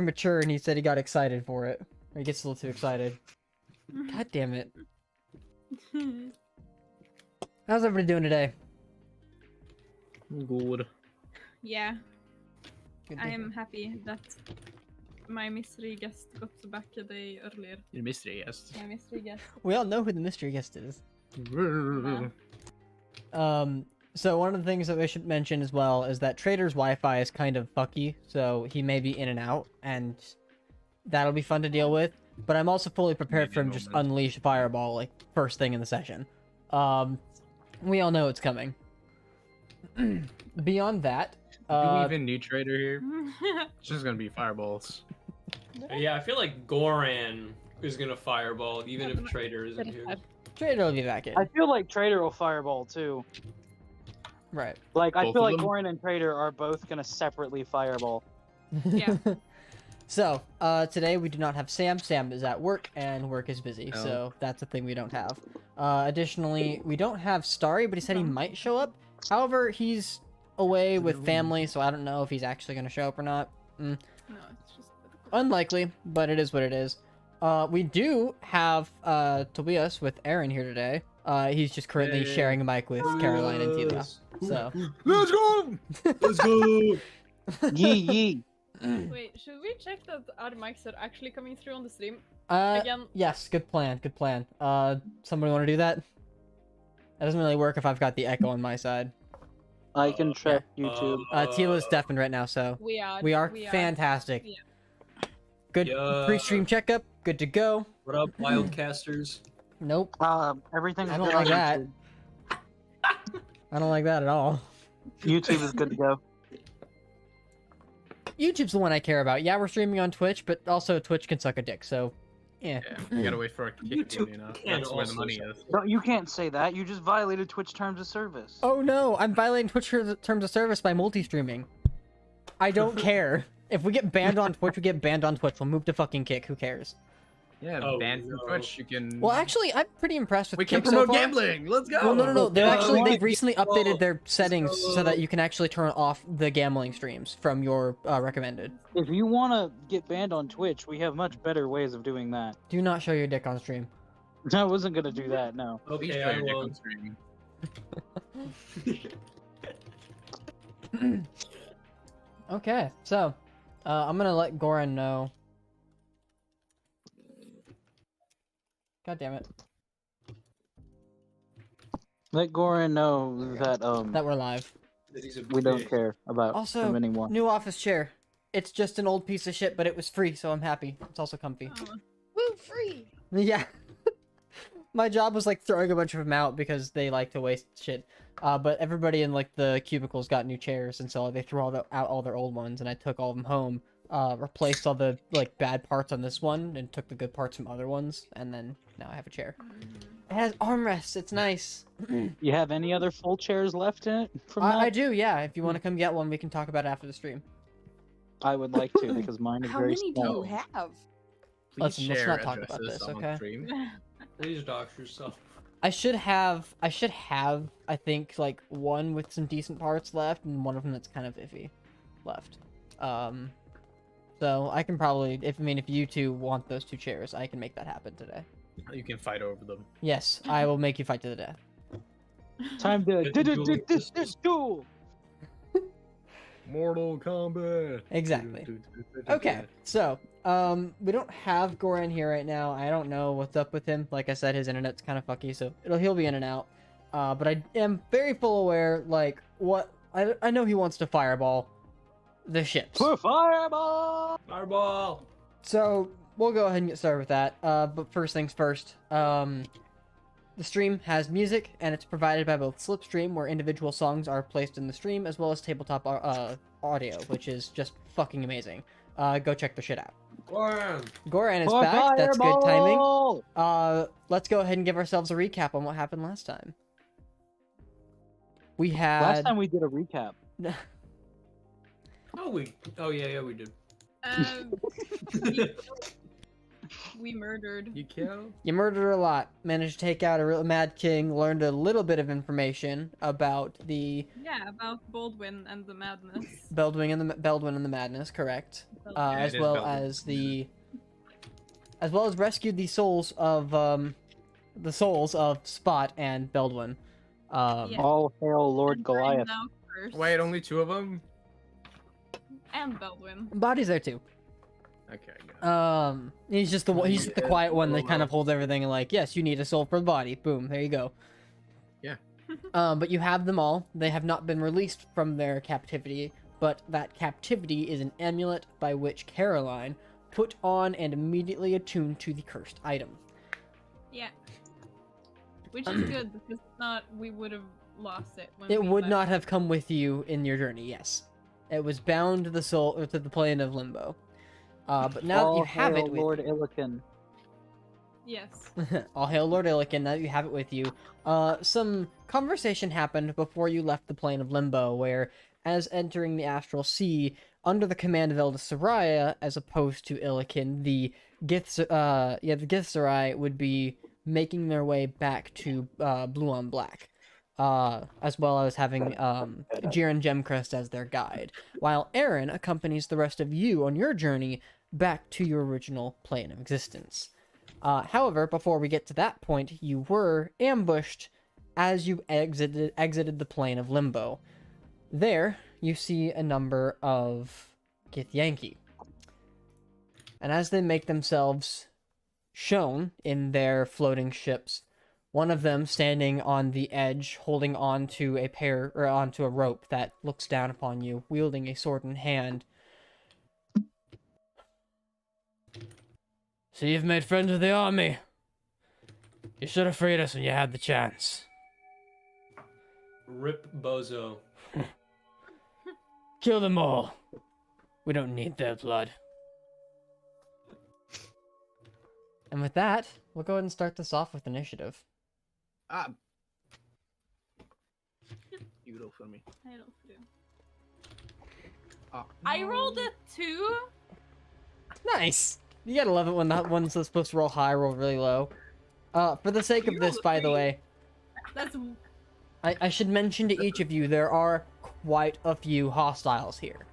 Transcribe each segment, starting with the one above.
Mature, and he said he got excited for it. Or he gets a little too excited. God damn it. How's everybody doing today? Good. Yeah, Good I to am hear. happy that my mystery guest got back a day earlier. Your mystery guest. My mystery guest. We all know who the mystery guest is. Nah. So one of the things that we should mention as well is that Trader's Wi-Fi is kind of fucky, so he may be in and out, and that'll be fun to deal with. But I'm also fully prepared for him just unleash Fireball like first thing in the session. We all know it's coming. Beyond that, Do we even need Trader here? It's just gonna be fireballs. Yeah, I feel like Goran is gonna fireball even if Trader isn't here. Trader will be back in. I feel like Trader will fireball too. Right. Like I Both feel of like them? Goran and Trader are both gonna separately fireball. Yeah. So, today we do not have Sam. Sam is at work, and work is busy, Oh. so that's a thing we don't have. Additionally, we don't have Starry, but he said he might show up. However, he's away with family, so I don't know if he's actually going to show up or not. No, it's just Unlikely, but it is what it is. We do have Tobias with Aaron here today. He's just currently Hey. sharing a mic with Caroline and Tila. So, Let's go! Let's go! Yee yee. Wait, should we check that our mics are actually coming through on the stream? uh, Again? yes, good plan, good plan. Somebody want to do that? That doesn't really work if I've got the echo on my side. I can check YouTube. Tila's deafened right now, so We are. we are fantastic. Yeah. Good Yeah. pre-stream checkup, good to go. What up, Wyld Casters? Nope, Everything's I don't good like on that. YouTube. I don't like that at all. YouTube is good to go. YouTube's the one I care about. Yeah, we're streaming on Twitch, but also Twitch can suck a dick, so yeah. Yeah, we gotta wait for a kick YouTube in, you know? can That's where the also money shut is. Don't, you can't say that. You just violated Twitch terms of service. Oh no, I'm violating Twitch terms of service by multi-streaming. I don't care. If we get banned on Twitch, we get banned on Twitch. We'll move to fucking Kick. Who cares? Yeah, Oh, banned from no. Twitch, you can... Well, actually, I'm pretty impressed with we can Kick so promote far. gambling! Let's go! Well, no. They're Yeah, actually we they've can- recently updated their settings so go. that you can actually turn off the gambling streams from your recommended. If you want to get banned on Twitch, we have much better ways of doing that. Do not show your dick on stream. I wasn't gonna do that. No. Please Okay, show I your dick will. on stream. Okay, so I'm gonna let Goran know. God damn it, Let Goran know that that we're live. we don't care about Also, him anymore. new office chair. It's just an old piece of shit, but it was free, so I'm happy. It's also comfy. Woo, free! Yeah. My job was like throwing a bunch of them out because they like to waste shit. But everybody in like the cubicles got new chairs, and so they threw out all their old ones, and I took all of them home, replaced all the like bad parts on this one, and took the good parts from other ones, and then now I have a chair. It has armrests. It's nice. You have any other full chairs left in it? From that? I do, yeah. If you want to come get one, we can talk about it after the stream. I would like to because mine is How very many do small. you have? Please Listen, let's share not talk about addresses this, on okay? stream. Please dox yourself. I should have, I think, like, one with some decent parts left, and one of them that's kind of iffy left. So I can probably, if you two want those two chairs, I can make that happen today. You can fight over them. Yes, I will make you fight to the death. Time to Get the duel. this duel. Mortal Kombat! Exactly. Okay, so, we don't have Goran here right now. I don't know what's up with him. Like I said, his internet's kind of fucky, so he'll be in and out. But I am very full aware, like, I know he wants to fireball the ships. For fireball! Fireball! So, we'll go ahead and get started with that. But first things first, the stream has music, and it's provided by both Slipstream, where individual songs are placed in the stream, as well as tabletop audio, which is just fucking amazing. Go check the shit out. Goran! Goran is For back. That's good timing. fireball! Let's go ahead and give ourselves a recap on what happened last time. We had... Last time we did a recap. Oh, yeah, we did. Um, We murdered. You kill? You murdered a lot. Managed to take out a real mad king. Learned a little bit of information about the Yeah, about Baldwin and the madness. Beldwin and the madness. Correct. Baldwin. As it is well Beldwin. as rescued the souls of Spot and Beldwin. Yeah. All hail Lord And I'm Goliath. now cursed. Wait, only 2 of them? And Baldwin. Body's there too. Okay, good. He's just the Yeah, quiet one that well, kind of no. holds everything and like, yes, you need a soul for the body. Boom, there you go. Yeah. But you have them all. They have not been released from their captivity, but that captivity is an amulet by which Caroline put on and immediately attuned to the cursed item. Yeah. Which is good because if not, we would have lost it. When It we would left. not have come with you in your journey. Yes, it was bound to the soul or to the plane of limbo. But now that All you have hail it with Lord Illican. Yes. all hail Lord Illican, now that you have it with you. Some conversation happened before you left the plane of limbo, where, as entering the astral sea, under the command of Elder Soraya, as opposed to Illican, the Githzerai would be making their way back to Blue on Black. As well as having Jiren Gemcrest as their guide, while Aaron accompanies the rest of you on your journey back to your original plane of existence. However, before we get to that point, you were ambushed as you exited the plane of limbo. There, you see a number of Githyanki. And as they make themselves shown in their floating ships, one of them standing on the edge, holding onto onto a rope that looks down upon you, wielding a sword in hand. So you've made friends with the army. You should have freed us when you had the chance. Rip Bozo. Kill them all. We don't need their blood. And with that, we'll go ahead and start this off with initiative. Ah. You roll for me. I don't do. Ah. I rolled a 2. Nice! You gotta love it when that one's supposed to roll high, roll really low. For the sake of You this, rolled a by the 3. way, That's I should mention to each of you, there are quite a few hostiles here.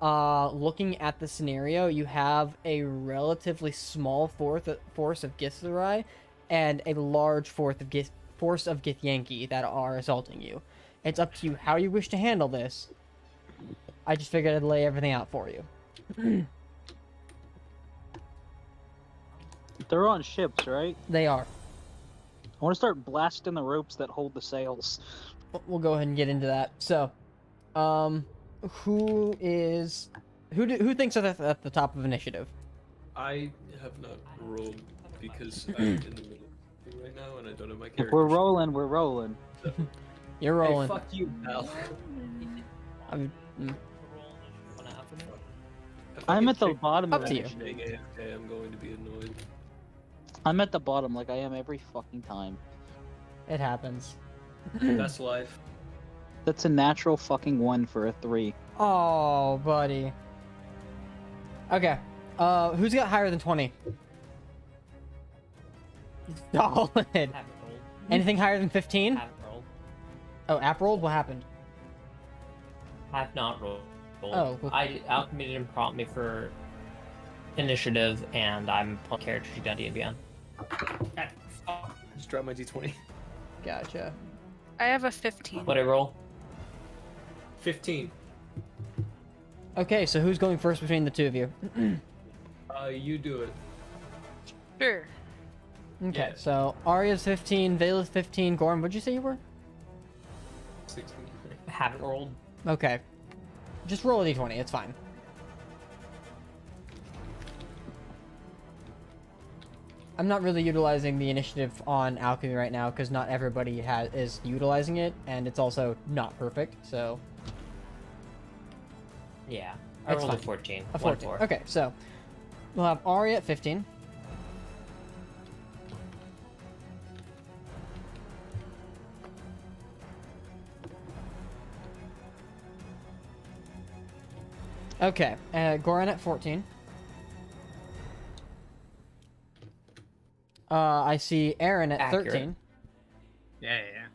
Looking at the scenario, you have a relatively small force of Githzerai and a large force of Githyanki that are assaulting you. It's up to you how you wish to handle this. I just figured I'd lay everything out for you. They're on ships, right? They are. I want to start blasting the ropes that hold the sails. We'll go ahead and get into that. So, who thinks at the top of initiative? I have not rolled because I'm in the middle of it right now and I don't have my character. If we're rolling, we're rolling. You're rolling. Hey, fuck you, pal. I'm at the bottom Up of to it. you. Staying AFK, I'm going to be annoyed. I'm at the bottom like I am every fucking time. It happens. That's life. That's a natural fucking 1 for a 3. Oh, buddy. Okay. Who's got higher than 20? Solid. Haven't rolled. Anything higher than 15? Haven't rolled. Oh, app rolled? What happened? Have not rolled. Oh, cool. Alchemy didn't prompt me for initiative, and I'm playing character sheet on D&D on. Just drop my d20. Gotcha. I have a 15. What'd I roll? 15. Okay, so who's going first between the two of you? You do it. Sure. Okay, Yeah. so Arya's 15, Vela's 15, Gorm, what'd you say you were? 16. Haven't rolled. Okay. Just roll a d20, it's fine. I'm not really utilizing the initiative on alchemy right now because not everybody is utilizing it, and it's also not perfect. So Yeah. I It's rolled a fine. 14. a 1 14. 4. Okay, so we'll have Arya at 15. Okay, Goran at 14. I see Aaron at Accurate. 13. Yeah, yeah.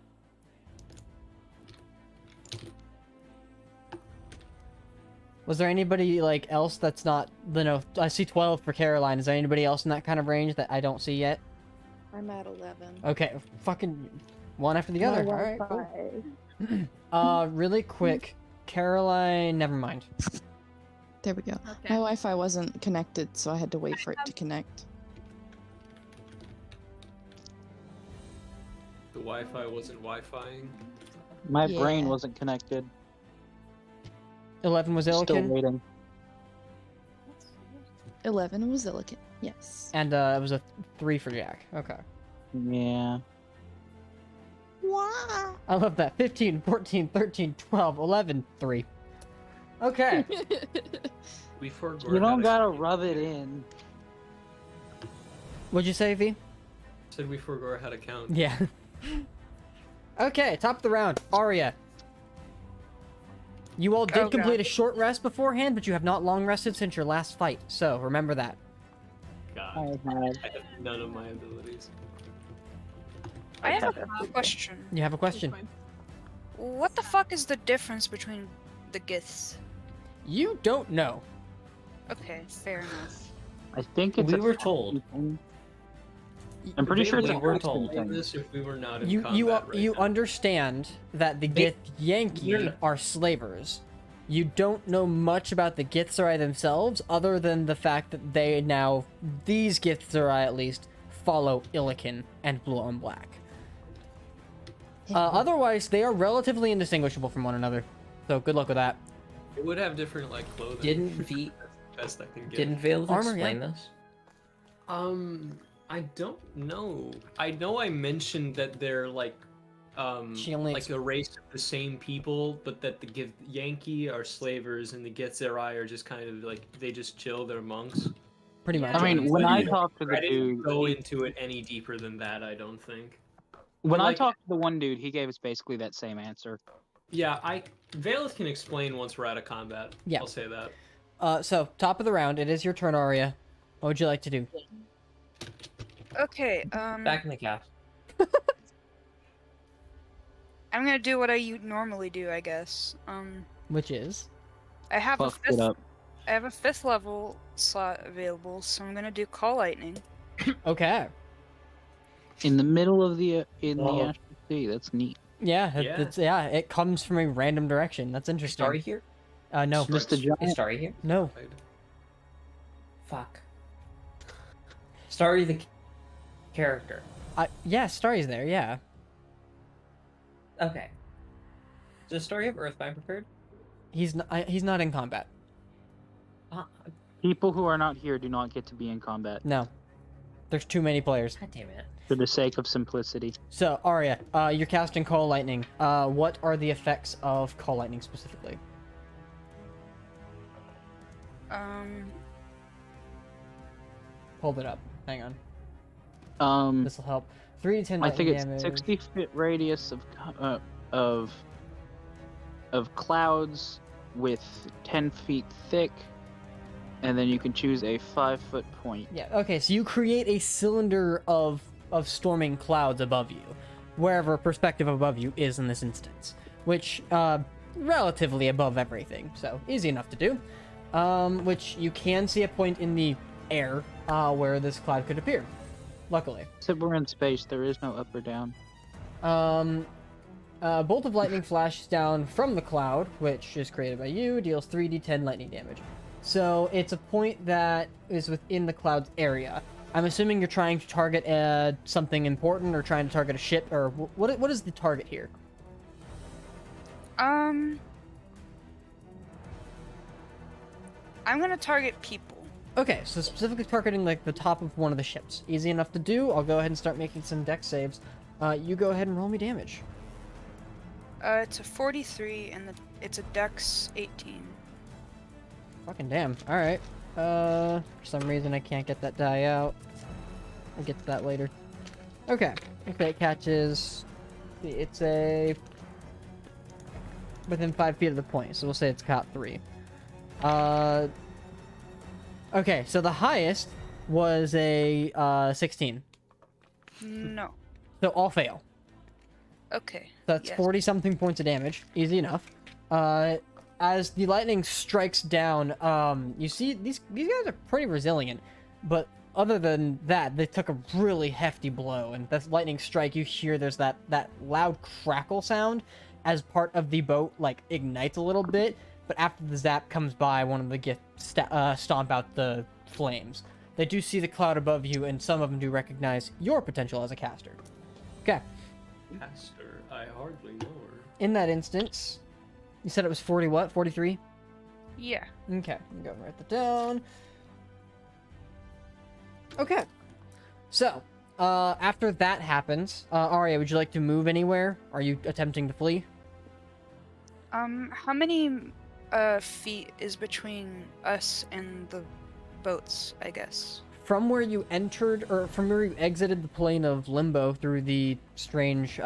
Was there anybody like else that's not? No, I see 12 for Caroline. Is there anybody else in that kind of range that I don't see yet? I'm at 11. Okay, fucking one after the other. My All right, Wi-Fi. cool. Really quick, Caroline. Never mind. There we go. Okay. My Wi-Fi wasn't connected, so I had to wait for it to connect. The Wi-Fi wasn't Wi-Fiing. My Yeah. brain wasn't connected. 11 was Still Illiken, waiting. 11 was Illican. Yes. and it was a 3 for Jack. Okay. Yeah. Wow. I love that. 15, 14, 13, 12, 11, 3. Okay. We forgot. You don't gotta rub it in. What'd you say, V? Said we forgot how to count. Yeah. Okay, top of the round. Arya. You all did Oh, complete God. a short rest beforehand, but you have not long rested since your last fight. So remember that. God, I have. I have none of my abilities. I have a question. You have a It's question. fine. What the fuck is the difference between the giths? You don't know. Okay, fair enough. I think it's We a were told. thing. I'm pretty sure it's We a were custom told. Explain thing. this if we were not in You combat right you now. understand that the They- Gith Yankee You're not- are slavers. You don't know much about the Githzerai themselves, other than the fact that these Githzerai at least, follow Illiken and Blue on Black. Otherwise, they are relatively indistinguishable from one another. So good luck with that. It would have different like clothing. Didn't V That's the best I can get. didn't Veil Armor, explain yeah. this? I don't know. I know I mentioned that they're like She only like a race of the same people, but that the Yankee are slavers and the Githzerai are just kind of like they just chill, they're monks. Pretty Yeah. much. I mean, when I Yeah. talked to the I didn't dude, go into it any deeper than that, I don't think. when I like- talked to the one dude, he gave us basically that same answer. Yeah, Valeth can explain once we're out of combat. Yeah. I'll say that. So top of the round, it is your turn, Arya. What would you like to do? Okay, Back in the cast. I'm gonna do what I normally do, I guess. Which is? I have a Fucked it fifth. up. I have a 5th level slot available, so I'm gonna do Call Lightning. Okay. In the middle of the the Whoa. Astral Sea. That's neat. Yeah, Yeah. it comes from a random direction. That's Is interesting. Starry here? No. Just the Is giant. Starry here? No. Fuck. Starry the character. Yeah, Starry's there, yeah. Okay. Does Starry have Earthbind prepared? He's not in combat. Ah, People who are not here do not get to be in combat No. There's too many players. God damn it. for the sake of simplicity. So, Arya, you're casting Call Lightning. What are the effects of Call Lightning specifically? Hold it up. Hang on. This will help. 3d10 I think lightning it's damage. 60-foot radius of clouds with 10 feet thick, and then you can choose a 5-foot point. Yeah, okay, so you create a cylinder of storming clouds above you, wherever perspective above you is in this instance, which, relatively above everything, so easy enough to do. Which you can see a point in the air, where this cloud could appear, luckily. Except we're in space, there is no up or down. Bolt of lightning flashes down from the cloud, which is created by you, deals 3d10 lightning damage. So it's a point that is within the cloud's area. I'm assuming you're trying to target something important, or trying to target a ship, or what is the target here? I'm gonna target people. Okay, so specifically targeting like the top of one of the ships. Easy enough to do. I'll go ahead and start making some dex saves. You go ahead and roll me damage. It's a 43, and it's a Dex 18. Fucking damn. Alright. For some reason I can't get that die out. I'll get to that later. Okay. Okay, it catches... It's a... within 5 feet of the point, so we'll say it's caught 3. Okay, so the highest was a 16. No. So all fail. Okay. That's yes. 40 something points of damage. Easy enough. As the lightning strikes down, you see these guys are pretty resilient, but other than that, they took a really hefty blow, and this lightning strike, you hear there's that loud crackle sound as part of the boat like ignites a little bit, but after the zap comes by, one of them get stomp out the flames. They do see the cloud above you, and some of them do recognize your potential as a caster. Okay. Caster, I hardly know her. In that instance, you said it was 40 what? 43? Yeah. Okay, I'm going to write that down. Okay. So, after that happens, Arya, would you like to move anywhere? Are you attempting to flee? How many feet is between us and the boats, I guess? From where you entered, or from where you exited the plane of limbo through the strange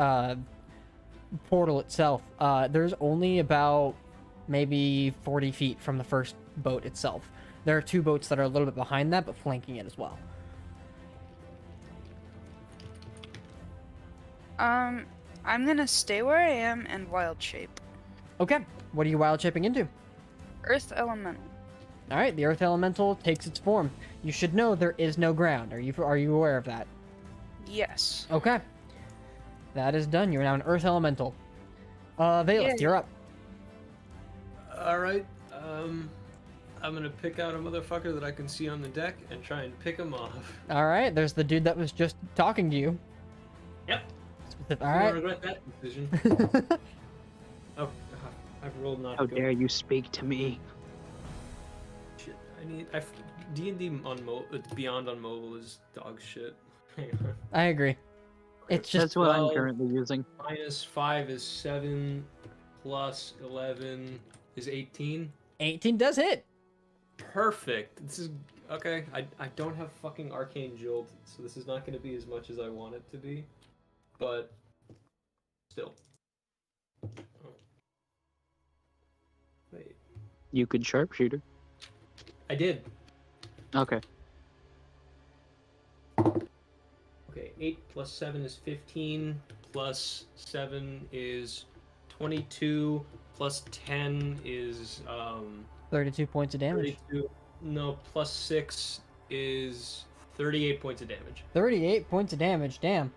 portal itself, there's only about maybe 40 feet from the first boat itself. There are two boats that are a little bit behind that, but flanking it as well. I'm gonna stay where I am and wild shape. Okay, what are you wild shaping into? Earth elemental. All right, the earth elemental takes its form. You should know there is no ground. Are you aware of that? Yes. Okay. That is done. You're now an earth elemental. Valeth, Yay. you're up. Alright, I'm gonna pick out a motherfucker that I can see on the deck and try and pick him off. All right, there's the dude that was just talking to you. Yep. All I right. regret that decision. Oh, I've rolled not How good. dare you speak to me? Shit, D&D on Beyond on mobile is dog shit. Hang on. I agree. It's just That's what I'm 12. currently using. -5 is 7, plus 11 is 18. 18 does hit. Perfect. This is okay. I don't have fucking arcane jolt, so this is not going to be as much as I want it to be, but still. Oh. Wait, You could sharpshooter. I did. Okay. Okay, 8 plus 7 is 15, plus 7 is 22, plus 10 is 32 points of damage. 32. No, plus 6 is 38 points of damage. 38 points of damage. Damn.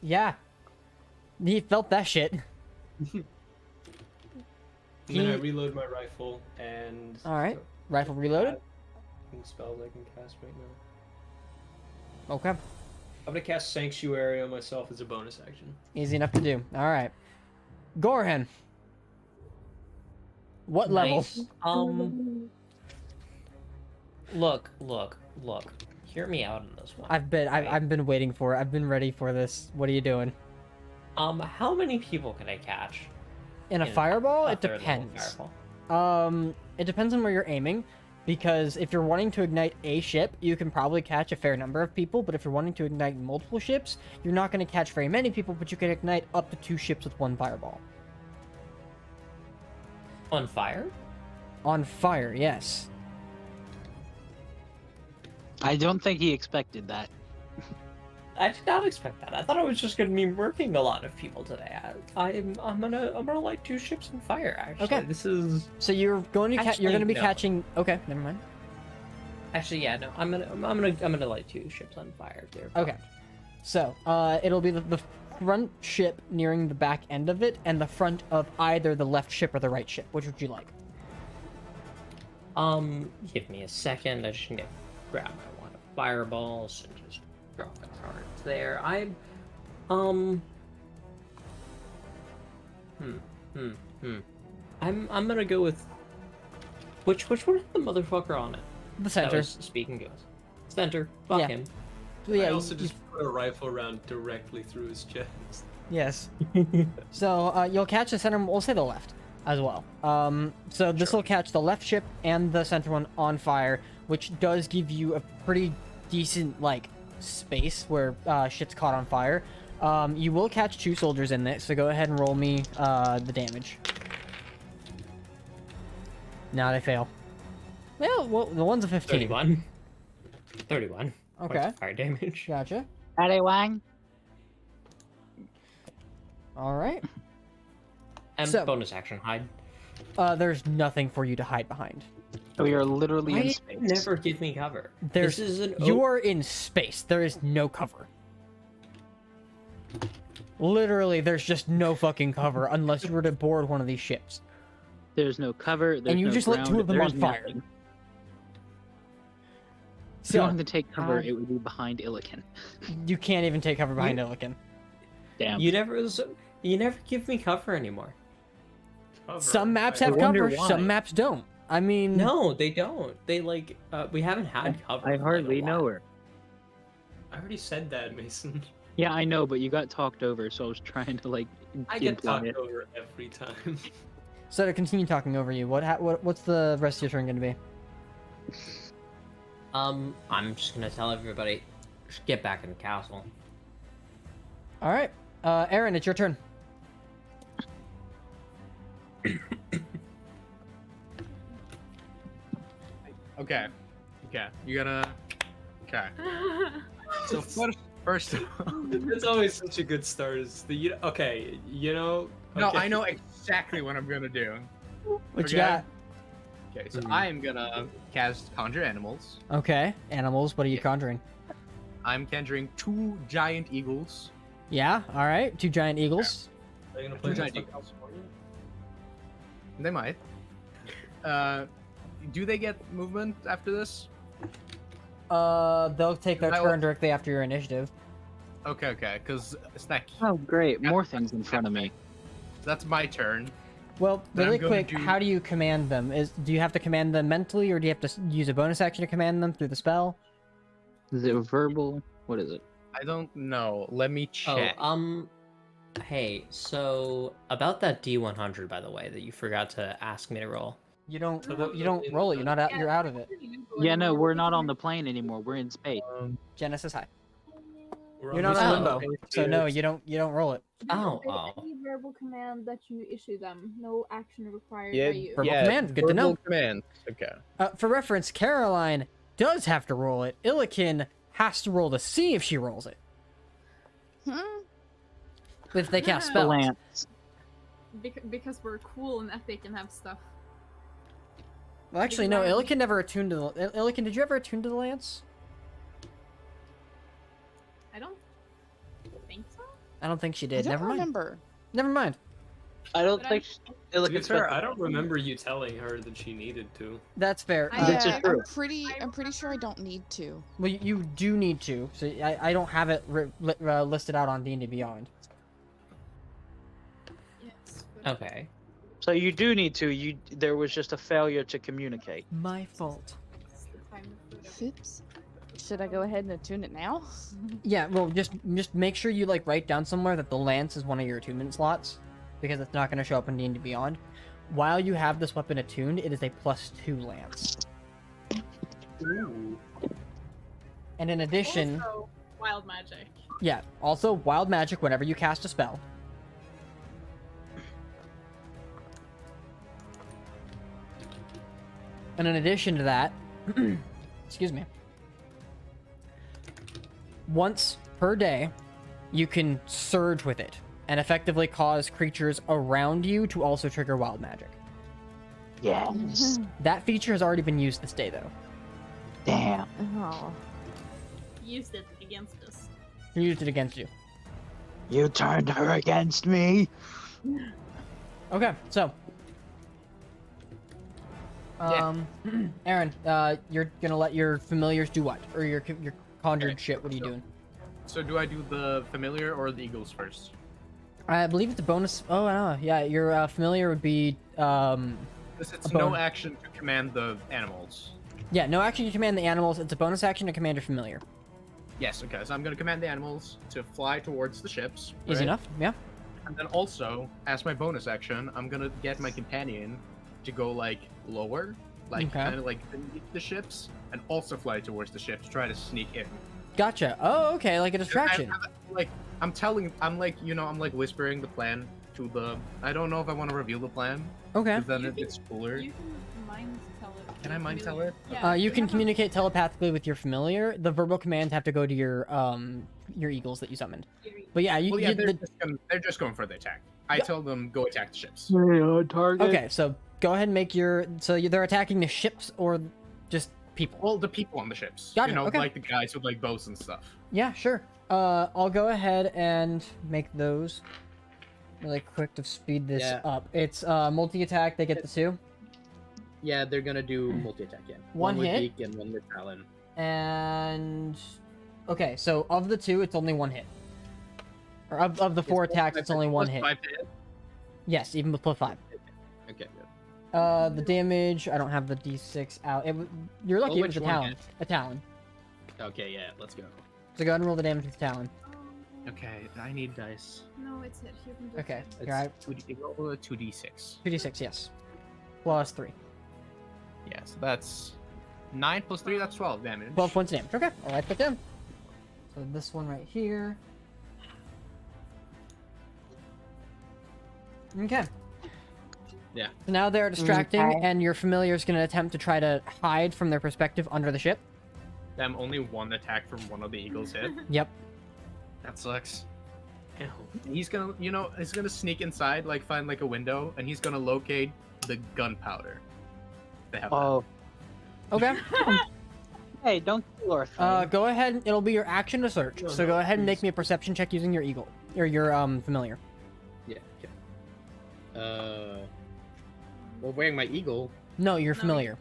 Yeah. He felt that shit. And then I reload my rifle and. All right. Rifle reloaded. Spells I can cast right now. Okay. I'm gonna cast Sanctuary on myself as a bonus action. Easy enough to do. All right. Gorhan. What level? Nice. Look. Hear me out on this one. I've been waiting for it. I've been ready for this. What are you doing? How many people can I catch? In a in fireball, a it third level depends. fireball? It depends on where you're aiming, because if you're wanting to ignite a ship, you can probably catch a fair number of people, but if you're wanting to ignite multiple ships, you're not going to catch very many people, but you can ignite up to 2 ships with 1 fireball. On fire? On fire, yes. I don't think he expected that. I did not expect that. I thought I was just gonna be murking a lot of people today. I'm gonna light 2 ships on fire. Actually, Okay. This is So you're going to Actually, you're going to be no. catching. Okay, never mind. actually yeah. No, I'm gonna light 2 ships on fire. There. Okay, so it'll be the front ship nearing the back end of it, and the front of either the left ship or the right ship. Which would you like? Give me a second. I just need to grab my wand of fireballs and just drop the cards there. I'm gonna go with which one is the motherfucker on it? The That center. was speaking goes. Center. Fuck Yeah. him. So, yeah, I also you- just put a rifle round directly through his chest. Yes. So you'll catch the center. We'll say the left as well. So this will catch the left ship and the center one on fire, which does give you a pretty decent like space where shit's caught on fire. You will catch 2 soldiers in this, so go ahead and roll me the damage. Now they fail. Well, the one's a 15. 31. points Okay. of fire damage. Gotcha. Ready, Wang? All right. And So- bonus action hide. There's nothing for you to hide behind. We are literally Why in did space. you never give me cover? There's This is an you are in space. There is no cover. Literally, there's just no fucking cover unless you were to board one of these ships. There's no cover. There's you no just lit ground, two of them there's on fire. nothing. If you So wanted to take cover, it would be behind Illiken. you can't even take cover behind Illiken. Damn. You never give me cover anymore. Some maps I have wonder cover, why. some maps don't. I mean, No, they don't. They like we haven't had cover. I for, hardly like, a know while. her. I already said that, Mason. Yeah, I know, but you got talked over, so I was trying to like I get imply talked it. over every time. So to continue talking over you, what's the rest of your turn going to be? I'm just gonna tell everybody, just get back in the castle. All right, Aaron, it's your turn. Okay. Okay. You gotta. Okay. So first. It's always such a good start. Is the okay? You know. No, okay. I know exactly what I'm gonna do. What you Okay. got? Okay, so I am gonna cast Conjure Animals. Okay, animals. What are you conjuring? I'm conjuring 2 giant eagles. Yeah. All right, 2 giant eagles. Are you gonna play Who's against idea? California? They might. Do they get movement after this? They'll take their I turn will- directly after your initiative. Okay, because Snack. Oh, great! More things in front of me. That's my turn. Well, Then I'm really gonna quick, do- how do you command them? Do you have to command them mentally, or do you have to use a bonus action to command them through the spell? Is it verbal? What is it? I don't know. Let me check. Hey, so about that D100, by the way, that you forgot to ask me to roll. You don't. So that You don't was- roll it. You're not out. Yeah, You're out of it. Yeah, no, we're not on the plane anymore. We're in space. Genesis high. We're You're on not the in Oh. limbo, so no, you don't roll it. Oh, There's oh. any verbal command that you issue them. No action required Yeah, by you. Verbal command, good to know. verbal command. Okay. For reference, Caroline does have to roll it. Illiken has to roll to see if she rolls it. If they cast The spells. lance. Because we're cool and epic and have stuff. Well, actually, no. Wow. Illiken never attuned to the. Illiken, did you ever attune to the lance? I don't think so. I don't think she I did. don't Never mind. remember. Never mind. I don't But think To be Illiken's fair, got- I don't remember you telling her that she needed to. That's fair. I- This is Yeah, true. I'm pretty sure I don't need to. Well, you do need to. So I don't have it listed out on D&D Beyond. Yes. But Okay. So you do need to. There was just a failure to communicate. My fault. it's the time of food. Oops. Should I go ahead and attune it now? Yeah, well, just make sure you like write down somewhere that the lance is one of your attunement slots, because it's not going to show up in D&D Beyond. While you have this weapon attuned, it is a +2 lance. Ooh. And in addition, Also, wild magic. yeah, also wild magic whenever you cast a spell. And in addition to that, excuse me, once per day, you can surge with it and effectively cause creatures around you to also trigger wild magic. Yes. That feature has already been used this day, though. Damn. Oh. Used it against us. He used it against you. You turned her against me. Okay, so. Aaron, you're gonna let your familiars do what? Or your conjured Okay, shit, what are you so- doing? So do I do the familiar or the eagles first? I believe it's a bonus. Oh, no. Yeah, your familiar would be. Because it's A no bone. action to command the animals. Yeah, no action to command the animals. It's a bonus action to command your familiar. Yes, okay, so I'm gonna command the animals to fly towards the ships. Easy right? enough, yeah. And then also, as my bonus action, I'm gonna get my companion to go like lower, like Okay. kind of like beneath the ships, and also fly towards the ships, try to sneak in. Gotcha. Oh, okay, like a distraction. I'm whispering the plan to the. I don't know if I want to reveal the plan, Okay. because then You can- it's cooler. You can mind tell it. Can I mind tell it? Yeah, You can have a- communicate telepathically with your familiar. The verbal commands have to go to your eagles that you summoned. But yeah, you. Well, yeah, you they're just going for the attack. I told them go attack the ships. Target. okay, so go ahead and make your. So they're attacking the ships or just people. Well, the people on the ships. Got you it, know, okay. like the guys with like bows and stuff. Yeah, sure. I'll go ahead and make those really quick to speed this Yeah. up. It's multi-attack. They get the 2. Yeah, they're gonna do multi-attack. Yeah, One with hit? beak and one with talon. And okay, so of the 2, it's only 1 hit. Or of the 4 attacks, it's only 1 hit. 5 to hit. Yes, even with +5. Okay, good. The damage, I don't have the d6 out. You're lucky Well, it was a which one talon. hit? A talon. Okay, yeah, let's go. So go ahead and roll the damage with the talon. Okay, I need dice. No, it's it. You can do Okay, it. here I 2d6. 2d6, yes. Plus 3. Yeah, so that's 9 plus 3. That's 12 damage. 12 points of damage. Okay, I'll write that down. So this one right here. Okay. Yeah. So now they're distracting, Okay. and your familiar is going to attempt to try to hide from their perspective under the ship. Them only 1 attack from one of the eagles hit. Yep. That sucks. He's gonna, he's gonna sneak inside, like find like a window, and he's gonna locate the gunpowder. They have. Oh, Okay. hey, don't kill our thing. Go ahead. It'll be your action to search. No, So no, go ahead and make please. me a perception check using your eagle or your familiar. Yeah. Well, wearing my eagle. No, your No, familiar.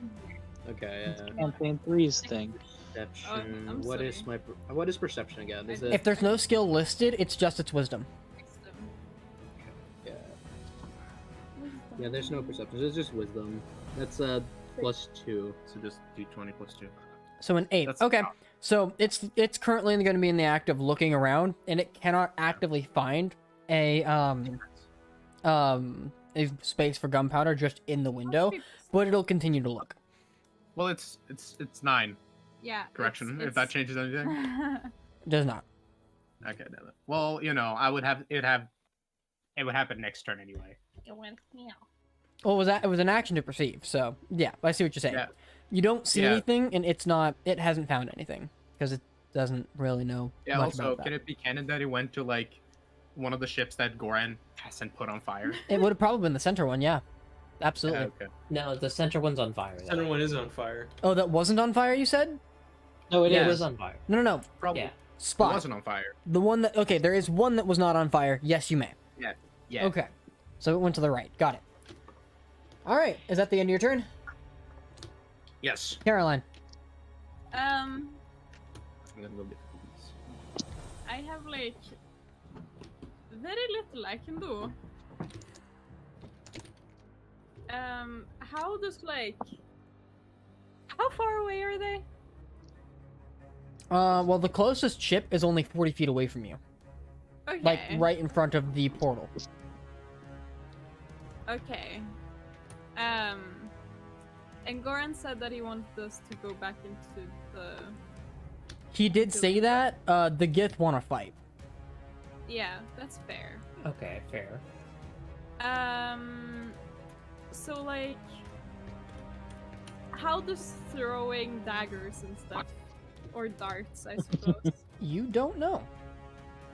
Okay. Campaign 3's thing. Perception. I'm What is sorry. what is perception again? Is it? If there's no skill listed, it's just its wisdom. Yeah. Yeah, there's no perception. It's just wisdom. That's plus 2. So just do 20 plus 2. So an 8. That's Okay. top. So it's currently going to be in the act of looking around, and it cannot actively find a space for gunpowder just in the window, but it'll continue to look. Well, it's 9. Yeah. Correction. If that changes anything. It does not. Okay, damn it. Well, I would have it would happen next turn anyway. It went meow. Well, it was an action to perceive. So yeah, I see what you're saying. Yeah. You don't see Yeah. anything, and it hasn't found anything because it doesn't really know Yeah. much Also, about can that. it be canon that he went to like one of the ships that Goran hasn't put on fire? It would have probably been the center one. Yeah, absolutely. Yeah, okay. No, the center one's on fire. though. Center one is on fire. Oh, that wasn't on fire. You said? No, it It is. was on fire. No. Probably. Yeah. It Spot. wasn't on fire. The one that there is one that was not on fire. Yes, you may. Yeah. Okay. So it went to the right. Got it. All right. Is that the end of your turn, Yes. Caroline? Um, I'm gonna go get these. I have like very little I can do. How far away are they? Well, the closest ship is only 40 feet away from you, Okay. like right in front of the portal. Okay. And Goran said that he wanted us to go back into the. He did say that. The Gith want to fight. Yeah, that's fair. Okay, fair. So like, how does throwing daggers and stuff, or darts, I suppose. You don't know,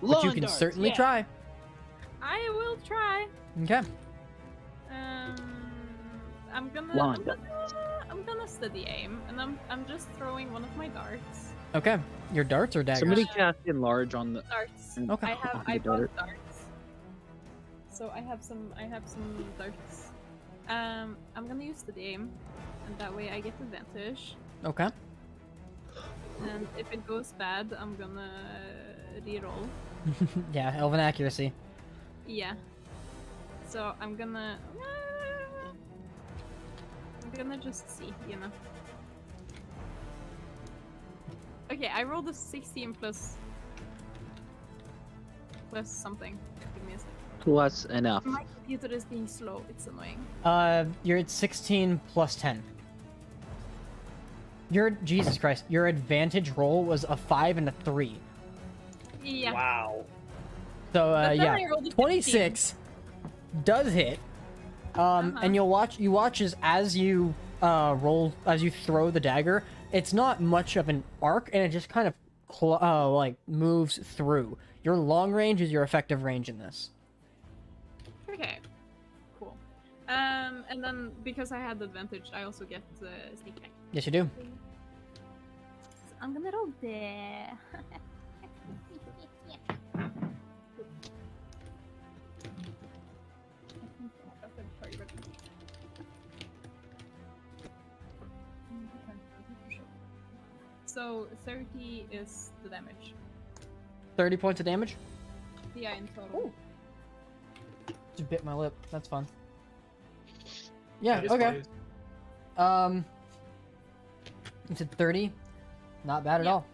but you can certainly yeah. try. I will try. Okay. I'm gonna Lawn darts. I'm gonna steady aim, and I'm just throwing one of my darts. Okay. Your darts or daggers? Somebody cast enlarge on the. Darts. Okay. I The dart. bought darts. So I have some darts. I'm gonna use the aim, and that way I get advantage. Okay. And if it goes bad, I'm gonna reroll. Yeah, elven accuracy. Yeah. So I'm gonna just see, Okay, I rolled a 16 plus something. Give me a second. Plus enough. My computer is being slow. It's annoying. You're at 16 plus 10. Jesus Christ, your advantage roll was a 5 and a 3. Yeah. Wow. So But then yeah, I rolled a 26 does hit. And you watch as you roll, as you throw the dagger, it's not much of an arc, and it just kind of like moves through. Your long range is your effective range in this. Okay. Cool. And then because I had the advantage, I also get sneak attack. Yes, you do. So I'm gonna roll there. So 30 is the damage. 30 points of damage. Yeah, in total. Just bit my lip. That's fun. Yeah. That is Okay. funny. You said 30. Not bad at Yeah. all.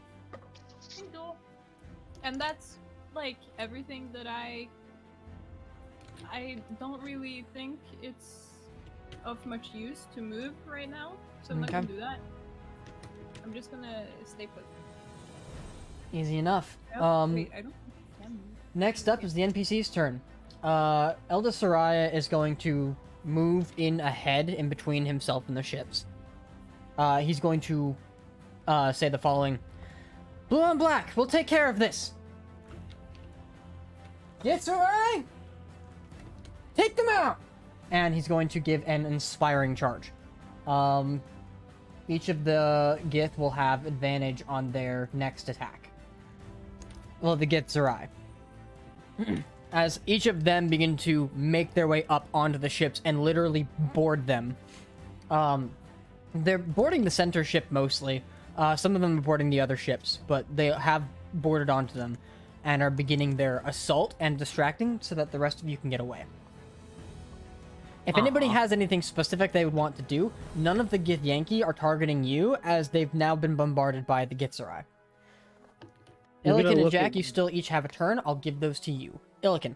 And that's like everything that I don't really think it's of much use to move right now, so I'm not gonna Okay. do that. I'm just gonna stay put. Easy enough. Wait, I don't think I can move. Next up is the NPC's turn. Elda Soraya is going to move in ahead in between himself and the ships. He's going to say the following. Blue and black, we'll take care of this. Yes, alright! Take them out! And he's going to give an inspiring charge. Each of the Gith will have advantage on their next attack. Well, the Githzerai. As each of them begin to make their way up onto the ships and literally board them. They're boarding the center ship mostly. Some of them are boarding the other ships, but they have boarded onto them and are beginning their assault and distracting so that the rest of you can get away. If anybody has anything specific they would want to do, none of the Githyanki are targeting you as they've now been bombarded by the Githzerai. You're gonna Illiken and look Jack, at- you still each have a turn. I'll give those to you. Illiken.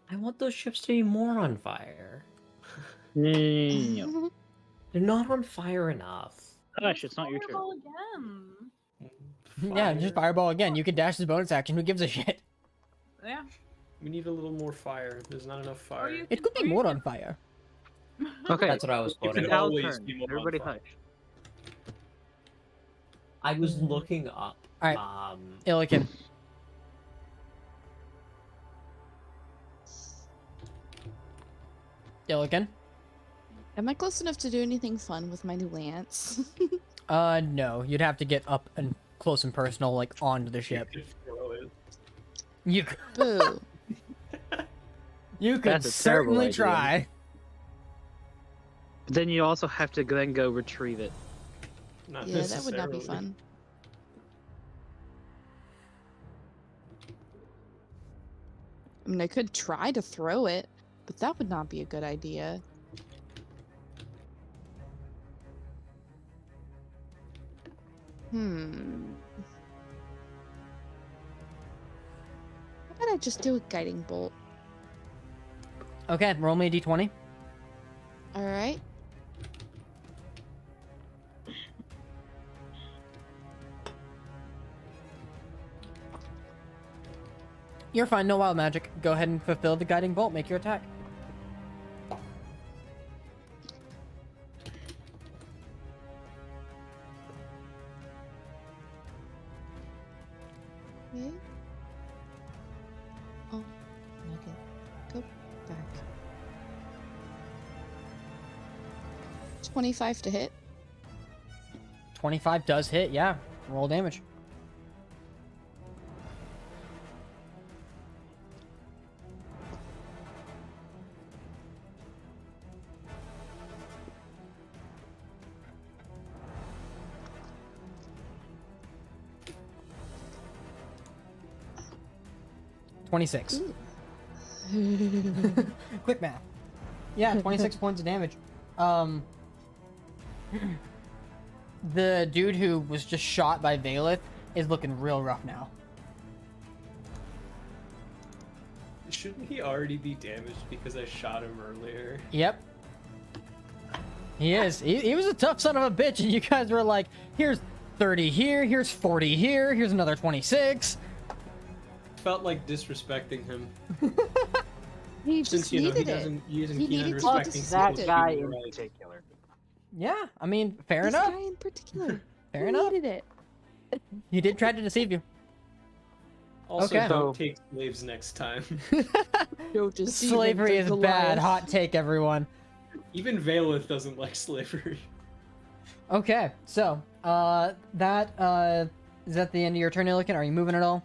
I want those ships to be more on fire. No. They're not on fire enough. Hush, it's not your turn. Fireball again. Yeah, just fireball again. You can dash as bonus action. Who gives a shit? Yeah. We need a little more fire. There's not enough fire. you- It could be Or you more can- on fire. Okay, That's what I was You quoting. can Al's always turn. be more on Everybody fire. hush. I was looking up. Alright. Um, Illiken. Illiken. Am I close enough to do anything fun with my new lance? No. You'd have to get up and close and personal, like, onto the ship. You could throw it. You, Boo. you could That's a terrible certainly idea. try. But then you also have to then go retrieve it. Not Yeah, that would not be necessarily. fun. I mean, I could try to throw it, but that would not be a good idea. How about I just do a guiding bolt? Okay, roll me a d20. Alright. You're fine, no wild magic. Go ahead and fulfill the guiding bolt. Make your attack. Okay. Oh, nugget. Go back. 25 to hit. 25 does hit, yeah. Roll damage. $26. Quick math. Yeah, 26 points of damage. The dude who was just shot by Valeth is looking real rough now. Shouldn't he already be damaged because I shot him earlier? Yep. He is. He was a tough son of a bitch, and you guys were like, here's 30 here, here's 40 here, here's another 26. felt like disrespecting him. He Since just he needed it. he isn't He keen on needed to be respecting That disrespected. guy people's in rights. particular. Yeah, I mean, fair This enough. guy in particular. Fair He enough. needed it. He did try to deceive you. Also, Okay. don't take slaves next time. Don't deceive him, Slavery said is Goliath. bad. Hot take, everyone. Even Valeth doesn't like slavery. Okay, so is that the end of your turn, Illican? Are you moving at all?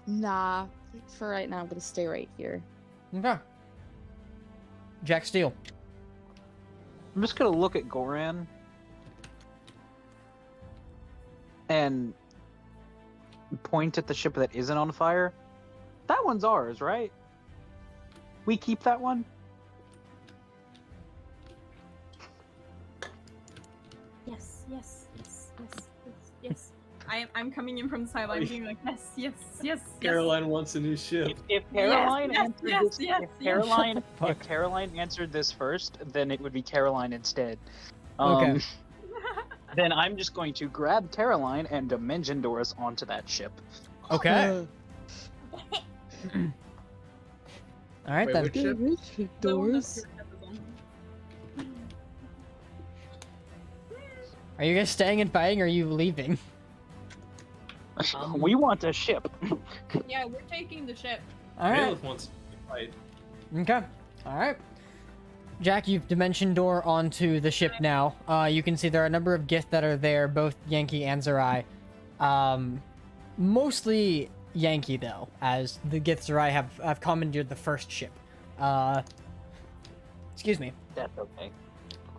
Nah, for right now, I'm gonna stay right here. Okay. Jack Steele. I'm just gonna look at Goran and point at the ship that isn't on fire. That one's ours, right? We keep that one? Yes, yes, yes, yes, yes, yes. I'm coming in from the sideline being like, yes, yes, yes, yes. Caroline wants a new ship. If Caroline yes, answered yes, this, yes, if yes. Caroline, Fuck. if Caroline answered this first, then it would be Caroline instead. Okay. Then I'm just going to grab Caroline and dimension door us onto that ship. Okay. All right Wait, then. which ship? The one Doors. that's- Are you guys staying and fighting, or are you leaving? We want a ship. Yeah, we're taking the ship. All right. Valeth wants to fight. Okay. All right. Jack, you've dimension door onto the ship now. You can see there are a number of Gith that are there, both Yankee and Zerai. Mostly Yankee though, as the Gith Zerai have commandeered the first ship. Excuse me. That's okay.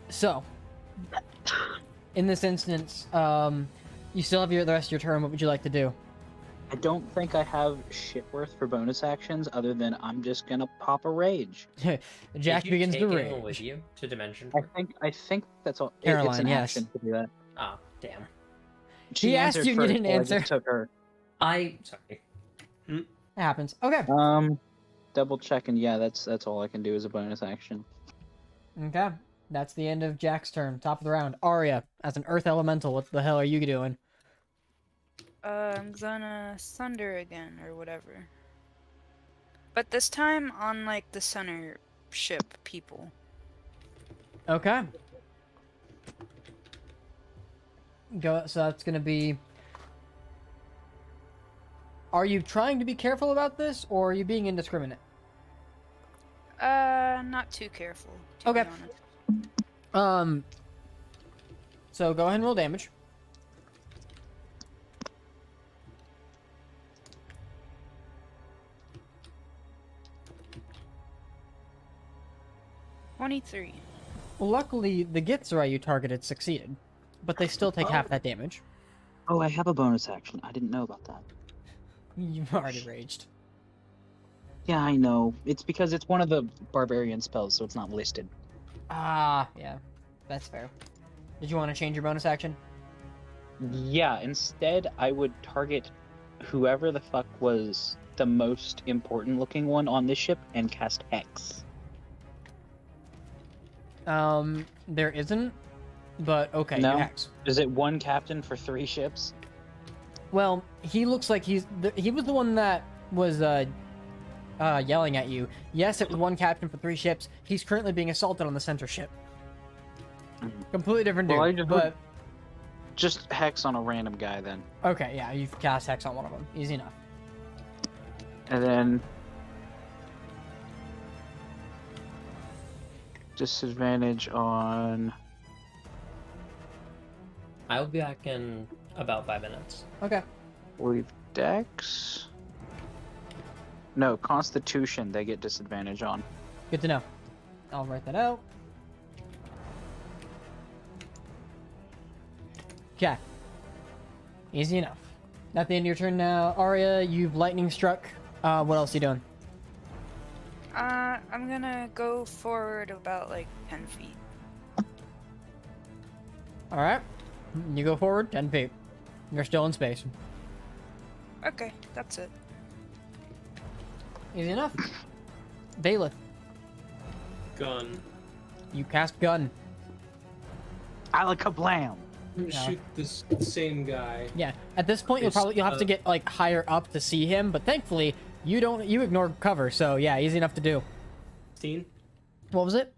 So, in this instance, you still have the rest of your turn. What would you like to do? I don't think I have shit worth for bonus actions other than I'm just gonna pop a rage. Jack Did you begins take to anyone with rage. you to Dimension I Door? think that's all. It's Caroline, an yes. action to do that. Ah, damn. She He asked answered you and you first, didn't so I answer. just took her. Sorry. It happens. Okay. Double checking. Yeah, that's all I can do as a bonus action. Okay. That's the end of Jack's turn. Top of the round. Arya, as an Earth Elemental, what the hell are you doing? I'm gonna thunder again or whatever. But this time on like the center ship people. Okay. Go. So that's gonna be. Are you trying to be careful about this, or are you being indiscriminate? Not too careful. To Okay. Be honest. So go ahead and roll damage. $23. Well, luckily, the Githzerai you targeted succeeded, but they still take half that damage. Oh, I have a bonus action. I didn't know about that. You've already raged. Yeah, I know. It's because it's one of the barbarian spells, so it's not listed. Ah, yeah. That's fair. Did you want to change your bonus action? Yeah, instead I would target whoever the fuck was the most important looking one on this ship and cast Hex. There isn't, but okay, No? you hex. Is it one captain for 3 ships? Well, he looks like he was the one that was yelling at you. Yes, it was one captain for 3 ships. He's currently being assaulted on the center ship. Completely different dude. Well, I just but Just Hex on a random guy then. okay, yeah, you've cast hex on one of them. Easy enough. And then disadvantage on I'll be back in about 5 minutes. Okay. with Dex. No, Constitution they get disadvantage on. Good to know. I'll write that out. Okay. Easy enough. At the end of your turn now, Arya, you've lightning struck. What else are you doing? I'm gonna go forward about like 10 feet. Alright. You go forward 10 feet. You're still in space. Okay, that's it. Easy enough. Bailiff, Gun. you cast gun. Alakablam! I'm gonna shoot this same guy. Yeah. At this point, you'll have to get like higher up to see him, but thankfully you ignore cover, so yeah, easy enough to do. 16. What was it?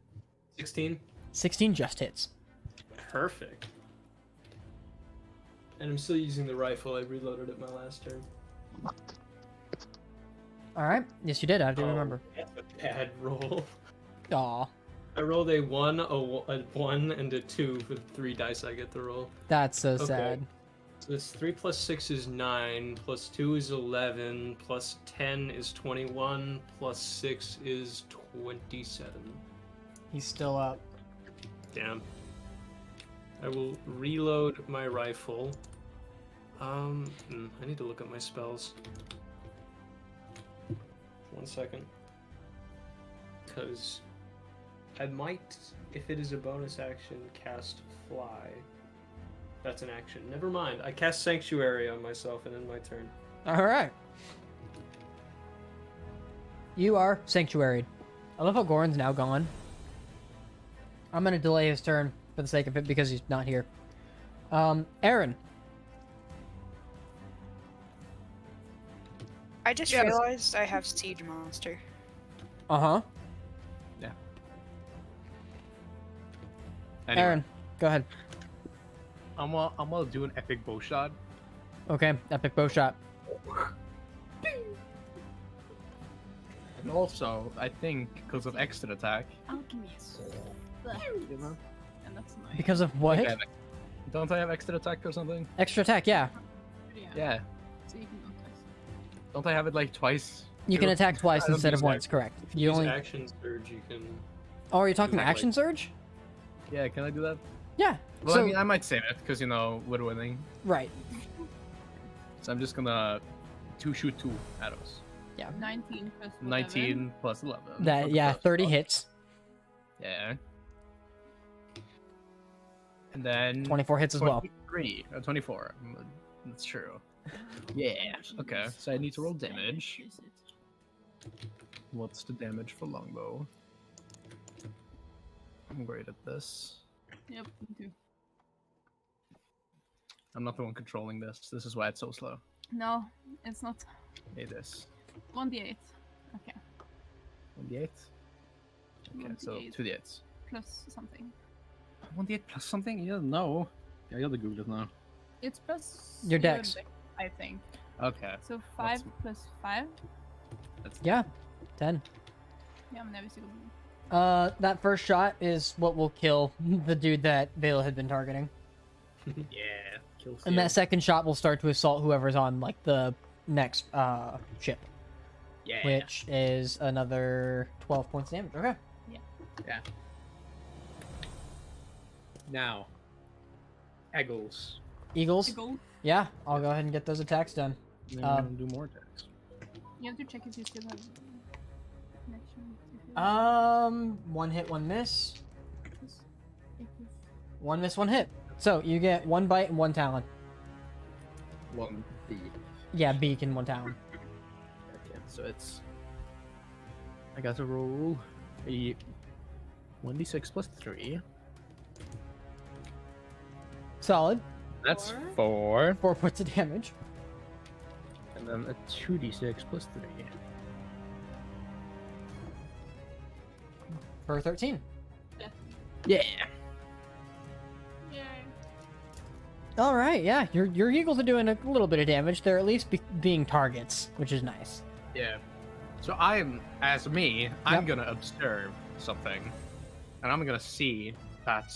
16. 16 just hits. Perfect. And I'm still using the rifle. I reloaded it my last turn. All right. Yes, you did. I do Oh, remember. That's a bad roll. Aw, I rolled a 1, a 1, and a 2 for the 3 dice I get to roll. that's so Okay. sad. So it's 3 plus 6 is 9, plus 2 is 11, plus 10 is 21, plus 6 is 27. He's still up. Damn. I will reload my rifle. I need to look at my spells. 1 second. Because I might, if it is a bonus action, cast Fly. That's an action. Never mind. I cast Sanctuary on myself and end my turn. All right. You are sanctuaried. I love how Goran's now gone. I'm gonna delay his turn for the sake of it because he's not here. Aaron. I just Yes. realized I have Siege Monster. Uh-huh. Anyway, Aaron, go ahead. I'm gonna do an epic bow shot. Okay, epic bow shot. And also, I think because of extra attack, Alchemist. you know? And that's annoying. Because of what? Okay, don't I have extra attack or something? Extra attack, yeah. Yeah. So you can go twice. Don't I have it like twice? You can attack twice I don't instead of use once, correct. You Use only. action surge, you can... Oh, are you talking Exactly. action surge? Yeah, can I do that? Yeah. Well, so, I mean, I might save it because you know we're winning. right. So I'm just gonna shoot 2 arrows. 19 plus 11. 19 plus 11. That yeah, 30 hits. Yeah. And then 24 hits as well. 23 or 24. That's true. Yeah. Okay. So I need to roll damage. What's the damage for longbow? I'm great at this. Yep, me too. I'm not the one controlling this. This is why it's so slow. No, it's not. It is. 1d8. Okay. 1d8. Okay, so 1d8 2d8s. plus something. 1d8 plus something? Yeah, no. Yeah, I gotta Google it now. It's plus Your dex. I think. Okay. So 5 plus 5. That's Yeah, 10. Ja, men det visste jag. That first shot is what will kill the dude that Vale had been targeting. Yeah. Kills And that second shot will start to assault whoever's on like the next ship, Yeah. which is another 12 points of damage. Okay. Now. Eagles. Eagles. Go. Yeah, I'll go ahead and get those attacks done. Then we're gonna do more attacks. You have to check if you still have connection. One hit, one miss. It is- One miss, one hit. So you get one bite and one talon. 1d. Yeah, beak and one talon. Okay, so it's. I got to roll a 1d6 plus 3. Solid. That's Four. 4. 4 points of damage. And then a 2d6 plus 3. For 13. Yeah. Yay. All right, yeah, your eagles are doing a little bit of damage. They're at least being targets, which is nice. Yeah. So I'm Yep. gonna observe something. And I'm gonna see that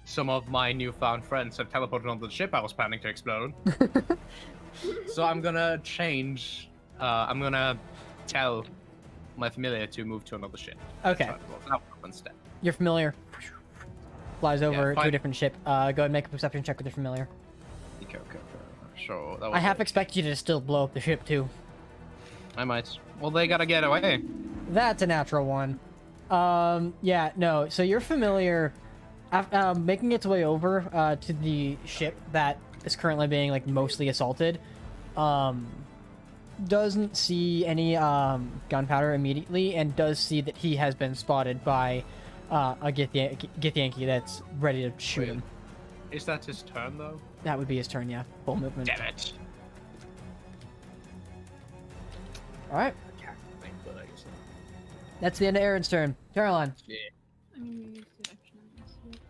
some of my newfound friends have teleported onto the ship I was planning to explode. So I'm gonna change. I'm gonna tell my familiar to move to another ship. Okay, So I'll go instead. you're familiar. Flies over to a fine. different ship. Go ahead and make a perception check with your familiar. Okay. So that was I half it. expect you to still blow up the ship too. I might. Well, they gotta get away. That's a natural one. Yeah, no. So you're familiar, making its way over to the ship that is currently being like mostly assaulted. Doesn't see any gunpowder immediately, and does see that he has been spotted by a Githyanki that's ready to shoot him. Is that his turn though? That would be his turn, yeah. Full movement. Damn it. Alright. Cackling, but I guess not. That's the end of Aaron's turn. Caroline. I mean, we used it actually.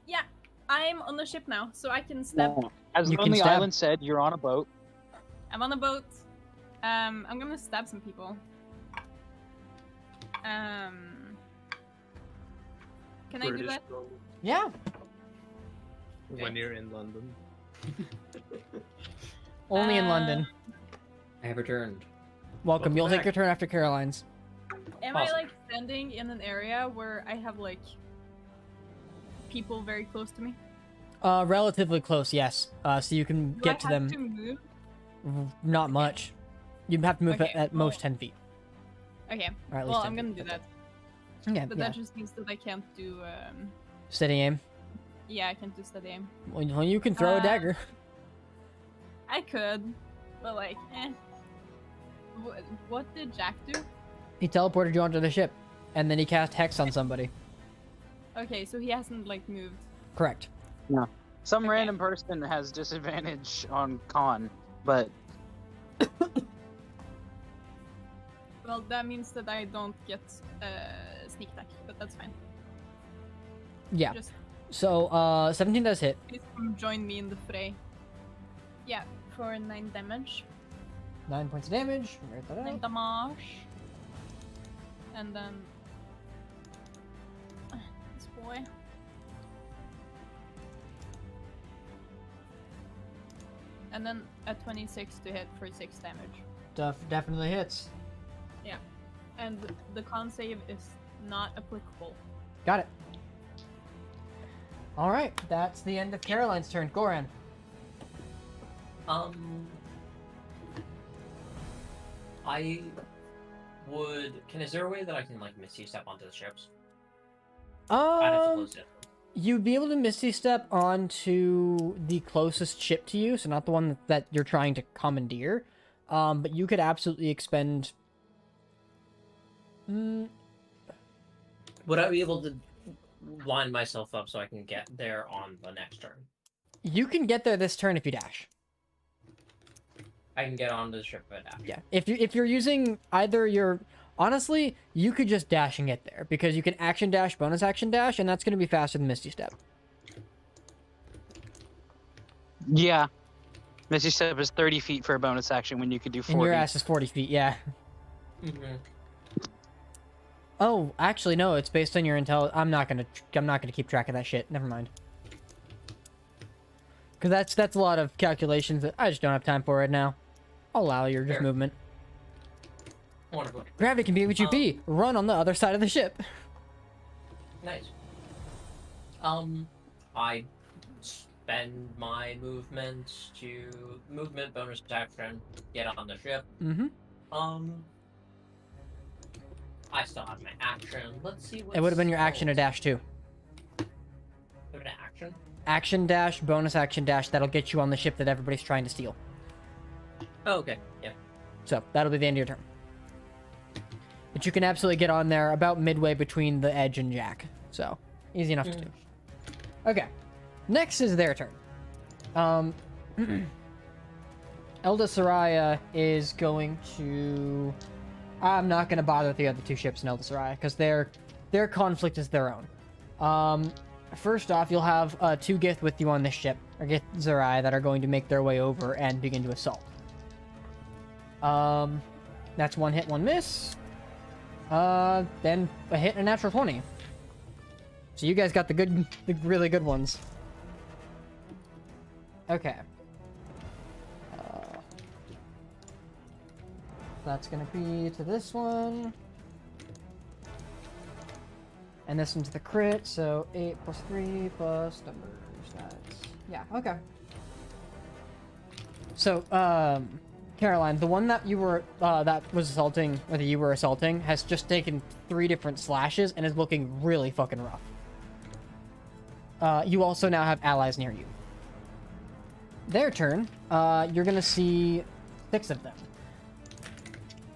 Yeah, I'm on the ship now, so I can step. As You can Lonely stab. Island said, you're on a boat. I'm on a boat. I'm gonna stab some people. Can I do British that? roll. Yeah. When you're in London. Only in London. I have returned. Welcome. welcome You'll take back. your turn after Caroline's. Am I Awesome. like standing in an area where I have like people very close to me? Relatively close, yes. So you can Do get I to have them. to move? Not much. You have to move Okay, at most well- 10 feet. Okay. Or at least Well, 10 I'm gonna feet. do that. Yeah, But yeah. that just means that I can't do. Steady aim. Yeah, I can't do steady aim. Well, you can throw a dagger. I could, but like, eh. What did Jack do? He teleported you onto the ship, and then he cast Hex on somebody. Okay, so he hasn't like moved. Correct. Some Okay. random person has disadvantage on con, but Well, that means that I don't get sneak attack, but that's fine. Yeah. Just So, 17 does hit. please come join me in the fray. Yeah, for 9 damage. 9 points of damage. Write that 9 out. damage. And then this boy. And then a 26 to hit for 6 damage. Definitely hits. And the con save is not applicable. Got it. Alright, that's the end of Caroline's turn. Goran. I would. Is there a way that I can like misty step onto the ships? I'd have to close it. You'd be able to Misty Step onto the closest ship to you, so not the one that you're trying to commandeer. But you could absolutely expend. Would I be able to line myself up so I can get there on the next turn? You can get there this turn if you dash. I can get onto the ship right now. Yeah. If you're using either your. Honestly, you could just dash and get there, because you can action dash, bonus action dash, and that's going to be faster than Misty Step. yeah. Misty Step is 30 feet for a bonus action when you could do 40. And your ass is 40 feet, yeah. Mm-hmm. Oh, actually, no, it's based on your intel. I'm not gonna keep track of that shit. Never mind. Because that's a lot of calculations that I just don't have time for right now. I'll allow your just Fair. movement. Wonderful. Gravity can be what you be. Run on the other side of the ship. Nice. I spend my movement bonus action, get on the ship. Mm-hmm. I still have my action. Let's see what. It would have been your action to dash too. An action. Action dash, bonus action dash. That'll get you on the ship that everybody's trying to steal. Oh, okay. Yeah. So that'll be the end of your turn. But you can absolutely get on there about midway between the edge and Jack. So easy enough to do. Okay. Next is their turn. Elda Soraya is going to. I'm not going to bother with the other two ships in Elda Soraya because their conflict is their own. First off, you'll have 2 Gith with you on this ship, or Gith Zerai, that are going to make their way over and begin to assault. That's 1 hit, 1 miss. Then a hit and a natural 20. So you guys got the really good ones. Okay. That's gonna be to this one. And this one's the crit, so 8 plus 3 plus numbers. That's... yeah, okay. So, Caroline, the one that you were, that was assaulting, or that you were assaulting, has just taken 3 different slashes and is looking really fucking rough. You also now have allies near you. Their turn, you're gonna see 6 of them.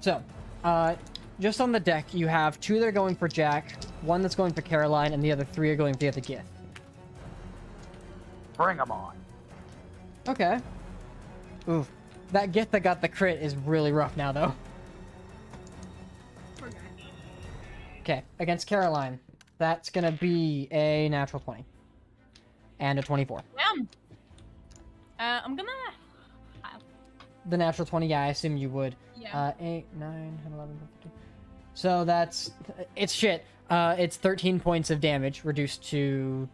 So, just on the deck, you have 2 that are going for Jack, 1 that's going for Caroline, and the other 3 are going for the other Gith. Bring them on. Okay. Oof. That gift that got the crit is really rough now, though. Poor guy. Okay, against Caroline, that's gonna be a natural 20. And a 24. Damn. I'm gonna. The natural 20, yeah, I assume you would. Yeah. 8, 9, 10, 11, 12. So that's... It's shit. It's 13 points of damage, reduced to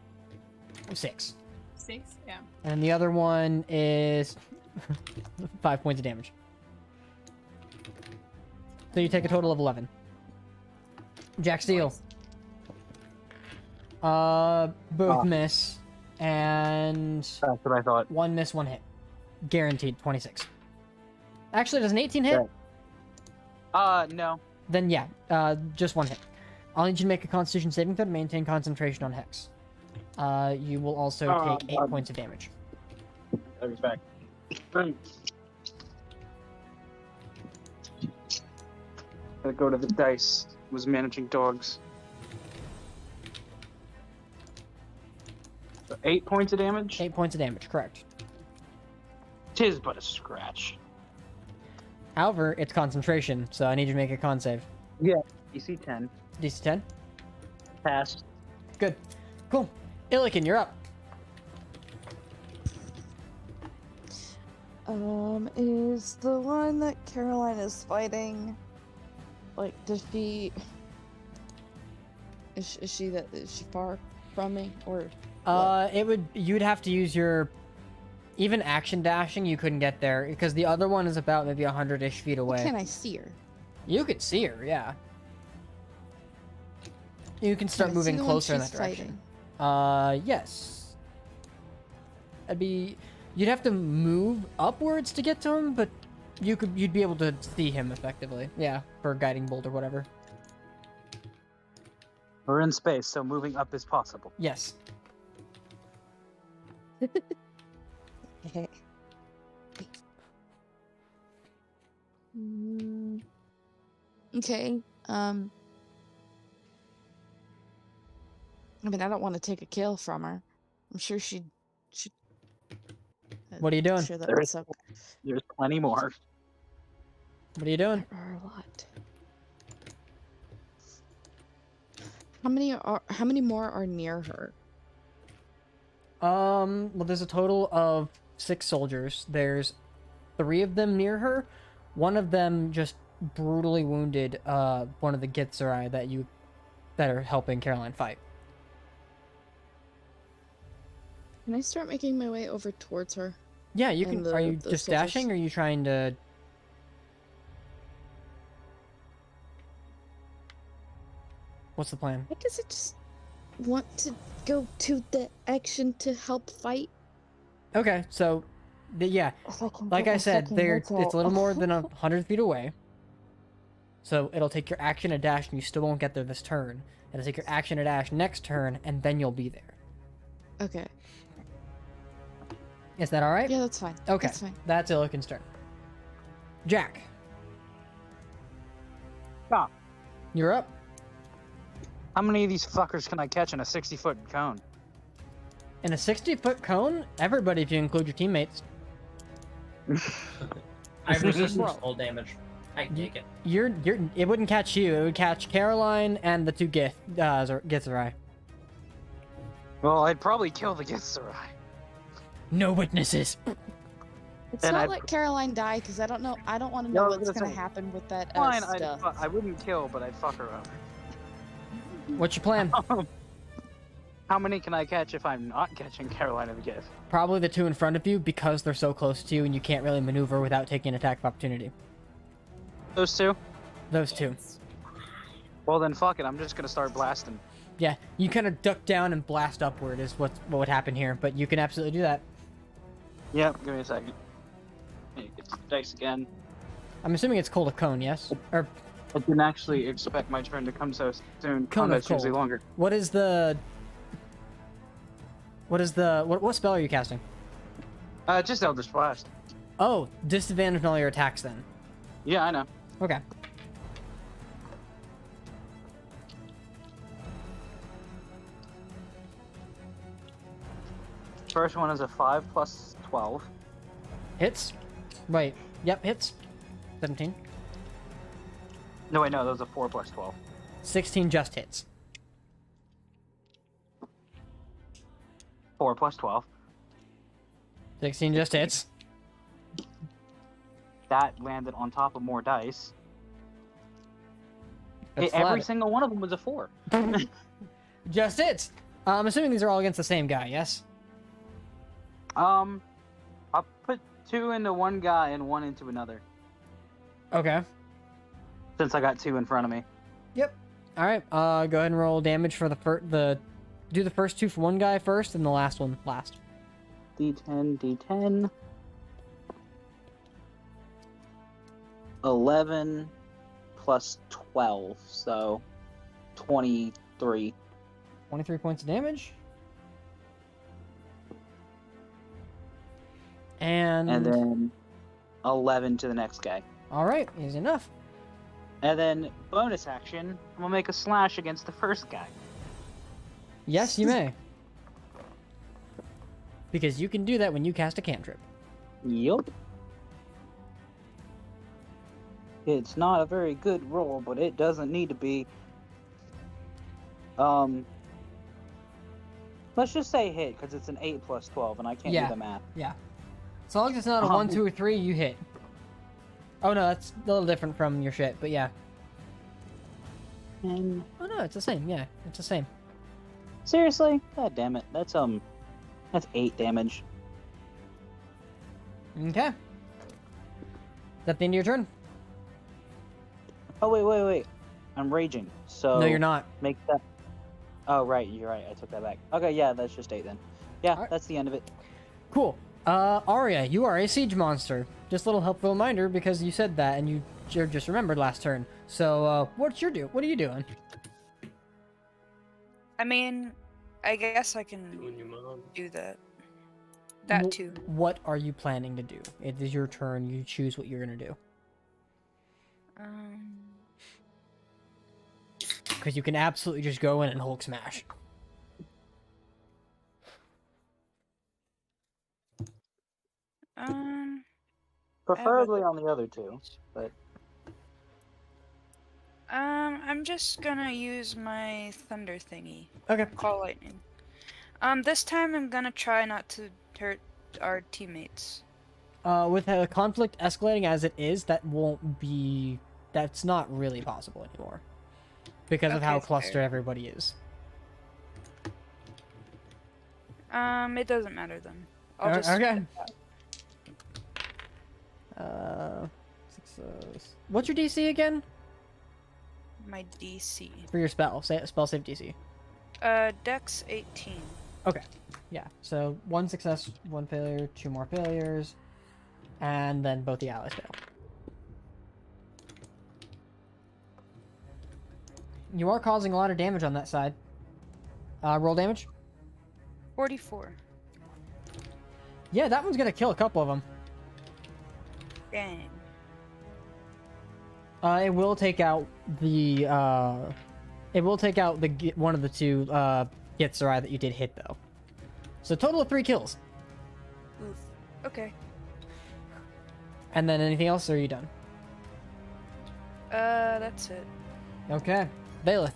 6. 6. Yeah. And the other one is 5 points of damage. So you take a total of 11. Jack Steel. Both miss. And... That's what I thought. 1 miss, 1 hit. Guaranteed 26. Actually, does an 18 hit? No. Then yeah, just 1 hit. I'll need you to make a Constitution saving throw to maintain concentration on Hex. You will also take 8 points of damage. I respect. Gotta go to the dice. Was managing dogs. So 8 points of damage? 8 points of damage, correct. Tis but a scratch. However, it's concentration, so I need you to make a con save. Yeah. DC 10. DC 10? Pass. Good. Cool. Illiken, you're up. Is the one that Caroline is fighting, like, does she... Is she far from me, or... You'd have to use your... Even action dashing, you couldn't get there, because the other one is about maybe 100-ish feet away. Can I see her? You could see her, yeah. You can start Can I see moving the one closer in that she's direction. fighting? Yes. You'd have to move upwards to get to him, but you'd be able to see him effectively. Yeah, for a guiding bolt or whatever. We're in space, so moving up is possible. Yes. Okay. Okay. I mean, I don't want to take a kill from her. I'm sure she'd. What are you doing? Sure that There's- would suck. There's plenty more. What are you doing? There are a lot. How many more are near her? Well, there's a total of 6 soldiers. There's 3 of them near her. One of them just brutally wounded one of the Githzerai that are helping Caroline fight. Can I start making my way over towards her? Yeah, you And can. Are you the just soldiers? dashing, or are you trying to? What's the plan? I guess I just want to go to the action to help fight. Okay, so, yeah, If I can like get I my said, fucking words it's a little out. more than 100 feet away. So it'll take your action a dash, and you still won't get there this turn. It'll take your action a dash next turn, and then you'll be there. Okay. Is that all right? Yeah, that's fine. Okay, That's fine. that's Illiken's turn. Jack. Ah. You're up. How many of these fuckers can I catch in a 60-foot cone? In a 60-foot cone, everybody if you include your teammates. I have resistance to full damage. I can take it. It wouldn't catch you. It would catch Caroline and the 2 Githzerai. Well, I'd probably kill the Githzerai. No witnesses. Let's And not I- let Caroline die, because I don't know. I don't want to No, know I was what's gonna gonna say, happen with that Fine, stuff. I wouldn't kill, but I'd fuck her up. What's your plan? How many can I catch if I'm not catching Caroline of the Gift? Probably the 2 in front of you because they're so close to you and you can't really maneuver without taking an attack of opportunity. Those 2? Those 2. Well then, fuck it. I'm just gonna start blasting. Yeah, you kind of duck down and blast upward is what would happen here, but you can absolutely do that. Yep. Give me a second. Get the dice again. I'm assuming it's cold a cone, yes? Or I didn't actually expect my turn to come so soon. Cone of Combat's usually cold. longer. what spell are you casting? Just Eldritch Blast. Oh, disadvantage on all your attacks then. Yeah, I know. Okay. first one is a 5 plus 12. Hits. Wait. Yep, hits. 17. No, wait, no, that was a 4 plus 12. 16 just hits. 4 plus 12. 16 just hits. That landed on top of more dice. That's Every flat. single one of them was a 4. Just hits. I'm assuming these are all against the same guy, yes? I'll put 2 into one guy and 1 into another. Okay. Since I got 2 in front of me. Alright, go ahead and roll damage for do the first 2 for one guy first, and the last one last. D10, D10. 11 plus 12, so 23. 23 points of damage. And then 11 to the next guy. alright, easy enough. And then bonus action, I'm gonna make a slash against the first guy. Yes, you may. Because you can do that when you cast a cantrip. Yup. It's not a very good roll, but it doesn't need to be. Let's just say hit, because it's an 8 plus 12, and I can't Yeah. do the math. Yeah. So long as it's not a 1, 2, or 3, you hit. Oh no, that's a little different from your shit, but yeah. And Oh no, it's the same, yeah. It's the same. seriously? God damn it. That's 8 damage. Okay. Is that the end of your turn? Oh, wait. I'm raging, so... No, you're not. Make that... Oh, right, you're right. I took that back. Okay, yeah, that's just 8 then. Yeah, Alright. that's the end of it. Cool. Arya, you are a siege monster. Just a little helpful reminder because you said that and you just remembered last turn. So, what are you doing? I mean, I guess I can Doing your mom. do that. That Wh- too. What are you planning to do? It is your turn. You choose what you're gonna do. Because you can absolutely just go in and Hulk smash. Preferably on the other two, but... I'm just gonna use my thunder thingy. Okay. Call lightning. This time I'm gonna try not to hurt our teammates. With a conflict escalating as it is, that's not really possible anymore. Because of how Okay, clustered fair. everybody is. It doesn't matter then. I'll just Okay. Success. What's your DC again? my DC. For your spell save DC. Dex 18. Yeah, so 1 success, 1 failure, 2 more failures, and then both the allies fail. You are causing a lot of damage on that side. Roll damage. 44. Yeah, that one's gonna kill a couple of them. Dang. It will take out the one of the 2 Gitsurai that you did hit though. So total of 3 kills. Oof. Okay. And then anything else, or are you done? That's it. Okay. Bailiff.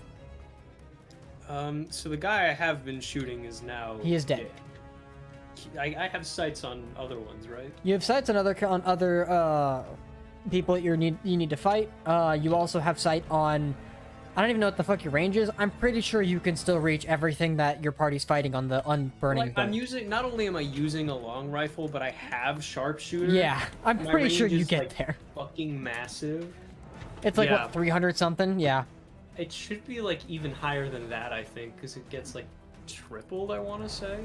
So the guy I have been shooting is now... He is dead. I have sights on other ones, right? You have sights on other people that you need to fight. You also have sight on... I don't even know what the fuck your range is. I'm pretty sure you can still reach everything that your party's fighting on the unburning Like, I'm boat. using... Not only am I using a long rifle, but I have sharpshooter. Yeah, I'm My pretty sure range you is, get like, there. Fucking massive. It's like, yeah. what, 300 something? Yeah. It should be, like, even higher than that, I think, because it gets, like, tripled, I want to say.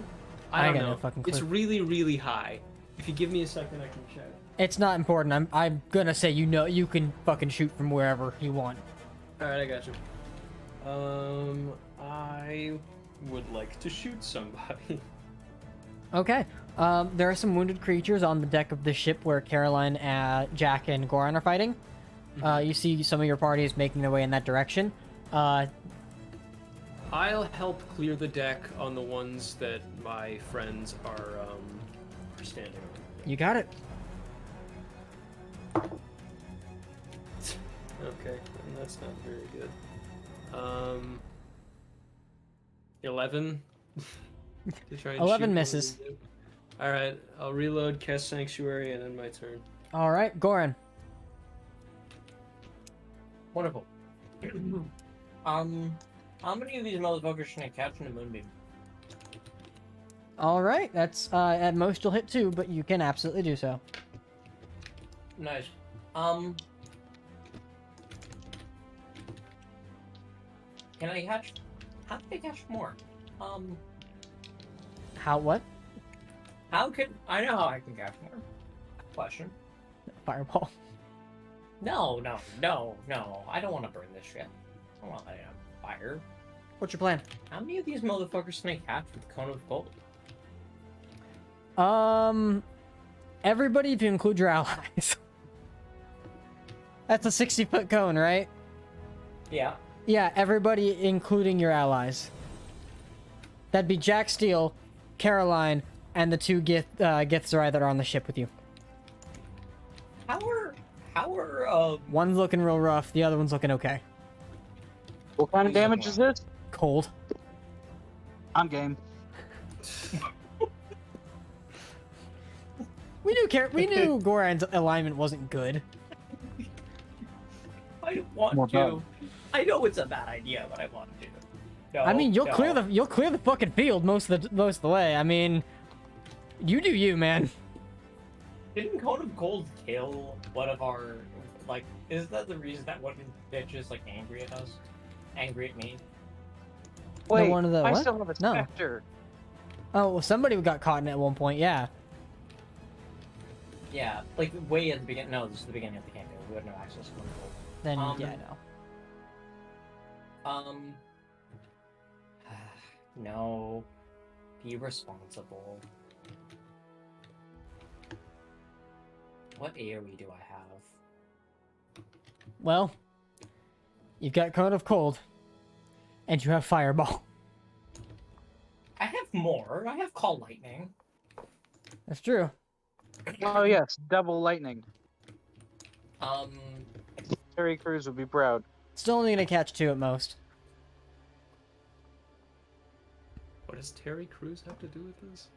I don't got know. no fucking It's clue. really, really high. If you give me a second, I can check. It's not important. I'm gonna say you can fucking shoot from wherever you want. Alright, I got you. I would like to shoot somebody. Okay. There are some wounded creatures on the deck of the ship where Caroline, Jack, and Goran are fighting. You see some of your parties making their way in that direction. I'll help clear the deck on the ones that my friends are standing on. You got it. Okay, and that's not very good. 11. To try and 11 shoot misses. All right, I'll reload, cast Sanctuary, and end my turn. All right, Goran. Wonderful. How many of these motherfuckers can I catch in a moonbeam? All right, that's at most you'll hit 2, but you can absolutely do so. Nice. Can I catch? How can I catch more? How what? How can I know how I can catch more? Question. Fireball. No. I don't want to burn this shit. I don't want to light it on fire. What's your plan? How many of these motherfuckers can I catch with Cone of Cold? Everybody if you include your allies. That's a 60-foot cone, right? Yeah. Yeah, everybody including your allies. That'd be Jack Steele, Caroline, and the 2 Githzerai that are on the ship with you. How are One's looking real rough, the other one's looking okay. What kind of damage is this? Cold. I'm game. We knew Goran's alignment wasn't good. I want More to. bug. I know it's a bad idea, but I want to. No, I mean, you'll no. clear the fucking field most of the way. I mean, you do you, man. Didn't Cone of Cold kill one of our, like, is that the reason that one of the bitches, like, angry at us? Angry at me? Wait, one of the I what? still have a No. specter. Oh, well, somebody got caught in it at one point, yeah. Yeah, like, way at the beginning. No, this is the beginning of the campaign. We had no access to Cone of Cold. Then, Um, yeah, no. No. Be responsible. What AoE do I have? Well, you've got Cone of Cold, and you have Fireball. I have more. I have Call Lightning. That's true. Oh yes, double lightning. Terry Crews would be proud. Still only gonna catch 2 at most. What does Terry Crews have to do with this?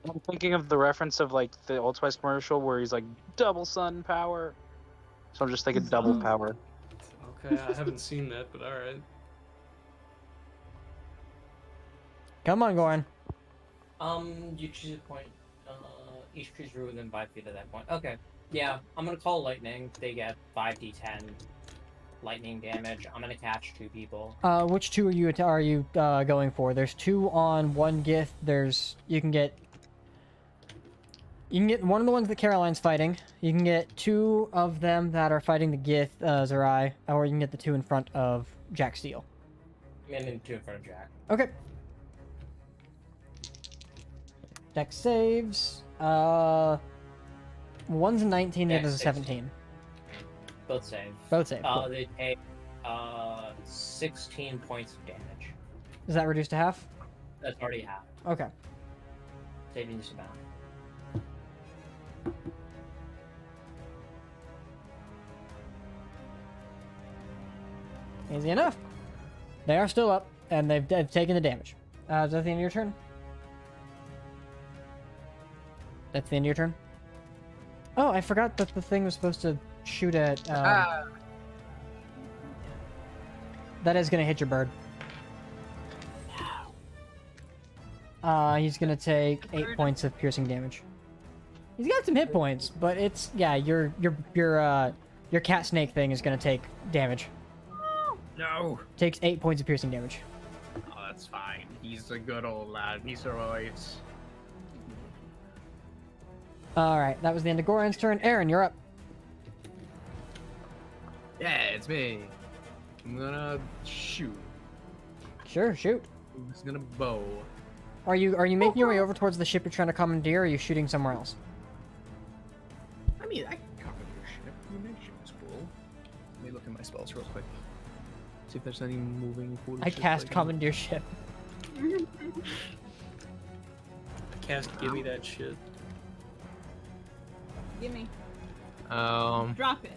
I'm thinking of the reference of like the Old Spice commercial where he's like double sun power. So I'm just thinking double power. Okay, I haven't seen that, but all right. Come on, Goran. You choose a point. Each creature within 5 feet of that point. Okay. Yeah, I'm gonna call lightning. They get 5d10 lightning damage. I'm gonna catch 2 people. Which 2 are you going for? There's 2 on 1 Gith. You can get one of the ones that Caroline's fighting. You can get 2 of them that are fighting the Gith Zerai, or you can get the 2 in front of Jack Steele. And then 2 in front of Jack. Okay. Dex saves. One's a 19, the Dex other's a 16. 17. Both save. Both save. Cool. They take 16 points of damage. Is that reduced to half? That's already half. Okay. Savings amount. Easy enough. They are still up, and they've taken the damage. Is that the end of your turn? That's the end of your turn? Oh, I forgot that the thing was supposed to shoot at... That is going to hit your bird. He's going to take 8 points of piercing damage. He's got some hit points, but it's... Yeah, your cat snake thing is going to take damage. No. Takes 8 points of piercing damage. Oh, that's fine. He's a good old lad. He survives. Alright, that was the end of Goran's turn. Aaron, you're up. Yeah, it's me. I'm gonna shoot. Sure, shoot. I'm just gonna bow. Are you making your way over towards the ship you're trying to commandeer, or are you shooting somewhere else? I mean, I can cover your ship. You mentioned it's cool. Let me look at my spells real quick. See if there's any moving cool I shit cast can- commandeer ship. Cast, give me that shit. Gimme. Um. Drop it.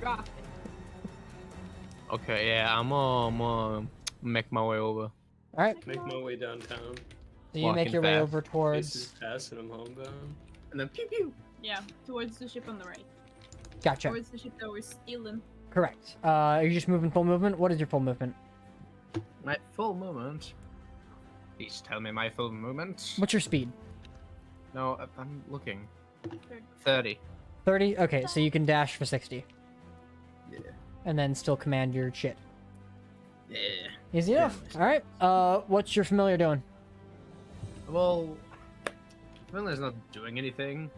Drop it. Okay, yeah, I'm gonna make my way over. All right, Make my way downtown. so you make Walking your way fast. over This is towards. fast and I'm homebound. And then pew pew. Yeah, towards the ship on the right. Gotcha. Towards the ship that we're stealing. Correct. Are you just moving full movement? What is your full movement? My full movement. Please tell me my full movement. What's your speed? No, I'm looking. 30. 30. Okay, so you can dash for 60, Yeah. and then still command your shit. Yeah. Easy enough. nice. All right. What's your familiar doing? Well, Finland's not doing anything.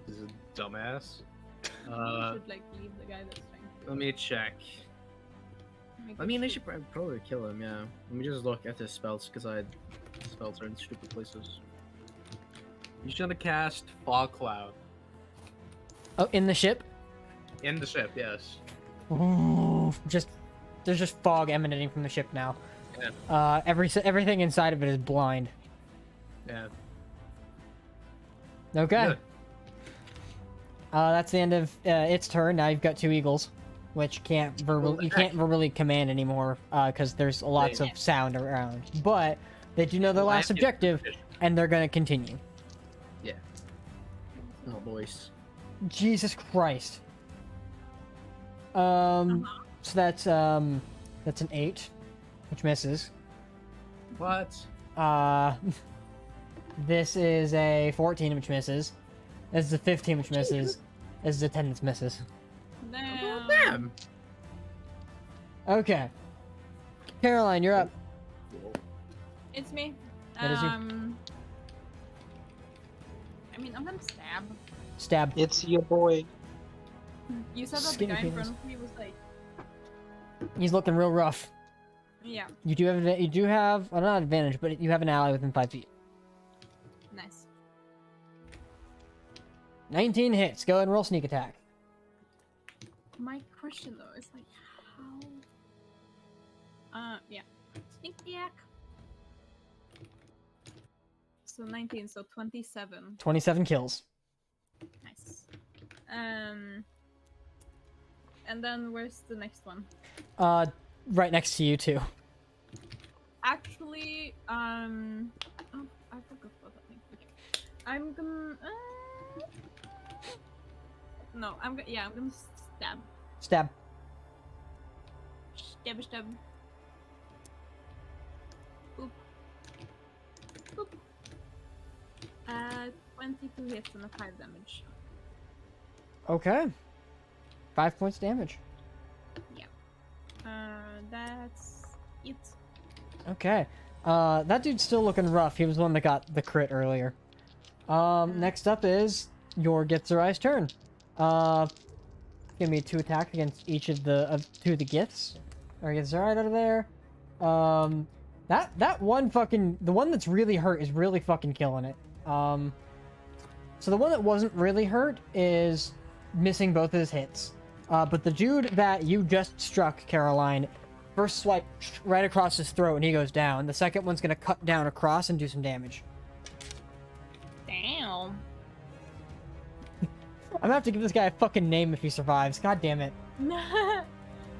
He's a dumbass. We should like leave the guy that's trying to. Let me check. make I it mean, I shoot. should probably kill him, yeah. Let me just look at his spells, because spells are in stupid places. He's gonna cast Fog Cloud. Oh, in the ship. In the ship, yes. Ooh, there's just fog emanating from the ship now. Yeah. Everything inside of it is blind. Yeah. Okay. Good. That's the end of its turn. Now you've got two eagles, which you can't verbally command anymore because there's lots of sound around. But they do know their Well, I last have to- objective, and they're gonna continue. Yeah. Oh, boys. Jesus Christ. So that's an 8, which misses. What? This is a 14, which misses. This is a 15, which misses. This is a 10, which misses. Damn. Damn! Okay. Caroline, you're up. It's me. What is you? I mean, I'm gonna stab. Stab. It's your boy. You said that the Skinny guy in penis. front of me was like, He's looking real rough. yeah, You do have well, not advantage, but you have an ally within 5 feet. nice. 19 hits. Go ahead and roll sneak attack. My question though is like, how? Yeah, sneak attack. So 19, so 27. 27 kills. Nice. And then where's the next one? Right next to you too. Actually, oh, I forgot about that thing. Okay. I'm gonna. No, I'm gonna. Yeah, I'm gonna stab. Stab. Stab. Boop. Boop. 22 hits and a 5 damage. Okay. 5 points damage. That's it. Okay. That dude's still looking rough. He was the one that got the crit earlier. Next up is your Githzerai's turn. Give me 2 attacks against each of the 2 of the Giths. Or Githzerai out of there. That one fucking the one that's really hurt is really fucking killing it. So the one that wasn't really hurt is missing both of his hits. But the dude that you just struck, Caroline, first swipe right across his throat and he goes down. The second one's gonna cut down across and do some damage. Damn. I'm gonna have to give this guy a fucking name if he survives. God damn it.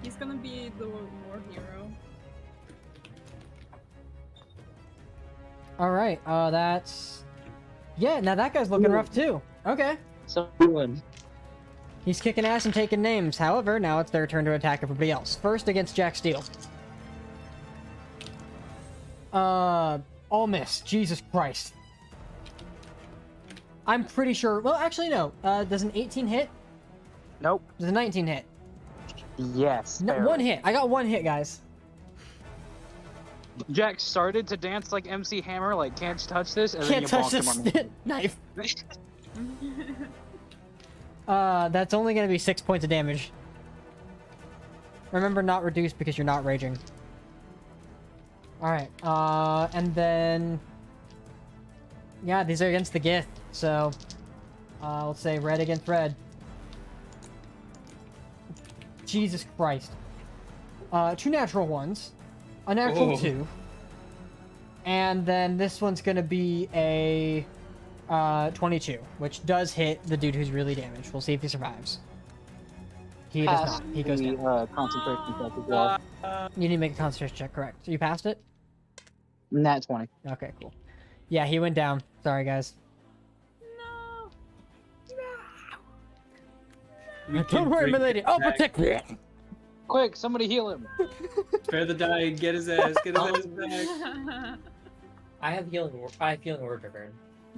He's gonna be the war hero. Alright, that's... Yeah, now that guy's looking rough too. Okay. Someone. He's kicking ass and taking names. However, now it's their turn to attack everybody else. First against Jack Steele. All miss. Jesus Christ. I'm pretty sure... Well, actually, no. Does an 18 hit? Nope. Does a 19 hit? Yes. No, barely. 1 hit. I got 1 hit, guys. Jack started to dance like MC Hammer, like can't touch this, and Can't then you touch bonked him on the this knife. That's only gonna be 6 points of damage. Remember, not reduced because you're not raging. Alright, and then... Yeah, these are against the Gith, so... let's say red against red. Jesus Christ. 2 natural ones, a natural Oh. 2, and then this one's gonna be a 22, which does hit the dude who's really damaged. We'll see if he survives. He does Pass not. He goes the, down. concentration check as well. You need to make a concentration check, correct? You passed it? Nat 20. Okay, cool. Yeah, he went down. Sorry, guys. We Don't can worry, bring milady. it I'll back. protect you. Quick, somebody heal him. Spare the dying. Get his ass. Get his ass back. I have healing word of burn.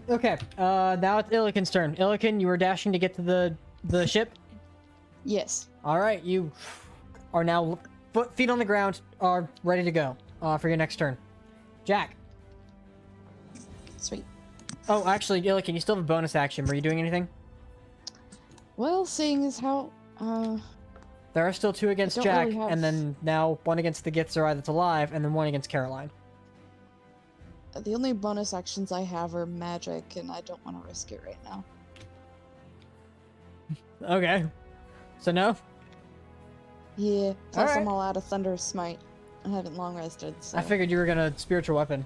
Okay, now it's Illiken's turn. Illiken, you were dashing to get to the ship. Yes. All right, you are now feet on the ground, are ready to go for your next turn. Jack. Sweet. Oh, actually, Illiken, you still have a bonus action. Were you doing anything? Well, seeing as how There are still 2 against don't Jack, really have- and then now 1 against the Gitzerai that's alive, and then 1 against Caroline. the only bonus actions I have are magic, and I don't want to risk it right now. Okay. So no? Yeah. Plus, Alright. I'm all out of Thunder Smite. I haven't long rested, so. I figured you were gonna spiritual weapon.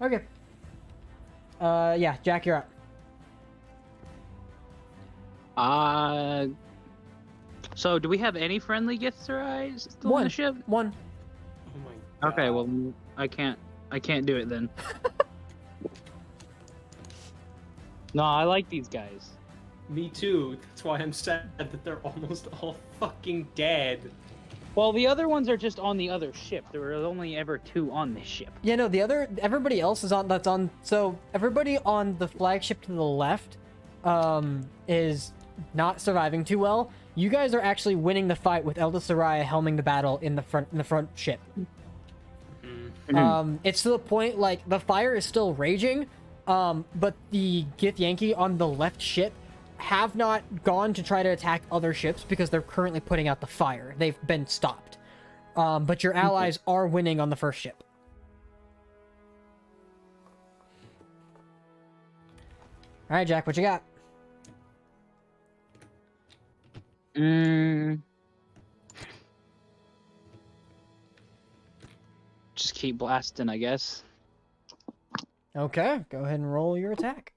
Okay. Yeah, Jack, you're up. So do we have any friendly Gitzerai still on One. the ship? 1. Oh my god. Okay, well I can't do it then. No, I like these guys. Me too. That's why I'm sad that they're almost all fucking dead. Well, the other ones are just on the other ship. There were only ever 2 on this ship. Yeah, no, everybody else is on, so everybody on the flagship to the left, is not surviving too well. You guys are actually winning the fight with Elda Soraya helming the battle in the front ship. It's to the point, like, the fire is still raging, but the Githyanki on the left ship have not gone to try to attack other ships because they're currently putting out the fire. They've been stopped. But your allies are winning on the first ship. Alright, Jack, what you got? Just keep blasting, I guess. Okay, go ahead and roll your attack.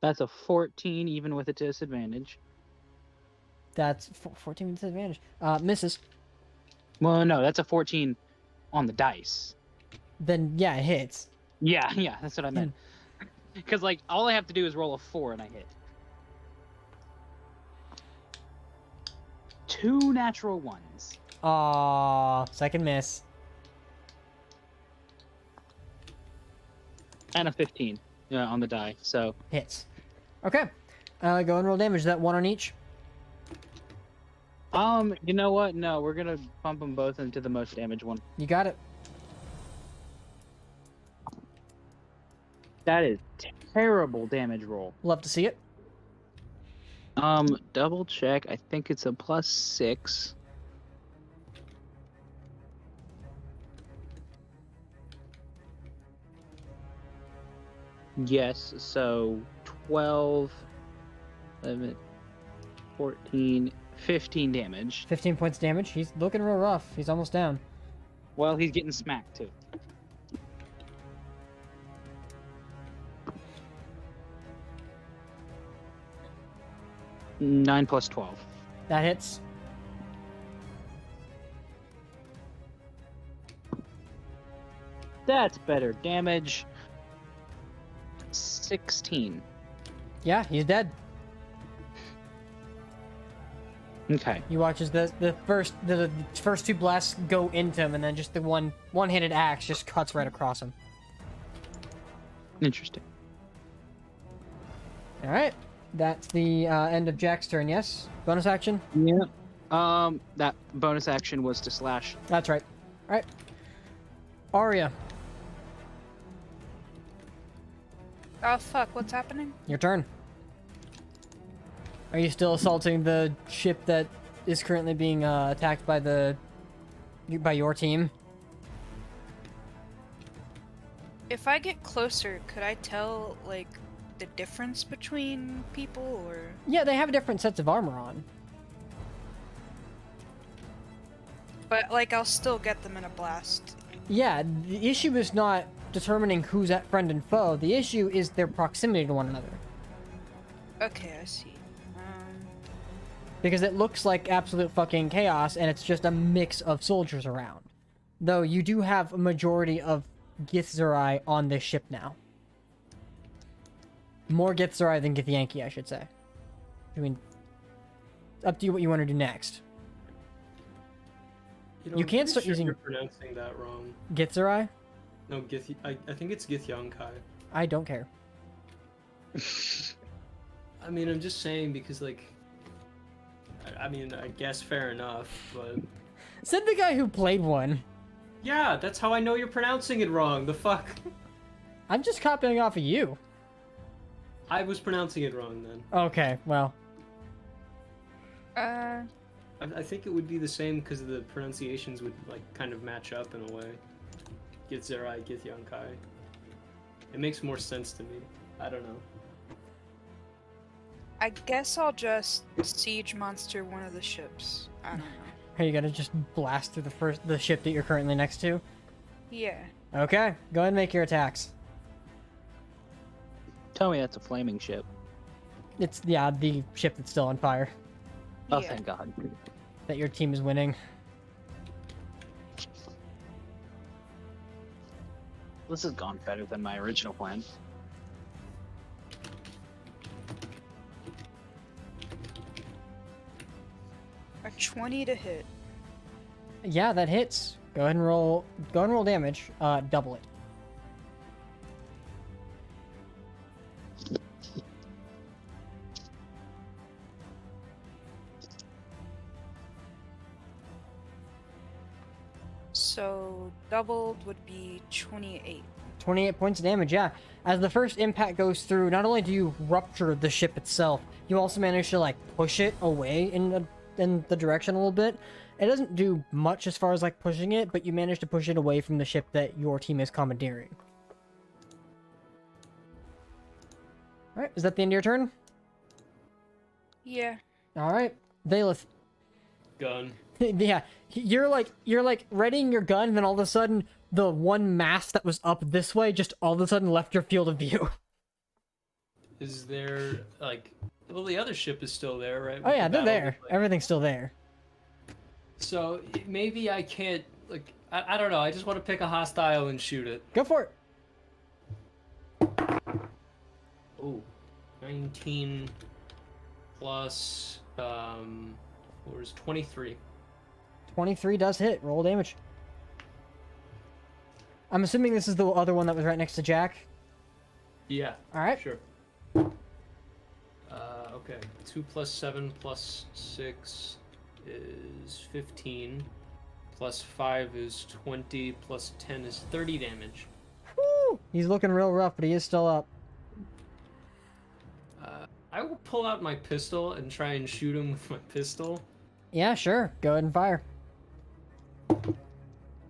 That's a 14, even with a disadvantage. That's 14 with disadvantage. Misses. Well, no, that's a 14 on the dice. Then, yeah, it hits. Yeah, that's what I meant. Because, like, all I have to do is roll a 4 and I hit. 2 natural ones. Second miss. And a 15 on the die, so... Hits. Okay. Go and roll damage. Is that 1 on each? You know what? No, we're gonna bump them both into the most damage one. You got it. That is terrible damage roll. Love to see it. Double check. I think it's a +6. Yes, so 12, 11, 14, 15 damage. 15 points damage. He's looking real rough. He's almost down. Well, he's getting smacked too. Nine plus 12. That hits. That's better damage. 16. Yeah, he's dead. Okay. You watch as the first 2 blasts go into him, and then just the one-handed axe just cuts right across him. Interesting. All right, that's the end of Jack's turn. Yes, bonus action. Yeah. That bonus action was to slash. That's right. All right, Arya, Oh fuck, what's happening? your turn. Are you still assaulting the ship that is currently being attacked by your team? If I get closer, could I tell, like, the difference between people, or... Yeah, they have different sets of armor on. But like, I'll still get them in a blast. Yeah, the issue is not determining who's at friend and foe. The issue is their proximity to one another. Okay, I see. Because it looks like absolute fucking chaos, and it's just a mix of soldiers around. Though you do have a majority of Githzerai on this ship now. More Githzerai than Githyanki, I should say. I mean, up to you what you want to do next. You know, You I'm can't pretty start sure using- You're pronouncing that wrong. Githzerai? No, I think it's Githyankai. I don't care. I mean, I'm just saying because, like... I mean, I guess fair enough, but... Said the guy who played one. Yeah, that's how I know you're pronouncing it wrong. The fuck? I'm just copying off of you. I was pronouncing it wrong then. Okay, well. I think it would be the same because the pronunciations would, like, kind of match up in a way. Githzerai, Githyankai. It makes more sense to me. I don't know. I guess I'll just siege monster one of the ships. I don't know. Are you gonna just blast through the ship that you're currently next to? Yeah. Okay, go ahead and make your attacks. Tell me that's a flaming ship. It's, yeah, the ship that's still on fire. Oh, Yeah. thank God. That your team is winning. This has gone better than my original plan. A 20 to hit. Yeah, that hits. Go ahead and roll damage. Double it. So doubled would be 28. 28 points of damage, yeah. As the first impact goes through, not only do you rupture the ship itself, you also manage to, like, push it away in the direction a little bit. It doesn't do much as far as, like, pushing it, but you manage to push it away from the ship that your team is commandeering. Alright, is that the end of your turn? Yeah. Alright. Valeth. Gun. Yeah, you're like readying your gun, and then all of a sudden, the one mast that was up this way just all of a sudden left your field of view. Is there, like... Well, the other ship is still there, right? Oh yeah, With the they're there. battle, like- Everything's still there. So, maybe I can't... Like, I don't know. I just want to pick a hostile and shoot it. Go for it. Oh, 19 plus... What was 23. 23 does hit. Roll damage. I'm assuming this is the other one that was right next to Jack. Yeah. Alright. Sure. Okay. 2 plus 7 plus 6 is 15. Plus 5 is 20. Plus 10 is 30 damage. Woo! He's looking real rough, but he is still up. I will pull out my pistol and try and shoot him with my pistol. Yeah, sure. Go ahead and fire.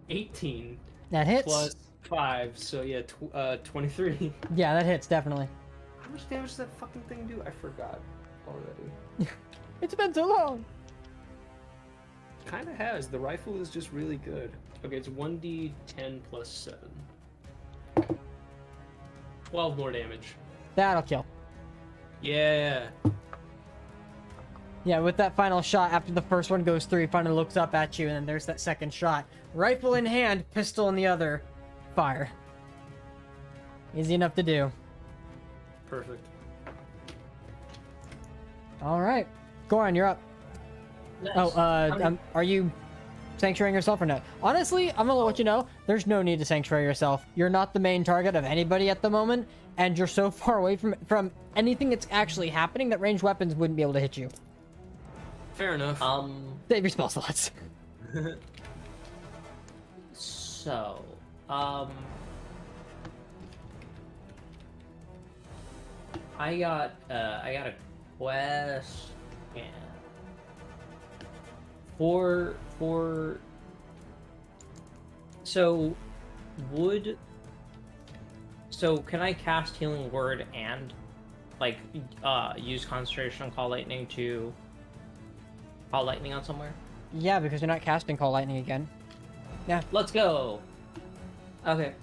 18 That hits. plus 5, so yeah, 23. Yeah, that hits, definitely. How much damage does that fucking thing do? I forgot already. It's been so long. Kinda has. The rifle is just really good. Okay, it's 1d10 plus 7. 12 more damage. That'll kill. Yeah. Yeah, with that final shot, after the first one goes through, he finally looks up at you, and then there's that second shot. Rifle in hand, pistol in the other. Fire. Easy enough to do. Perfect. Alright. Goran, you're up. Nice. Are you sanctuarying yourself or no? Honestly, I'm gonna let you know, there's no need to sanctuary yourself. You're not the main target of anybody at the moment, and you're so far away from anything that's actually happening that ranged weapons wouldn't be able to hit you. Fair enough. Save your spell slots. So, I got a question. So can I cast Healing Word and like use concentration on Call Lightning to call lightning on somewhere? Yeah, because you're not casting Call Lightning again. Let's go. Okay.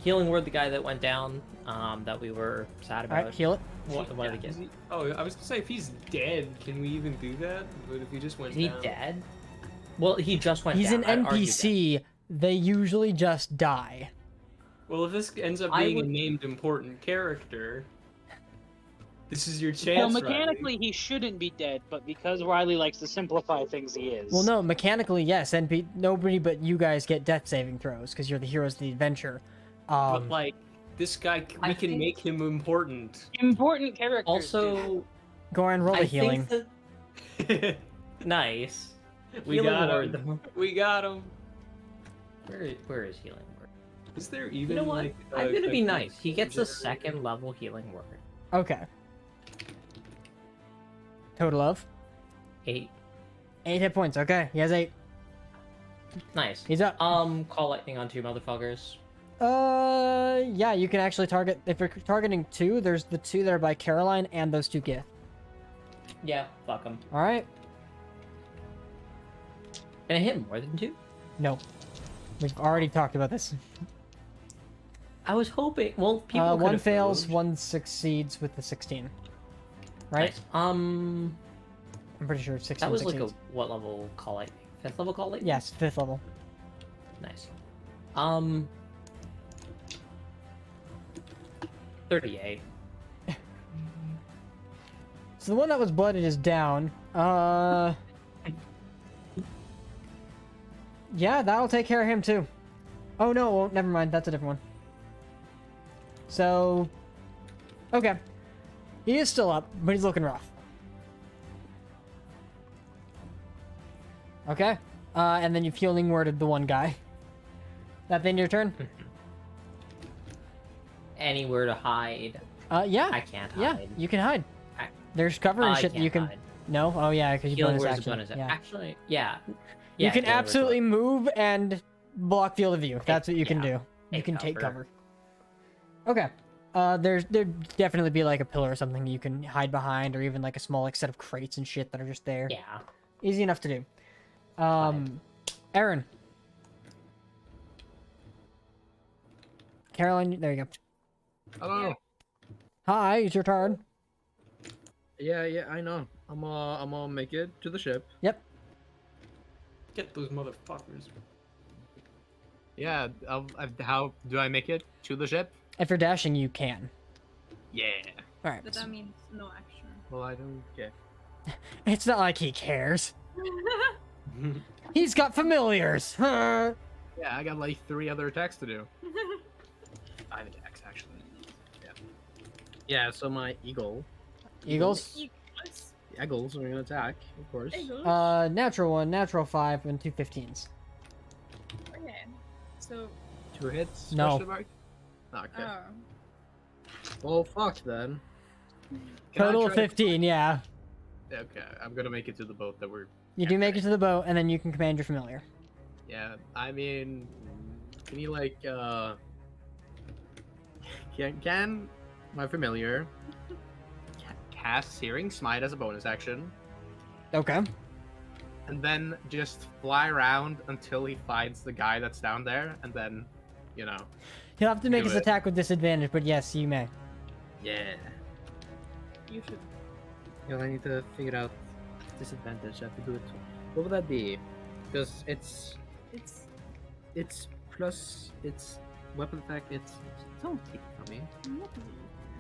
Healing word, the guy that went down, that we were sad about. Alright, heal it. What did he get? Is he... Oh, I was gonna say if he's dead, can we even do that? But if he just went Is he down... dead? Well, he just went He's down. an I'd argue NPC. They usually just die. Well, if this ends up I being would- a named important character, this is your Well, chance. mechanically he shouldn't be dead, but because Riley likes to simplify things, he is. Well, no, mechanically, yes. Nobody but you guys get death saving throws because you're the heroes of the adventure. But like this guy, I we can think- make him important. Important characters. Also, Go ahead and roll the I healing. think that... Nice. We Healing got word, him. though. We got him. Where is healing word? Is there even? You know what? Like, I'm gonna be a nice. He gets a generator? second level healing word. Okay. Total of 8. 8 hit points. Okay, he has 8. Nice. He's up. Call lightning on 2 motherfuckers. Yeah, you can actually target, if you're targeting 2, there's the 2 that are by Caroline and those 2 Gith. Yeah, fuck him. Alright? Can I hit more than 2? No. We've already talked about this. I was hoping. Well, people. One could've fails, moved. one succeeds with the 16. Right? Nice. I'm pretty sure 16 That was like succeeds. a what level call lightning? 5th level call lightning? Yes, 5th level. Nice. 38. So the one that was blooded is down. Yeah, that'll take care of him too. Oh no, it won't. Never mind. That's a different one. So, okay. He is still up, but he's looking rough. Okay. And then you've healing worded the one guy. That then your turn? Anywhere to hide. Yeah. I can't Yeah, hide. you can hide. I- There's cover and I shit that you can't can... hide. No? Oh yeah, because you Healing bonus word is a action. bonus. Yeah. Actually, yeah. You Yeah, can healing word is absolutely bonus. move and block field of view. That's what you can yeah, do. You take can take cover. cover. Okay. There'd definitely be like a pillar or something you can hide behind, or even like a small like set of crates and shit that are just there. Yeah. Easy enough to do. Aaron. Caroline, there you go. Hello. Hi, it's your turn. Yeah, I know. I'm gonna make it to the ship. Yep. Get those motherfuckers. Yeah. How do I make it to the ship? If you're dashing, you can. Yeah. All right. But that means no action. Well, I don't get. It's not like he cares. He's got familiars. Huh? Yeah, I got like 3 other attacks to do. 5 attacks actually. Yeah. Yeah. So my eagle. Eagles. Eagles are gonna attack, of course. Natural 1, natural 5, and 2 15s. Okay. So, 2 hits. No. Question mark? Okay. Well, fuck then. Can I Total try to- 15, yeah. Okay, I'm gonna make it to the boat that we're. You do make it to the boat, and then you can command your familiar. Yeah, I mean, can you like can my familiar cast Searing Smite as a bonus action, Okay. and then just fly around until he finds the guy that's down there, and then, you know. He'll have to make Do his it. attack with disadvantage, but yes, you may. Yeah. you should. Yeah, I need to figure out disadvantage. I have to do it. What would that be? Because it's plus it's weapon attack. It's don't take it from me.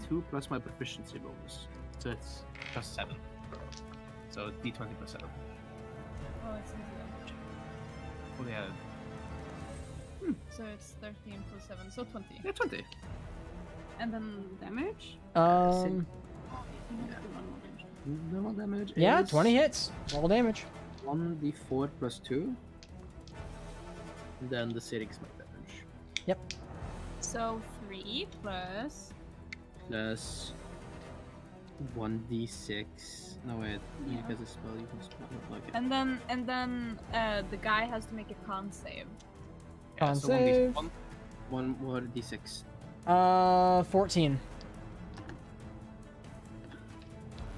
2 plus my proficiency bonus, so it's plus 7. So d20 plus 7. Oh, it's easy damage. Oh yeah, So it's 13 plus 7, so 20. yeah 20. And then damage? Um, You have to do one more damage. Normal damage. yeah, is 20 hits. Roll damage. 1d4 plus 2. And then the Searing Smite damage So 3 plus. plus 1d6. No wait, Yeah. because it's spell you can spell it like it. And then the guy has to make a con save. Con so save. 1 more d6. 14.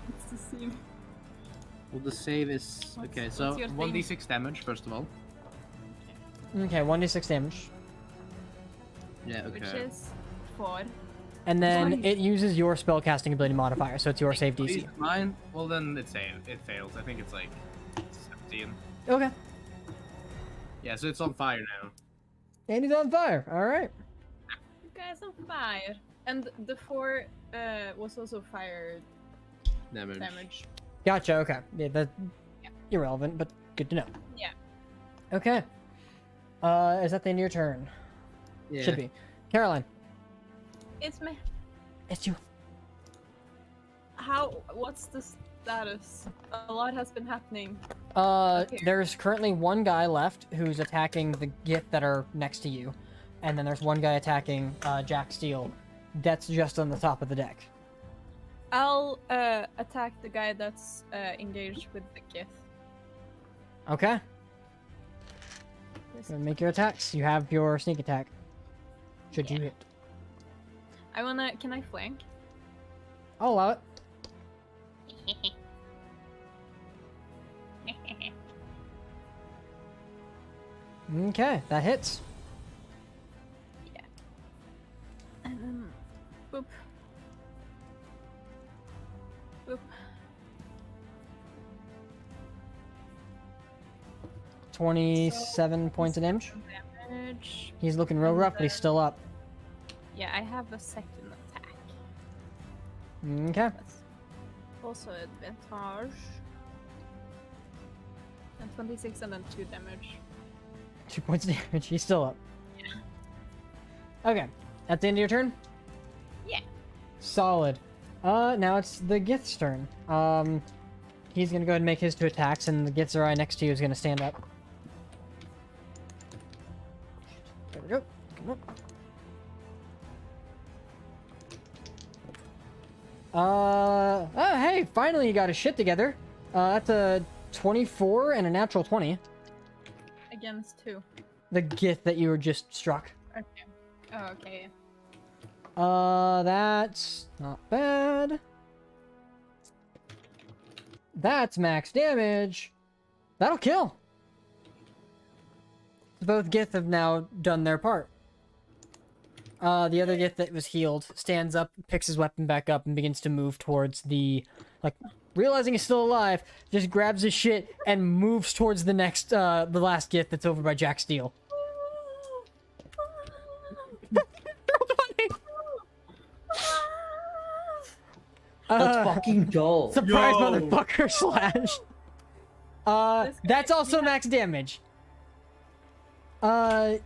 It's the same. Well, the save is okay. So what's your thing? 1d6 damage first of all. Okay, 1d6 damage. Yeah. Okay. Which is 4. And then Nice. it uses your spellcasting ability modifier, so it's your save DC. Mine. Well, then it fails. I think it's like 17. Okay. Yeah. So it's on fire now. And he's on fire. All right. You guys on fire. And the 4 was also fire damage. Gotcha. Okay. Yeah, that's irrelevant, but good to know. Yeah. Okay. Is that the end of your turn? Yeah. Should be. Caroline, It's me. it's you. What's the status? A lot has been happening. Okay. There's currently one guy left who's attacking the Gith that are next to you, and then there's one guy attacking Jack Steele. That's just on the top of the deck. I'll attack the guy that's engaged with the Gith. Okay. Yes. Go make your attacks. You have your sneak attack. Should you Yeah. hit? Can I flank? I'll allow it. Okay, that hits. And then, boop. Boop. 27 points of damage. Damage. He's looking real rough, but he's still up. Yeah, I have a second attack. Okay. That's also advantage. And 26 and then 2 damage. 2 points of damage. He's still up. Okay. At the end of your turn? Yeah. Solid. Now it's the Gith's turn. He's gonna go ahead and make his 2 attacks, and the Githzerai next to you is gonna stand up. There we go. Come on. Oh, hey, finally you got his shit together. That's a 24 and a natural 20. Against 2. The Gith that you were just struck. Okay. Oh, okay. That's not bad. That's max damage. That'll kill. Both Gith have now done their part. The other Gith that was healed stands up, picks his weapon back up, and begins to move towards the, realizing he's still alive, just grabs his shit and moves towards the next, the last Gith that's over by Jack Steele. That's fucking Joel. Surprise, Yo. motherfucker, slash. That's also max damage. Okay.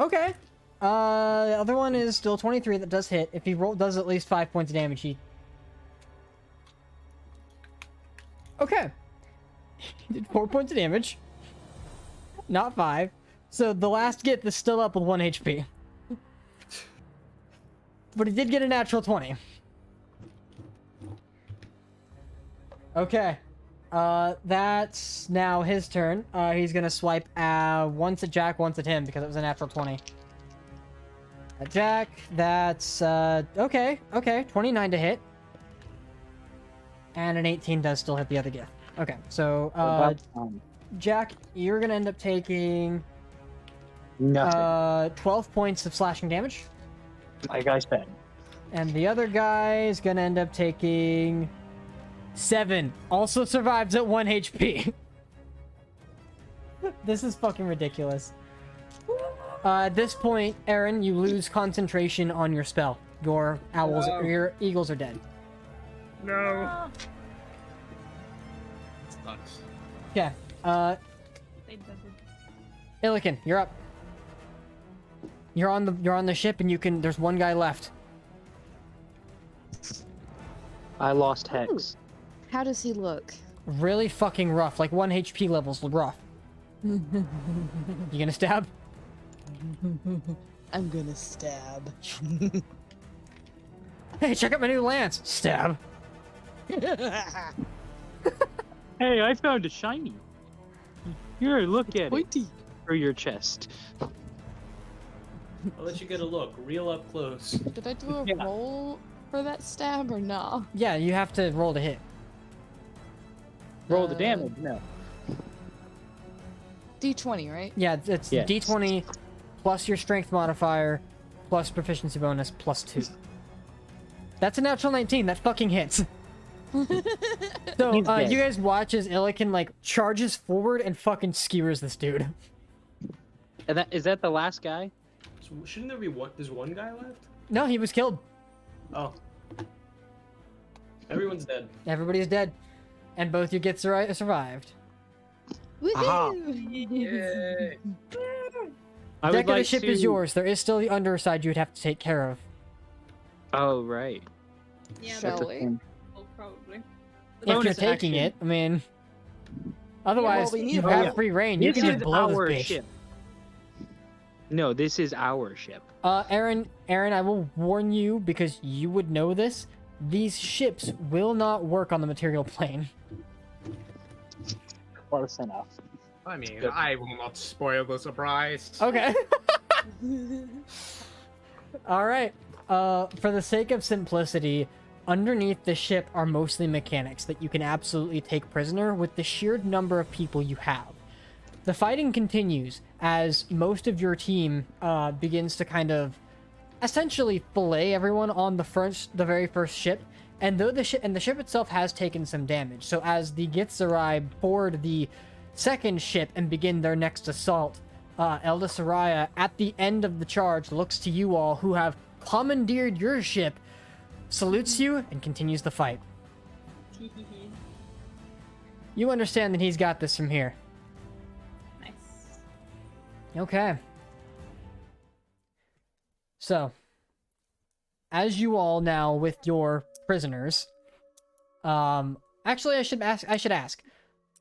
Okay. The other one is still 23 that does hit. If he does at least 5 points of damage, he... Okay. He did 4 points of damage. Not 5. So the last Gith is still up with 1 HP. But he did get a natural 20. Okay. That's now his turn. He's gonna swipe once at Jack, once at him, because it was a natural 20. At Jack, that's, okay. 29 to hit. And an 18 does still hit the other Gith. Okay, so, Jack, you're gonna end up taking... Nothing. 12 points of slashing damage. Like I said. And the other guy is gonna end up taking 7. Also survives at 1 HP. This is fucking ridiculous. At this point, Aaron, you lose concentration on your spell. Your owls, your eagles are dead. No. Sucks. Okay. They did it. Illiken, you're up. You're on the ship, and you can. There's one guy left. I lost Hex. How does he look? Really fucking rough. Like 1 HP levels rough. You gonna stab? I'm gonna stab. Hey, check out my new lance. Stab. Hey, I found a shiny. Here, look at Pointy. it. For your chest. I'll let you get a look, real up close. Did I do a Yeah. roll for that stab or no? Yeah, you have to roll to hit. Roll the damage. No. D20, right? Yeah, it's Yes. D20 plus your strength modifier plus proficiency bonus plus 2. That's a natural 19. That fucking hits. So He's dead. you guys watch as Illiken like charges forward and fucking skewers this dude. And is that the last guy? So shouldn't there be one? There's one guy left? No, he was killed. Oh. Everyone's dead. Everybody's dead, and both you get survived. Aha. Yay. I Deck would of the like ship to... is yours. There is still the underside you would have to take care of. Oh, right. Yeah, Shall that's we? cool, probably. If you're Bonus taking action. it, I mean. Otherwise, we need you to- have yeah. free reign. You This can just is blow our this bitch. ship. No, this is our ship. Aaron, I will warn you because you would know this. These ships will not work on the material plane. Close enough. I mean, I will not spoil the surprise. Okay. All right. For the sake of simplicity, underneath the ship are mostly mechanics that you can absolutely take prisoner with the sheer number of people you have. The fighting continues as most of your team begins to kind of essentially fillet everyone on the very first ship. And though the ship itself has taken some damage, so as the Gitzerai board the second ship and begin their next assault, Elda Soraya, at the end of the charge, looks to you all who have commandeered your ship, salutes you, and continues the fight. You understand that he's got this from here. Nice. Okay. So, as you all now with your prisoners, actually I should ask,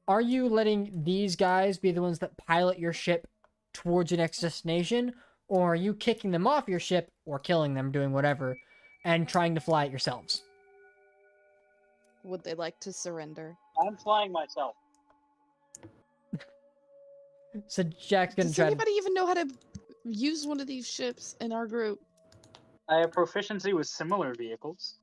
are you letting these guys be the ones that pilot your ship towards your next destination, or are you kicking them off your ship or killing them, doing whatever, and trying to fly it yourselves? Would they like to surrender? I'm flying myself. So Jack's gonna Does try. anybody even know how to use one of these ships in our group? I have proficiency with similar vehicles.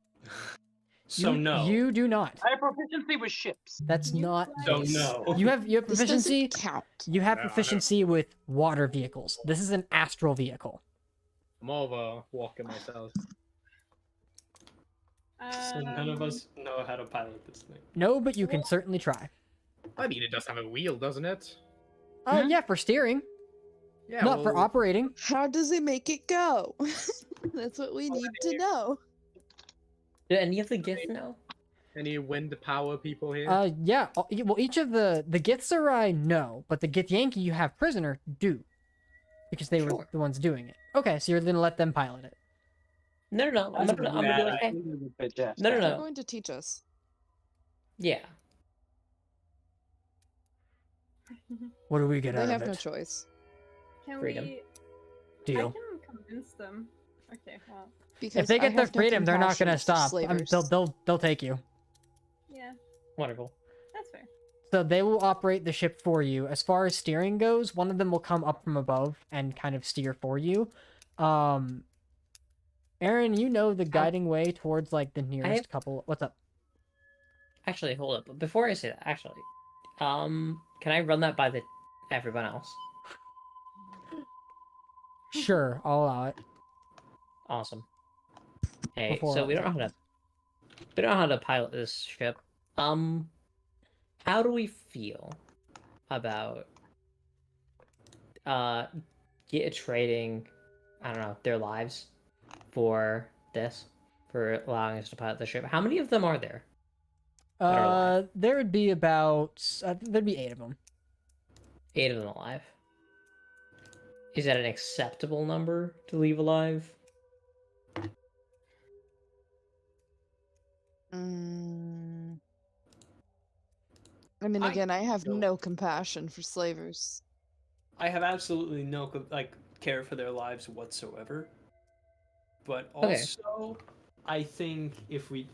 So no. You do not. I have proficiency with ships. That's not. So this. no. You have This proficiency. doesn't count. You have No, I know. proficiency with water vehicles. This is an astral vehicle. I'm over walking myself. So none of us know how to pilot this thing. No, but you can certainly try. I mean, it does have a wheel, doesn't it? Yeah, for steering, Yeah. not for well, operating. How does it make it go? That's what we need to know. Do any of the gifts know? Any wind power people here? Yeah. Well, each of the Gitzerai no, but the Githyanki you have prisoner do, because they were Sure. the ones doing it. Okay, so you're gonna let them pilot it. No. I'm That's gonna be like, hey. No. They're No. going to teach us. Yeah. What do we get They out have of no it? choice. Can Freedom. we? I Deal. can convince them. Okay, well, Because If they I get their have no freedom, they're not gonna compassion for stop. slavers. They'll take you. yeah, Wonderful. that's fair. So they will operate the ship for you. As far as steering goes, one of them will come up from above and kind of steer for you. Aaron, you know the guiding way towards like the nearest couple. What's up? Actually, hold up. Before I say that, can I run that by everyone else? Sure, I'll allow it. Awesome. Hey, Before- so we don't know how to pilot this ship. How do we feel about trading, I don't know, their lives for this, for allowing us to pilot the ship? How many of them are there? that are alive? There would be about there'd be 8 of them. 8 of them alive. Is that an acceptable number to leave alive? I mean, I again, I have don't- no compassion for slavers. I have absolutely no care for their lives whatsoever. But Okay. also, I think if we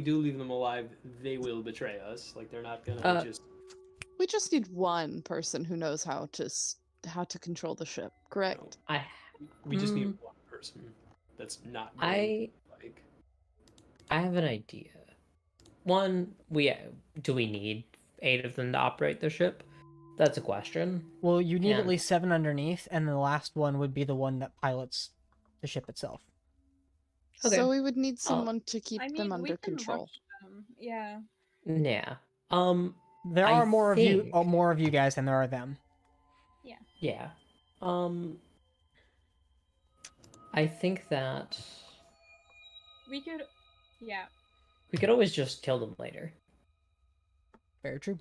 do leave them alive, they will betray us. Like they're not gonna just. We just need one person who knows how to control the ship, correct? I We just need one person that's not. I Like. I have an idea. One, do we need 8 of them to operate the ship? That's a question. Well, you need at And- least 7 underneath, and the last one would be the one that pilots the ship itself. Okay. So we would need someone to keep I mean, them we under can control. watch them. Yeah. Yeah. There I are more of you, think- more of you guys than there are them. Yeah. I think that We could. Yeah. we could always just kill them later. Very true.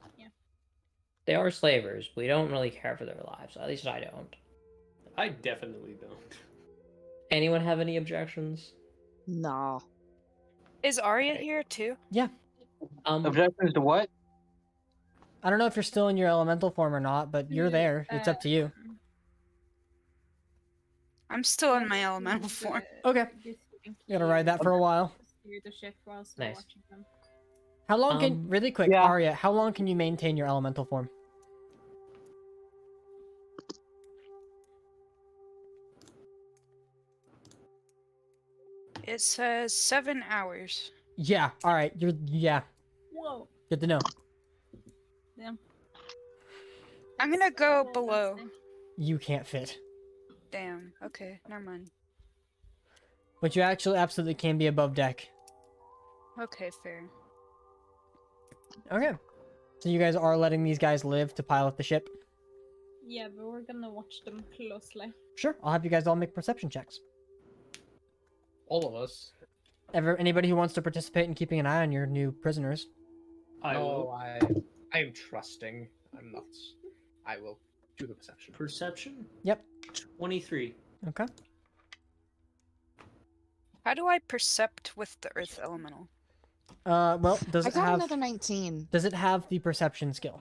They are slavers. We don't really care for their lives. At least I don't. I definitely don't. Anyone have any objections? Nah. Is Arya here too? Objections to what? I don't know if you're still in your elemental form or not, but you're there. It's up to you. I'm still in my elemental form. Okay. You gotta ride that for a while. Steer the ship whilst we're Nice. watching them. How long can, really quick, yeah. Arya, how long can you maintain your elemental form? It says 7 hours. Yeah, alright, yeah, Whoa. good to know. Damn. I'm gonna go Well, below. that's nice. You can't fit. Damn. Okay, never mind. But you actually absolutely can be above deck. Okay, fair. Okay. So you guys are letting these guys live to pilot the ship? Yeah, but we're gonna watch them closely. Sure, I'll have you guys all make perception checks. All of us. Anybody who wants to participate in keeping an eye on your new prisoners? I will. I am trusting. I'm not. I will do the perception. Perception? Yep. 23. Okay. How do I percept with the earth elemental? Well, does I it got have another 19. does it have the perception skill?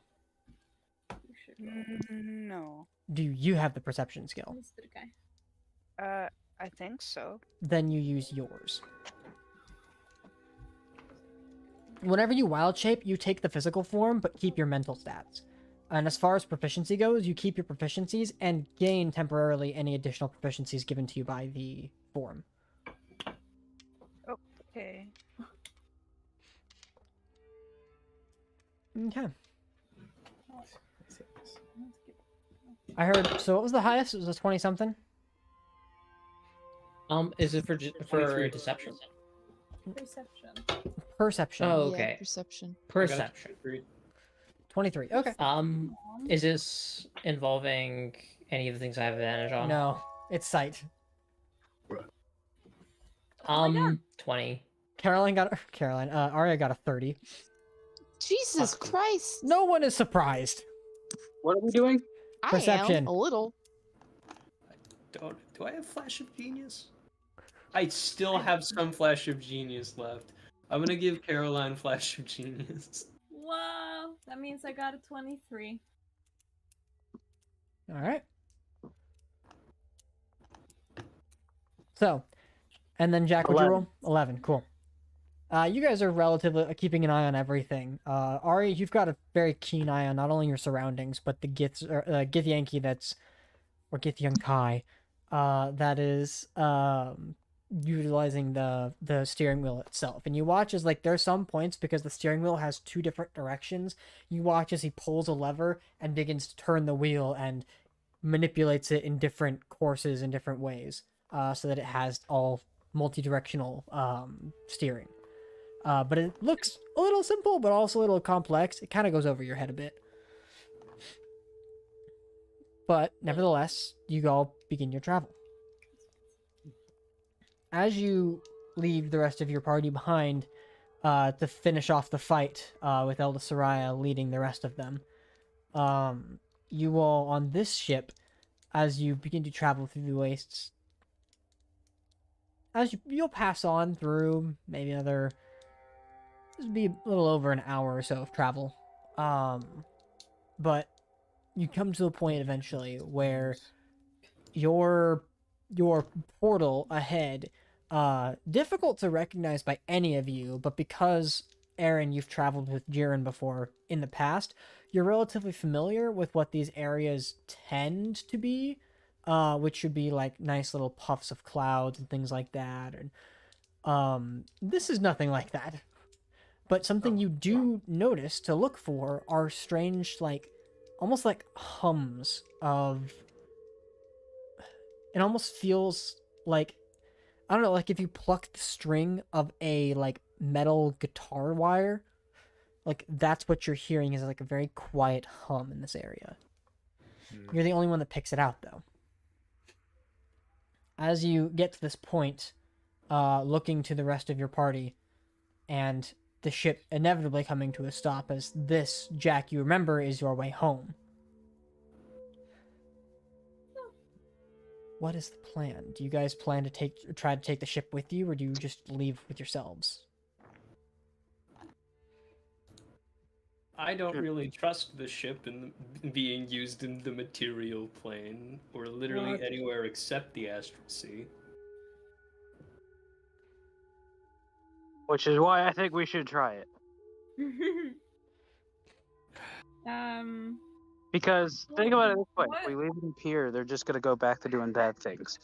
We should roll. No. Do you have the perception skill? Mr. Guy. I think so. Then you use yours. Whenever you wild shape, you take the physical form, but keep your mental stats. And as far as proficiency goes, you keep your proficiencies and gain temporarily any additional proficiencies given to you by the form. Okay. Okay. I heard. So what was the highest? It was a 20 something. Is it for 23. deception? Perception. Perception. Oh, Yeah, okay. perception. Perception. 23. Okay. Is this involving any of the things I have advantage on? No, it's sight. 20. Arya got a 30. Jesus Fuck. Christ. No one is surprised. What are we doing? I Perception. am a little. Do I have Flash of Genius? I still have some Flash of Genius left. I'm gonna give Caroline Flash of Genius. Wow, that means I got a 23. All right. So, and then Jack, would you 11. roll? 11. Cool. You guys are relatively keeping an eye on everything. Ari, you've got a very keen eye on not only your surroundings, but the Githyanki or Githyankai, that is utilizing the steering wheel itself. And you watch as, like, there's some points, because the steering wheel has 2 different directions, you watch as he pulls a lever and begins to turn the wheel and manipulates it in different courses in different ways, so that it has all multi-directional steering. But it looks a little simple, but also a little complex. It kind of goes over your head a bit. But nevertheless, you all begin your travel. As you leave the rest of your party behind to finish off the fight with Elda Soraya leading the rest of them, you all on this ship, as you begin to travel through the wastes, you'll pass on through maybe another, this would be a little over an hour or so of travel, but you come to a point eventually where your portal ahead, difficult to recognize by any of you, but because Aaron, you've traveled with Jiren before in the past, you're relatively familiar with what these areas tend to be, which should be like nice little puffs of clouds and things like that, and This is nothing like that. But something you do notice to look for are strange, like, almost like hums of... It almost feels like, I don't know, like if you plucked the string of a, like, metal guitar wire, like, that's what you're hearing is, like, a very quiet hum in this area. You're the only one that picks it out, though. As you get to this point, looking to the rest of your party, and the ship inevitably coming to a stop, as this, Jack, you remember, is your way home. What is the plan? Do you guys plan to try to take the ship with you, or do you just leave with yourselves? I don't really trust the ship being used in the material plane, or literally anywhere except the astral sea. Which is why I think we should try it. Because think about it this way: if we leave them here, they're just gonna go back to doing bad things.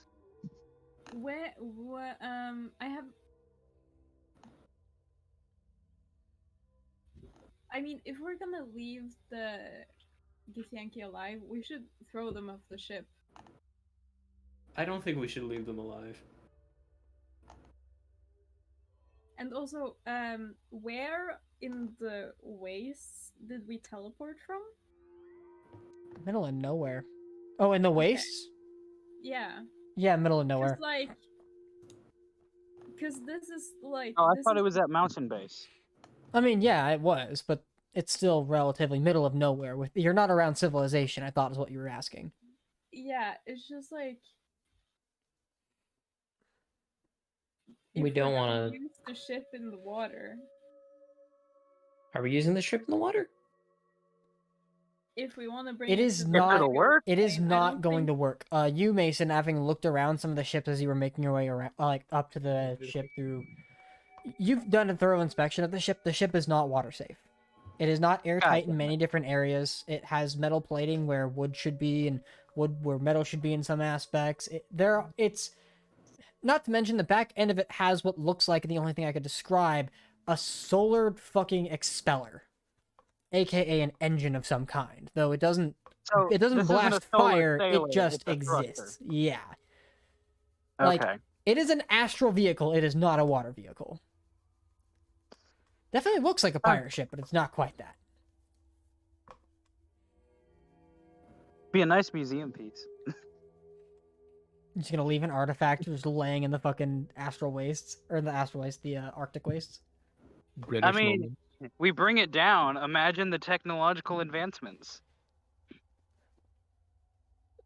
I mean, if we're gonna leave the Githyanki alive, we should throw them off the ship. I don't think we should leave them alive. And also, where in the wastes did we teleport from? Middle of nowhere. Oh, in the wastes? Yeah. Yeah, middle of nowhere. Because this is like... Oh, I thought it was at mountain base. I mean, yeah, it was, but it's still relatively middle of nowhere. You're not around civilization, I thought is what you were asking. Yeah, it's just like... We don't want to use the ship in the water. Are we using the ship in the water? If we want to bring it is not going to work. You, Mason, having looked around some of the ships as you were making your way around, like up to the ship through, you've done a thorough inspection of the ship. The ship is not water safe. It is not airtight in many different areas. It has metal plating where wood should be, and wood where metal should be in some aspects. It's not to mention the back end of it has what looks like, the only thing I could describe, a solar fucking expeller, aka an engine of some kind. Though it doesn't blast fire, it just exists. Yeah. Like, it is an astral vehicle, it is not a water vehicle. Definitely looks like a pirate ship, but it's not quite that. Be a nice museum piece. You're just gonna leave an artifact just laying in the fucking astral wastes, or the astral wastes, the Arctic wastes. I mean, we bring it down. Imagine the technological advancements.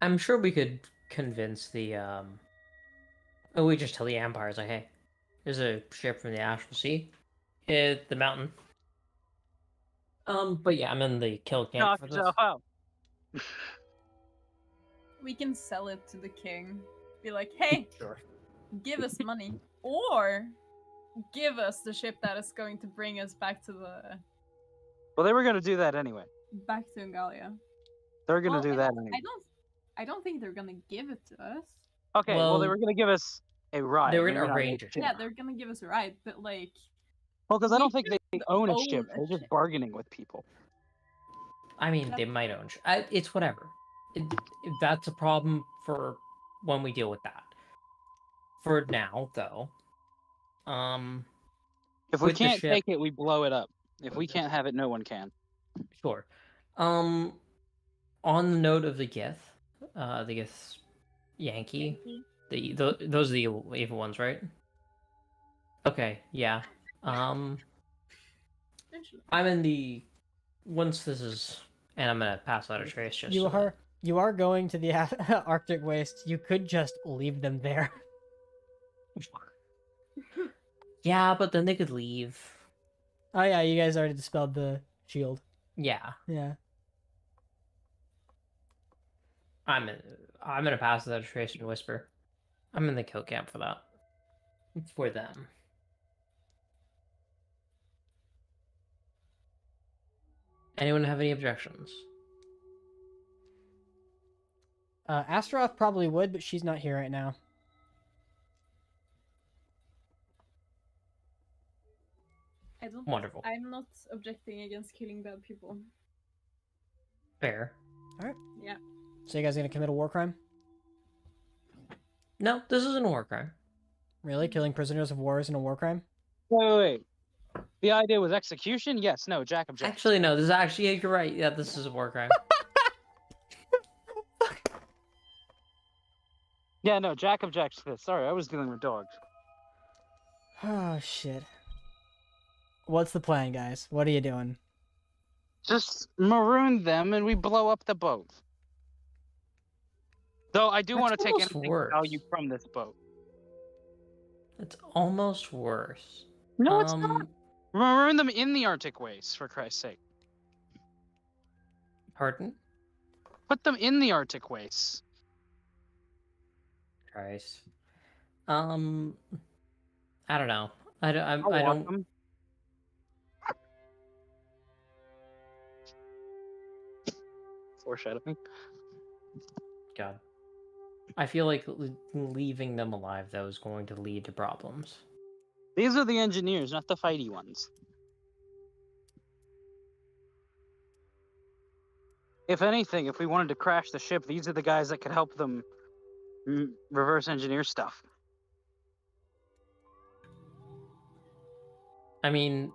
I'm sure we could convince the Oh, we just tell the Empires, like, hey, there's a ship from the Astral Sea. Hit the mountain. But yeah, I'm in the kill camp for this. We can sell it to the king. Be like, hey, Sure. Give us money. Or give us the ship that is going to bring us back to the... Well, they were going to do that anyway. Back to Ngalia. They're going to do that anyway. I don't think they're going to give it to us. Okay, well, they were going to give us a ride. They were going to arrange it. Yeah, they're going to give us a ride, but like... Well, because I don't think they own a ship. They're just bargaining with people. I mean, they might own. It's whatever. That's a problem for when we deal with that. For now, though, if we can't take it, we blow it up. If we can't have it, no one can. Sure. On the note of the Gith Yankee, those are the evil ones, right? Okay, yeah. I'm in the once this is, and I'm gonna pass out a trace. Just you are going to the Arctic wastes. You could just leave them there. Yeah, but then they could leave. Oh yeah, you guys already dispelled the shield. Yeah. Yeah. I'm gonna pass that trace and whisper. I'm in the kill camp for that. For them. Anyone have any objections? Astaroth probably would, but she's not here right now. I don't. Wonderful. I'm not objecting against killing bad people. Fair. Yeah. So you guys gonna commit a war crime? No, this isn't a war crime. Really? Killing prisoners of war isn't a war crime? Wait. The idea was execution? Yes, no, Jack objects. Actually, no. This is actually you're right. Yeah, this is a war crime. Yeah, no, Jack objects to this. Sorry, I was dealing with dogs. Oh shit. What's the plan, guys? What are you doing? Just maroon them and we blow up the boat. Though I do That's want to take almost anything worse. of value from this boat. It's almost worse. No, it's not. Maroon them in the Arctic wastes, for Christ's sake. Pardon? Put them in the Arctic wastes. Christ. I don't know. I I'll don't. walk them. Foreshadowing. God. I feel like leaving them alive, though, is going to lead to problems. These are the engineers, not the fighty ones. If anything, if we wanted to crash the ship, these are the guys that could help them reverse engineer stuff. I mean,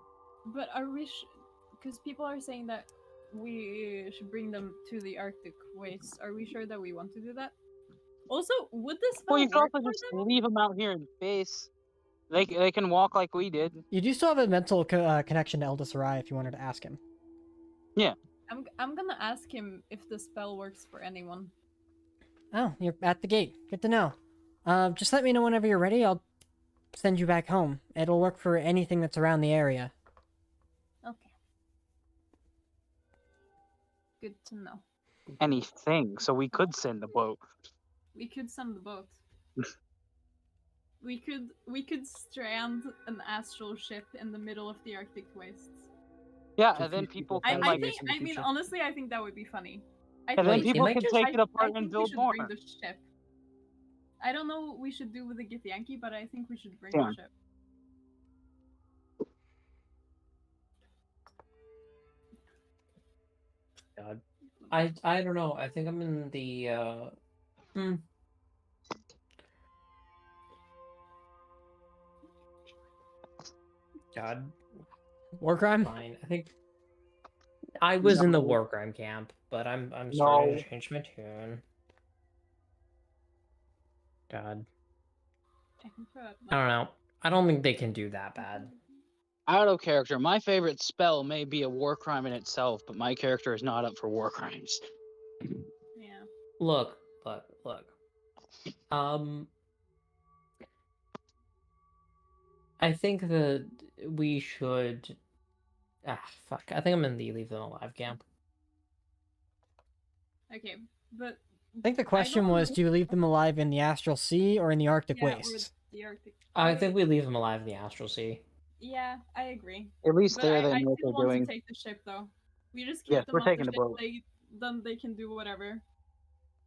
But are we? Because people are saying that we should bring them to the Arctic wastes. Are we sure that we want to do that? Also, would this spell Well, you can work also for just them? leave them out here in space. They can walk like we did. You do still have a mental connection to Eldest Arai if you wanted to ask him. I'm gonna ask him if the spell works for anyone. Oh, you're at the gate. Good to know. Just let me know whenever you're ready. I'll send you back home. It'll work for anything that's around the area. Okay. Good to know. Anything, so we could send the boat. We could send the boat. we could strand an astral ship in the middle of the Arctic wastes. Yeah, To and then feed people people can I like. think. I mean, honestly, I think that would be funny. I And then think- people might can just- take it apart I and think we build should more. bring the ship. I don't know what we should do with the Githyanki, but I think we should bring Yeah. the ship. God. I don't know. I think I'm in the God, War crime? fine. I think I was in the war crime camp, but I'm starting to change my tune. God, I can put I don't know. I don't think they can do that bad. Out of character. My favorite spell may be a war crime in itself, but my character is not up for war crimes. Yeah. Look. I think that we should. Fuck. I think I'm in the leave them alive camp. Okay, but I think the question don't was, know- do you leave them alive in the Astral Sea or in the Arctic yeah, or wastes? the Arctic. I think we leave them alive in the astral sea. Yeah, I agree. At least But there I they know still what they're want doing. to take the ship though. We just keep Yes, them we're on taking the the ship. boat. Then they can do whatever.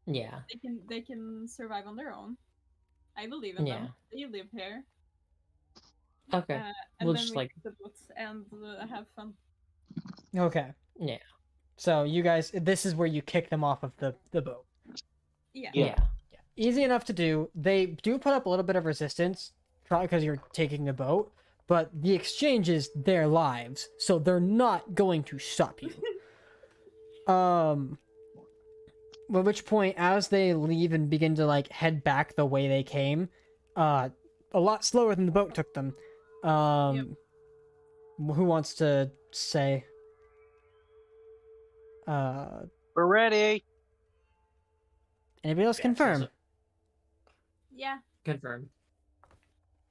Yeah. They can survive on their own. I believe in Yeah. them. They live here. Okay. And We'll then just, we like- take the boats and have fun. Okay. Yeah. So you guys, this is where you kick them off of the boat. Yeah. Yeah. Easy enough to do. They do put up a little bit of resistance, probably because you're taking the boat, but the exchange is their lives, so they're not going to stop you. At which point, as they leave and begin to like head back the way they came, a lot slower than the boat took them. Who wants to say? We're ready. Anybody else Yeah, confirm? Yeah. Confirm.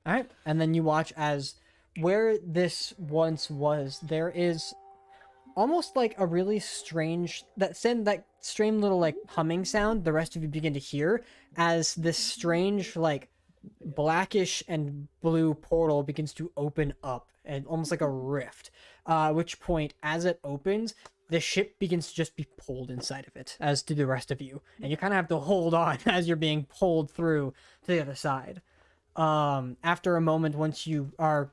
All right, and then you watch as where this once was, there is almost like a really strange that strange little like humming sound. The rest of you begin to hear as this strange like blackish and blue portal begins to open up, and almost like a rift. At which point, as it opens, the ship begins to just be pulled inside of it, as do the rest of you, and you kind of have to hold on as you're being pulled through to the other side. After a moment, once you go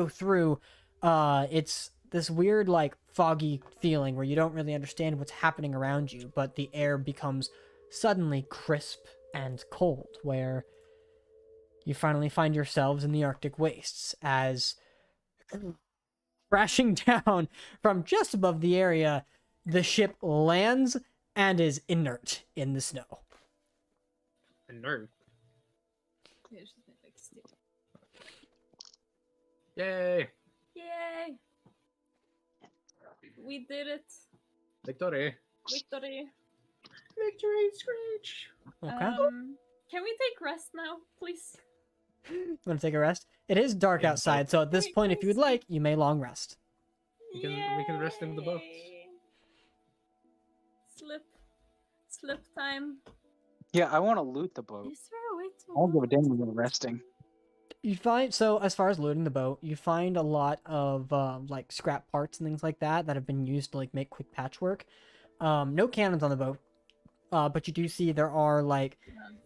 through, It's this weird, like, foggy feeling where you don't really understand what's happening around you, but the air becomes suddenly crisp and cold, where you finally find yourselves in the Arctic wastes as crashing down from just above the area, the ship lands and is inert in the snow. Inert. Yeah, she's been, like, still. Yay! Yay! We did it. Victory. Victory. Victory screech. Okay. Can we take rest now, please? Want to take a rest? It is dark Yeah, outside, so at this point, if you would like, you may long rest. We can rest in the boat. Yay. Slip time. Yeah, I want to loot the boat. Is there a way to I don't give a damn loot? about resting. You find, so as far as looting the boat, you find a lot of like scrap parts and things like that that have been used to like make quick patchwork. No cannons on the boat, but you do see there are like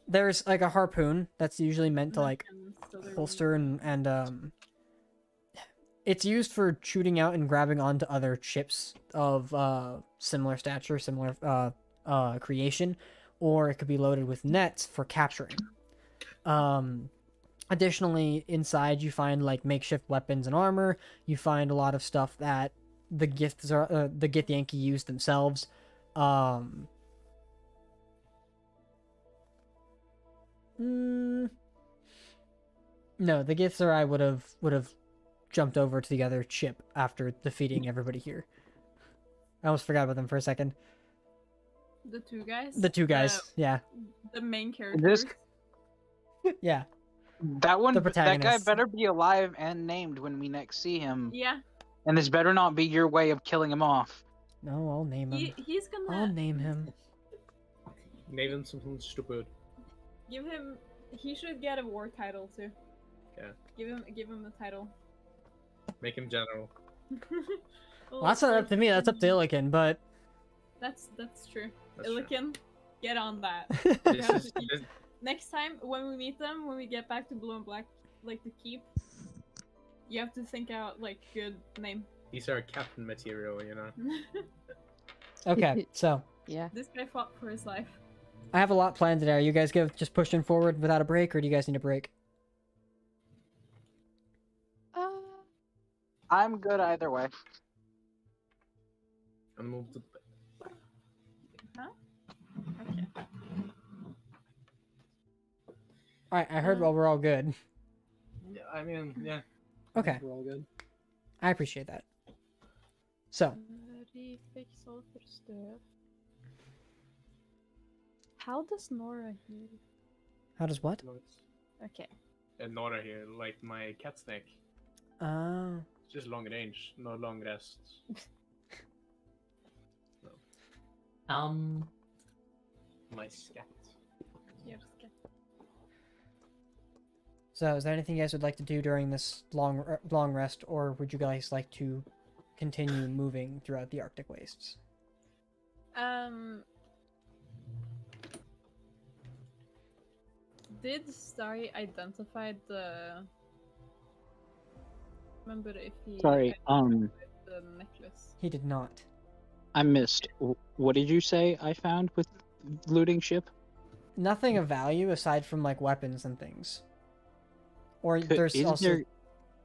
there's like a harpoon that's usually meant to like holster and it's used for shooting out and grabbing onto other ships of similar stature, similar creation, or it could be loaded with nets for capturing. Additionally, inside you find like makeshift weapons and armor. You find a lot of stuff that the Githyanki used themselves. No, the Githzerai would have jumped over to the other ship after defeating everybody here. I almost forgot about them for a second. The two guys? The two guys, yeah. The main characters. Yeah. That one, The that guy protagonist. better be alive and named when we next see him. Yeah. And this better not be your way of killing him off. No, I'll name him. He's gonna I'll name him. Name him something stupid. give him. He should get a war title too. Yeah. Give him the title. Make him general. Well, that's not up to me. That's up to Illiken, but That's true. That's true. Illiken, get on that. This is, this, Next time when we meet them, when we get back to Blue and Black, like the keep, you have to think out like good name. these are captain material, you know. okay. So Yeah. This guy fought for his life. I have a lot planned today. Are you guys just pushing forward without a break, or do you guys need a break? I'm good either way. And move to Huh? Okay. All right. I heard we're all good. yeah, I mean, yeah. Okay. We're all good. I appreciate that. So How does Nora heal? how does what? Okay. And Nora here, like my cat snake. Oh. Just long range, no long rest. My scat. Here's cat. So, is there anything you guys would like to do during this long rest, or would you guys like to continue moving throughout the Arctic wastes? Did Starry identify the? Remember if he? Sorry, identified the necklace. He did not. I missed. What did you say I found with looting ship? Nothing of value aside from like weapons and things. Or there's is also there,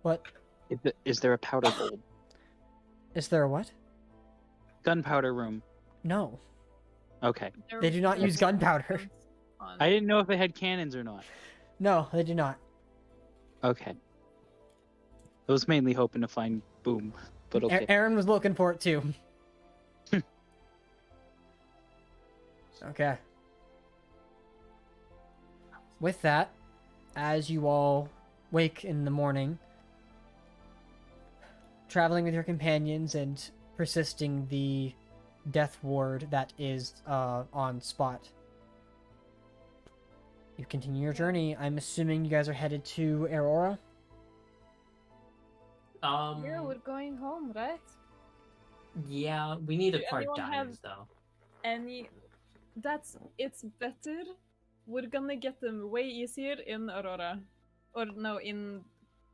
what? is there a powder gold? Is there a what? Gunpowder room. No, Okay. they do not use gunpowder. I didn't know if they had cannons or not. No, they do not. Okay. I was mainly hoping to find boom, but okay. Aaron was looking for it too. Okay. With that, as you all wake in the morning, traveling with your companions and persisting the death ward that is on spot, you continue your journey. I'm assuming you guys are headed to Aurora? Yeah, we're going home, right? Yeah, we need to Do part anyone have- diaries though. It's better. We're gonna get them way easier in Aurora, or no, in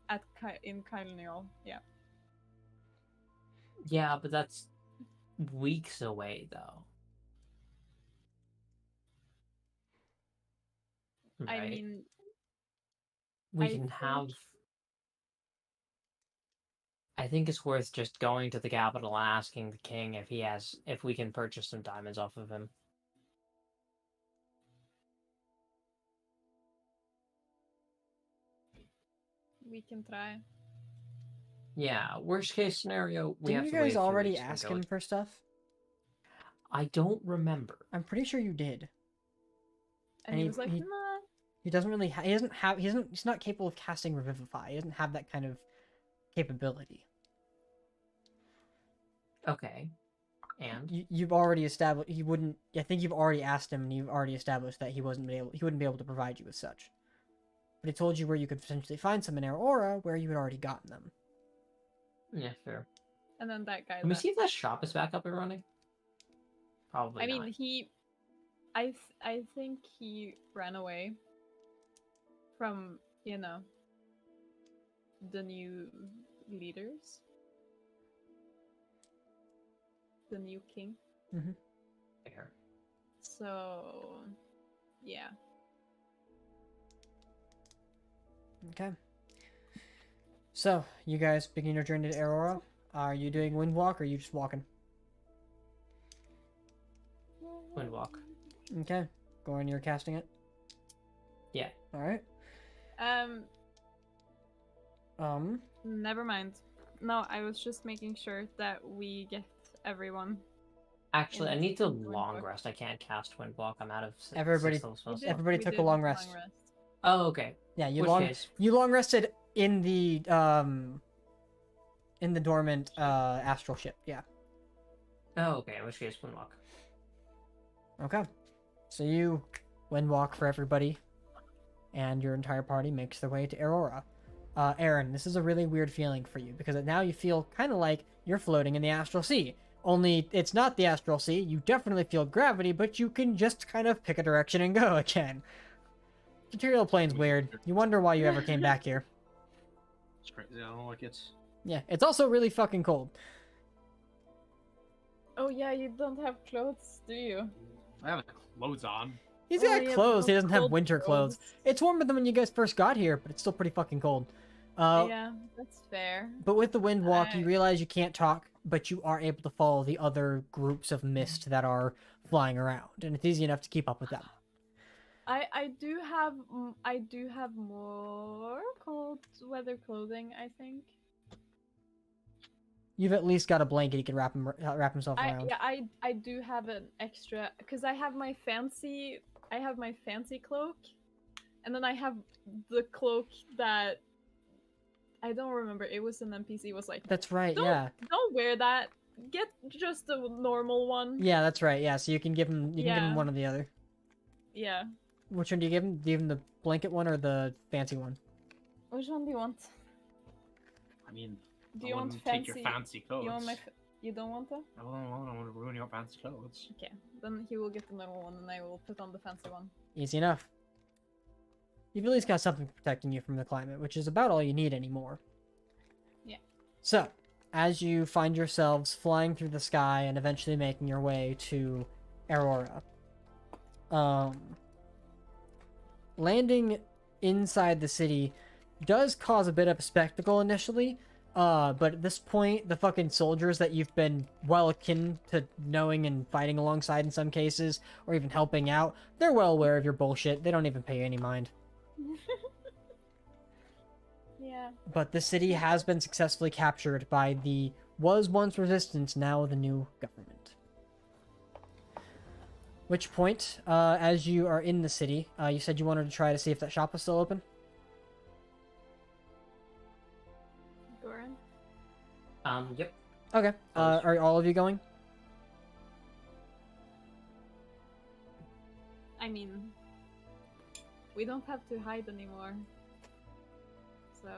Kylen-Jaal. Yeah. Yeah, but that's weeks away, though. I Right? mean, We I can think- have. I think it's worth just going to the capital and asking the king if we can purchase some diamonds off of him. we can try. Yeah, worst case scenario, we Didn't have you to wait guys a few already weeks and ask go. him for stuff? I don't remember. I'm pretty sure you did. And And he was like, nah. He doesn't really. He's not capable of casting Revivify. He doesn't have that kind of capability. Okay. And You've already established. He wouldn't. I think you've already asked him, and you've already established that he wouldn't be able to provide you with such. But he told you where you could potentially find some in Aurora, where you had already gotten them. yeah, fair. And then that guy Can we left. see if that shop is back up and running? Probably I mean, not. I think he ran away from, the new leaders. The new king. Mm-hmm. Fair. So, yeah. Okay. So, you guys begin your journey to Aurora. Are you doing Windwalk, or are you just walking? Windwalk. Okay. Goran, you're casting it? Yeah. Alright. Never mind. No, I was just making sure that we get everyone. Actually, I in need to Windwalk. long rest. I can't cast Windwalk. I'm out of Everybody- sixth level spells. Everybody took a long rest. Oh, okay. Yeah, Which case? you long rested in the dormant astral ship. Yeah. Oh, okay. In which case, Windwalk. Okay. So you Windwalk for everybody, and your entire party makes their way to Aurora. Aaron, this is a really weird feeling for you because now you feel kind of like you're floating in the astral sea. Only it's not the astral sea. You definitely feel gravity, but you can just kind of pick a direction and go again. Material plane's weird. You wonder why you ever came back here. It's crazy. I don't like it. Yeah, it's also really fucking cold. Oh yeah, you don't have clothes, do you? I have clothes on. He's Oh, got yeah, clothes. He those doesn't have cold winter clothes. It's warmer than when you guys first got here, but it's still pretty fucking cold. Yeah, that's fair. But with the Windwalk, you realize you can't talk, but you are able to follow the other groups of mist that are flying around, and it's easy enough to keep up with them. I do have more cold weather clothing, I think. You've at least got a blanket he can wrap himself around. I do have an extra because I have my fancy cloak, and then I have the cloak that I don't remember. It was an NPC was like, That's right. don't, Yeah. don't wear that. Get just a normal one. Yeah, that's right. Yeah, so you can give him Yeah. one or the other. Yeah. Which one do you give him? Do you give him the blanket one or the fancy one? Which one do you want? I mean, Do I you want wouldn't fancy? take your fancy clothes. You want you don't want that? I don't want to ruin your fancy clothes. Okay, then he will get the normal one, and I will put on the fancy one. Easy enough. You've at least got something protecting you from the climate, which is about all you need anymore. Yeah. So, as you find yourselves flying through the sky and eventually making your way to Aurora, landing inside the city does cause a bit of a spectacle initially, but at this point, the fucking soldiers that you've been well akin to knowing and fighting alongside in some cases, or even helping out, they're well aware of your bullshit. They don't even pay you any mind. Yeah. But the city has been successfully captured by the was once resistance, now the new government. Which point, as you are in the city, you said you wanted to try to see if that shop was still open? Goran? Yep. Okay. Are all of you going? I mean, we don't have to hide anymore. So.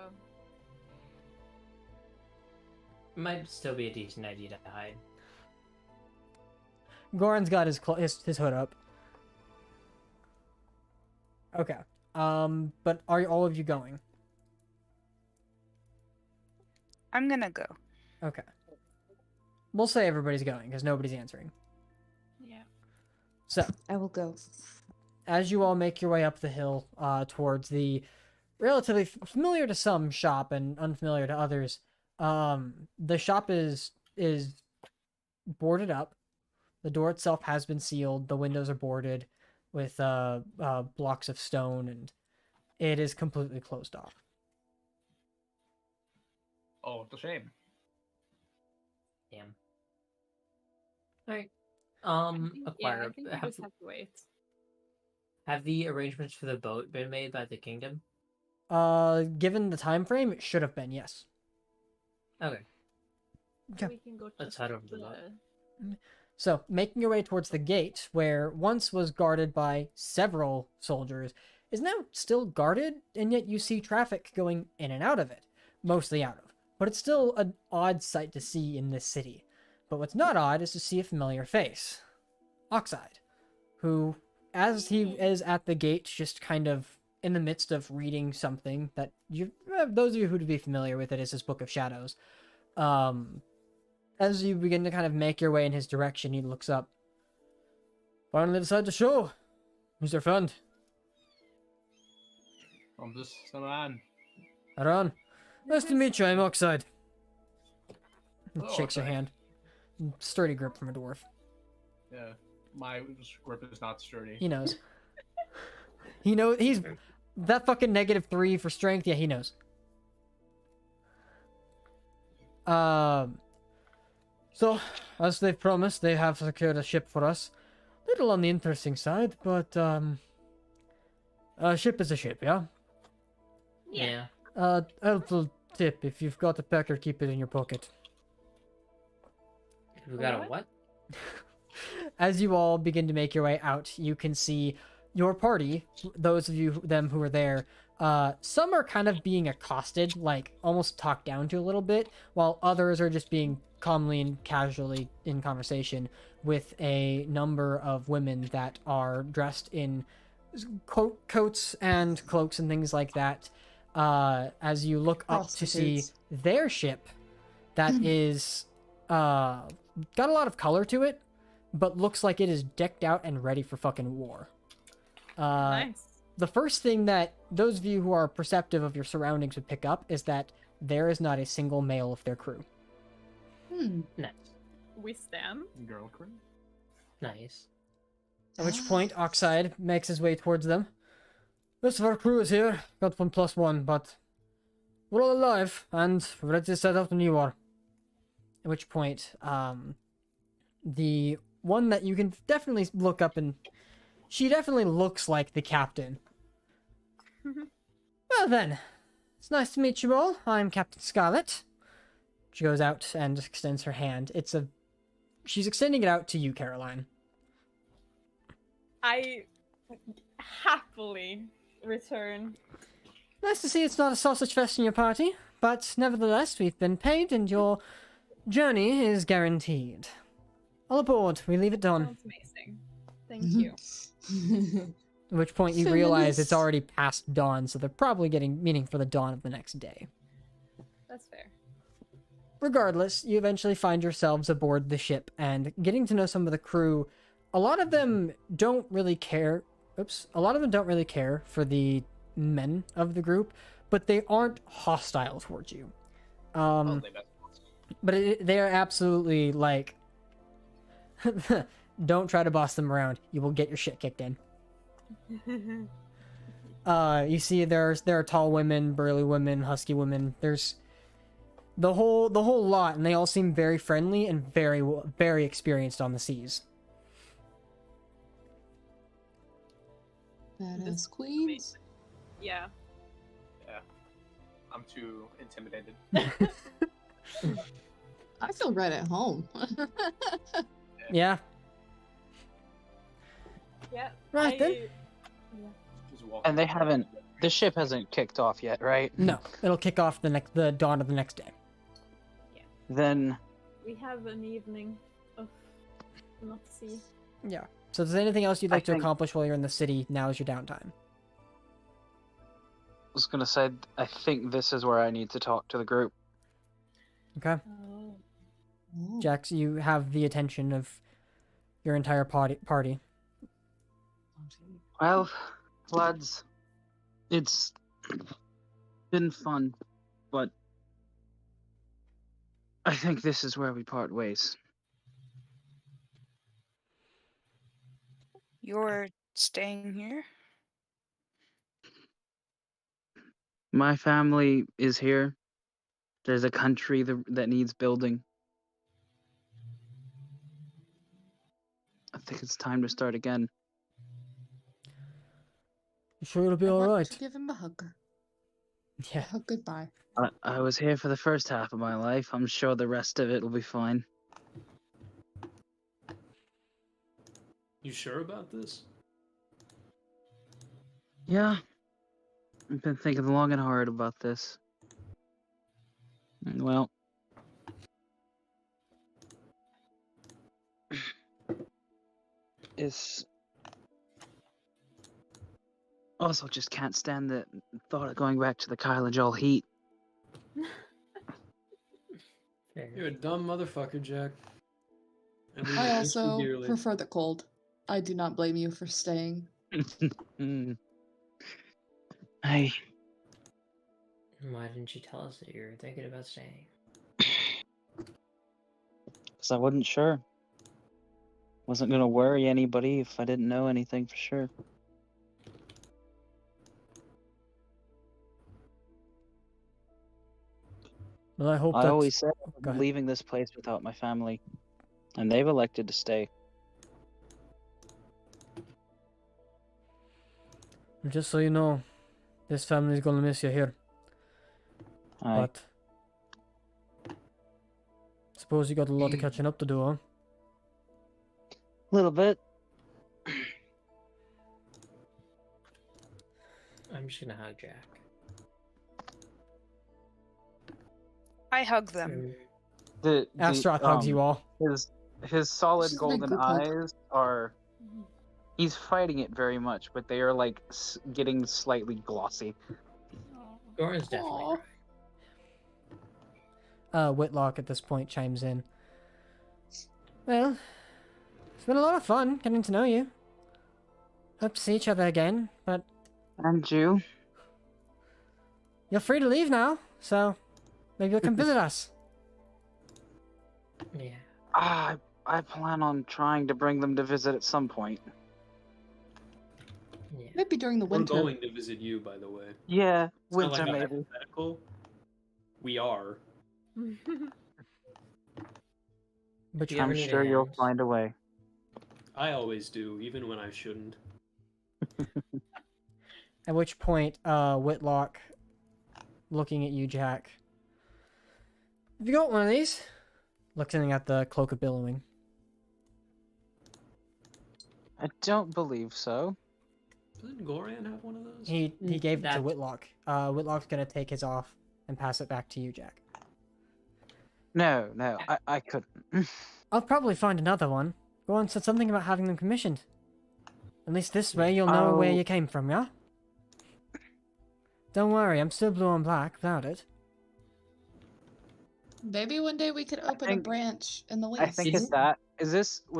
Might still be a decent idea to hide. Goran's got his hood up. Okay. But are all of you going? I'm gonna go. Okay. we'll say everybody's going because nobody's answering. Yeah. So, I will go. as you all make your way up the hill towards the relatively familiar to some shop and unfamiliar to others, the shop is boarded up. The door itself has been sealed. The windows are boarded with blocks of stone, and it is completely closed off. Oh, it's a shame. Damn. Alright. I Acquire. think we just have to wait. Have the arrangements for the boat been made by the kingdom? Given the time frame, it should have been, yes. Okay. Okay. We can go Let's to head over to the boat. So, making your way towards the gate, where once was guarded by several soldiers, is now still guarded, and yet you see traffic going in and out of it. Mostly out of. But it's still an odd sight to see in this city. But what's not odd is to see a familiar face. Oxide, who, as he is at the gate, just kind of in the midst of reading something that you, those of you who would be familiar with it, is his Book of Shadows. As you begin to kind of make your way in his direction, he looks up. Finally decided to show. Who's your friend? I'm just a man. Aran. Nice to meet you, I'm Oxide. Hello, Shakes your Oxide. hand. Sturdy grip from a dwarf. Yeah, my grip is not sturdy. He knows. He knows. He's that fucking -3 for strength. Yeah, he knows. So, as they've promised, they have secured a ship for us. Little on the interesting side, but a ship is a ship, yeah. Yeah. Helpful tip: if you've got a pecker, keep it in your pocket. We got a what? As you all begin to make your way out, you can see your party, those of you them who are there. Some are kind of being accosted, like almost talked down to a little bit, while others are just being calmly and casually in conversation with a number of women that are dressed in coats and cloaks and things like that. As you look up to see their ship, that is got a lot of color to it, but looks like it is decked out and ready for fucking war. Nice. The first thing that those of you who are perceptive of your surroundings would pick up is that there is not a single male of their crew. Nice. We stand. Girl crew. Nice. At which point, Oxide makes his way towards them. Most of our crew is here. Got 1+1, but we're all alive and ready to set out when you are. At which point, the one that you can definitely look up and she definitely looks like the captain. Well then, it's nice to meet you all. I'm Captain Scarlet. She goes out and extends her hand. She's extending it out to you, Caroline. I happily return. Nice to see it's not a sausage fest in your party, but nevertheless, we've been paid and your journey is guaranteed. All aboard, we leave at dawn. Sounds amazing. Thank you. At which point you realize it's already past dawn, so they're probably meeting for the dawn of the next day. That's fair. Regardless, you eventually find yourselves aboard the ship and getting to know some of the crew. A lot of them don't really care. A lot of them don't really care for the men of the group, but they aren't hostile towards you. But they're absolutely like, don't try to boss them around. You will get your shit kicked in. You see, there are tall women, burly women, husky women. There's the whole lot, and they all seem very friendly and very experienced on the seas. Badass queens. Yeah. Yeah. I'm too intimidated. I feel right at home. Yeah. Yeah. Right then. And the ship hasn't kicked off yet, right? No, it'll kick off the dawn of the next day. Then We have an evening of not sea. Yeah. So is there anything else you'd like to think- accomplish while you're in the city? Now is your downtime. I was gonna say, I think this is where I need to talk to the group. Okay. Oh. Ooh. Jax, you have the attention of your entire party. Well, lads, it's been fun, but I think this is where we part ways. You're staying here? My family is here. There's a country that needs building. I think it's time to start again. You sure it'll be I want alright? to give him a hug. Yeah. A hug goodbye. I was here for the first half of my life. I'm sure the rest of it will be fine. You sure about this? Yeah. I've been thinking long and hard about this. Well, it's also just can't stand the thought of going back to the Kylen-Jaal heat. You're a dumb motherfucker, Jack. I also prefer the cold. I do not blame you for staying. Hey. Why didn't you tell us that you were thinking about staying? Because I wasn't sure. Wasn't gonna worry anybody if I didn't know anything for sure. Well, I hope I that... always said Go I'm ahead. leaving this place without my family, and they've elected to stay. Just so you know, this family's gonna miss you here. Aye. But... suppose you got a lot of catching up to do, huh? A little bit. I'm just gonna hug Jack. I hug them. Astroth hugs you all. His solid This is a big golden group hug. eyes are. He's fighting it very much, but they are like getting slightly glossy. Goran's definitely Aw. right. Whitlock at this point chimes in. Well, it's been a lot of fun getting to know you. Hope to see each other again, but And you? you're free to leave now, so maybe you'll come visit us. Yeah. I plan on trying to bring them to visit at some point. Yeah. Maybe during the We're winter. going to visit you, by the way. Yeah, It's not winter like a maybe. hypothetical. We are. But You ever I'm need a sure you'll hand? find a way. I always do, even when I shouldn't. at which point, Whitlock, looking at you, Jack. Have you got one of these? Looking at the cloak of billowing. I don't believe so. Doesn't Goran have one of those? He gave it to That- Whitlock. Whitlock's gonna take his off and pass it back to you, Jack. No, I couldn't. I'll probably find another one. Goran said something about having them commissioned. At least this way you'll know where Oh. you came from, yeah? Don't worry, I'm still blue and black without it. Maybe one day we could open a think- branch in the I waste. think it's that. Was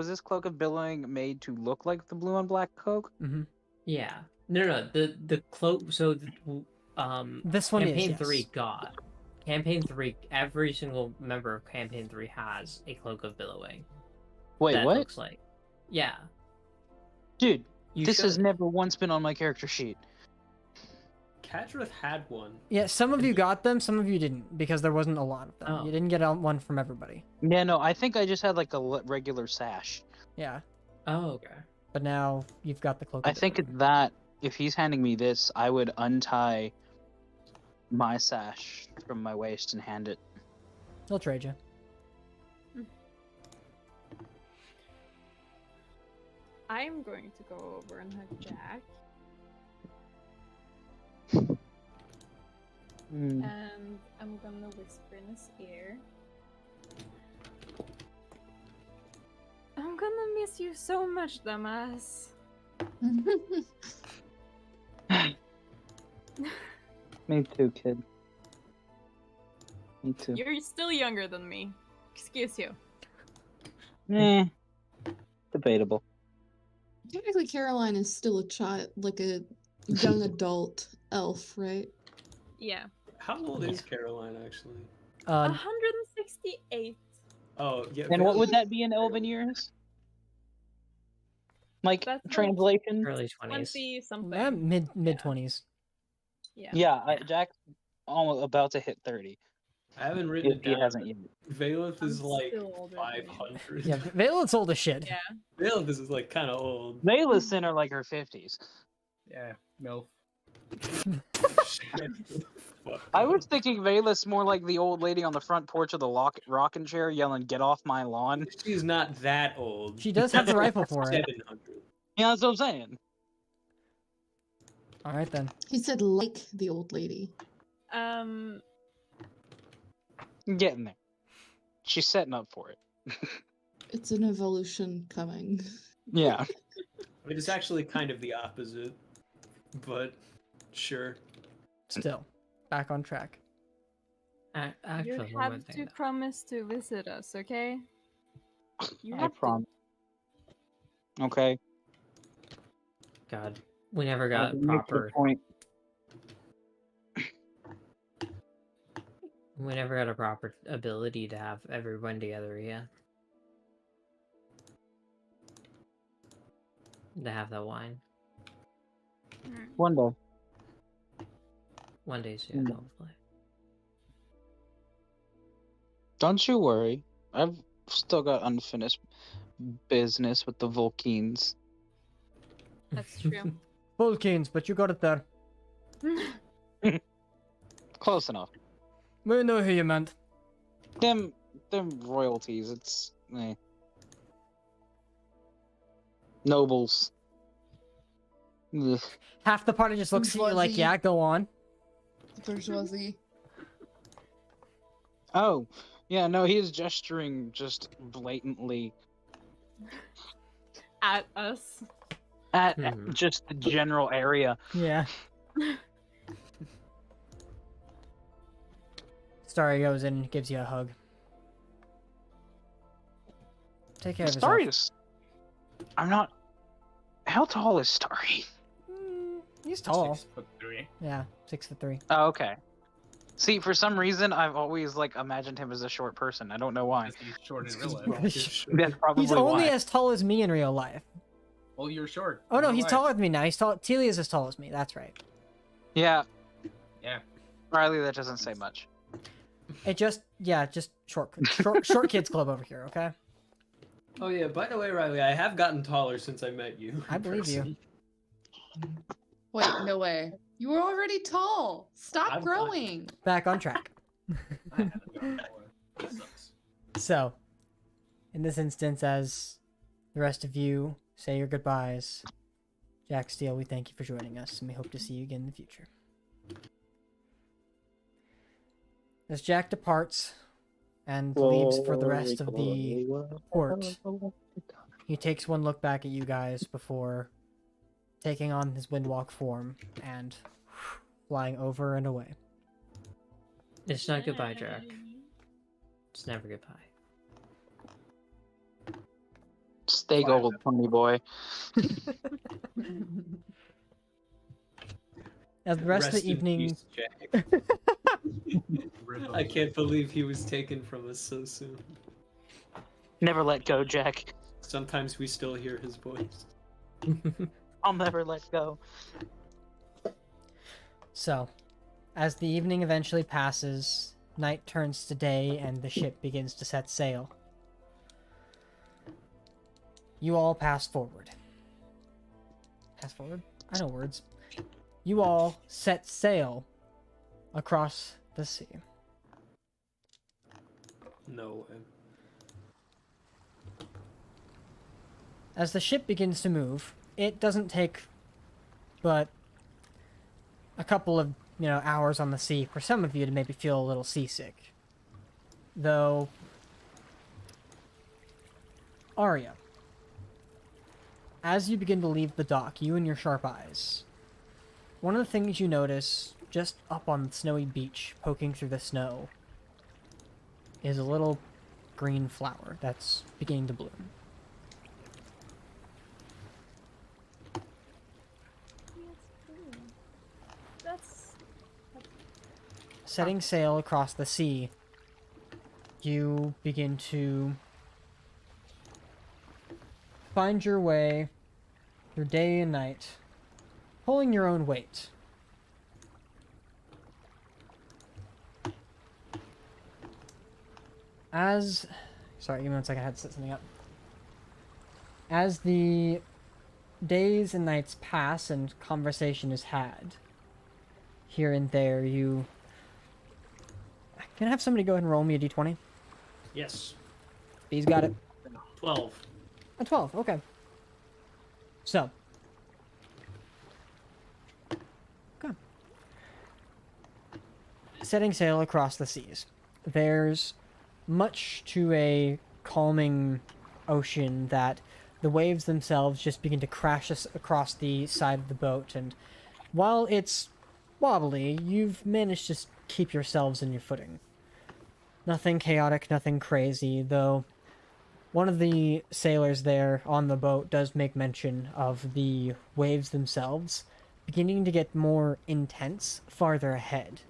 this cloak of billowing made to look like the blue and black cloak? Mm-hmm. Yeah. No. The cloak. So, This one campaign is, yes. 3 got. Campaign 3. Every single member of campaign 3 has a cloak of billowing. Wait, that what? Looks like. Yeah. Dude, You this has should. never once been on my character sheet. Kadrith had one. Yeah, some of you got them, some of you didn't, because there wasn't a lot of them. Oh. You didn't get one from everybody. Yeah, no, I think I just had like a regular sash. Yeah, Oh, okay. but now you've got the cloak of I think billowing. it's that if he's handing me this, I would untie my sash from my waist and hand it. He'll trade you. I'm going to go over and hug Jack, Hmm. and I'm gonna whisper in his ear. I'm gonna miss you so much, dumbass. Me too, kid. Me too. You're still younger than me. Excuse you. Debatable. Technically, Caroline is still a child, like a young adult elf, right? Yeah. How old is Caroline actually? 168. Oh yeah. And what Valen- would that be in Elven years? Like That's like translation? Early 20s. 20 something. Mid 20s. Yeah. Yeah, Jack's almost about to hit 30. I haven't written If it he down. hasn't yet. Valeth is I'm like still older than you. 500. Yeah, Valen's old as shit. Yeah. Valeth is like kind of old. Vela's in her like her 50s. Yeah, MILF. Fuck. I was thinking Vela's more like the old lady on the front porch of the rocking chair yelling, "Get off my lawn." She's not that old. She does have the rifle for it. 700. Yeah, that's what I'm saying. All right then. He said like the old lady. Getting there. She's setting up for it. It's an evolution coming. Yeah. I mean, it's actually kind of the opposite, but sure. Still, back on track. Actually, You one more have thing, to promise to visit us, okay? You I have to. promise. Okay. God, we never got You make your proper. point. We never got a proper ability to have everyone together yet. To have that wine. One day. One day soon, Mm. hopefully. Don't you worry. I've still got unfinished business with the Vulcans. That's true. Vulcans, but you got it there. Close enough. We know who you meant. Them royalties, it's nobles. Ugh. Half the party just looks at you like, Fuzzy. yeah, go on. Bourgeoisie. Oh, yeah, no, he is gesturing just blatantly At us. at Mhm. just the general area. Yeah. Starry goes in and gives you a hug. Take care of Starry yourself. is. I'm not. How tall is Starry? He's tall. 6'3". Yeah, 6'3". Oh, okay. See, for some reason, I've always like imagined him as a short person. I don't know why. Because he's short in real life. That's probably He's only why. as tall as me in real life. Well, you're short. Oh no, in he's real taller life. than me now. He's tall. Telia's as tall as me. That's right. Yeah. Yeah. Riley, that doesn't say much. It just short kids club over here. Okay. Oh yeah, by the way, Riley, I have gotten taller since I met you. I believe you. Wait, no way. You were already tall. Stop I'm growing. Back on track. I haven't gotten taller. That sucks. So, in this instance, as the rest of you say your goodbyes, Jack Steele, we thank you for joining us, and we hope to see you again in the future. As Jack departs and leaves for the rest of the port, he takes one look back at you guys before taking on his windwalk form and flying over and away. It's not goodbye, Jack. It's never goodbye. Stay gold, pony boy. As the rest of the in evening, peace, Jack. I can't believe he was taken from us so soon. Never let go, Jack. Sometimes we still hear his voice. I'll never let go. so, as the evening eventually passes, night turns to day and the ship begins to set sail. You all pass forward. Pass forward? I know words. You all set sail across the sea. No way. As the ship begins to move, it doesn't take but a couple of, hours on the sea for some of you to maybe feel a little seasick. Though, Arya, as you begin to leave the dock, you and your sharp eyes, one of the things you notice just up on the snowy beach, poking through the snow, is a little green flower that's beginning to bloom. That's Setting sail across the sea, you begin to find your way through day and night, pulling your own weight. Sorry, give me one second, I had to set something up. As the days and nights pass and conversation is had, here and there, Can I have somebody go ahead and roll me a d20? Yes. B's got it. 12. A 12, okay. So. Okay. Setting sail across the seas. There's much to a calming ocean that the waves themselves just begin to crash us across the side of the boat, and while it's wobbly, you've managed to keep yourselves in your footing. Nothing chaotic, nothing crazy, though one of the sailors there on the boat does make mention of the waves themselves beginning to get more intense farther ahead.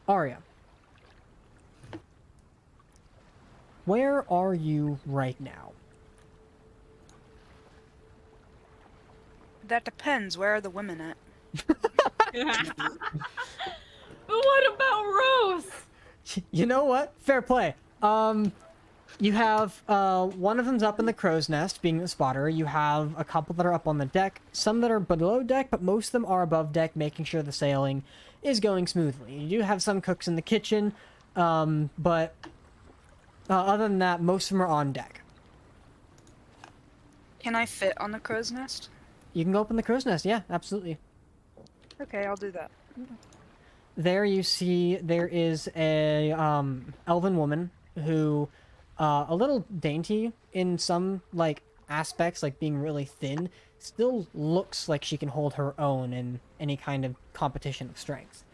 Arya, where are you right now? That depends. Where are the women at? But what about Rose? You know what? Fair play. You have one of them's up in the crow's nest, being the spotter. You have a couple that are up on the deck, some that are below deck, but most of them are above deck, making sure the sailing is going smoothly. You do have some cooks in the kitchen, but other than that, most of them are on deck. Can I fit on the crow's nest? You can go up in the crow's nest, yeah, absolutely. Okay, I'll do that. There you see there is a elven woman who, a little dainty in some like aspects, like being really thin, still looks like she can hold her own in any kind of competition of strength.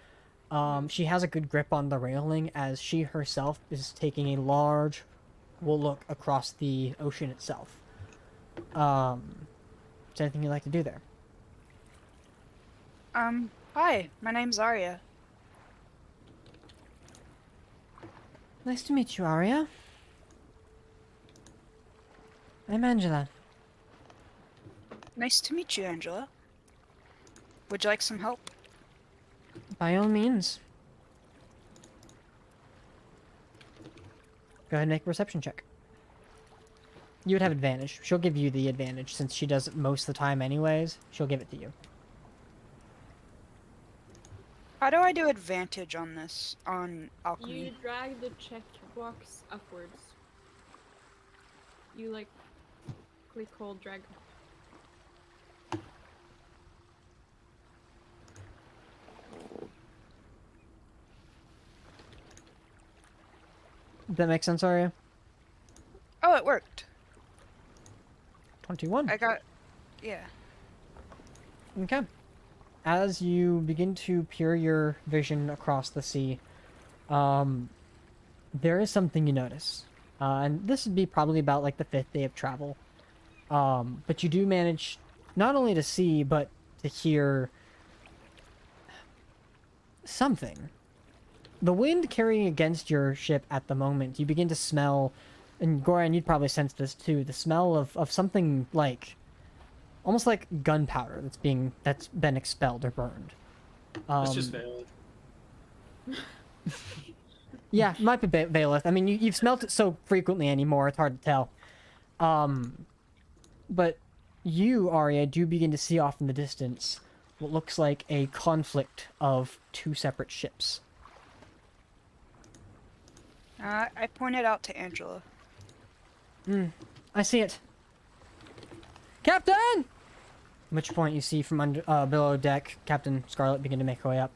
She has a good grip on the railing as she herself is taking a large look across the ocean itself. Is there anything you'd like to do there? Hi, my name's Arya. Nice to meet you, Arya. I'm Angela. Nice to meet you, Angela. Would you like some help? By all means. Go ahead and make a perception check. You would have advantage. She'll give you the advantage since she does it most of the time anyways. She'll give it to you. How do I do advantage on this, on alchemy? You drag the checkbox upwards. You like click, hold, drag. Does that make sense, Arya? Oh, it worked. 21. I got... yeah. Okay. As you begin to peer your vision across the sea, there is something you notice. And this would be probably about like the 5th day of travel. But you do manage not only to see, but to hear something. The wind carrying against your ship at the moment, you begin to smell, and Goran, you'd probably sense this too, the smell of something like, almost like gunpowder that's been expelled or burned. It's just Valid. Yeah, it might be Bailiff. I mean, you've smelt it so frequently anymore, it's hard to tell. But you, Arya, do begin to see off in the distance what looks like a conflict of 2 separate ships. I pointed out to Angela. I see it. Captain! At which point you see from under below deck, Captain Scarlet begin to make her way up.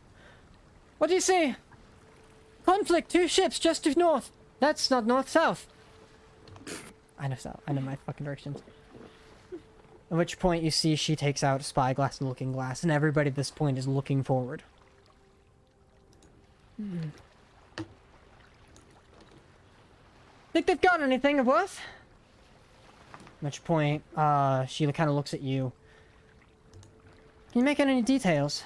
What do you see? Conflict, 2 ships just to north. That's not north-south. I know south. I know my fucking directions. At which point you see she takes out a spyglass and looking glass, and everybody at this point is looking forward. think they've got anything of worth? At which point, Sheila kind of looks at you. Can you make out any details?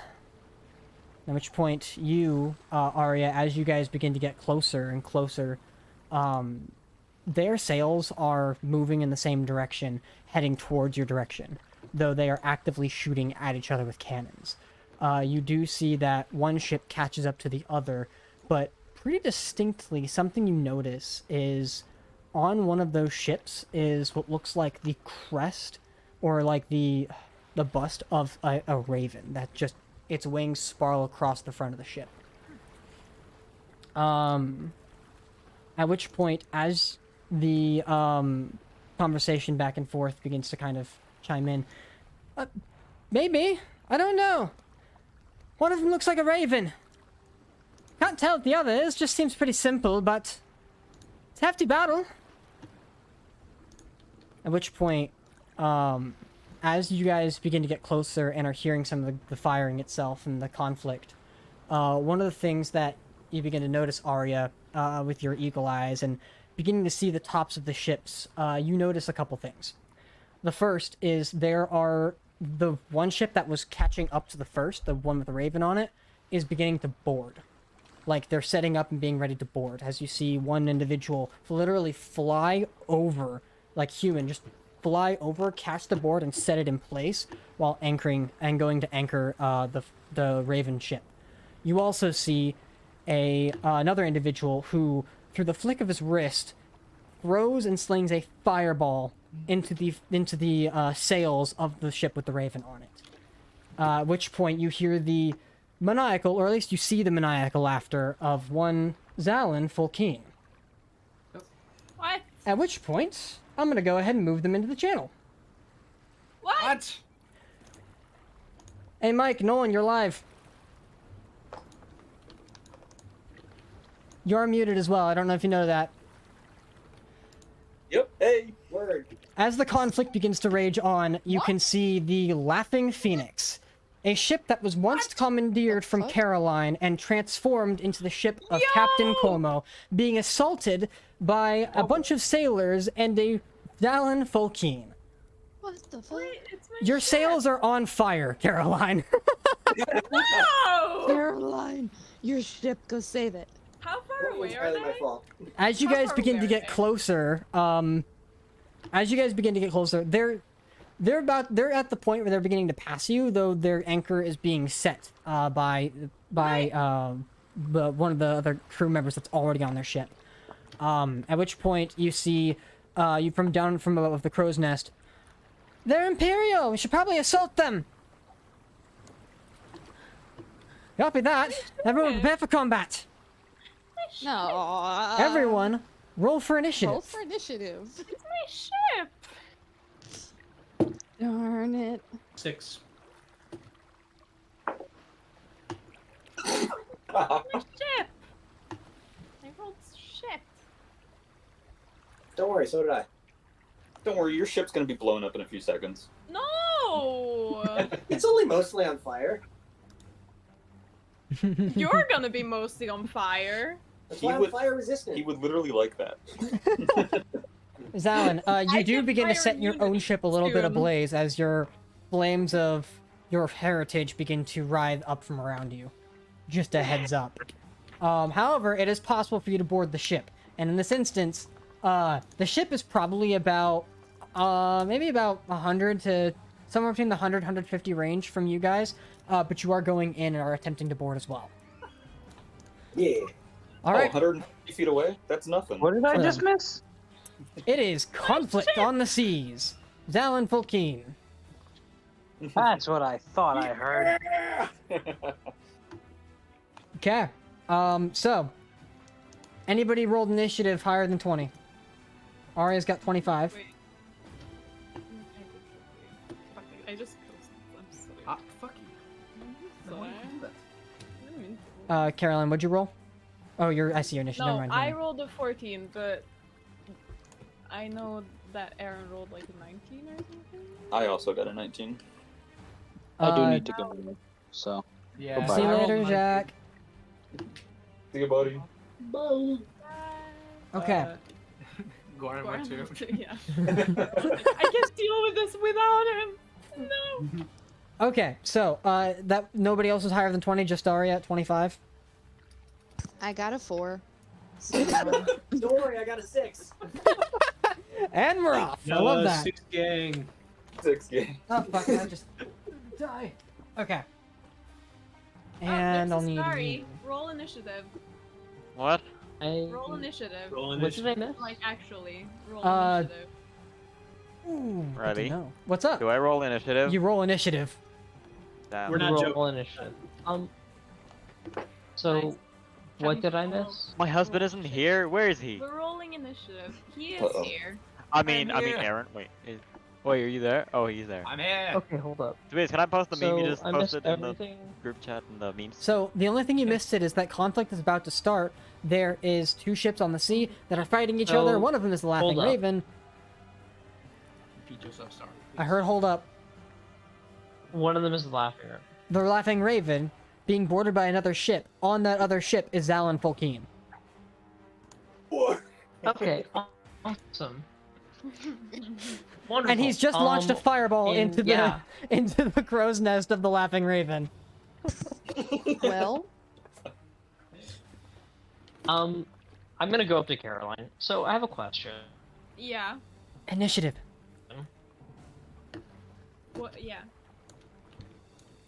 At which point, you, Arya, as you guys begin to get closer and closer, their sails are moving in the same direction, heading towards your direction, though they are actively shooting at each other with cannons. You do see that one ship catches up to the other, but pretty distinctly, something you notice is on one of those ships is what looks like the crest, or like the bust of a raven that just, its wings spiral across the front of the ship. At which point, as the conversation back and forth begins to kind of chime in, maybe, I don't know. One of them looks like a raven. Can't tell what the other is, just seems pretty simple, but it's a hefty battle. At which point, as you guys begin to get closer and are hearing some of the firing itself and the conflict, one of the things that you begin to notice, Arya, with your eagle eyes and beginning to see the tops of the ships, you notice a couple things. The first is there are the one ship that was catching up to the first, the one with the raven on it, is beginning to board. Like, they're setting up and being ready to board, as you see one individual literally fly over, like human, just fly over, catch the board, and set it in place while anchoring and going to anchor the raven ship. You also see another individual who, through the flick of his wrist, throws and slings a fireball into the sails of the ship with the raven on it. At which point you hear the maniacal, or at least you see the maniacal laughter of one Zalin Fulkeen. What? At which point, I'm gonna go ahead and move them into the channel. What? Hey Mike, Nolan, you're live. You're muted as well, I don't know if you know that. Yep, hey, word. As the conflict begins to rage on, you can see the Laughing Phoenix, a ship that was once commandeered from Caroline and transformed into the ship of Captain Como, being assaulted by a bunch of sailors and a Dallin Fulkeen. What the fuck? Your sails are on fire, Caroline. No! Caroline, your ship, go save it. How far away are Entirely my they? fault. As you How guys far begin away to are get they? closer, they're at the point where they're beginning to pass you, though their anchor is being set by one of the other crew members that's already on their ship. At which point you see you from down from above the crow's nest. They're Imperial. We should probably assault them. Copy that. Everyone prepare for combat. No. Everyone, roll for initiative. Roll for initiative. It's my ship. Darn it. 6. My ship. I rolled shit. Don't worry, so did I. Don't worry, your ship's gonna be blown up in a few seconds. No. It's only mostly on fire. You're gonna be mostly on fire. That's He why I'm would- fire resistant. He would literally like that. Zalin, you I do can begin to fire set your own units ship a little bit soon. ablaze as your flames of your heritage begin to writhe up from around you. Just a heads up. However, it is possible for you to board the ship, and in this instance, the ship is probably about maybe about 100 to somewhere between the 100-150 range from you guys, but you are going in and are attempting to board as well. Yeah. All right. 150 feet away? That's nothing. What did I For just them. miss? It is conflict on the seas. Zalin Fulkeen. That's what I thought I heard. Okay. So anybody rolled initiative higher than 20? Arya's got 25. Wait. Fuck it, I just killed someone. I'm sorry. Fuck you. Sorry. I didn't mean to. Caroline, what'd you roll? Oh, I see your initiative. No, Never mind. I rolled a 14, but I know that Aaron rolled like a 19 or something. I also got a 19. I do Uh, need to go, so. Yeah. See you I rolled later, 19. Jack. See you, buddy. Bye. Okay. Goran went too. Yeah. I can't deal with this without him. No. Okay, so that nobody else was higher than 20. Just Daria at 25. I got a 4. Don't worry, I got a 6. And we're off. I love that. 6 gang. 6 game. Oh fuck! I just die. Okay. And I'll need. Sorry. Roll initiative. What? Roll initiative. Roll What did I initiative. miss? Like actually, roll Uh, initiative. Ooh, good to Ready? know. What's up? Do I roll initiative? You roll initiative. Damn. We're not Roll joking. initiative. So, Nice. what did I miss? My husband isn't here. Where is he? We're rolling initiative. He is Uh-oh. here. I mean, I'm here. Aaron. Wait, wait, are you there? Oh, he's there. I'm here. Okay, hold up. Wait, can I post the meme you So, just I missed posted in the everything. group chat and the memes? So the only thing you missed it is that conflict is about to start. There is 2 ships on the sea that are fighting each other. So, One of them is the Laughing hold up. Raven. Feed yourself, sorry. I heard hold up. One of them is laughing. The Laughing Raven being boarded by another ship. On that other ship is Zalin Fulkeen. Okay, awesome. Wonderful. And he's just launched a fireball and- into the yeah. into the crow's nest of the Laughing Raven. Well, I'm gonna go up to Caroline. So I have a question. Yeah. Initiative. What? Yeah.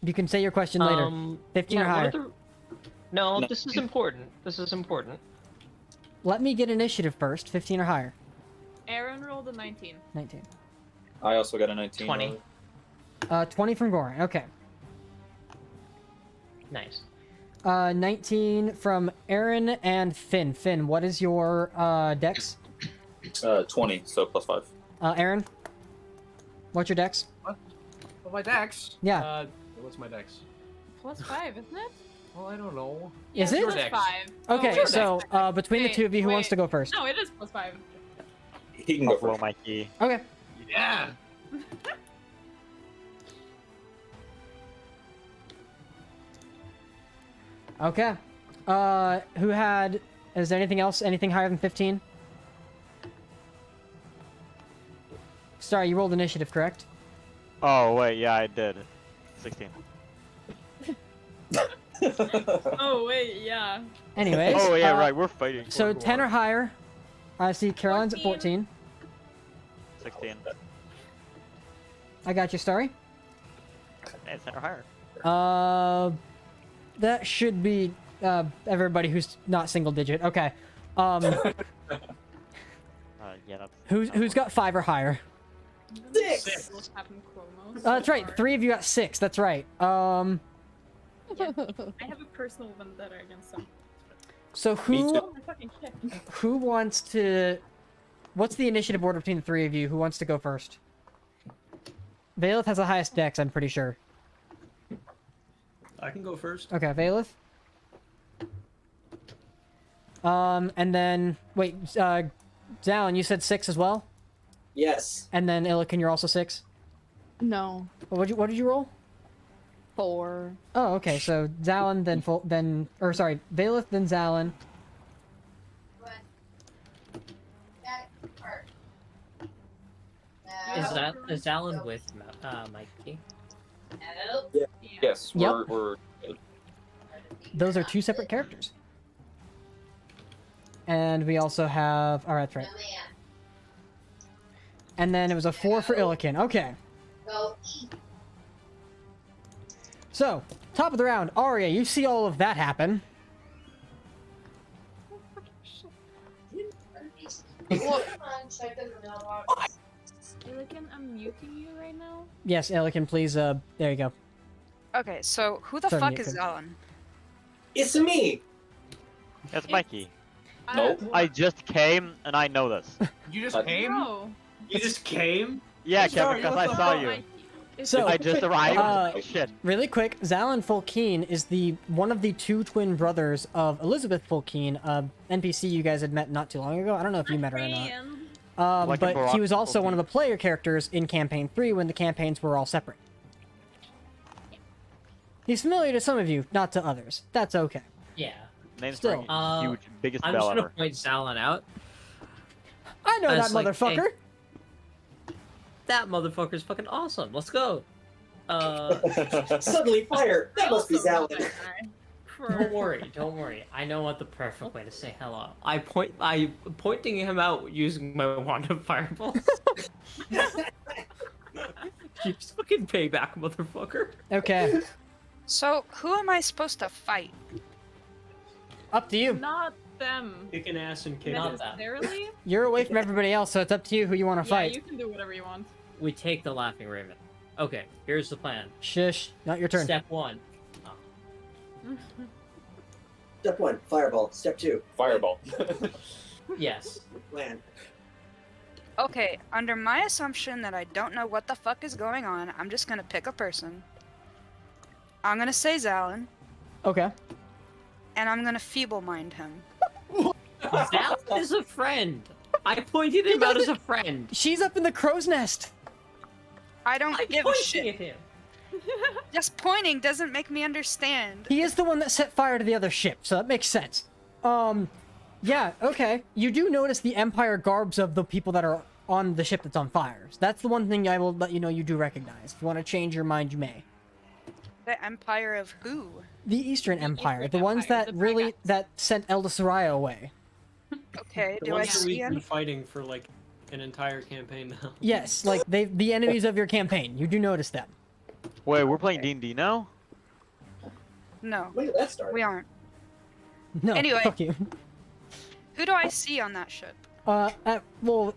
You can say your question later. 15 or yeah, what higher. are the- No, this is important. This is important. Let me get initiative first. 15 or higher. Aaron rolled a 19. 19. I also got a 19. 20. 20 from Goran. Okay. Nice. 19 from Aaron and Finn. Finn, what is your dex? 20, so plus 5. Aaron, what's your dex? Well, my dex. Yeah. What's my dex? +5, isn't it? Well, I don't know. Is Yeah, it? Your +5. dex. Okay, your so dex. between the Wait, two of you, who wants wait. to go first? No, it is +5. He can go Buffalo first. Mikey. Okay. Yeah. Okay. Who had? Is there anything else? Anything higher than 15? Sorry, you rolled initiative, correct? Oh, wait, yeah, I did. 16. Oh, wait, yeah. Anyways. Oh, yeah, right, we're fighting. So 10 or higher. I see Caroline's at 14. 16. I got you, Starry. Hey, 10 or higher. That should be everybody who's not single digit. Okay. Yeah, that's... Who's got 5 or higher? 6. What's happened, Chromos? That's right. 3 of you got 6. That's right. Yeah, I have a personal vendetta against them. So Me who too. Oh, my fucking shit. who wants to? What's the initiative order between the 3 of you? Who wants to go first? Valeth has the highest dex, I'm pretty sure. I can go first. Okay, Valeth. And then wait, Zalin, you said 6 as well, Yes. and then Illiken, you're also 6. no. What did you roll? 4. Oh, okay. So Zalin, then Valeth, then Zalin. Is Alan with Mikey? Yes, Yep. we're Those are 2 separate characters. And we also have. All right, that's right. And then it was a 4 for Illiken. Okay. So, top of the round, Arya, you see all of that happen. Illiken, I'm muting you right now. Yes, Illiken, please. There you go. Okay, so who the Sorry, fuck mute is him. Alan? It's me. That's Mikey. Nope. I just came, and I know this. You just came? Bro. You just came? Yeah, Sorry, Kevin, because what I the saw fuck? you. So, I just arrived. Shit. really quick, Zalin Fulkeen is one of the 2 twin brothers of Elizabeth Fulkeen, NPC you guys had met not too long ago. I don't know if you met her or not. Like in But he Barack was also one of Fulkeen. the player characters in Campaign 3 when the campaigns were all separate. He's familiar to some of you, not to others. That's okay. Yeah. Name's Still. ringing. Huge, biggest I'm bell just gonna ever. point Zalin out. I know I that was like, hey, motherfucker. that motherfucker's fucking awesome. Let's go. Suddenly fire. That must be Also know Zalin. that guy. Don't worry, don't worry. I know what the perfect way to say hello. I pointing him out using my wand of fireballs. You fucking payback, motherfucker. Okay, So, who am I supposed to fight? up to you. Not them Kicking ass and kicking. Not that. necessarily. You're away from everybody else, so it's up to you who you want to Yeah, fight. you can do whatever you want. We take the Laughing Raven. Okay, here's the plan. Shush, not your turn. Step 1. Step 1, fireball. Step 2, Fireball. Yes. land. Okay, under my assumption that I don't know what the fuck is going on, I'm just gonna pick a person. I'm gonna say Zalin, Okay. and I'm gonna feeble mind him. That is a friend. I pointed him out as a friend. She's up in the crow's nest. I don't I'm give a pointing shit. at him. Just pointing doesn't make me understand. He is the one that set fire to the other ship, so that makes sense. Yeah, okay. You do notice the Empire garbs of the people that are on the ship that's on fire. So that's the one thing I will let you know you do recognize. If you want to change your mind, you may. The Empire of who? The Eastern Empire, Eastern the ones Empire, that the really Brigats. that sent Elda Soraya away. Okay, The do I ones that see we've been any? fighting for like an entire campaign now. Yes, like the enemies of your campaign. You do notice them. Wait, we're playing D&D now? No, When did that start? we aren't. No, Anyway. fuck you. Who do I see on that ship? Well,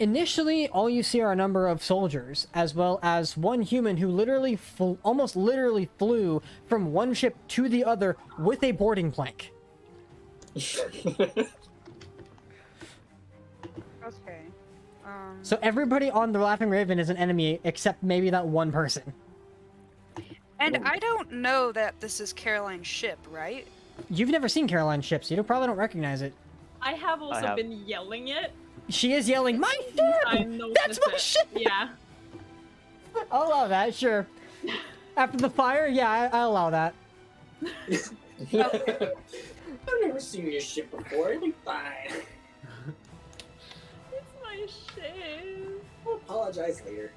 initially, all you see are a number of soldiers, as well as one human who literally, almost literally flew from one ship to the other with a boarding plank. Okay. So everybody on the Laughing Raven is an enemy, except maybe that one person. And I don't know that this is Caroline's ship, right? You've never seen Caroline's ship, so you probably don't recognize it. I have also have. been yelling it. She is yelling, "My I ship! noticed That's my it. ship!" Yeah. I'll allow that, sure. After the fire, yeah, I'll allow that. I've never seen your ship before. It'll be fine. It's my ship. I'll apologize later.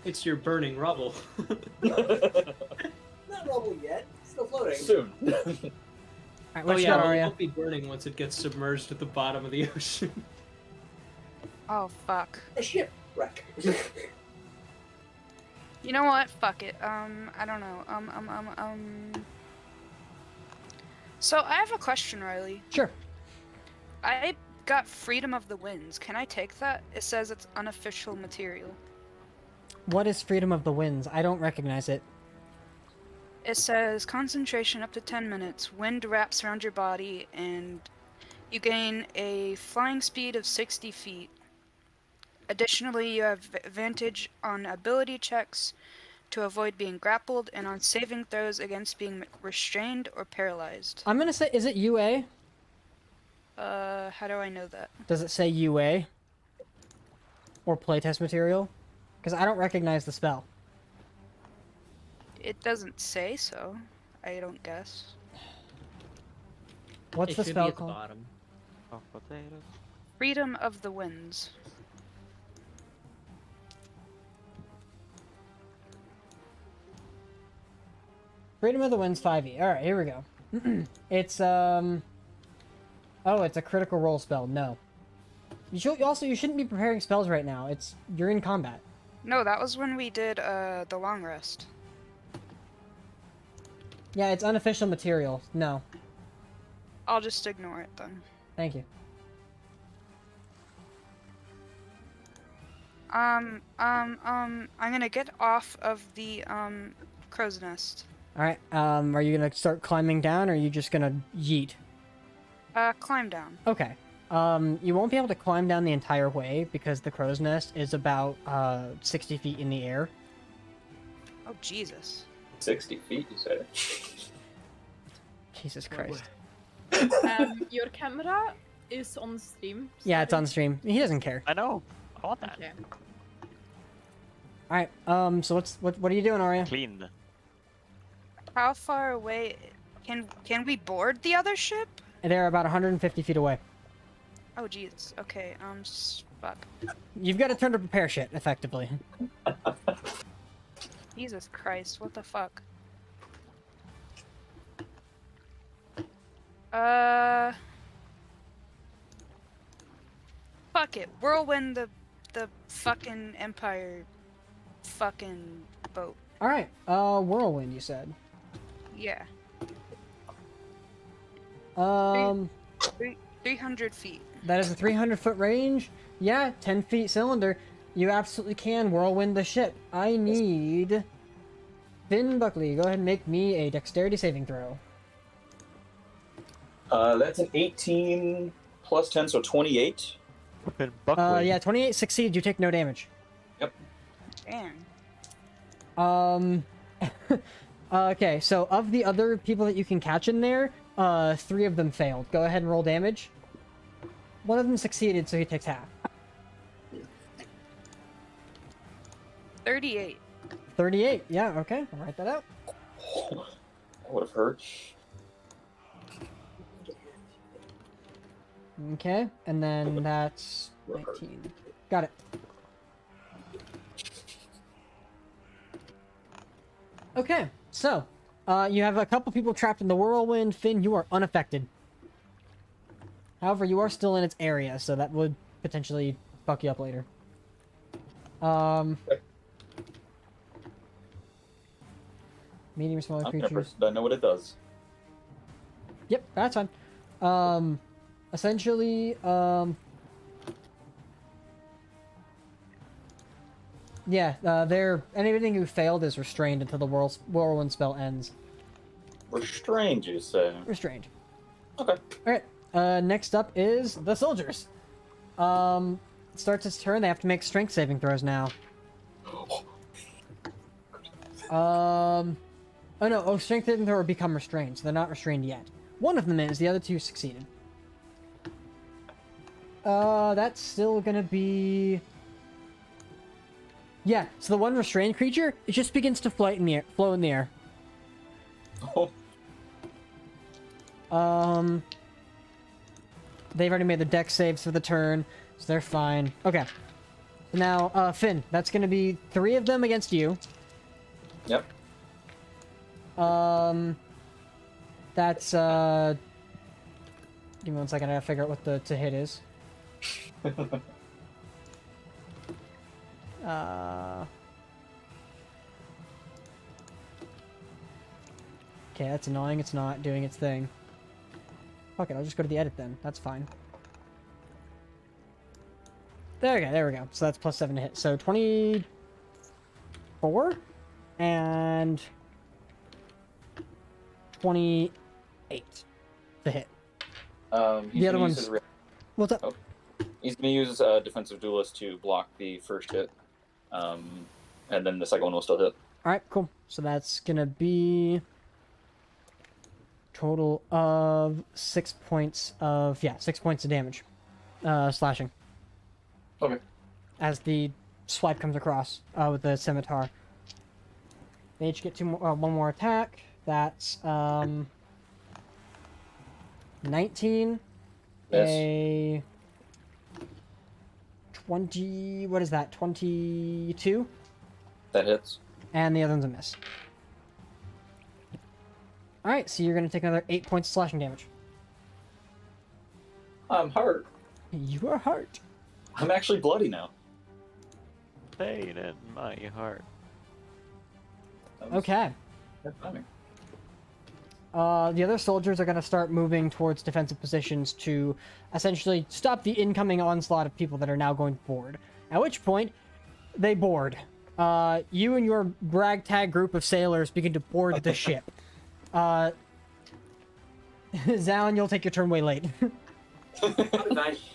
It's your burning rubble. Not rubble yet. Still floating. Soon. Alright, Oh what you yeah, got, well, it Arya? won't be burning once it gets submerged at the bottom of the ocean. Oh, fuck. A shipwreck. You know what? Fuck it. I don't know. So I have a question, Riley. Sure. I got Freedom of the Winds. Can I take that? It says it's unofficial material. What is Freedom of the Winds? I don't recognize it. It says concentration up to 10 minutes, wind wraps around your body, and you gain a flying speed of 60 feet. Additionally, you have advantage on ability checks to avoid being grappled and on saving throws against being restrained or paralyzed. I'm gonna say, is it UA? How do I know that? Does it say UA? Or playtest material? Because I don't recognize the spell. It doesn't say so. I don't guess. What's It the should spell be at the called? bottom. Oh, potatoes. Freedom of the Winds. Freedom of the Winds 5e. Alright, here we go. It's, Oh, it's a critical role spell. No. You shouldn't be preparing spells right now. You're in combat. No, that was when we did the long rest. Yeah, it's unofficial material. No. I'll just ignore it then. Thank you. I'm gonna get off of the crow's nest. Alright, are you gonna start climbing down, or are you just gonna yeet? Climb down. Okay. You won't be able to climb down the entire way, because the crow's nest is about, 60 feet in the air. Oh, Jesus. 60 feet, you said. Jesus Christ. Your camera is on stream. Yeah, it's on stream. He doesn't care. I know. I want that. Okay. Alright, so what are you doing, Arya? Clean. How far away can we board the other ship? They're about 150 feet away. Oh jeez. Okay. Fuck. You've got to turn to prepare shit effectively. Jesus Christ. What the fuck? Fuck it. Whirlwind the fucking Empire fucking boat. All right. Whirlwind. You said. Yeah. 300 feet. That is a 300-foot range. Yeah, 10 feet cylinder. You absolutely can whirlwind the ship. I need Finn Buckley. Go ahead and make me a dexterity saving throw. That's an 18 plus 10, so 28. Yeah, 28 succeeds. You take no damage. Yep. Damn. Okay, so of the other people that you can catch in there, 3 of them failed. Go ahead and roll damage. 1 of them succeeded, so he takes half. 38. 38. Yeah, okay. I'll write that out. That would have hurt. Okay, and then that's 19. Got it. Okay, so you have a couple people trapped in the whirlwind. Finn, you are unaffected. However, you are still in its area, so that would potentially fuck you up later. Medium, smaller creatures. I know what it does. Yep, that's fine. Essentially, yeah, anything who failed is restrained until the whirlwind spell ends. Restrained, you say? Restrained. Okay. Alright, next up is the soldiers. Starts its turn, they have to make strength saving throws now. Oh no, strength saving throw or become restrained, so they're not restrained yet. One of them is, the other 2 succeeded. That's still gonna be... Yeah, so the one restrained creature, it just begins to float in the air, flow in the air. Oh. They've already made their dex saves for the turn, so they're fine. Okay. Now, Finn, that's gonna be 3 of them against you. Yep. That's, give me 1 second, I gotta figure out what the to hit is. Okay, that's annoying. It's not doing its thing. Fuck it, I'll just go to the edit then. That's fine. There we go, there we go. So that's plus 7 to hit. So 24 and 28 to hit. The other one's... What's up? Oh. He's going to use Defensive Duelist to block the first hit. And then the second one will still hit. Alright, cool. So that's going to be... total of 6 points of... Yeah, 6 points of damage. Slashing. Okay. As the swipe comes across with the scimitar. They each get one more attack. That's 19. Yes. A 20. What is that? 22. That hits. And the other one's a miss. All right, so you're gonna take another 8 points of slashing damage. I'm hurt. You are hurt. I'm actually bloody now. Pain in my heart. Okay. The other soldiers are going to start moving towards defensive positions to essentially stop the incoming onslaught of people that are now going to board. At which point, they board. You and your ragtag group of sailors begin to board the ship. Zalin, you'll take your turn way late. Nice.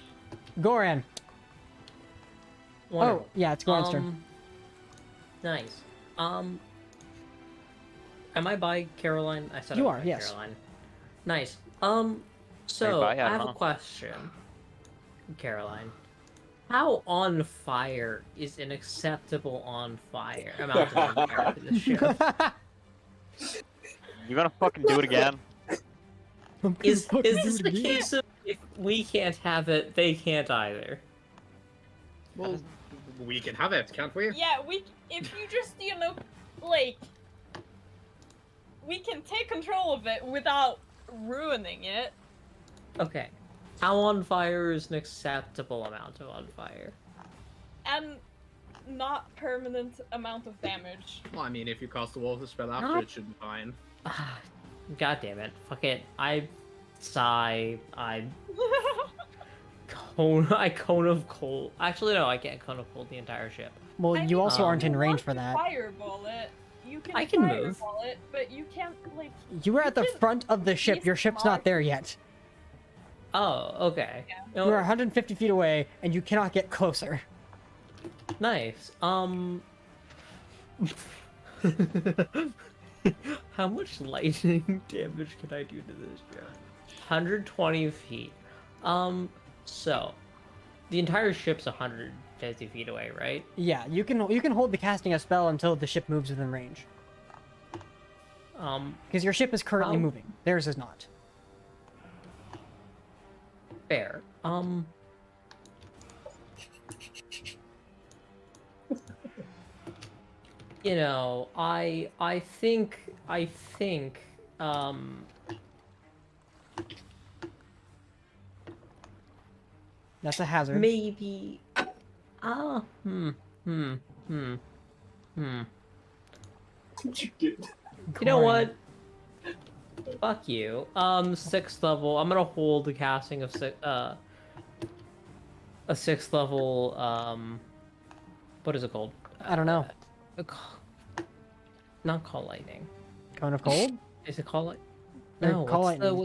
Goran. Wonderful. Oh, yeah, it's Goran's turn. Nice. Am I by Caroline? I said You I was are, by yes. Caroline. Nice. So by? I I don't have know. a question, Caroline. How on fire is an acceptable on fire amount of fire for this ship? You gonna fucking do it again? Is this the case of If we can't have it, they can't either. Well, we can have it, can't we? Yeah, if you just, like, we can take control of it without ruining it. Okay. How on fire is an acceptable amount of on fire? And not permanent amount of damage. Well, I mean, if you cast the water spell after, Not- it should be fine. God damn it. Fuck it. I sigh. I cone of cold. Actually, no, I can't cone of cold the entire ship. Well, you also aren't in range for You that. Fireball it. You can I can move. fireball it, but you can't, like... You were at the can front of the be ship. Your ship's not there yet. Oh, okay. You are 150 feet away, and you cannot get closer. Nice. How much lightning damage can I do to this ship? 120 feet. So the entire ship's 150 feet away, right? Yeah, you can hold the casting a spell until the ship moves within range. Because your ship is currently moving. Theirs is not. Fair. You know, I think That's a hazard. maybe You know what? Fuck you. 6th level. I'm gonna hold the casting of a 6th level. What is it called? I don't know. Not call lightning. Cone of cold? Is it call light? Or No. call lightning.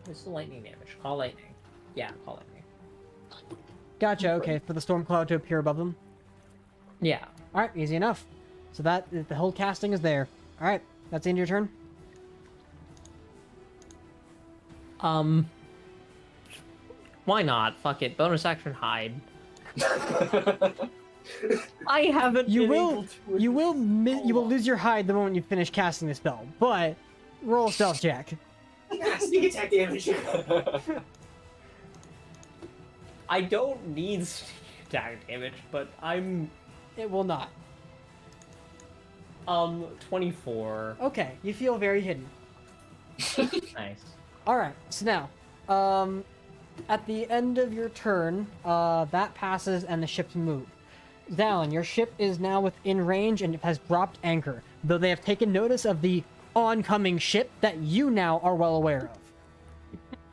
What's the lightning damage? Call lightning. Yeah, call lightning. Gotcha. Okay, for the storm cloud to appear above them. Yeah. All right, easy enough. So that the whole casting is there. All right, that's the end of your turn. Why not? Fuck it. Bonus action hide. I haven't. You been will. able to- You will. You will lose your hide the moment you finish casting the spell. But roll a stealth check. Sneak attack damage. I don't need sneak attack damage, but I'm. It will not. 24. Okay, you feel very hidden. Nice. All right. So now, at the end of your turn, that passes and the ships move. Dallin, your ship is now within range and it has dropped anchor, though they have taken notice of the oncoming ship that you now are well aware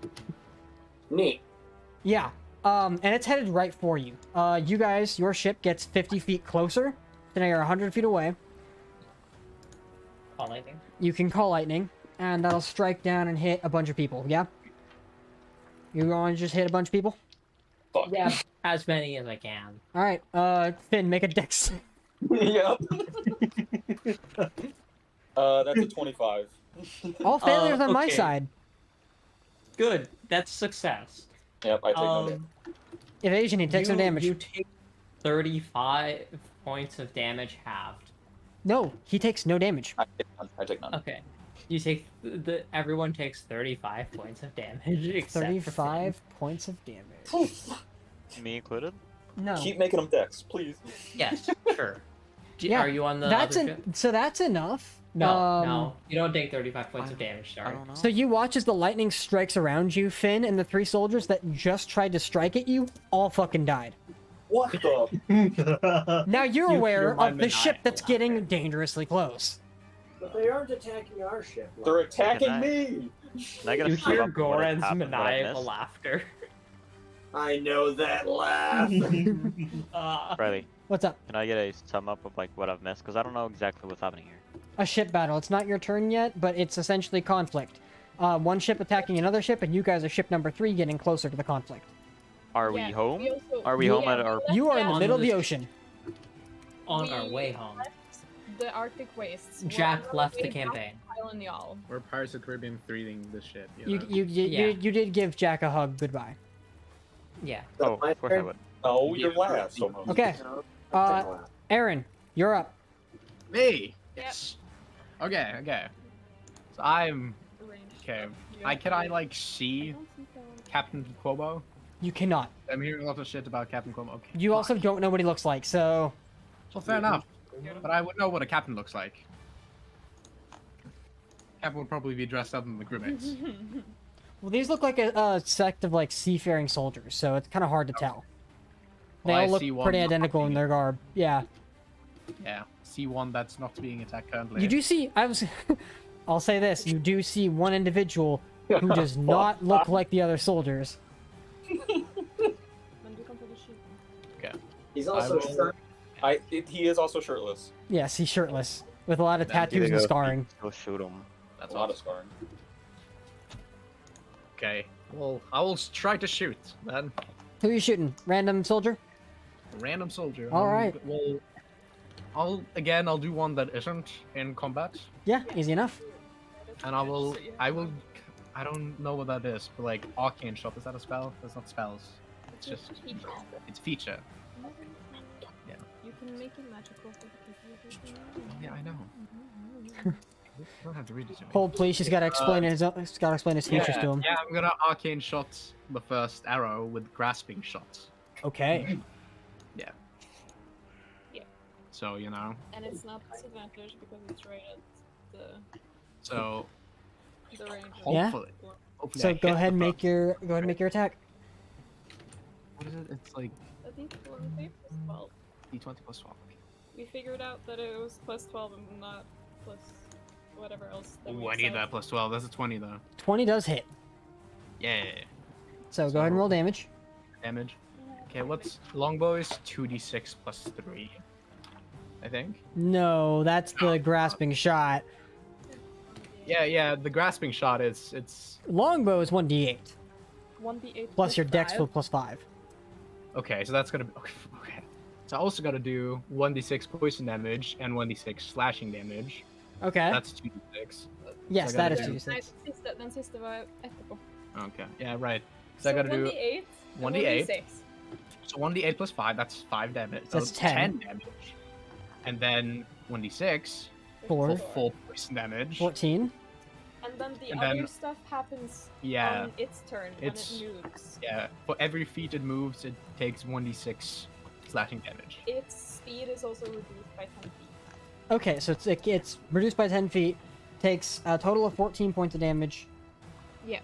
of. Neat. Yeah, and it's headed right for you. You guys, your ship gets 50 feet closer, so now you're 100 feet away. Call lightning. You can call lightning, and that'll strike down and hit a bunch of people, yeah? You want to just hit a bunch of people? Fuck. Yeah, as many as I can. Alright, Finn, make a dex. Yep. That's a 25. All failures on my okay. side. Good. That's success. Yep, I take no damage. Evasion, he takes some damage. You take 35 points of damage halved. No, he takes no damage. I take none. Okay. You take everyone takes 35 points of damage except 35 points of damage. Me included? No. Keep making them decks, please. Yes, sure. Yeah, Are you on the that's other ship? so that's enough. No, you don't take 35 points of damage, sorry. So you watch as the lightning strikes around you, Finn, and the 3 soldiers that just tried to strike at you all fucking died. What the? Now you're You aware hear my of the ship that's maniacal getting dangerously close. But they aren't attacking our ship. They're attacking Can I- me! Can I get a You sum hear up of what Goran's happened, what I maniacal missed? laughter. I know that laugh. Riley, What's up? can I get a sum up of like what I've missed? Because I don't know exactly what's happening here. A ship battle. It's not your turn yet, but it's essentially conflict. One ship attacking another ship, and you guys are ship number 3 getting closer to the conflict. Are Yeah, we home? we also- Are we home at our? You are in the On middle of the this- ocean. On We our way home. left the Arctic wastes. We're Jack on our left the way back campaign. to Kylen-Jaal. We're Pirates of the Caribbean 3-ing this shit. You know? Yeah. you did give Jack a hug goodbye. Yeah. Oh, of course I would. Oh, you're last. Almost. Okay. Aaron, you're up. Me! Yep. Okay. So I'm Okay. Can I like see Captain Quobo? You cannot. I'm hearing a lot of shit about Captain Quobo. Okay. You also don't know what he looks like, so. Well, fair enough. But I would know what a captain looks like. Captain would probably be dressed up in the grimace. Well, these look like a sect of like seafaring soldiers, so it's kind of hard to tell. They Well, I all look see one pretty not identical in being- their garb. Yeah. Yeah. See one that's not being attacked currently. You do see. I'll say this: you do see one individual who does not look like the other soldiers. Okay. He's also shirt. He is also shirtless. Yes, he's shirtless with a lot of Then tattoos and scarring. Go shoot him. That's A lot of scarring. Okay. Well, I will try to shoot then. Who are you shooting? Random soldier? A random soldier. All right. Well, I'll do one that isn't in combat, Yeah, easy enough. and I don't know what that is, but like arcane shot, is that a spell? That's not spells. It's just it's feature. Yeah. You can make it magical for the people. Yeah, I know. You don't have to read it to me. Hold, please. She's got to explain his features to him. Yeah, I'm gonna arcane shot the first arrow with grasping shot. Okay. Yeah. Yeah. So you know. And it's not disadvantage because it's right at So the range. Yeah. hopefully. hopefully So I go hit ahead and the make your attack. What is it? It's like I think it was plus 12. d20 plus 12. We figured out that it was plus 12 and not plus whatever else. That Ooh, we I need said. that plus 12. That's a 20 though. 20 does hit. Yeah. So go ahead and roll damage. Damage. Okay, what's longbow is 2d6 plus 3. I think. No, that's the grasping shot. Yeah. The grasping shot is it's Longbow is 1d8 1d8 plus your dex 5. will plus 5. okay. So that's gonna be okay. So I also gotta do 1d6 poison damage and 1d6 slashing damage. Okay. That's 2d6. Yes, so I that is gotta do- 2d6. Den siste var etterpå. Okay. Yeah. Right. So I gotta do 1d8. 1d8. 1d6. So 1d8 plus 5, that's 5 damage. That's 10. damage. And then 1d6 4, for 4 poison damage. 14. And then the And other then- stuff happens Yeah. on its turn It's- when it moves. Yeah, for every feet it moves, it takes 1d6 slashing damage. Its speed is also reduced by 10 feet. Okay, so it's reduced by 10 feet. Takes a total of 14 points of damage. Yeah.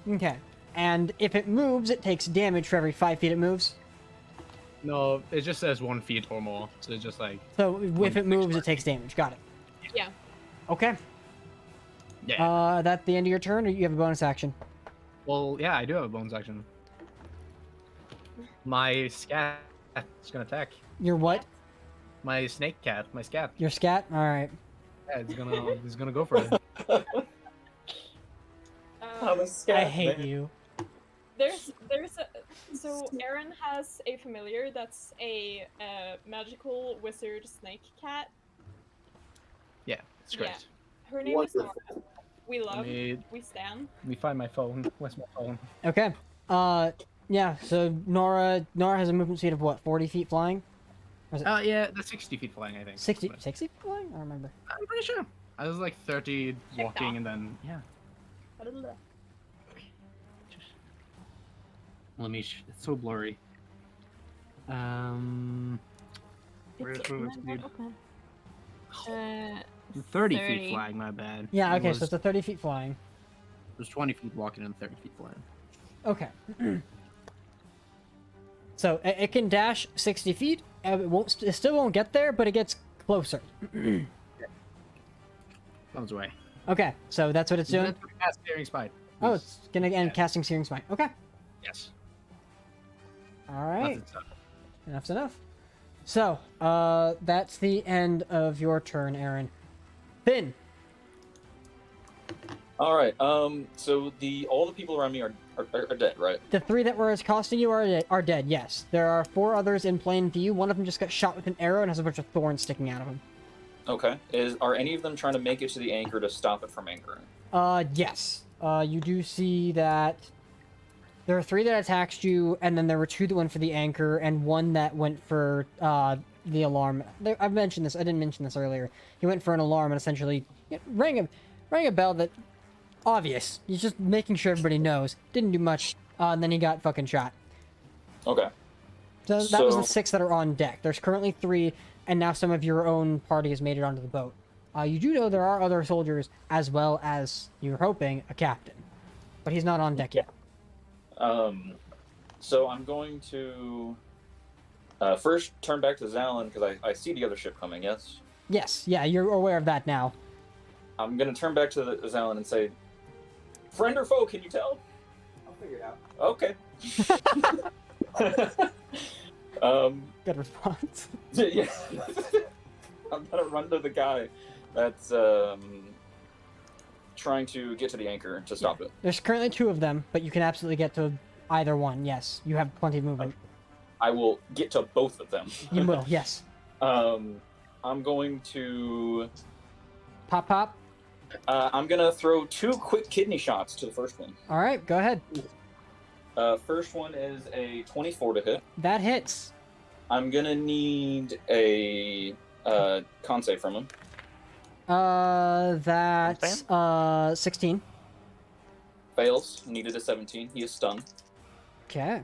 Okay. And if it moves, it takes damage for every 5 feet it moves. No, it just says 1 feet or more. So it's just like, So if it moves, it takes damage. Got it. Yeah. Okay. yeah. That's the end of your turn, or you have a bonus action? Well, yeah, I do have a bonus action. My scat is gonna attack. Your what? My snake cat, my scat. Your scat? Alright. Yeah, it's gonna go for it. I'm a I scat, hate man. you. There's so Aaron has a familiar that's a magical wizard snake cat. Yeah, it's great. Yeah. Her name is Nora. Wonderful. We love. me- We stand. Let me find my phone. Where's my phone? Okay. Yeah, so Nora has a movement speed of what, 40 feet flying? Yeah, that's 60 feet flying, I think. 60 But 60 feet flying? I don't remember. I'm pretty sure. I was like 30 walking and then, yeah. Let me. It's so blurry. Where's movement speed? 30 feet flying. My bad. Yeah, It okay, was, so it's a 30 feet flying. it was 20 feet walking and 30 feet flying. Okay. So it can dash 60 feet. It still won't get there, but it gets closer. Comes away. Okay, so that's what it's doing. Cast Searing Spite. Oh, it's gonna end casting Searing Smite. Okay. Yes. All right. That's its Enough's enough. So, that's the end of your turn, Aaron. Finn. All right. So all the people around me are dead, right? The 3 that were accosting you are dead, yes. There are 4 others in plain view. One of them just got shot with an arrow and has a bunch of thorns sticking out of him. Okay. Are any of them trying to make it to the anchor to stop it from anchoring? Yes. You do see that there are 3 that attacked you, and then there were 2 that went for the anchor, and 1 that went for the alarm. I mentioned this. I didn't mention this earlier. He went for an alarm and essentially rang a bell that obvious. He's just making sure everybody knows. Didn't do much. And then he got fucking shot. Okay. So that was the So- 6 that are on deck. There's currently 3, and now some of your own party has made it onto the boat. You do know there are other soldiers, as well as, you're hoping, a captain. But he's not on deck yet. So I'm going to first turn back to Zalin because I see the other ship coming. Yes. Yes, yeah, you're aware of that now. I'm gonna turn back to Zalin and say, "Friend or foe? Can you tell?" I'll figure it out. Okay. Good response. Yeah. I'm gonna run to the guy that's trying to get to the anchor to stop it. There's currently 2 of them, but you can absolutely get to either one. Yes, you have plenty of movement. I will get to both of them. You will, yes. I'm going to Pop. I'm gonna throw 2 quick kidney shots to the first one. All right, go ahead. First one is a 24 to hit. That hits. I'm gonna need a con save from him. That's 16. Fails. Needed a 17. He is stunned. Okay.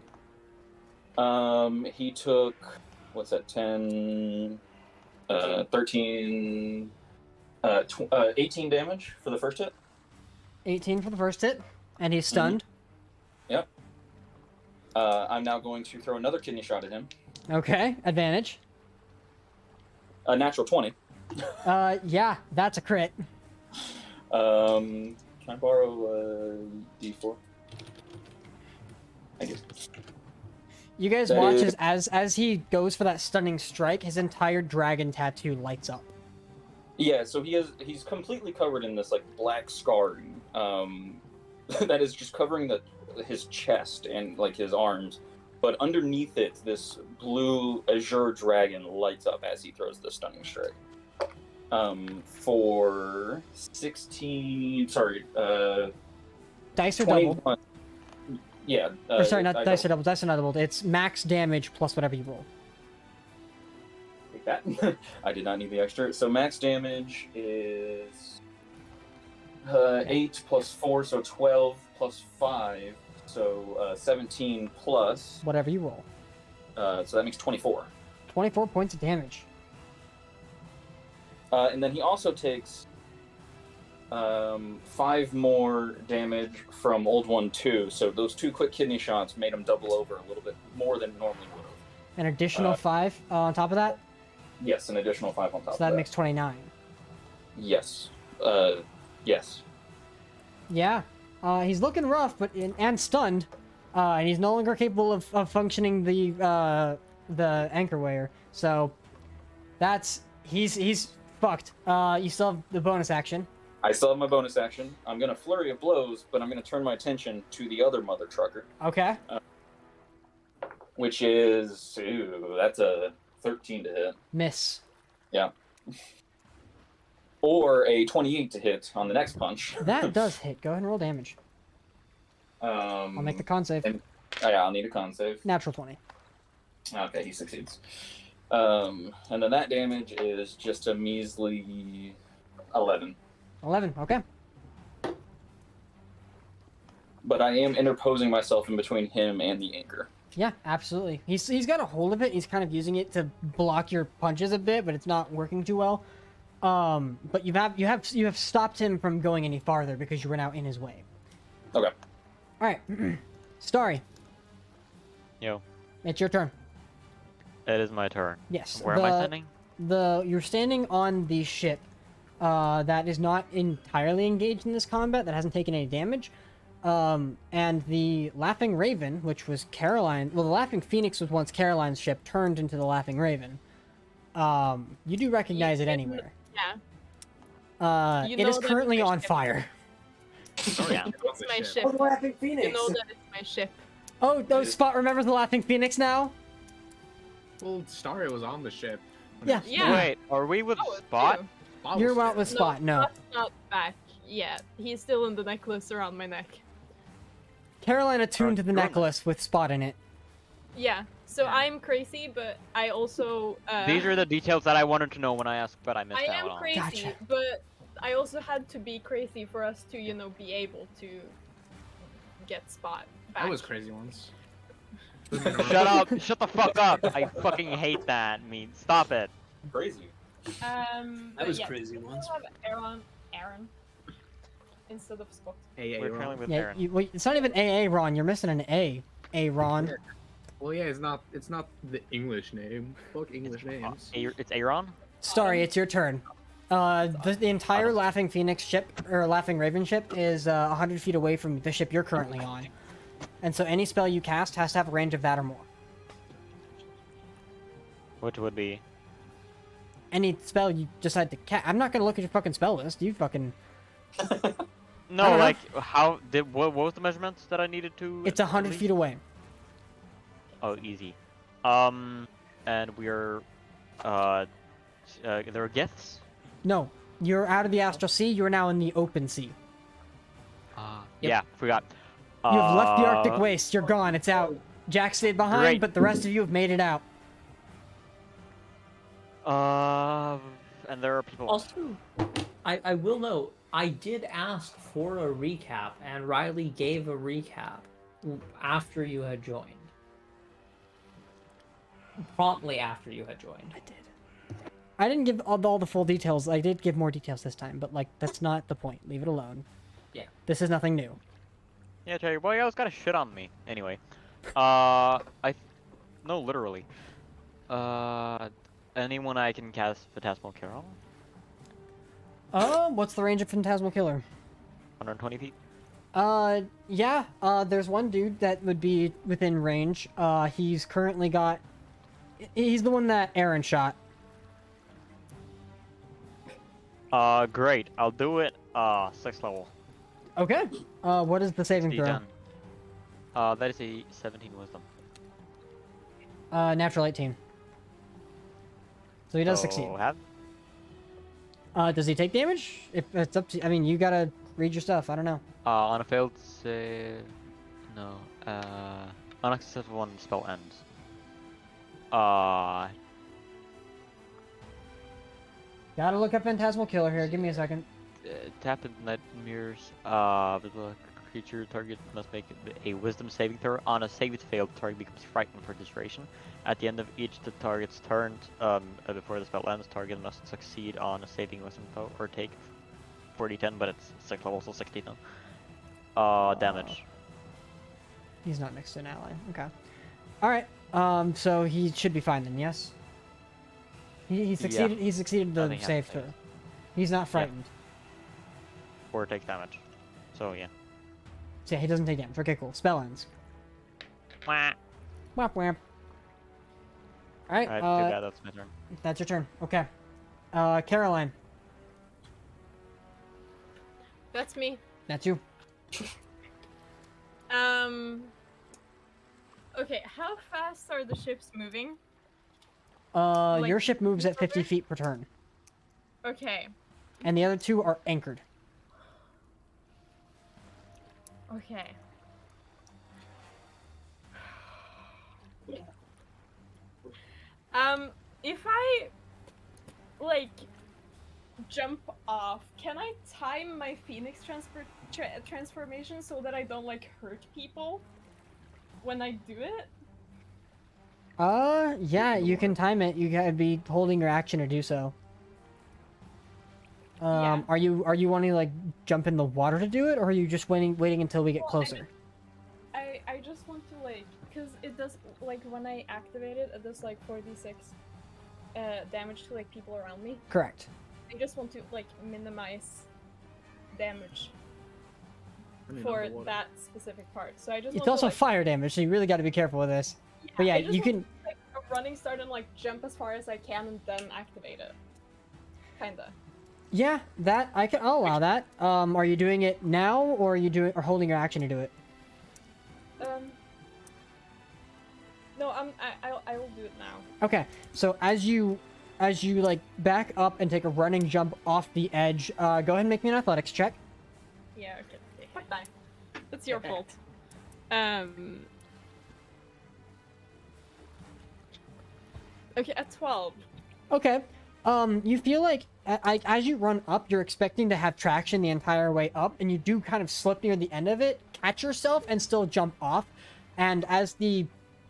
He took, what's that, 10, 13, 18 damage for the first hit. 18 for the first hit, and he's stunned. Yep. I'm now going to throw another kidney shot at him. Okay, advantage. A natural 20. Yeah, that's a crit. Can I borrow a D4? Thank you. You guys That watch is- as he goes for that stunning strike, his entire dragon tattoo lights up. Yeah, so he's completely covered in this like black scarring that is just covering his chest and like his arms, but underneath it, this blue azure dragon lights up as he throws the stunning strike. For 16, sorry, Dice are doubled. 21. Yeah. Or sorry, not I dice are don't doubled. Dice are not doubled. It's max damage plus whatever you roll. take that. I did not need the extra. So max damage is 8 plus 4, so 12 plus 5, so 17 plus. Whatever you roll. So that makes 24. 24 points of damage. And then he also takes 5 more damage from Old One 2. So those 2 quick kidney shots made him double over a little bit more than normally would have. An additional 5 on top of that, Yes, an additional 5 on top so of that that. makes 29. Yes. Yes. Yeah, he's looking rough, but and stunned, and he's no longer capable of functioning the anchor weigher. So that's he's fucked. You still have the bonus action. I still have my bonus action. I'm going to flurry of blows, but I'm going to turn my attention to the other mother trucker, Okay. which is... Ooh, that's a 13 to hit. Miss. Yeah. Or a 28 to hit on the next punch. That does hit. Go ahead and roll damage. I'll make the con save. Yeah, I'll need a con save. Natural 20. Okay, he succeeds. And then that damage is just a measly 11. 11. Okay. But I am interposing myself in between him and the anchor. Yeah, absolutely. He's got a hold of it. He's kind of using it to block your punches a bit, but it's not working too well. But you have stopped him from going any farther because you were now in his way. Okay. All right, Starry, Yo, it's your turn. it is my turn. Yes. Where am I standing? You're standing on the ship that is not entirely engaged in this combat, that hasn't taken any damage. And the Laughing Raven, which was Caroline, well, the Laughing Phoenix was once Caroline's ship, turned into the Laughing Raven. You do recognize it anywhere. Yeah. It is currently on fire. Oh yeah. It's my ship. Oh, the Laughing Phoenix. You know that it's my ship. Oh, Spot remembers the Laughing Phoenix now? Well, Starry was on the ship. Yeah. Yeah. Wait, are we with Spot? Spot You're was out with Spot, no. Spot's not back yet. He's still in the necklace around my neck. Caroline attuned to the necklace with Spot in it. Yeah. So I'm crazy, but I also. These are the details that I wanted to know when I asked, but I missed I out am on. crazy, Gotcha. but I also had to be crazy for us to, you know, be able to get Spot back. I was crazy once. Shut up! Shut the fuck up! I fucking hate that meme. Stop it. Crazy. I but was yeah, crazy we once. have Aaron instead of Spot. We're currently with Yeah, Aaron. wait, it's not even AA Ron. You're missing an A. A Ron. Well, yeah, it's not the English name. Fuck English names. It's Aaron? Sorry, it's your turn. The entire Laughing Phoenix ship, or Laughing Raven ship, is 100 feet away from the ship you're currently on. And so any spell you cast has to have a range of that or more. Which would be? Any spell you decide to cast. I'm not gonna look at your fucking spell list. You fucking... No, like, what was the measurements that I needed to... It's 100 feet away. Oh, easy. And we're, there are gifts? No, you're out of the astral sea. You're now in the open sea. Yeah, forgot. You have left the Arctic Waste. You're gone. It's out. Jack stayed behind, Great. but the rest of you have made it out. And there are people... Also, I will note, I did ask for a recap, and Riley gave a recap after you had joined. Promptly after you had joined. I did. I didn't give all the full details. I did give more details this time, but, like, that's not the point. Leave it alone. Yeah. This is nothing new. Yeah, Terry, boy, you always got a shit on me. Anyway. No, literally. Anyone I can cast Phantasmal Killer on? What's the range of Phantasmal Killer? 120 feet? Yeah, there's one dude that would be within range. He's currently got... He's the one that Aaron shot. Great. I'll do it, 6th level. Okay. What is the saving throw? D10. That is a 17 wisdom. Natural 18. So he does succeed. Does he take damage? If it's up to... I mean, you gotta read your stuff. I don't know. On a failed save... No. Unsuccessful one, spell ends. Gotta look up Phantasmal Killer here. Give me a second. Tap into night mirrors. The creature target must make a wisdom saving throw. On a save it failed, the target becomes frightened for this duration. At the end of each the target's turn, before the spell ends, target must succeed on a saving wisdom throw or take 40-10, but it's 6th level, so 16 now. Damage. He's not next to an ally. Okay. Alright. So he should be fine then, yes? He succeeded. Yeah. He succeeded the save throw. He's not frightened. Or takes damage. So yeah. So yeah, he doesn't take damage. Okay, cool. Spell ends. Wah. Whap whap. Alright, too bad, that's my turn. That's your turn. Okay. Caroline. That's me. That's you. Okay, how fast are the ships moving? Your ship moves at 50 feet per turn. Okay. And the other two are anchored. Okay. If I, like, jump off, can I time my Phoenix transformation so that I don't, like, hurt people when I do it? Yeah, you can time it. You gotta be holding your action to do so. Yeah. Are you wanting to, like, jump in the water to do it, or are you just waiting until we get closer? I just want to, like, because it does, like, when I activate it, it does, like, 4d6 damage to, like, people around me. Correct. I just want to, like, minimize damage for that specific part. So I just It's want also to, like, fire damage, so you really gotta be careful with this. But yeah, I just you want can... to, like, a running start and, like, jump as far as I can and then activate it. Kinda. Yeah, I'll allow that. Are you doing it now, or are you holding your action to do it? No, I will do it now. Okay, so as you like back up and take a running jump off the edge, go ahead and make me an athletics check. Yeah, okay. Fuck that. It's your fault. Okay, at 12. Okay. You feel like as you run up, you're expecting to have traction the entire way up, and you do kind of slip near the end of it, catch yourself, and still jump off. And as the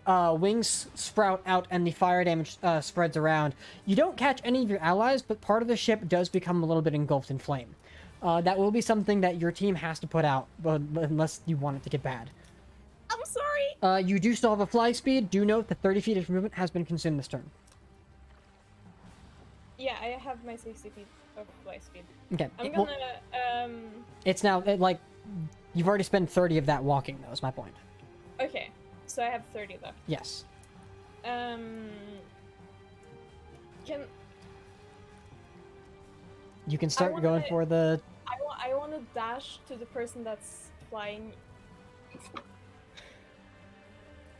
wings sprout out and the fire damage spreads around, you don't catch any of your allies, but part of the ship does become a little bit engulfed in flame. That will be something that your team has to put out, unless you want it to get bad. I'm sorry. You do still have a fly speed. Do note that 30 feet of movement has been consumed this turn. Yeah, I have my 60 feet of fly speed. Okay. I'm well, gonna it's now like you've already spent 30 of that walking. Though is my point. Okay, so I have 30 left. Yes. You can start going for the. I want to dash to the person that's flying.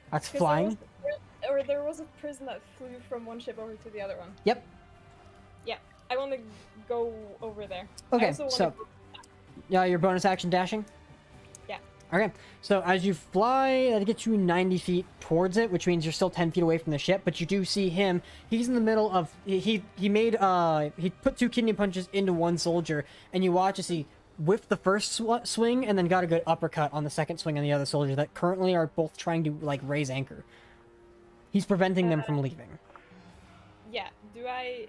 That's flying? There was a person that flew from one ship over to the other one. Yep. Yeah, I want to go over there. Okay, I also so. wanna... Yeah, your bonus action dashing? Yeah. Okay, so as you fly, that gets you 90 feet towards it, which means you're still 10 feet away from the ship, but you do see him. He's in the middle of... He put 2 kidney punches into one soldier, and you watch as he whiffed the first swing and then got a good uppercut on the second swing on the other soldier that currently are both trying to, like, raise anchor. He's preventing them from leaving. Yeah, do I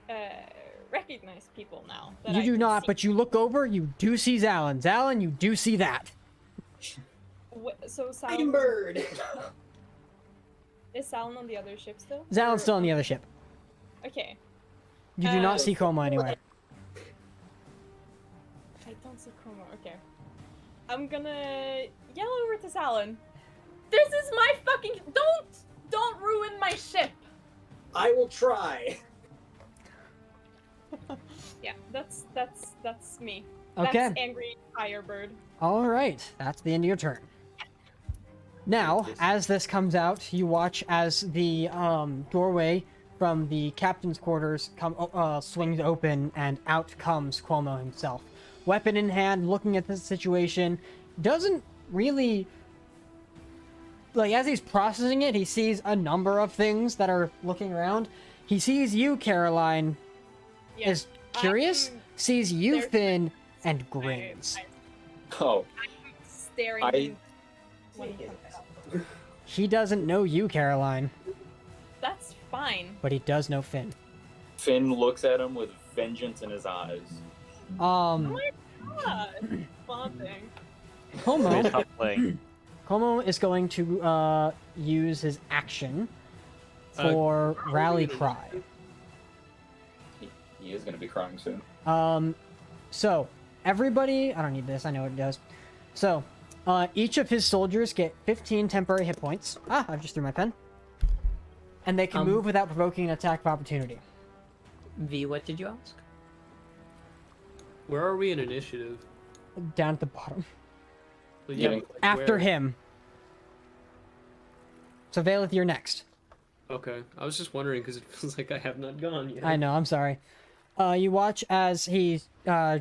recognize people now? You do not, but you look over, you do see Zalin. Zalin, you do see that. So I'm bird. Is Salon on the other ship still? Zalin's still on the other ship. Okay. You do not see Como anywhere. I don't see Como. Okay. I'm gonna yell over to Salon. This is my fucking. Don't ruin my ship. I will try. Yeah, that's me. Okay. That's angry firebird. All right, that's the end of your turn. Now, as this comes out, you watch as the doorway from the captain's quarters swings open, and out comes Cuomo himself. Weapon in hand, looking at the situation, doesn't really... Like, as he's processing it, he sees a number of things that are looking around. He sees you, Caroline, is curious, sees you, Finn, and grins. Oh. Staring. He doesn't know you, Caroline. That's fine. But he does know Finn. Finn looks at him with vengeance in his eyes. Oh my god. Bonding. Como is going to use his action for Rally Cry. He is going to be crying soon. So, everybody... I don't need this, I know what it does. So, each of his soldiers get 15 temporary hit points. Ah, I just threw my pen. And they can move without provoking an attack of opportunity. V, what did you ask? Where are we in initiative? Down at the bottom. Well, yeah, like after where? him. So, Valeth, you're next. Okay, I was just wondering because it feels like I have not gone yet. I know, I'm sorry. You watch as he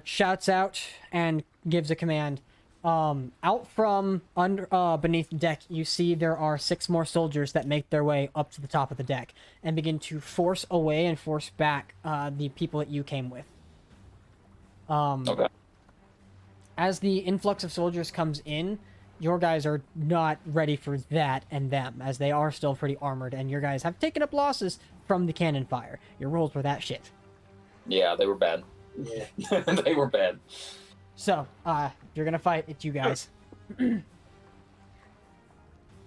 shouts out and gives a command. Out from beneath the deck, you see there are 6 more soldiers that make their way up to the top of the deck and begin to force away and force back the people that you came with. Okay. As the influx of soldiers comes in, your guys are not ready for that and them, as they are still pretty armored, and your guys have taken up losses from the cannon fire. Your rolls were that shit. Yeah, they were bad. Yeah. They were bad. So, you're gonna fight, it's you guys.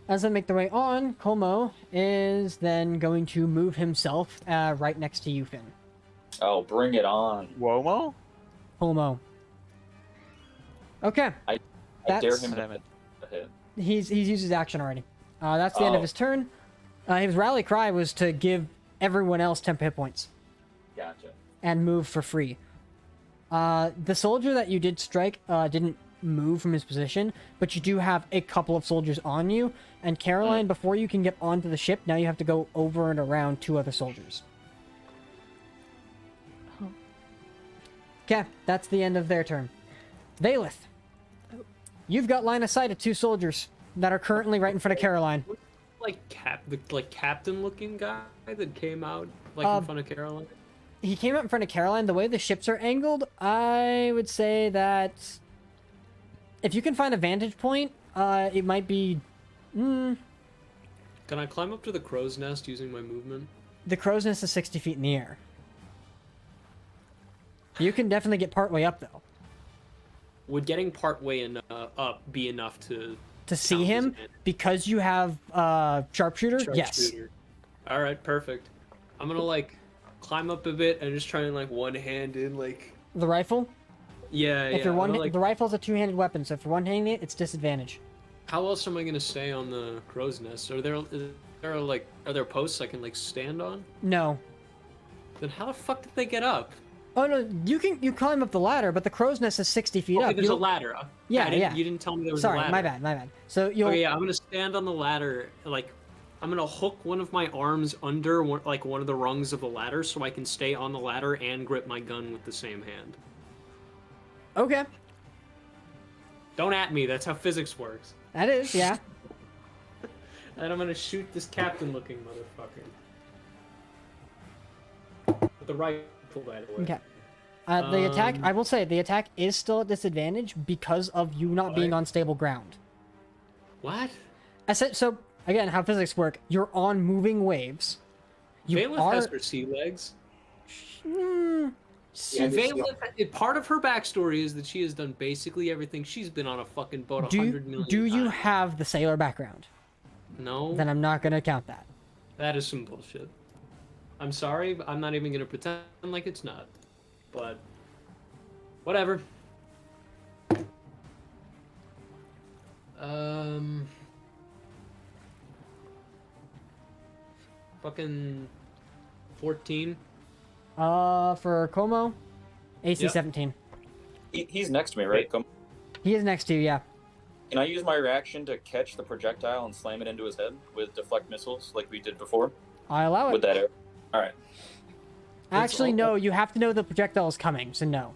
As they make their way on, Como is then going to move himself right next to you, Finn. Oh, bring it on. Womo? Como. Okay. I dare him to hit. He's used his action already. That's the end of his turn. His rally cry was to give everyone else 10 hit points. Gotcha. And move for free. The soldier that you did strike didn't move from his position, but you do have a couple of soldiers on you. And Caroline, before you can get onto the ship, now you have to go over and around 2 other soldiers. Okay, that's the end of their turn. Valeth, you've got line of sight of 2 soldiers that are currently right in front of Caroline. The captain-looking guy that came out in front of Caroline. he came out in front of Caroline. The way the ships are angled, I would say that if you can find a vantage point, it might be. Can I climb up to the crow's nest using my movement? The crow's nest is 60 feet in the air. You can definitely get partway up though. Would getting partway up be enough to see him because you have sharpshooter? Yes. Sharpshooter. All right, perfect. I'm gonna like climb up a bit and just try and like one-handed like the rifle. Yeah, if you're the rifle's a two-handed weapon, so if you're one-handing it, it's disadvantage. How else am I gonna stay on the crow's nest? Are there posts I can like stand on? No. Then how the fuck did they get up? Oh no, you climb up the ladder, but the crow's nest is 60 feet up. There's a ladder. Yeah, You didn't tell me there was a ladder. Sorry, my bad. So you'll. Okay, yeah, I'm gonna stand on the ladder. Like, I'm gonna hook one of my arms under one of the rungs of the ladder, so I can stay on the ladder and grip my gun with the same hand. Okay. Don't at me. That's how physics works. That is, yeah. And I'm gonna shoot this captain-looking motherfucker. With the rifle, by the way. Okay. The attack, I will say, the attack is still at disadvantage because of you not being on stable ground. What? I said, so, again, how physics work, you're on moving waves. Bailiff has her sea legs. Part of her backstory is that she has done basically everything. She's been on a fucking boat 100 million Do you times. have the sailor background? No. Then I'm not going to count that. That is some bullshit. I'm sorry, but I'm not even going to pretend like it's not. But whatever. Fucking 14. For Como, AC Yep. 17. He's next to me, right? Come. He is next to you, yeah. Can I use my reaction to catch the projectile and slam it into his head with deflect missiles like we did before? I allow it. With that arrow. All right. Actually, no. You have to know the projectile is coming, so no.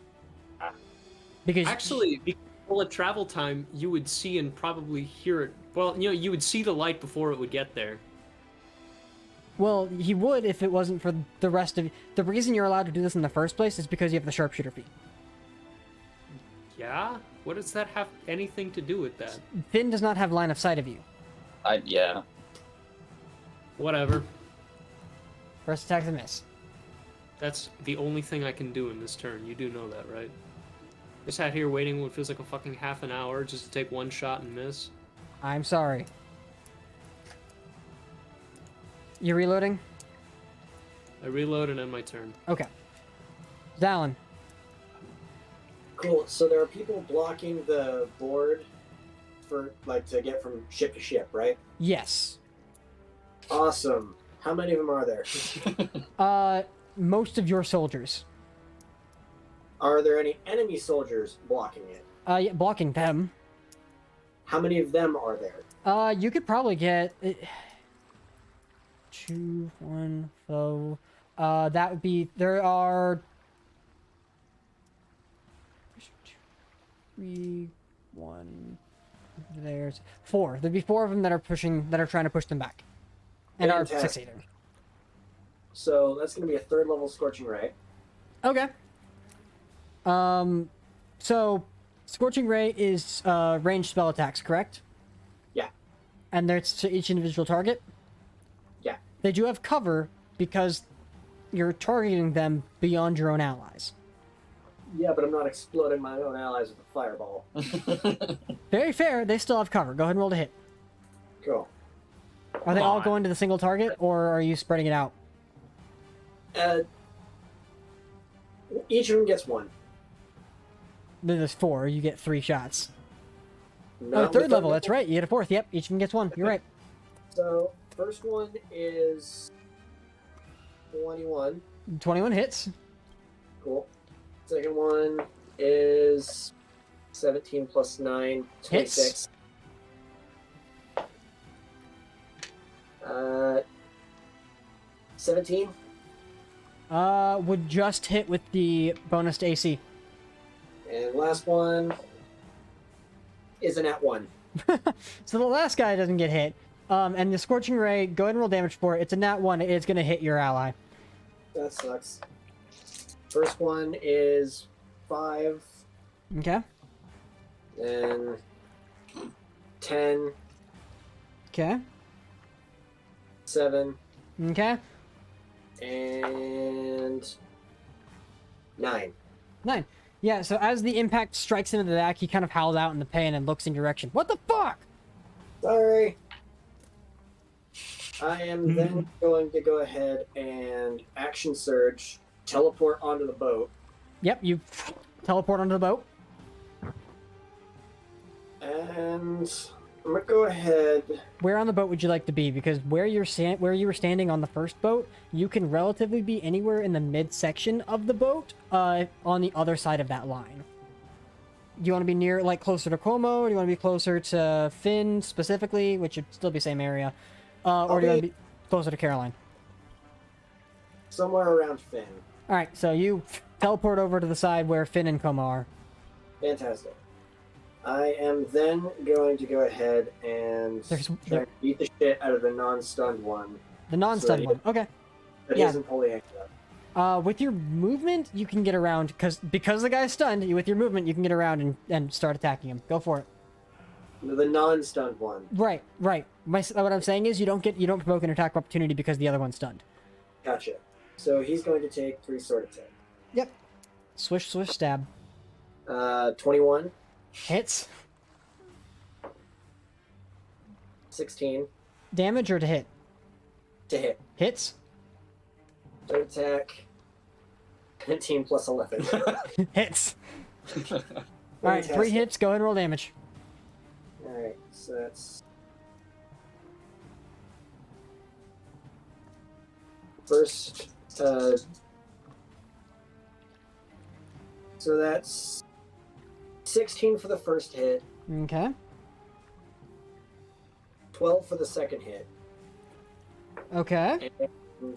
Because actually, well, at travel time, you would see and probably hear it. Well, you would see the light before it would get there. Well, he would if it wasn't for the rest of. The reason you're allowed to do this in the first place is because you have the sharpshooter feat. Yeah? What does that have anything to do with that? Finn does not have line of sight of you. Yeah. Whatever. First attack's a miss. That's the only thing I can do in this turn. You do know that, right? I sat here waiting what feels like a fucking half an hour just to take one shot and miss. I'm sorry. You reloading? I reload and end my turn. Okay. Dallin. Cool. So there are people blocking the board for to get from ship to ship, right? Yes. Awesome. How many of them are there? Most of your soldiers. Are there any enemy soldiers blocking it? Yeah, blocking them. How many of them are there? You could probably get 2, 1 foe. That would be there are 3, 1. There's 4. There'd be 4 of them that are trying to push them back, and are succeeding. So that's going to be a 3rd level Scorching Ray. Okay. So Scorching Ray is ranged spell attacks, correct? Yeah. And that's to each individual target? Yeah. They do have cover because you're targeting them beyond your own allies. Yeah, but I'm not exploding my own allies with a fireball. Very fair. They still have cover. Go ahead and roll to hit. Cool. Are they all going to the single target, or are you spreading it out? Each of them gets 1. Then there's 4. You get 3 shots. Not 3rd level. That's right. You get a 4th. Yep. Each of them gets 1. You're right. So first one is 21. 21 hits. Cool. Second one is 17 plus 9, 26. Hits. 17. Would just hit with the bonus to AC. And last one is an at 1. So the last guy doesn't get hit. And the Scorching Ray, go ahead and roll damage for it. It's a nat 1. It's going to hit your ally. That sucks. First one is 5. Okay. Then 10. Okay. 7. Okay. And 9. 9. Yeah, so as the impact strikes him in the back, he kind of howls out in the pain and looks in your direction. What the fuck? Sorry. I am then going to go ahead and action surge, teleport onto the boat. Yep, you teleport onto the boat. And I'm gonna go ahead. Where on the boat would you like to be? Because where you were standing on the first boat, you can relatively be anywhere in the midsection of the boat, on the other side of that line. Do you want to be near, like, closer to Como? Or do you want to be closer to Finn specifically, which would still be same area? Or do you want to be closer to Caroline? Somewhere around Finn. All right, so you teleport over to the side where Finn and Como are. Fantastic. I am then going to go ahead and try and beat the shit out of the non-stunned one. The non-stunned one. Okay. That Yeah. isn't fully hanged up. With your movement, you can get around because the guy's stunned. With your movement, you can get around and start attacking him. Go for it. The non-stunned one. Right. What I'm saying is you don't provoke an attack of opportunity because the other one's stunned. Gotcha. So he's going to take 3 sword attack. Yep. Swish, stab. 21. Hits. 16. Damage or to hit? To hit. Hits. Sword attack. 19 plus 11. Hits. Alright, 3 hits. Go ahead and roll damage. Alright, so that's... First, so that's 16 for the first hit. Okay. 12 for the second hit. Okay. And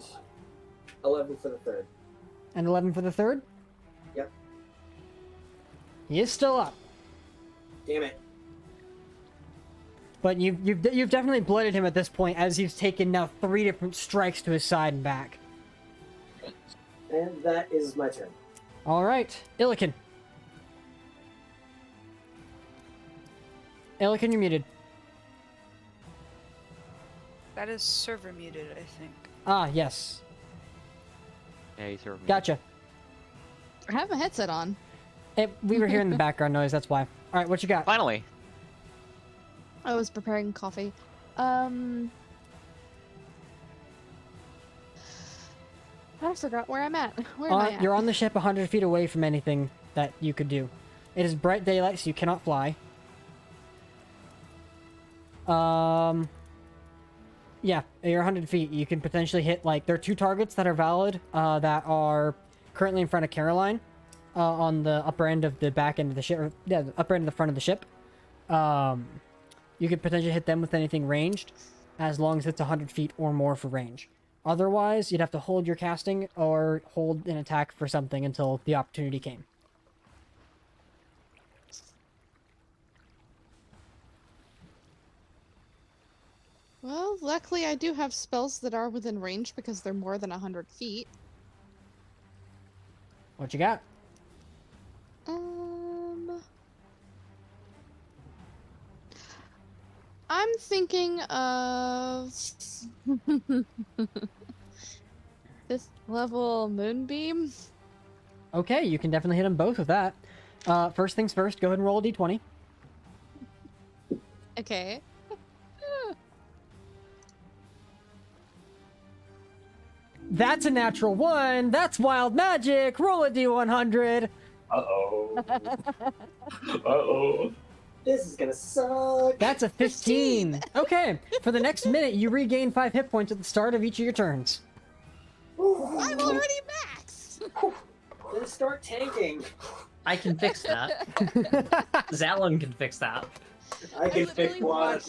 11 for the third. And 11 for the third? Yep. He is still up. Damn it. But you've definitely blooded him at this point, as he's taken now 3 different strikes to his side and back. And that is my turn. All right, Illiken. Illiken, you're muted. That is server muted, I think. Ah, yes. Yeah, he's here. Gotcha. I have a headset on. We were hearing the background noise, that's why. All right, what you got? Finally. I was preparing coffee. I forgot where I'm at. Where am I at? You're on the ship 100 feet away from anything that you could do. It is bright daylight, so you cannot fly. Yeah, you're 100 feet. You can potentially hit, like, there are 2 targets that are valid, that are currently in front of Caroline, on the upper end of the back end of the ship, or, yeah, the upper end of the front of the ship. You could potentially hit them with anything ranged, as long as it's 100 feet or more for range. Otherwise, you'd have to hold your casting or hold an attack for something until the opportunity came. Well, luckily I do have spells that are within range because they're more than 100 feet. What you got? I'm thinking of this level Moonbeam. Okay, you can definitely hit them both with that. First things first, go ahead and roll a d20. Okay. That's a natural 1. That's wild magic. Roll a d100. Uh-oh. Uh-oh. This is gonna suck. That's a 15. Okay, for the next minute, you regain 5 hit points at the start of each of your turns. I'm already max. Then start tanking. I can fix that. Zalon can fix that. I can fix one.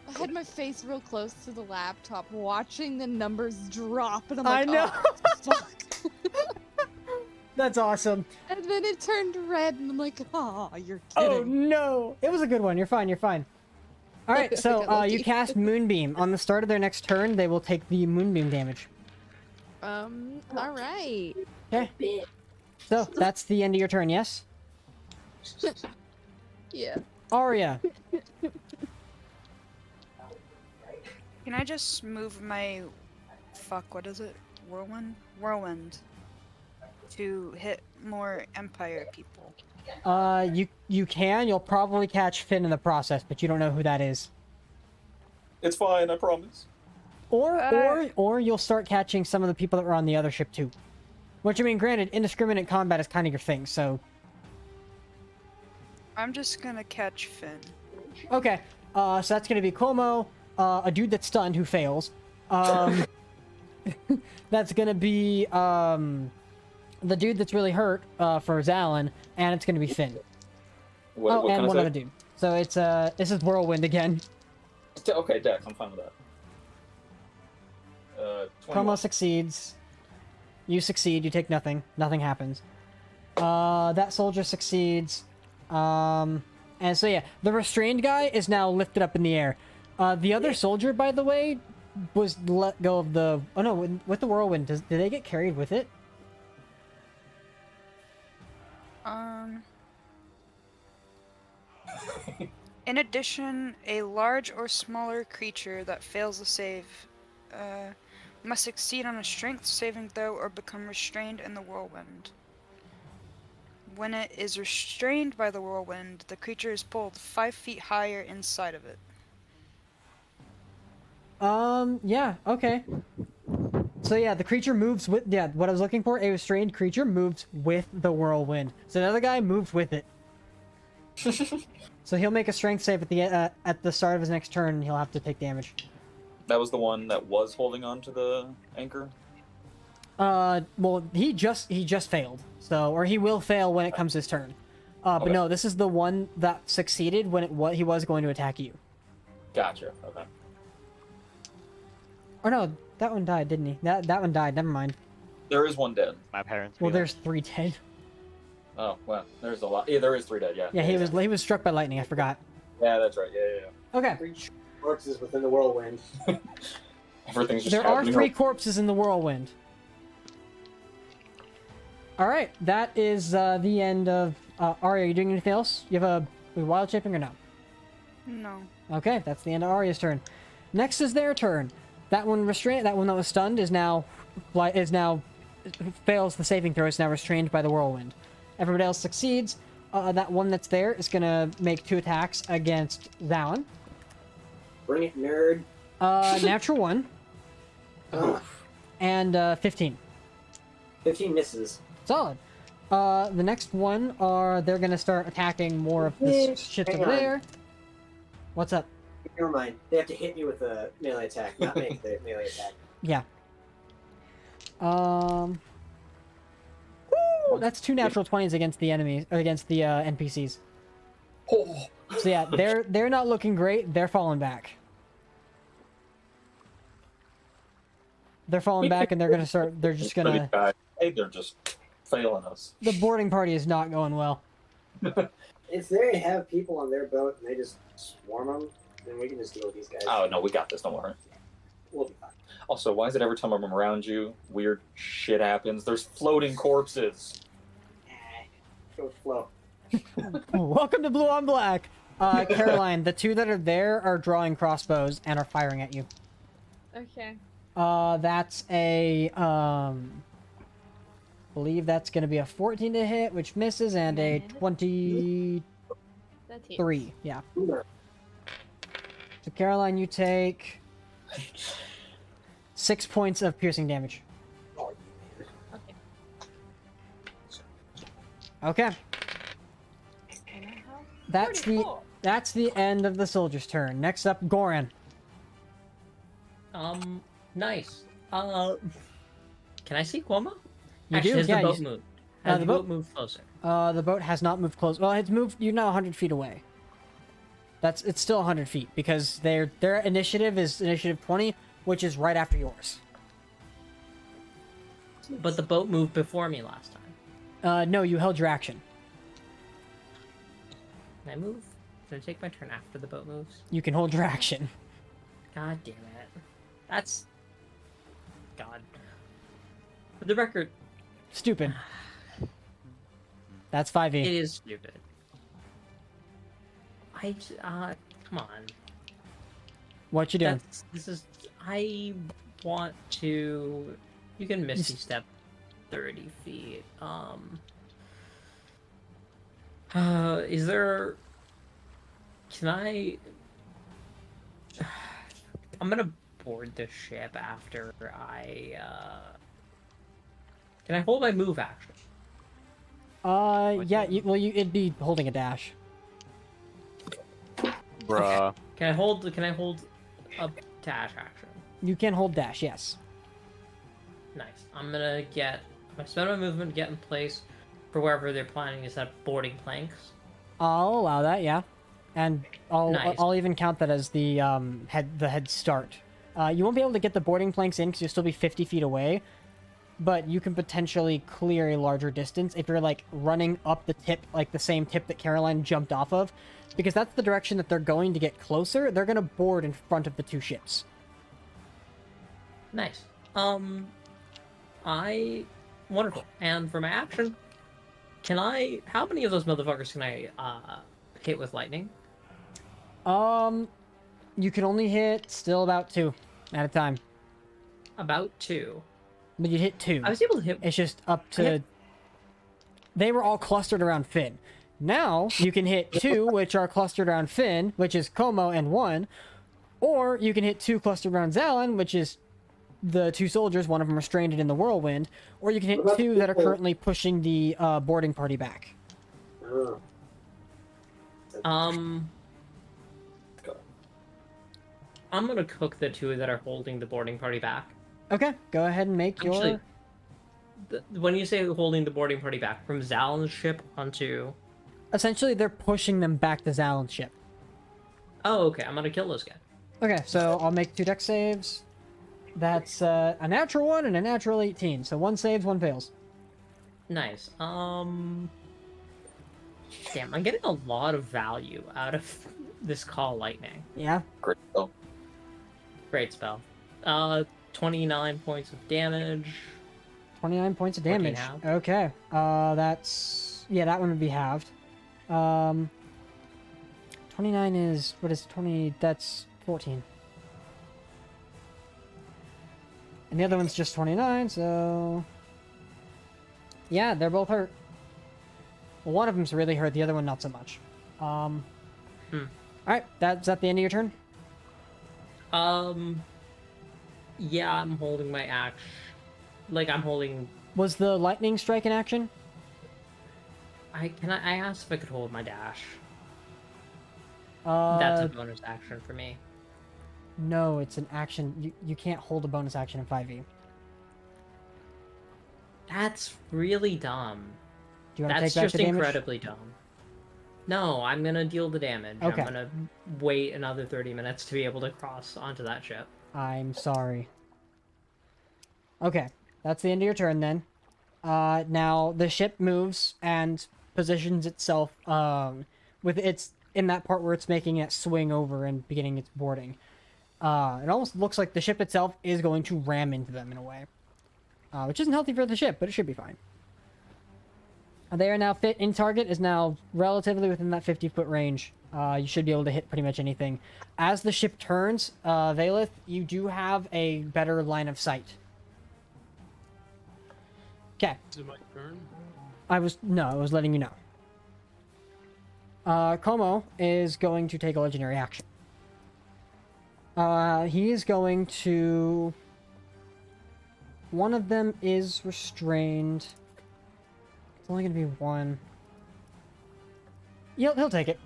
I had my face real close to the laptop, watching the numbers drop, and I'm I like, know. oh, fuck. That's awesome. And then it turned red, and I'm like, oh, you're kidding. Oh no! It was a good one. You're fine. You're fine. All right. So you cast Moonbeam. On the start of their next turn, they will take the Moonbeam damage. All right. Okay. So that's the end of your turn. Yes. Yeah. Arya. Can I just move my... Fuck, what is it? Whirlwind? Whirlwind. To hit more Empire people. You can. You'll probably catch Finn in the process, but you don't know who that is. It's fine, I promise. Or you'll start catching some of the people that were on the other ship too. Which, I mean, granted, indiscriminate combat is kind of your thing, so... I'm just gonna catch Finn. Okay, so that's gonna be Como, a dude that's stunned who fails. That's gonna be, the dude that's really hurt, for Zalin, and it's gonna be Finn. What and can I one say? other dude. So it's, this is Whirlwind again. Okay, Dex, I'm fine with that. 21. Como succeeds. You succeed, you take nothing. Nothing happens. That soldier succeeds. And so yeah, the restrained guy is now lifted up in the air. The other soldier, by the way, was let go of the... Oh no, with the whirlwind, did they get carried with it? In addition, a large or smaller creature that fails the save must succeed on a strength saving throw or become restrained in the whirlwind. When it is restrained by the whirlwind, the creature is pulled 5 feet higher inside of it. Yeah, okay. So yeah, the creature moves with... Yeah, what I was looking for, a restrained creature moves with the whirlwind. So the other guy moves with it. So he'll make a strength save at the start of his next turn, and he'll have to take damage. That was the one that was holding on to the anchor? Well, he just failed. So, or he will fail when it comes his turn. But Okay. no, this is the one that succeeded when he was going to attack you. Gotcha, okay. Or no, that one died, didn't he? That one died, never mind. There is one dead. My parents. Well, there's 3 dead. Oh, well, there's a lot. Yeah, there is 3 dead, yeah. Yeah, he was struck by lightning, I forgot. Yeah, that's right, yeah. Okay. 3 corpses within the whirlwind. Everything's just There are happening. 3 corpses in the whirlwind. Alright, that is the end of... Arya, are you doing anything else? You have a wild shaping or no? No. Okay, that's the end of Arya's turn. Next is their turn. That one that was stunned is now fails the saving throw. Is now restrained by the whirlwind. Everybody else succeeds. That one that's there is gonna make 2 attacks against Zalin. Bring it, nerd. Natural 1. And 15. 15 misses. Solid. The next one they're gonna start attacking more of this shit Hang over on. there. What's up? Never mind. They have to hit me with a melee attack, not make the melee attack. Yeah. That's 2 natural 20s against the enemies, or against the NPCs. Oh. So yeah, they're not looking great. They're falling back. They're falling back, and they're gonna start. They're just gonna. Hey, they're just failing us. The boarding party is not going well. If they have people on their boat and they just swarm them, then we can just deal with these guys. Oh, no, we got this, don't worry. We'll be fine. Also, why is it every time I'm around you, weird shit happens? There's floating corpses. Go with flow. Welcome to Blue on Black. Caroline, the 2 that are there are drawing crossbows and are firing at you. Okay. That's a believe that's gonna be a 14 to hit, which misses, and a 23. That hits. Yeah. So Caroline, you take 6 points of piercing damage. Okay. Okay. And I have That's 44. that's the end of the soldier's turn. Next up, Goran. Nice. Can I see Cuomo? You Actually, do? has Yeah, the boat you- moved? Has the the boat- boat moved closer? The boat has not moved close. Well, it's moved. You're now 100 feet away. It's still 100 feet because their initiative is initiative 20, which is right after yours. But the boat moved before me last time. No, you held your action. Can I move? Can I take my turn after the boat moves? You can hold your action. God damn it. That's... God. For the record, Stupid. That's 5e. It is stupid. Come on. What you doing? I want to... You can Misty Step 30 feet. Is there... Can I... I'm gonna board the ship after I, Can I hold my move action? Yeah, it'd be holding a dash. Bruh. Can I hold a dash action? You can hold dash, yes. Nice. I'm gonna spend my movement, get in place for wherever they're planning to set up boarding planks. I'll allow that, yeah. And Nice. I'll even count that as the head start. You won't be able to get the boarding planks in because you'll still be 50 feet away, but you can potentially clear a larger distance if you're like running up the tip, like the same tip that Caroline jumped off of, because that's the direction that they're going to get closer. They're going to board in front of the two ships. Nice. Wonderful. And for my action, how many of those motherfuckers can I hit with lightning? You can only hit still about 2 at a time. About 2. But you'd hit 2. I was able to hit. It's just up to. They were all clustered around Finn. Now you can hit 2, which are clustered around Finn, which is Como and 1, or you can hit 2 clustered around Zalin, which is the 2 soldiers. One of them restrained in the whirlwind, or you can hit 2 that are currently pushing the boarding party back. I'm gonna cook the 2 that are holding the boarding party back. Okay, go ahead and make your... When you say holding the boarding party back, from Zalin's ship onto... Essentially, they're pushing them back to Zalin's ship. Oh, okay, I'm gonna kill those guys. Okay, so I'll make 2 dex saves. That's a natural 1 and a natural 18, so 1 saves, 1 fails. Nice. Damn, I'm getting a lot of value out of this Call Lightning. Yeah. Great spell. Great spell. 29 points of damage. 29 points of damage. 14 halved. Okay. That's... Yeah, that one would be halved. 29 is... What is 20? That's 14. And the other one's just 29, so... Yeah, they're both hurt. Well, one of them's really hurt, the other one not so much. Alright, is that the end of your turn? Yeah, I'm holding my axe. Like, I'm holding... Was the lightning strike in action? I asked if I could hold my dash. That's a bonus action for me. No, it's an action. You can't hold a bonus action in 5e. That's really dumb. Do you want to take That's back just the damage? incredibly dumb. No, I'm gonna deal the damage. Okay. I'm gonna wait another 30 minutes to be able to cross onto that ship. I'm sorry. Okay, that's the end of your turn then. Now the ship moves and positions itself with its in that part where it's making it swing over and beginning its boarding. It almost looks like the ship itself is going to ram into them in a way, which isn't healthy for the ship, but it should be fine. They are now fit in target, is now relatively within that 50-foot range. You should be able to hit pretty much anything. As the ship turns, Valeth, you do have a better line of sight. Okay. Is it my turn? I was letting you know. Como is going to take a legendary action. He is going to... One of them is restrained. It's only going to be 1. He'll take it.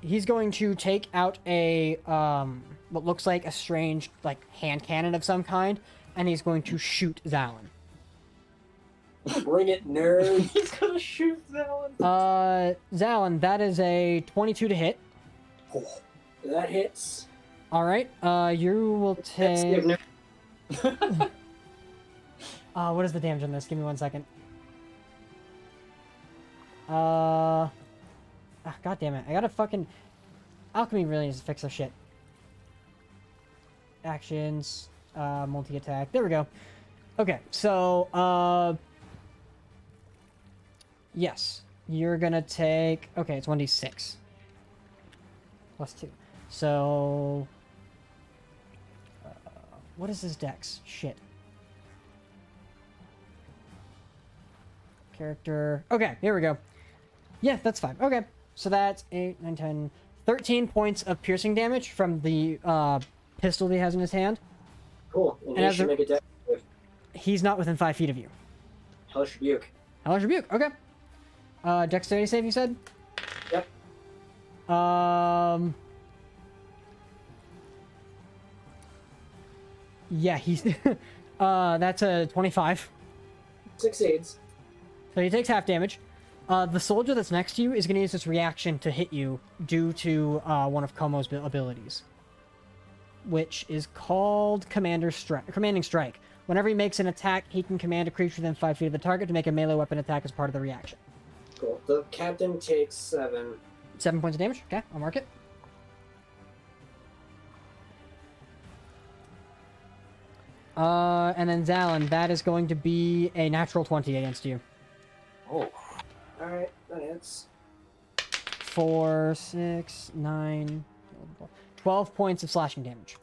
He's going to take out a, what looks like a strange, hand cannon of some kind, and he's going to shoot Zalin. Bring it, nerd. He's gonna shoot Zalin. Zalin, that is a 22 to hit. Oh, that hits. Alright, you will take... what is the damage on this? Give me 1 second. God damn it. I gotta fucking... Alchemy really needs to fix their shit. Actions, multi-attack. There we go. Okay, so, yes. You're gonna take... Okay, it's 1d6. Plus 2. So... what is his dex? Shit. Character... Okay, here we go. Yeah, that's fine. Okay, so that's 8, 9, 10... 13 points of piercing damage from the pistol that he has in his hand. Cool. And he should make a dex save. He's not within 5 feet of you. Hellish Rebuke. Hellish Rebuke, okay. Dexterity save, you said? Yep. Yeah, he's... that's a 25. Succeeds. So he takes half damage. The soldier that's next to you is going to use its reaction to hit you due to one of Komo's abilities, which is called Commanding Strike. Whenever he makes an attack, he can command a creature within 5 feet of the target to make a melee weapon attack as part of the reaction. Cool. The captain takes 7. 7 points of damage. Okay, I'll mark it. And then Zalin, that is going to be a natural 20 against you. Oh. Alright, that hits. 4, 6, 9, 12 points of slashing damage.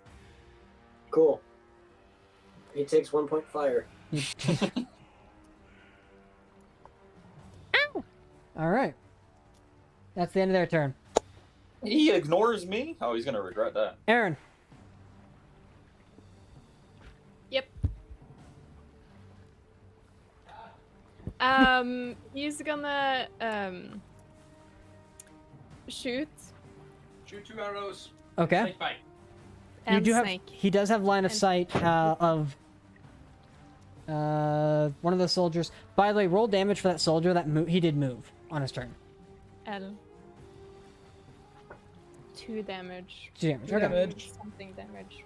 Cool. He takes 1 point fire. Alright. That's the end of their turn. He ignores me? Oh, he's gonna regret that. Aaron. Yep. He's gonna shoot. Shoot 2 arrows. Okay. Snake bite. You And do have. snake. He does have line of sight of one of the soldiers. By the way, roll damage for that soldier that he did move on his turn. L. 2 damage. 2 damage. Okay. Something damage.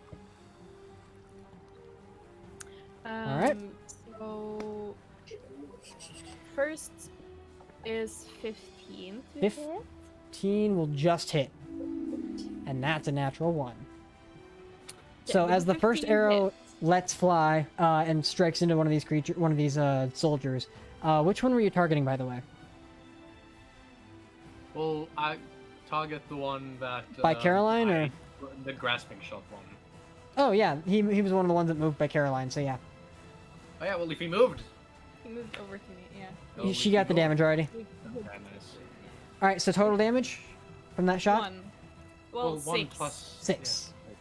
Alright. So first is 15 to hit. 15 will just hit, and that's a natural 1. So Yeah, as the first 15 arrow hits. lets fly and strikes into one of these soldiers, which one were you targeting, by the way? Well, I target the one that... By Caroline, or? The grasping shot one. Oh yeah, he was one of the ones that moved by Caroline. So yeah. Oh yeah, well if he moved. He moved over to me, yeah. Oh, She got the damage already. Okay, nice. All right, so total damage from that shot? 1. Well, 6. 1 plus... 6. Yeah,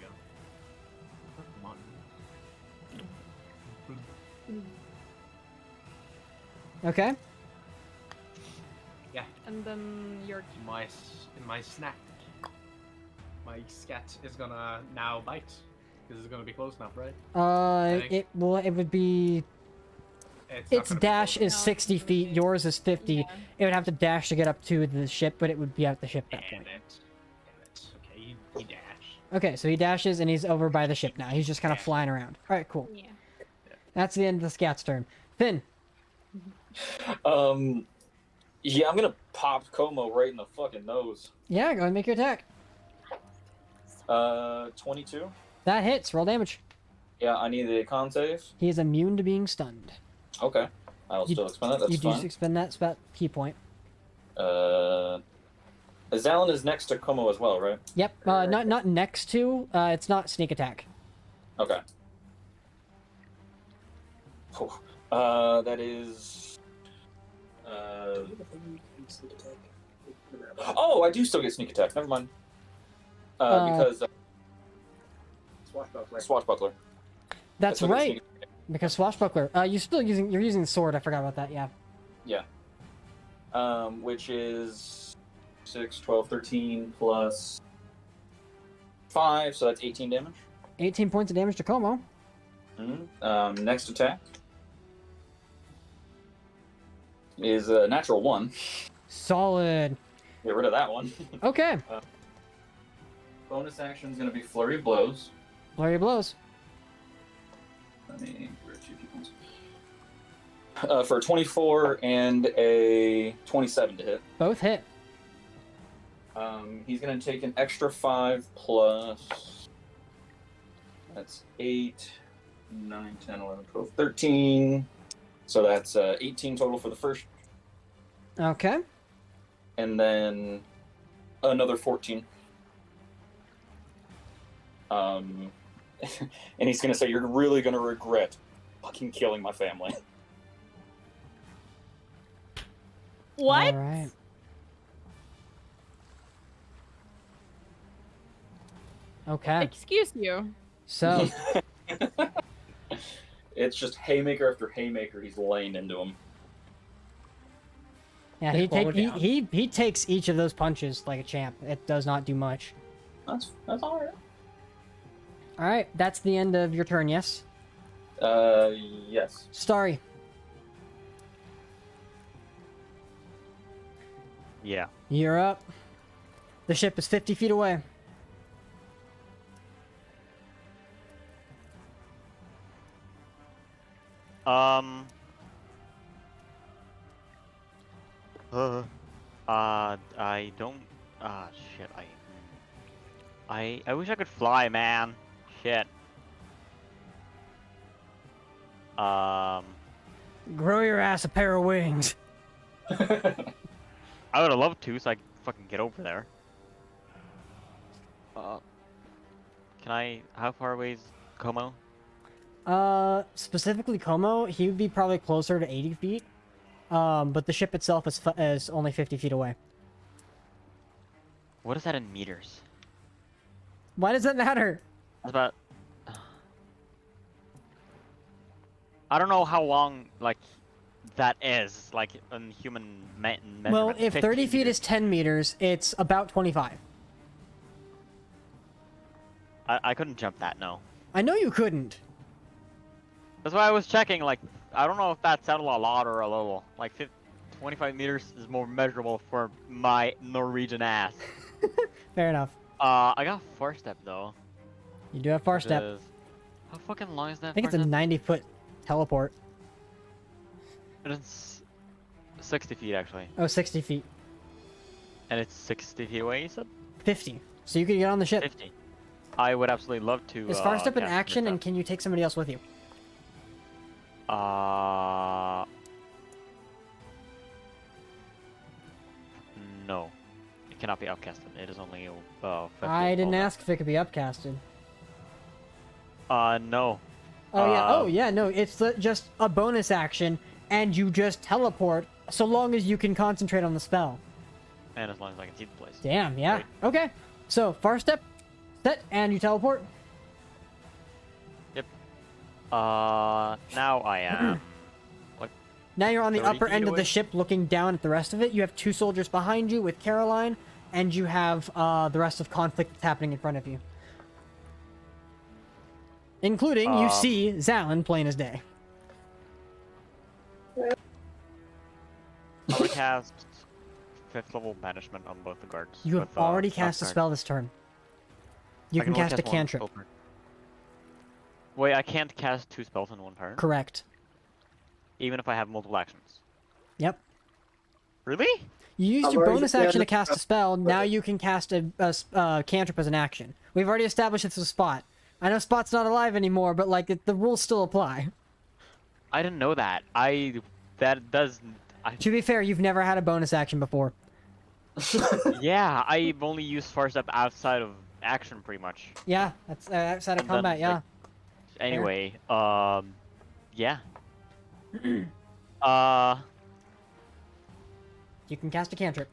there you go. Okay. Yeah. And then your My snack. My scat is gonna now bite. Because it's gonna be close enough, right? It would be. Its dash is 60 feet. Yours is 50. Yeah. It would have to dash to get up to the ship, but it would be at the ship at that point. Okay, he dash. Okay, so he dashes and he's over by the ship now. He's just kind of flying around. All right, cool. Yeah. That's the end of the scat's turn. Finn. Yeah, I'm gonna pop Como right in the fucking nose. Yeah, go ahead and make your attack. 22. That hits. Roll damage. Yeah, I need a con save. He is immune to being stunned. Okay. I'll still expend that, that's you fine. do expend that spot key point. Zalin is next to Como as well, right? Yep. Not next to. It's not sneak attack. Okay. That is... Oh, I do still get sneak attack. Never mind. Because... Swashbuckler. That's what right. Because swashbuckler. You're using the sword. I forgot about that. Yeah. Yeah. Which is 6, 12, 13 plus 5, so that's 18 damage. 18 points of damage to Como. Next attack is a natural 1. Solid. Get rid of that one. Okay. Bonus action is going to be Flurry of Blows. Flurry of blows. Let me grab 2 people. For a 24 and a 27 to hit. Both hit. He's going to take an extra 5 plus... That's 8, 9, 10, 11, 12, 13. So that's 18 total for the first. Okay. And then another 14. And he's gonna say, "You're really gonna regret fucking killing my family." What? All right. Okay. Excuse you. So. It's just haymaker after haymaker. He's laying into him. Yeah, he takes each of those punches like a champ. It does not do much. That's all right. All right, that's the end of your turn. Yes. Yes. Starry. Yeah. You're up. The ship is 50 feet away. I don't. Ah, shit. I wish I could fly, man. Shit. Grow your ass a pair of wings. I would have loved to, so I could fucking get over there. Can I? How far away is Como? Specifically Como, he would be probably closer to 80 feet. But the ship itself is only 50 feet away. What is that in meters? Why does that matter? It's about. I don't know how long, like, that is, like, in human measurement. Well, if 30 15 feet meters. is 10 meters, it's about 25. I couldn't jump that, no. I know you couldn't. That's why I was checking, like, I don't know if that sounded a lot or a little. Like, 25 meters is more measurable for my Norwegian ass. Fair enough. I got 4-step, though. You do have far step. How fucking long is that? I think it's a 90-foot teleport. It's 60 feet, actually. Oh, 60 feet. And it's 60 feet away, you said? 50. So you can get on the ship. 50. I would absolutely love to. Is far step in cast action, Mirta. and can you take somebody else with you? No. It cannot be upcasted. It is only 50 I didn't feet. ask if it could be upcasted. No. Oh yeah. Oh yeah. No, it's just a bonus action, and you just teleport so long as you can concentrate on the spell. And as long as I can see the place. Damn. Yeah. Right. Okay. So far step, set, and you teleport. Yep. Now I am. Now you're on the 30 upper feet end of away? the ship looking down at the rest of it. You have 2 soldiers behind you with Caroline, and you have the rest of conflict that's happening in front of you. Including, you see Zalin plain as day. I'm gonna cast 5th level banishment on both the guards. You have with, already not cast a guard. spell this turn. You I can only cast a one cantrip. spell per- Wait, I can't cast 2 spells in one turn? Correct. Even if I have multiple actions? Yep. Really? You used I've your already bonus said action to that- cast a spell. Now you can cast a cantrip as an action. We've already established it's a Spot. I know Spot's not alive anymore, but like the rules still apply. I didn't know that. That does. To be fair, you've never had a bonus action before. Yeah, I've only used far step outside of action, pretty much. Yeah, that's outside of And then, combat. Yeah. like, anyway, yeah. You can cast a cantrip.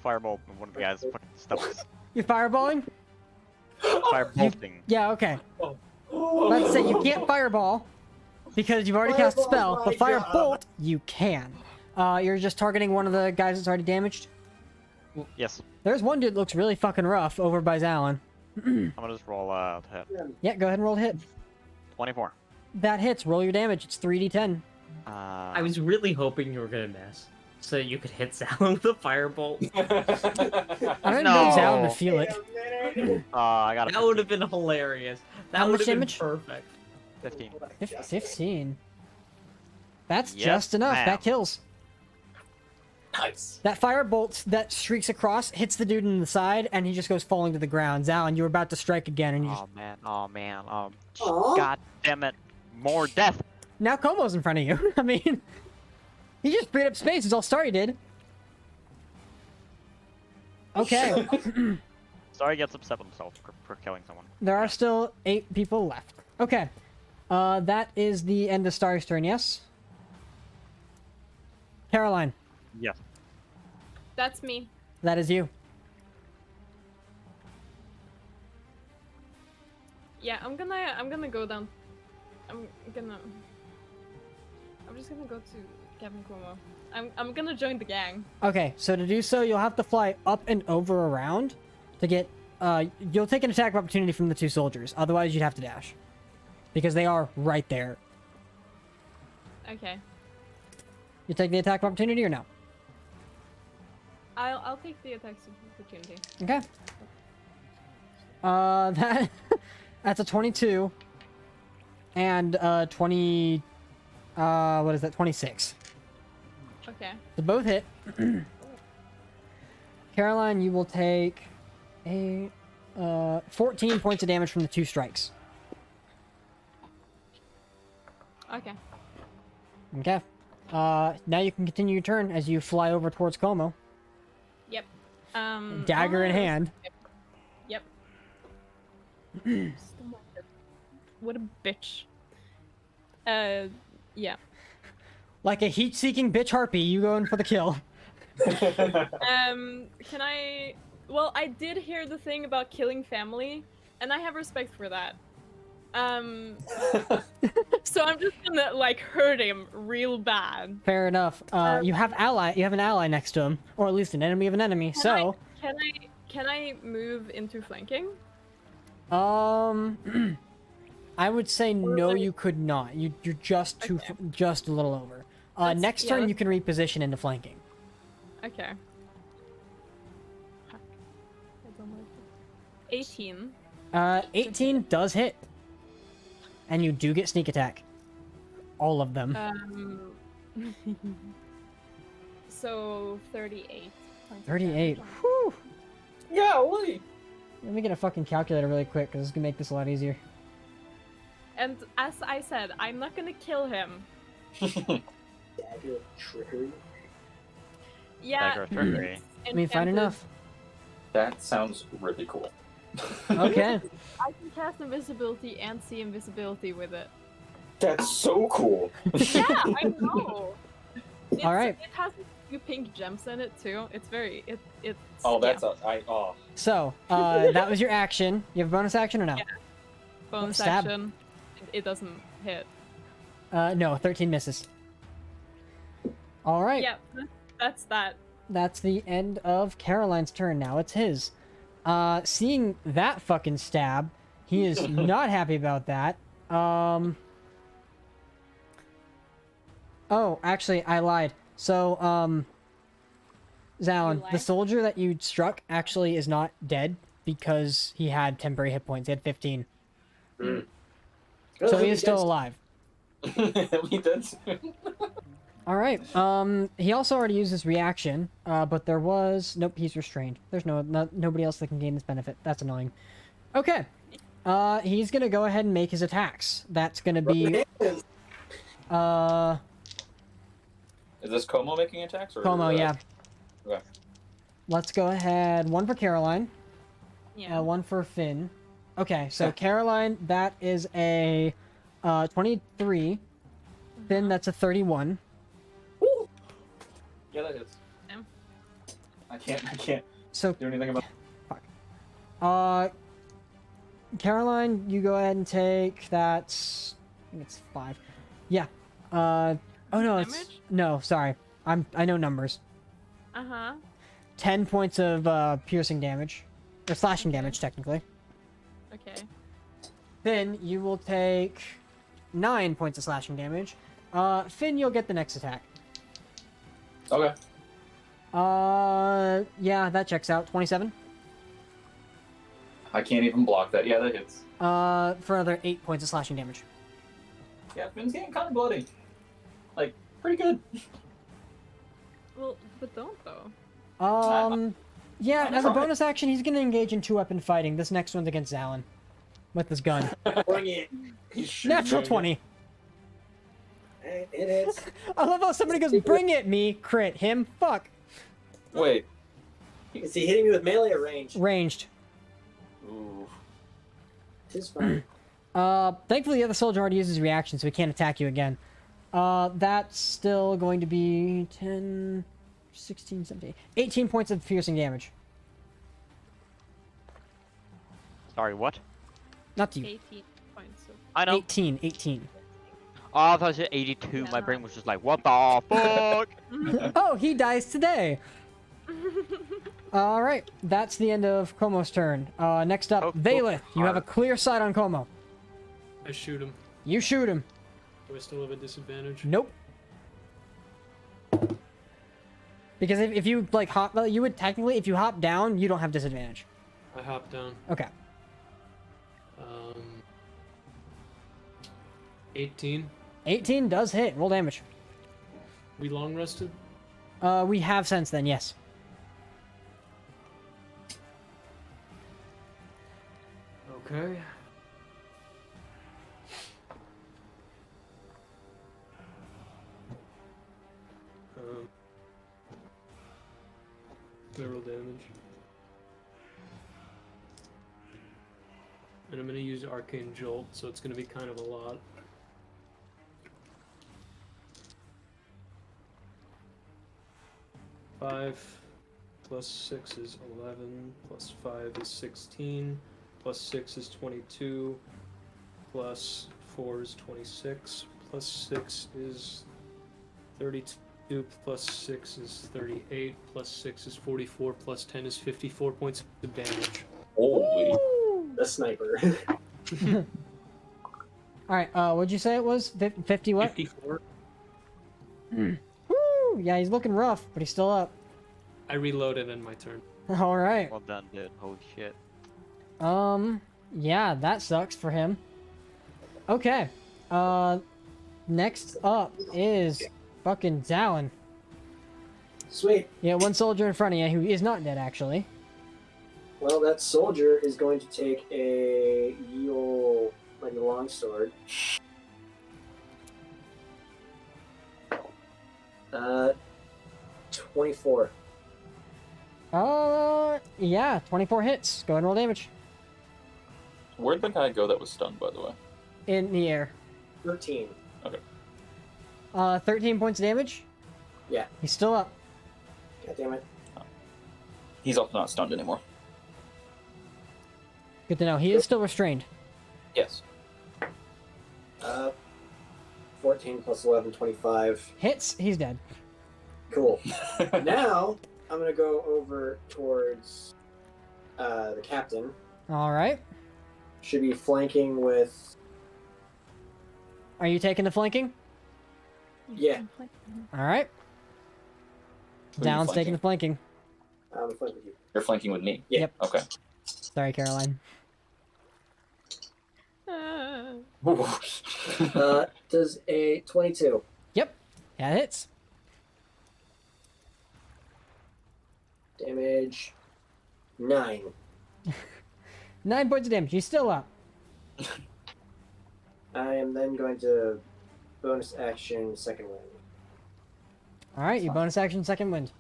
Fireball, one of the guys' fucking stomachs. You're fireballing? Firebolting. Yeah, okay. Let's say you can't fireball because you've already cast a spell, but firebolt you can. You're just targeting one of the guys that's already damaged. Yes. There's one dude that looks really fucking rough over by Zalin. I'm gonna just roll to hit. Yeah, go ahead and roll a hit. 24. That hits. Roll your damage. It's 3d10. I was really hoping you were gonna miss, so that you could hit Zalin with a firebolt. I don't know Zalin to feel it. I got That would have been hilarious. That How would much have been damage? perfect. 15. 15. That's Yes, just enough. ma'am. That kills. Nice. That firebolt that streaks across hits the dude in the side, and he just goes falling to the ground. Zalin, you were about to strike again, and you just... Oh man. Aw. God damn it. More death. Now Como's in front of you. I mean, he just freed up space. Is all Starry did. Okay. Starry gets upset with himself for killing someone. There are still 8 people left. Okay. That is the end of Starry's turn, yes? Caroline. Yes. That's me. That is you. Yeah, I'm gonna go down. I'm just gonna go to Captain Cuomo. I'm gonna join the gang. Okay, so to do so, you'll have to fly up and over around to get... you'll take an attack of opportunity from the 2 soldiers. Otherwise, you'd have to dash. Because they are right there. Okay. You take the attack of opportunity or no? I'll take the attacks of opportunity. Okay. That's a 22. And 20... what is that? 26. Okay. So both hit. Caroline, you will take 14 points of damage from the 2 strikes. Okay. Okay. Now you can continue your turn as you fly over towards Como. Yep. Dagger in hand. Yep. What a bitch. Yeah. Like a heat-seeking bitch harpy, you go in for the kill. Can I... Well, I did hear the thing about killing family, and I have respect for that. So I'm just gonna, like, hurt him real bad. Fair enough. You have an ally next to him, or at least an enemy of an enemy, so... Can I move into flanking? I would say no, you could not. You're just just a little over. Next turn, you can reposition into flanking. Okay. 18. 18 does hit. And you do get sneak attack. All of them. So 38. 38. Whew. Golly. Let me get a fucking calculator really quick, because it's gonna make this a lot easier. And as I said, I'm not gonna kill him. Dagger trickery. Yeah. Dagger trickery. I mean, fine enough. That sounds really cool. Okay. I can cast invisibility and see invisibility with it. That's so cool. Yeah, I know. All right. It has a few pink gems in it too. It's very it's. Oh, that's yeah. So, that was your action. You have a bonus action or no? Yeah. Bonus Stab. action. It doesn't hit. No, 13 misses. All right. Yeah, that's that. That's the end of Caroline's turn. Now it's his. Seeing that fucking stab, he is not happy about that. Oh, actually, I lied. So, Zalin, the soldier that you struck actually is not dead because he had temporary hit points. He had 15. Mm. So he is still alive. He did. All right. He also already used his reaction, but there was... Nope, he's restrained. There's nobody else that can gain this benefit. That's annoying. Okay. He's gonna go ahead and make his attacks. That's gonna be... Is this Como making attacks? Or, Como, yeah. Okay. Let's go ahead. One for Caroline. Yeah. One for Finn. Okay, so Caroline, that is a 23. Finn, that's a 31. Yeah, that is. Yeah. I can't So do anything about. Caroline, you go ahead and take that. I think it's 5. Yeah. Oh no, it's no. Sorry, I know numbers. 10 points of piercing damage, or slashing damage, technically. Okay. Finn, you will take 9 points of slashing damage. Finn, you'll get the next attack. Okay. Yeah, that checks out. 27. I can't even block that. Yeah, that hits. For another 8 points of slashing damage. Yeah, Finn's getting kind of bloody. Like, pretty good. Well, but don't though. Yeah, I'm as a trying. bonus action, he's gonna engage in 2-weapon fighting. This next one's against Zalin. With his gun. Bring it. He's shooting Natural at 20. It is. I love how somebody goes, bring it, me, crit, him, fuck. Wait. Is he hitting me with melee or range? Ranged. Ooh. Tis fine. Thankfully the other soldier already uses reaction, so he can't attack you again. That's still going to be 10, 16, 17, 18 points of piercing damage. Sorry, what? Not to you. 18 points of... I know. 18. Oh, I thought you said 82. My brain was just like, what the fuck? Oh, he dies today. Alright, that's the end of Komo's turn. Next up, Vaylith. You have a clear sight on Como. I shoot him. You shoot him. Do I still have a disadvantage? Nope. Because if you, like, hop... You would technically, if you hop down, you don't have disadvantage. I hop down. Okay. 18. 18 does hit. Roll damage. We long rested? We have since then, yes. Okay. Roll damage. And I'm gonna use Arcane Jolt, so it's gonna be kind of a lot. Five plus 6 is 11, plus 5 is 16, plus 6 is 22, plus 4 is 26, plus 6 is 32, plus 6 is 38, plus 6 is 44, plus 10 is 54 points of damage. Holy. The sniper. Alright, what'd you say it was? 50 what? 54. Woo! Yeah, he's looking rough, but he's still up. I reloaded in my turn. Alright. Well done, dude. Holy shit. Yeah, that sucks for him. Okay. Next up is fucking Zalin. Sweet. Yeah, one soldier in front of you who is not dead, actually. Well, that soldier is going to take a Yule, like a longsword. 24. Yeah, 24 hits. Go ahead and roll damage. Where'd the guy go that was stunned, by the way? In the air. 13. Okay. 13 points of damage. Yeah. He's still up. God damn it. He's also not stunned anymore. Good to know. He is still restrained. Yes. 14 plus 11, 25. Hits. He's dead. Cool. Now, I'm going to go over towards the captain. Alright. Should be flanking with... Are you taking the flanking? Yeah. Alright. Who are you Down's taking the flanking. I'm flanking with you. You're flanking with me? Yeah. Yep. Okay. Sorry, Caroline. Does a 22. Yep. That hits. Damage 9. 9 points of damage. He's still up. I am then going to bonus action second wind. Alright, you bonus action second wind.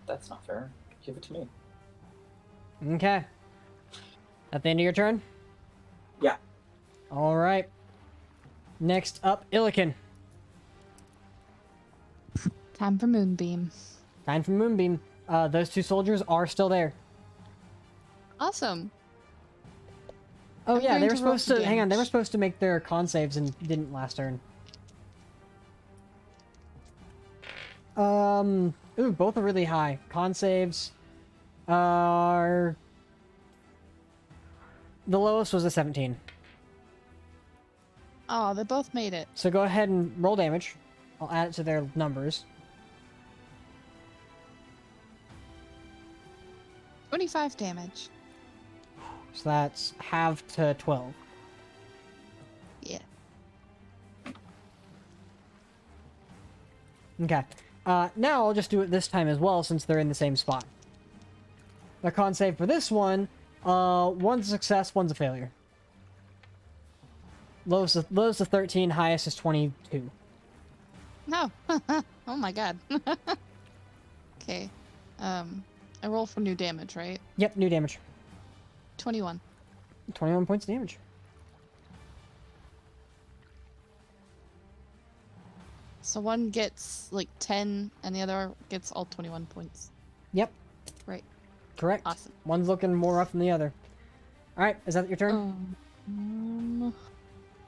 That's not fair. Give it to me. Okay. At the end of your turn? Yeah. Alright. Next up, Illiken. Time for Moonbeam. Time for Moonbeam. Those two soldiers are still there. Awesome. Oh I'm yeah, going they were to roll supposed some to hang on. They were damage. supposed to make their con saves and didn't last turn. Ooh, both are really high. Con saves are... The lowest was a 17. Oh, they both made it. So go ahead and roll damage. I'll add it to their numbers. 25 damage. So that's half to 12. Yeah. Okay. Now I'll just do it this time as well, since they're in the same spot. The con save for this one, one's a success, one's a failure. Lowest is 13, highest is 22. No. Oh my god. Okay. I roll for new damage, right? Yep, new damage. 21. 21 points of damage. So one gets like 10 and the other gets all 21 points. Yep. Right. Correct. Awesome. One's looking more rough than the other. Alright, is that your turn?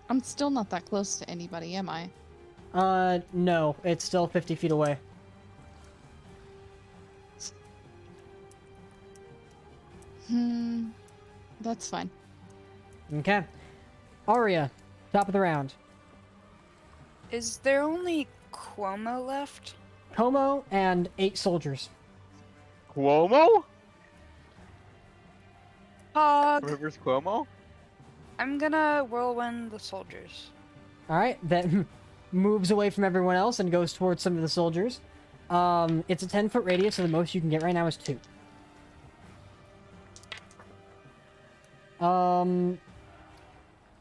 I'm still not that close to anybody, am I? No. It's still 50 feet away. That's fine. Okay. Arya, top of the round. Is there only Cuomo left? Como and 8 soldiers. Cuomo? Rivers Cuomo? I'm gonna whirlwind the soldiers. Alright, that moves away from everyone else and goes towards some of the soldiers. It's a 10-foot radius, so the most you can get right now is 2.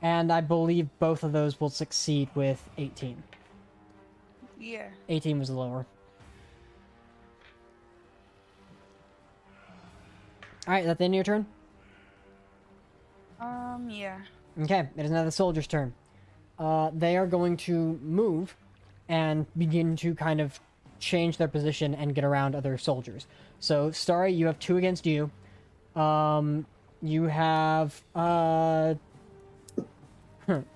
And I believe both of those will succeed with 18. Yeah. 18 was the lower. Alright, that's the end of your turn? Yeah. Okay, it is now the soldier's turn. They are going to move and begin to kind of change their position and get around other soldiers. So, Starry, you have 2 against you. You have,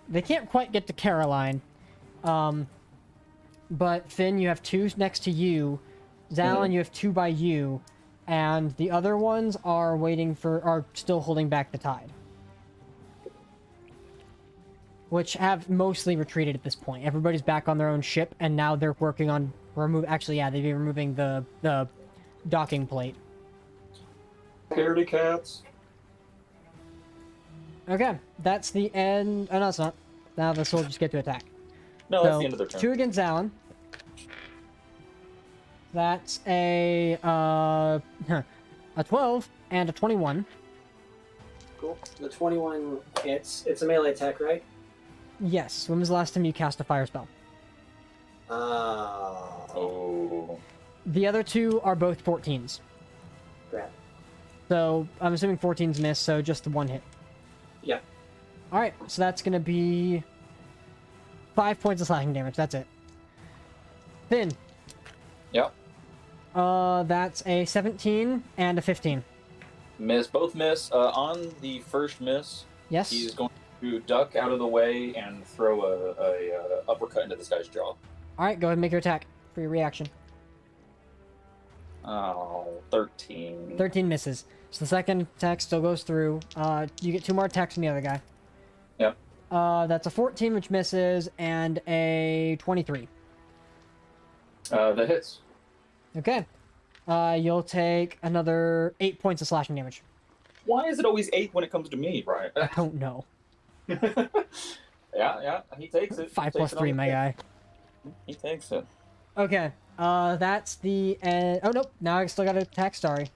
they can't quite get to Caroline. But Finn, you have 2 next to you. Zalin, you have 2 by you. And the other ones are are still holding back the tide. Which have mostly retreated at this point. Everybody's back on their own ship, and now they're working on actually, yeah, they'd be removing the docking plate. Parody cats. Okay, that's the end. Oh, no, it's not. Now the soldiers get to attack. No, that's the end of their turn. 2 against Alan. That's a 12 and a 21. Cool. The 21 hits. It's a melee attack, right? Yes. When was the last time you cast a fire spell? Oh. The other 2 are both 14s. Crap. So I'm assuming 14s miss, so just the 1 hit. Yeah. Alright, so that's gonna be 5 points of slashing damage. That's it. Finn. Yep. That's a 17 and a 15. Miss. Both miss. On the first miss, yes, he's going to duck out of the way and throw a uppercut into this guy's jaw. Alright, go ahead and make your attack for your reaction. Oh, 13. 13 misses. So the second attack still goes through. You get 2 more attacks from the other guy. Yep. That's a 14, which misses, and a 23. That hits. Okay. You'll take another 8 points of slashing damage. Why is it always 8 when it comes to me, Brian? I don't know. Yeah, he takes it. 5 plus 3, my guy. He takes it. Okay. That's the end. Oh, nope. Now I still got to attack Starry.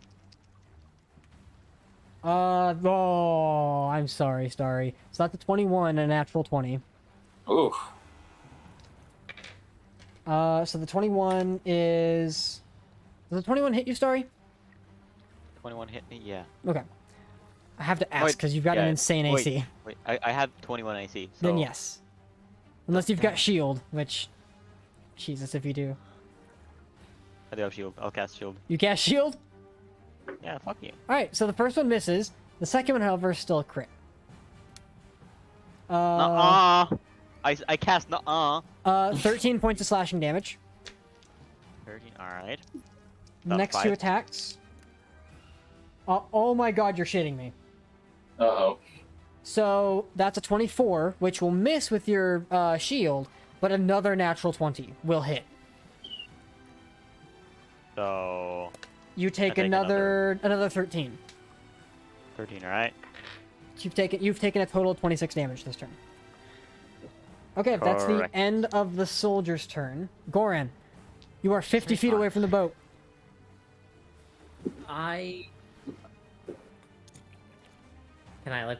Oh, I'm sorry, Starry. So that's a 21 and a natural 20. Oof. So the 21 is... Does the 21 hit you, Starry? 21 hit me, yeah. Okay. I have to ask, because you've got an insane AC. Wait, I have 21 AC, so... Then yes. Unless you've got shield, which... Jesus, if you do. I do have shield. I'll cast shield. You cast shield? Yeah, fuck you. Alright, so the first one misses. The second one, however, is still a crit. Nuh-uh. I cast nuh-uh. 13 points of slashing damage. 13, alright. The next 2 attacks. Oh my god, you're shitting me. Uh-oh. So, that's a 24, which will miss with your shield, but another natural 20 will hit. So... You take another 13. 13, alright. You've taken a total of 26 damage this turn. Okay, that's the end of the soldier's turn. Goran. You are 50 feet away from the boat. Can I, like...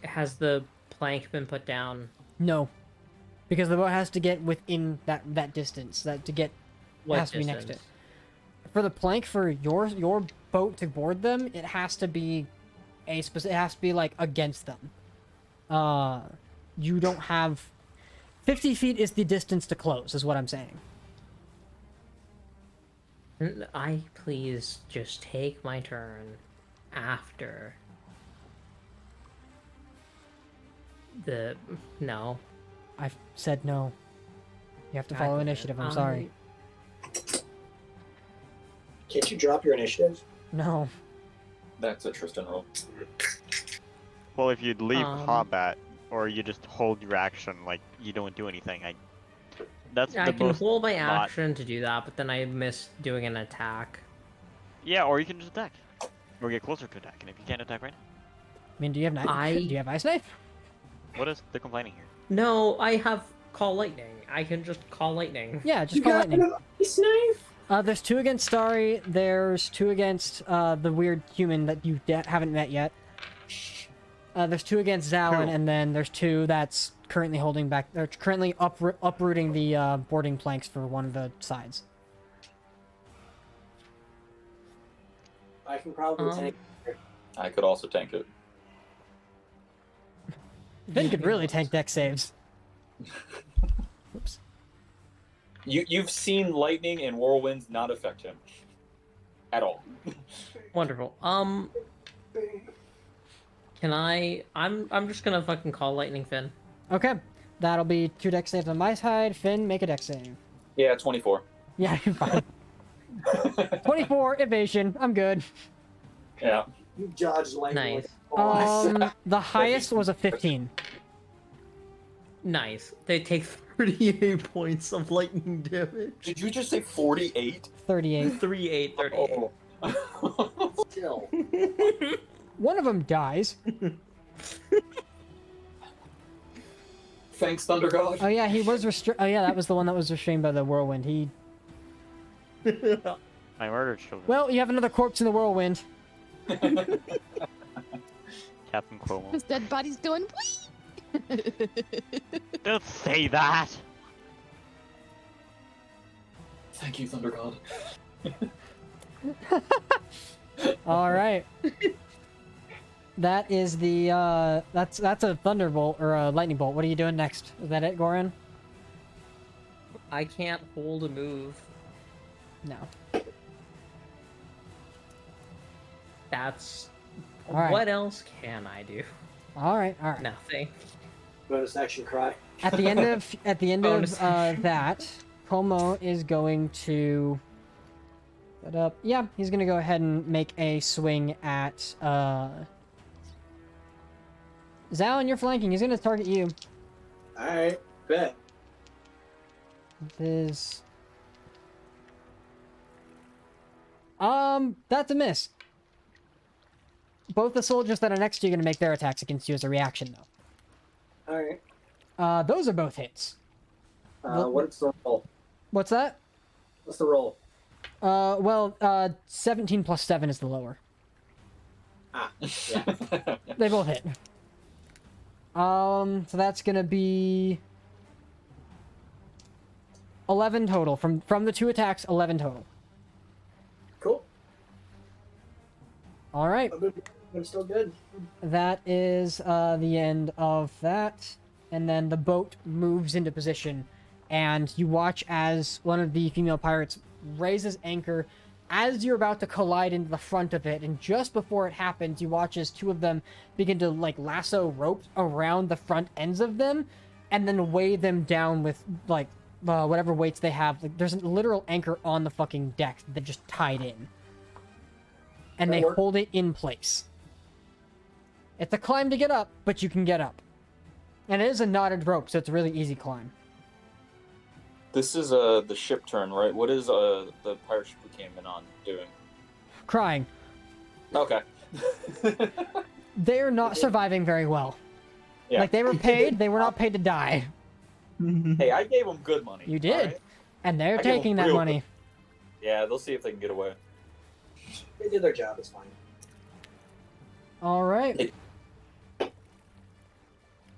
Has the plank been put down? No. Because the boat has to get within that distance. It What has to be next to it. distance? For the plank for your boat to board them, it has to be it has to be like against them. You don't have 50 feet is the distance to close, is what I'm saying. I please just take my turn after no. I've said no. You have to follow initiative. I'm sorry. Can't you drop your initiative? No. That's a Tristan roll. Well, if you leave combat, or you just hold your action, like, you don't do anything, I the can most hold my not- action to do that, but then I miss doing an attack. Yeah, or you can just attack. Or get closer to attack, and if you can't attack right now... I mean, do you have do you have ice knife? What is the complaining here? No, I have call lightning. I can just call lightning. Yeah, just call lightning. Ice knife? There's 2 against Starry. There's 2 against the weird human that you haven't met yet. There's 2 against Zalin, and then there's 2 that's currently holding back. They're currently uprooting the boarding planks for one of the sides. I can probably tank it. I could also tank it. Finn could really tank deck saves. Oops. You've seen lightning and whirlwinds not affect him at all. Wonderful. Can I'm just gonna fucking call lightning, Finn. Okay, that'll be 2 deck saves on my side. Finn, make a deck save. Yeah, 24. Yeah, you're fine. 24 evasion. I'm good. Yeah. You dodged lightning. Nice. The highest was a 15. Nice. They take 38 points of lightning damage. Did you just say 48? 38. 38. Oh. Still. One of them dies. Thanks, Thunder God. Oh yeah, he was Oh yeah, that was the one that was restrained by the whirlwind. He. I murdered children. Well, you have another corpse in the whirlwind. Captain Cuomo. His dead body's going, whee! Don't say that! Thank you, Thunder God. All right. That is the that's a thunderbolt or a lightning bolt. What are you doing next? Is that it, Goran? I can't hold a move. No. That's All right. What else can I do? All right. Nothing. Bonus action cry. At the end of that, Como is going to set up. Yeah, he's gonna go ahead and make a swing at Zalin. You're flanking. He's gonna target you. All right, bet. This that's a miss. Both the soldiers that are next to you are gonna make their attacks against you as a reaction, though. All right. Those are both hits. What's the roll? What's that? What's the roll? 17 plus 7 is the lower. Ah, yeah. They both hit. So that's gonna be 11 total from the 2 attacks. 11 total. Cool. All right. I'm still good. That is the end of that, and then the boat moves into position, and you watch as one of the female pirates raises anchor as you're about to collide into the front of it, and just before it happens, you watch as 2 of them begin to like lasso ropes around the front ends of them, and then weigh them down with like whatever weights they have. Like, there's a literal anchor on the fucking deck that just tied in, and they hold it in place. It's a climb to get up, but you can get up. And it is a knotted rope, so it's a really easy climb. This is the ship turn, right? What is the pirate ship we came in on doing? Crying. Okay. They're not surviving very well. Yeah. Like, they were paid, they were not paid to die. Hey, I gave them good money. You did. Right? And they're I give 'em taking that real money. Yeah, they'll see if they can get away. They did their job. It's fine. All right.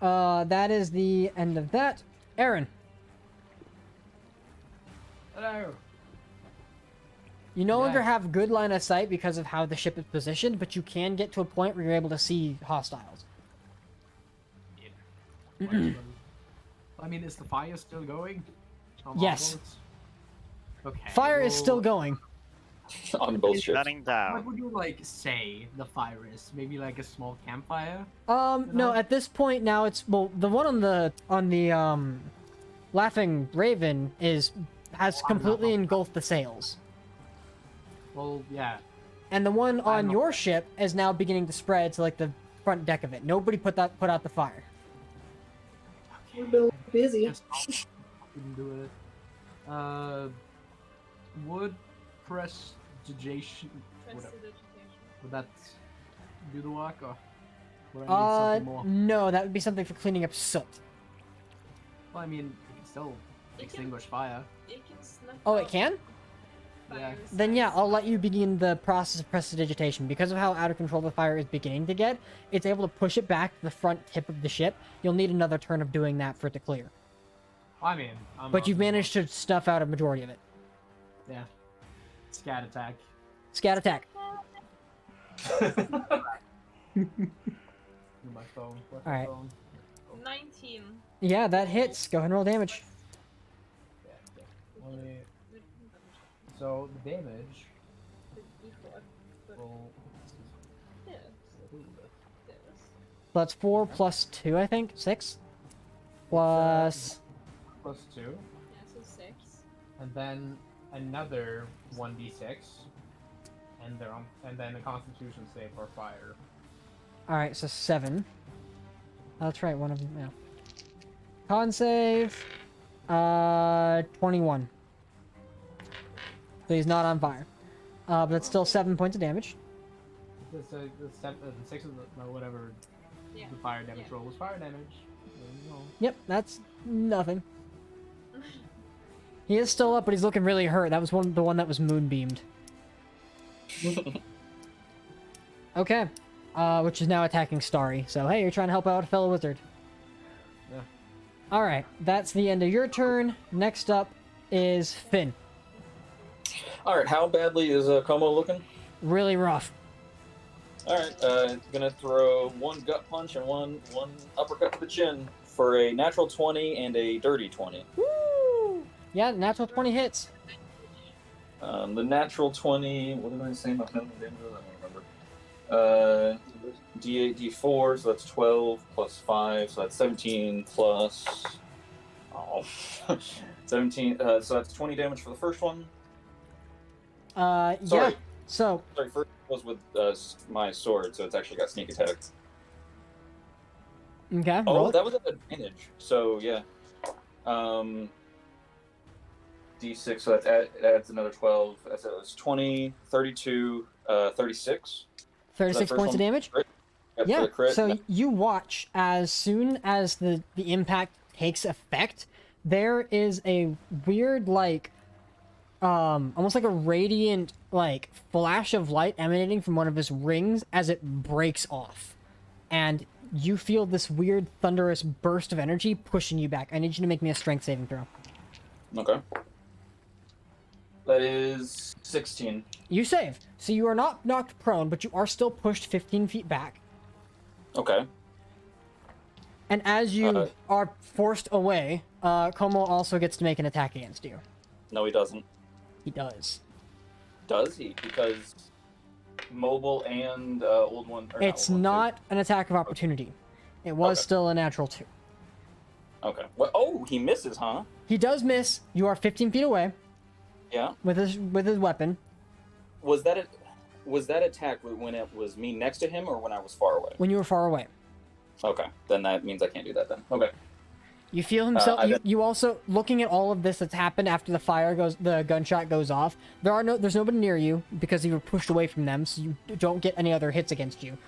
That is the end of that. Aaron, Hello. you no longer Yeah. have good line of sight because of how the ship is positioned, but you can get to a point where you're able to see hostiles. I mean, is the fire still going? On Yes. all boats? Okay. Fire is still well, going. On both ships. Shutting down. What would you like say the fire is? Maybe like a small campfire? No, at this point now it's well, the one on the Laughing Raven has completely engulfed the sails. Well, yeah. And the one on your ship is now beginning to spread to like the front deck of it. Nobody put out the fire. We've been busy. Couldn't do it. Would prestidigitation would that do the work, or would I need something more? No, that would be something for cleaning up soot. Well, I mean, you can still extinguish fire. It can snuff Oh, out it can? Yeah. Then yeah, I'll let you begin the process of prestidigitation. Because of how out of control the fire is beginning to get, it's able to push it back to the front tip of the ship. You'll need another turn of doing that for it to clear. I mean, But you've managed to snuff out a majority of it. Yeah. Scat attack. Scat attack. My phone. What's All my right. phone? 19. Yeah, that hits. Go ahead and roll damage. Only... So the damage will... So that's 4 plus 2, I think. 6. Plus... Plus 2. Yeah, so 6. And then another 1d6. And then a constitution save for fire. Alright, so 7. That's right, one of them, yeah. Con save... 21. So he's not on fire. But that's still 7 points of damage. The 6 of the, no, whatever the fire damage roll was fire damage. There you go. Yep, that's nothing. He is still up, but he's looking really hurt. That was the one that was moonbeamed. Okay. Which is now attacking Starry. So, hey, you're trying to help out a fellow wizard. Yeah. Alright, that's the end of your turn. Next up is Finn. Alright, how badly is Como looking? Really rough. Alright, gonna throw one gut punch and one uppercut to the chin for a natural 20 and a dirty 20. Woo! Yeah, natural 20 hits. The natural 20, what did I say about minimum damage? I don't remember. D8, D4, so that's 12 plus 5, so that's 17 plus... Oh. 17, so that's 20 damage for the first one. Yeah. So... Sorry, first was with my sword, so it's actually got sneak attack. Okay, Oh, roll it. that was an advantage. So, yeah. D6, so that adds another 12. So it's 20, 32, 36. 36 points of damage? Crit? Yep, for Yeah, the crit. so you watch as soon as the impact takes effect, there is a weird, like, almost like a radiant, like, flash of light emanating from one of his rings as it breaks off. And you feel this weird, thunderous burst of energy pushing you back. I need you to make me a strength saving throw. Okay. That is 16. You save. So you are not knocked prone, but you are still pushed 15 feet back. Okay. And as you are forced away, Como also gets to make an attack against you. No, he doesn't. He does. Does he? Because mobile and old one. Or It's old one, not an attack of opportunity. It was still a natural 2. Okay. Well, oh, he misses, huh? He does miss. You are 15 feet away Yeah. with his weapon. Was that attack when it was me next to him or when I was far away? When you were far away. Okay. Then that means I can't do that then. Okay. You feel himself. I- You also, looking at all of this that's happened after the gunshot goes off. There's nobody near you because you were pushed away from them, so you don't get any other hits against you.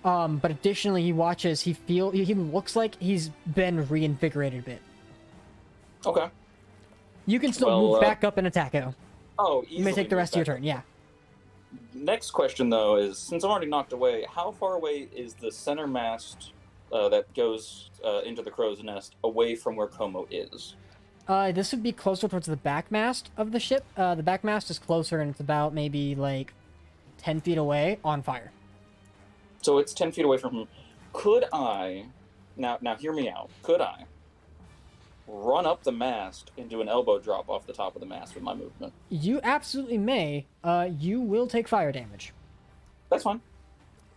But additionally, he watches. He looks like he's been reinvigorated a bit. Okay. You can still move back up and attack it. Oh, you may take the rest of your turn. Yeah. Next question, though, is since I'm already knocked away, how far away is the center mast that goes into the crow's nest away from where Como is? This would be closer towards the back mast of the ship. The back mast is closer, and it's about maybe like 10 feet away on fire. So it's 10 feet away from him. Could I, now hear me out, could I run up the mast and do an elbow drop off the top of the mast with my movement? You absolutely may. You will take fire damage. That's fine.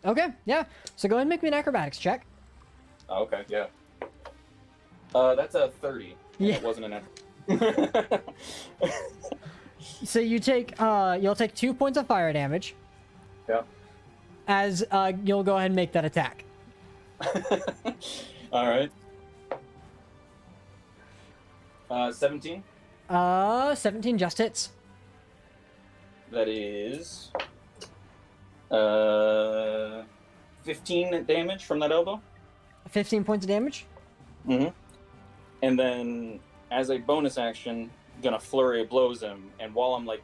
Okay, yeah. So go ahead and make me an acrobatics check. Oh, okay, yeah. That's a 30. Yeah. It wasn't an So you take, you'll take 2 points of fire damage. Yeah. As you'll go ahead and make that attack. All right. 17. 17 just hits. That is 15 damage from that elbow. 15 points of damage. Mm-hmm. And then, as a bonus action, gonna flurry of blows him. And while I'm like,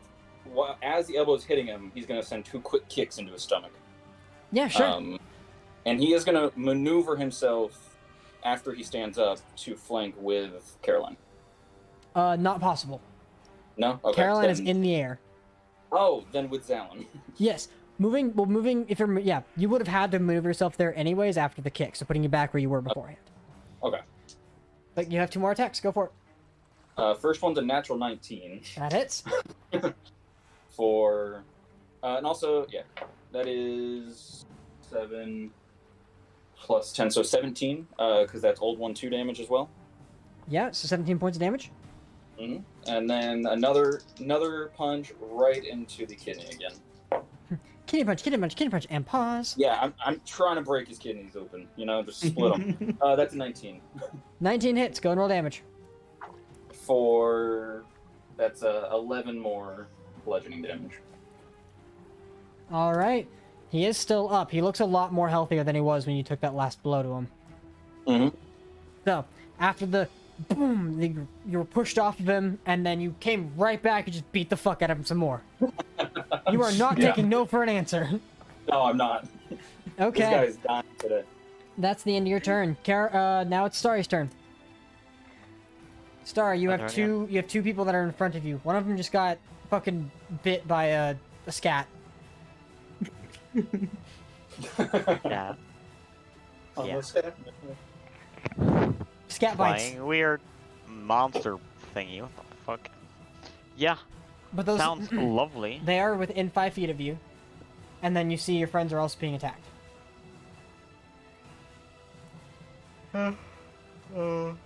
as the elbow's hitting him, he's gonna send 2 quick kicks into his stomach. Yeah, sure. And he is gonna maneuver himself after he stands up to flank with Caroline. Not possible. No. Okay. Caroline is in the air. Oh, then with Zalin. Yes. Moving, if you're, yeah, you would have had to move yourself there anyways after the kick, so putting you back where you were beforehand. Okay. But you have 2 more attacks, go for it. First one's a natural 19. That hits. For, and also, yeah, that is 7 plus 10, so 17, because that's old 1-2 damage as well. Yeah, so 17 points of damage. Mm-hmm. And then another punch right into the kidney again. Kidney punch, and pause. Yeah, I'm trying to break his kidneys open. You know, just split them. That's a 19. 19 hits. Go and roll damage. That's 11 more bludgeoning damage. All right. He is still up. He looks a lot more healthier than he was when you took that last blow to him. Mm-hmm. So, after the boom, you were pushed off of him, and then you came right back and just beat the fuck out of him some more. You are not taking no for an answer. No, I'm not. Okay. This guy's dying today. That's the end of your turn. Now it's Starry's turn. Star, you have two people that are in front of you. One of them just got fucking bit by a scat. Yeah. Yeah. Scat? Scat bites. Flying weird monster thingy. What the fuck? Yeah. But those sounds lovely. They are within 5 feet of you, and then you see your friends are also being attacked. The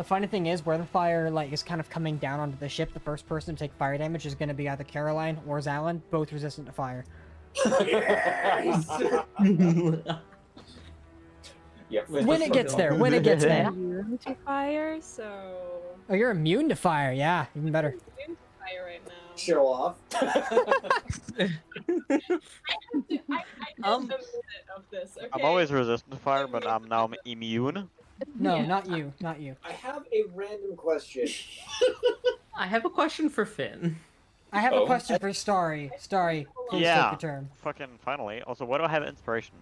funny thing is, where the fire is kind of coming down onto the ship, the first person to take fire damage is going to be either Caroline or Zalin, both resistant to fire. Yes! Yeah, when it gets there. Immune to fire, so. Oh, you're immune to fire. Yeah, even better. Immune to fire right now. Show off. I a minute of this. Okay? I'm always resistant to fire, but I'm now immune. No, not you. I have a random question. I have a question for Finn. I have a question for Starry. Starry, please take your turn. Fucking finally. Also, why do I have inspiration?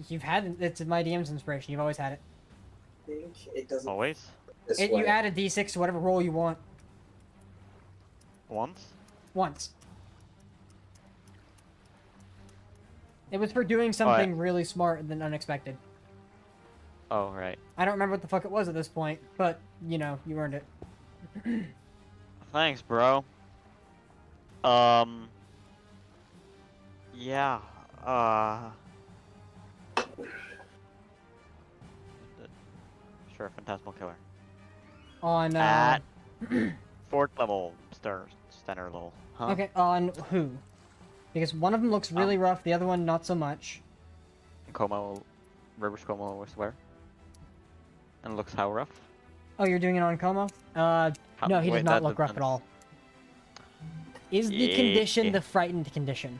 You've had it's my DM's inspiration. You've always had it. I think it doesn't. Always? You add a d6 to whatever roll you want. Once? It was for doing something really smart and unexpected. Oh, right. I don't remember what the fuck it was at this point, but, you know, you earned it. Thanks, bro. Yeah, sure, Phantasmal Killer. On, At 4th level, standard level. Huh? Okay, on who? Because one of them looks really rough, the other one not so much. Como, Rivers Como, I swear. And looks how rough? Oh, you're doing it on Como? No, he does not look rough at all. Is the condition the frightened condition?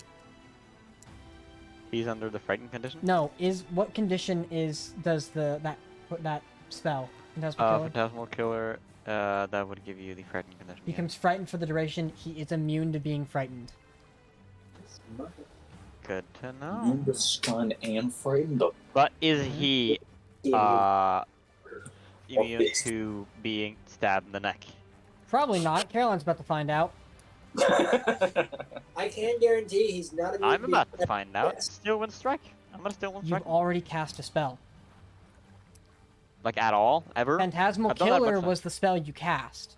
He's under the frightened condition? No, what condition does that spell? Phantasmal Killer? Phantasmal Killer That would give you the frightened condition. Becomes frightened for the duration. He is immune to being frightened. Good to know. Immune to stun and frightened. But is he immune to being stabbed in the neck? Probably not. Caroline's about to find out. I can guarantee he's not immune. I'm about to find out. Still one strike. I'm gonna still one strike. You've already cast a spell. Like at all? Ever? Phantasmal I've done that Killer much was the spell you cast.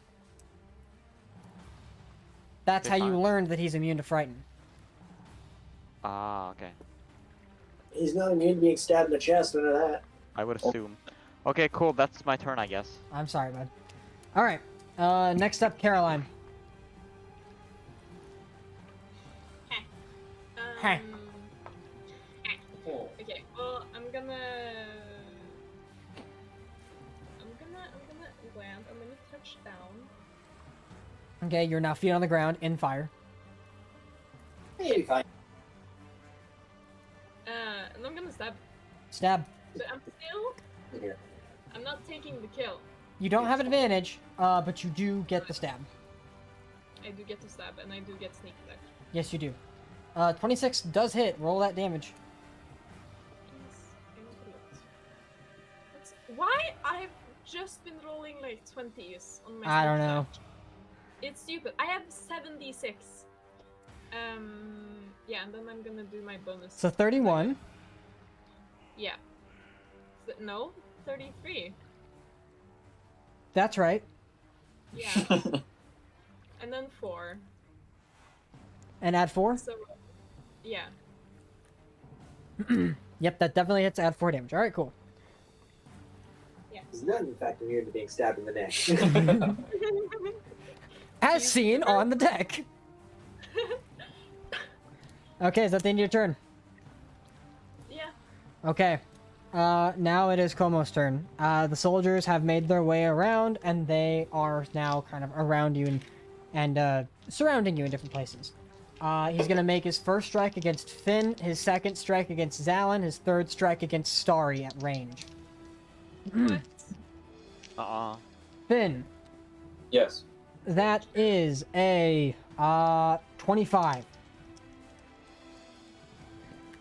That's Okay, how you fine. learned that he's immune to frighten. Ah, okay. He's not immune to being stabbed in the chest, none of that. I would assume. Okay, cool. That's my turn, I guess. I'm sorry, bud. Alright. Next up, Caroline. Hey. Okay, well, I'm gonna land. I'm gonna touch down. Okay, you're now feet on the ground in fire. Maybe fine. And I'm gonna stab. Stab. But I'm not taking the kill. You don't have advantage, but you do get the stab. I do get to stab, and I do get sneak attack. Yes, you do. 26 does hit. Roll that damage. Why I've just been rolling like 20s on my I don't sneak know. attack. It's stupid. I have 76. Yeah, and then I'm gonna do my bonus. So 31. Yeah. No, 33. That's right. Yeah. And then 4. And add 4? So, yeah. Yep, that definitely hits. Add 4 damage. Alright, cool. Yeah. He's not, in fact, immune to being stabbed in the neck. As seen on the deck. Okay, is that the end of your turn? Yeah. Okay. Now it is Komo's turn. The soldiers have made their way around, and they are now kind of around you and surrounding you in different places. He's gonna make his first strike against Finn, his second strike against Zalin, his third strike against Starry at range. Finn. Yes. That is a 25.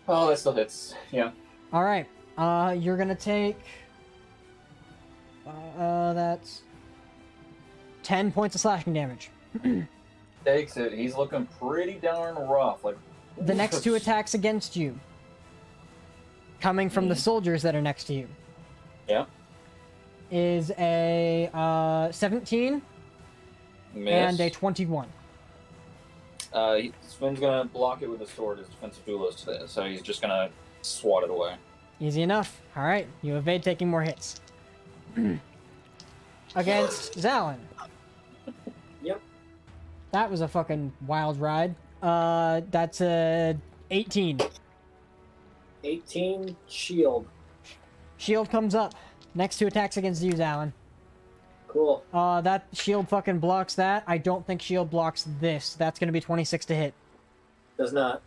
Oh, that still hits. Yeah. All right. You're gonna take. That's 10 points of slashing damage. Takes it. He's looking pretty darn rough. Like The next 2 attacks against you, coming from the soldiers that are next to you, Yeah. is a 17 Miss. and a 21. Sven's gonna block it with a sword as defensive duelist, so he's just gonna swat it away. Easy enough. All right, you evade taking more hits. Against Zalin. Yep. That was a fucking wild ride. That's a 18. 18 shield. Shield comes up. Next 2 attacks against you, Zalin. Cool. That shield fucking blocks that. I don't think shield blocks this. That's gonna be 26 to hit. Does not.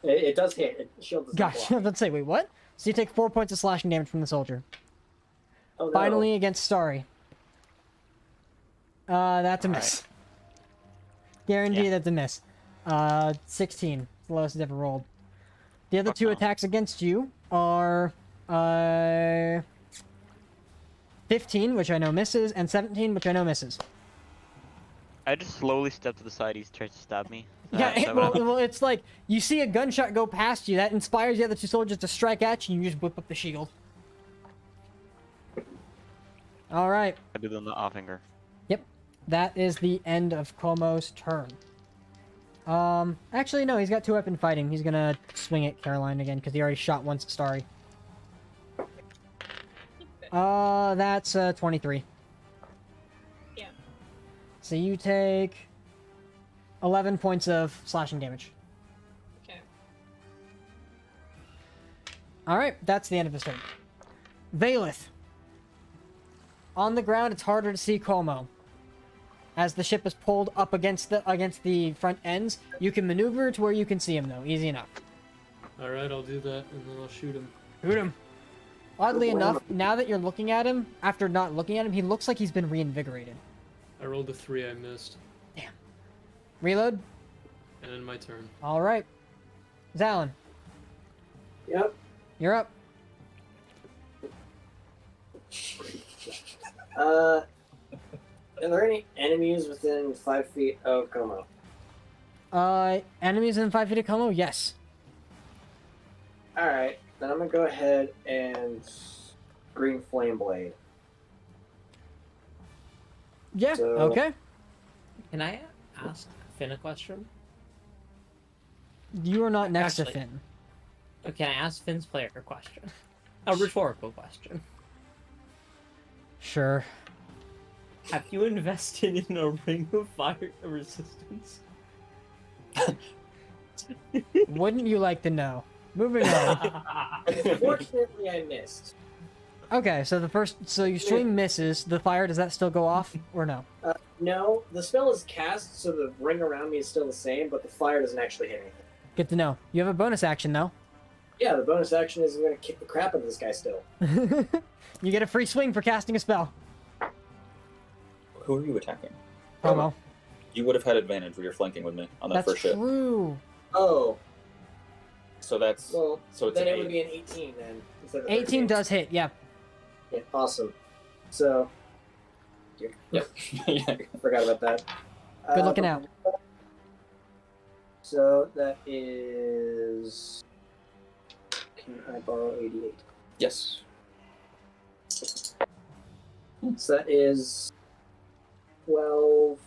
It does hit. Shield does not Gosh, block. let's say, wait, what? So you take 4 points of slashing damage from the soldier. Oh, no. Finally against Starry. That's a miss. Guarantee that's a miss. 16. It's the lowest it's ever rolled. The other 2 attacks against you are 15, which I know misses, and 17, which I know misses. I just slowly step to the side. He's trying to stab me. Yeah, well, it's like you see a gunshot go past you. That inspires the other 2 soldiers to strike at you, and you just whip up the shield. All right. I do them the off finger. Yep. That is the end of Komo's turn. Actually, no, he's got 2-weapon fighting. He's gonna swing at Caroline again, because he already shot once at Starry. That's 23. Yeah. So you take 11 points of slashing damage. Okay. Alright, that's the end of his turn. Valeth. On the ground, it's harder to see Como. As the ship is pulled up against the front ends, you can maneuver to where you can see him, though. Easy enough. Alright, I'll do that, and then I'll shoot him. Shoot him. Oddly enough, now that you're looking at him, after not looking at him, he looks like he's been reinvigorated. I rolled a 3, I missed. Damn. Reload. And then my turn. All right. Zalin. Yep. You're up. Are there any enemies within 5 feet of Como? Enemies in 5 feet of Como? Yes. Alright, then I'm gonna go ahead and Green Flame Blade. Yeah, So- okay. Can I ask Finn a question? You are not next Actually- to Finn. Can I ask Finn's player a question? A rhetorical question. Sure. Have you invested in a ring of fire resistance? Wouldn't you like to know? Moving on. Unfortunately, I missed. Okay, so your string misses. The fire, does that still go off or no? No, the spell is cast, so the ring around me is still the same, but the fire doesn't actually hit anything. Good to know. You have a bonus action though. Yeah, the bonus action is I'm gonna kick the crap out of this guy still. You get a free swing for casting a spell. Who are you attacking? Como. You would have had advantage where you're flanking with me on that That's first hit. true. Oh, So that's well, so it's then an it would 8. be an 18 then. Instead of 18 13. does hit, yeah. Yeah, awesome. So, Yep. Yeah. I forgot about that. Good looking out. So that is. Can I borrow 88? Yes. So that is 12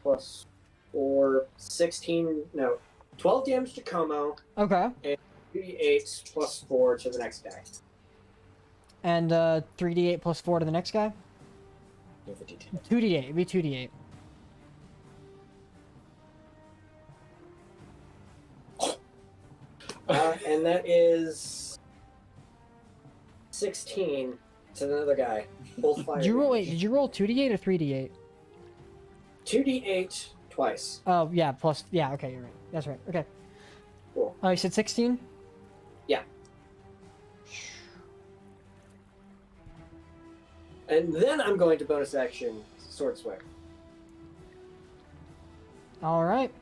plus 4, 16. No, 12 damage to Como, Okay. and 3d8 plus 4 to the next guy. And 3d8 plus 4 to the next guy? You have a D10. 2d8. It'd be 2d8. And that is 16 to another guy. Both fire. Did you roll 2d8 or 3d8? 2d8 twice. Oh, yeah, plus... Yeah, okay, you're right. That's right. Okay. Cool. Oh, you said 16? Yeah. And then I'm going to bonus action Sword Swing. All right.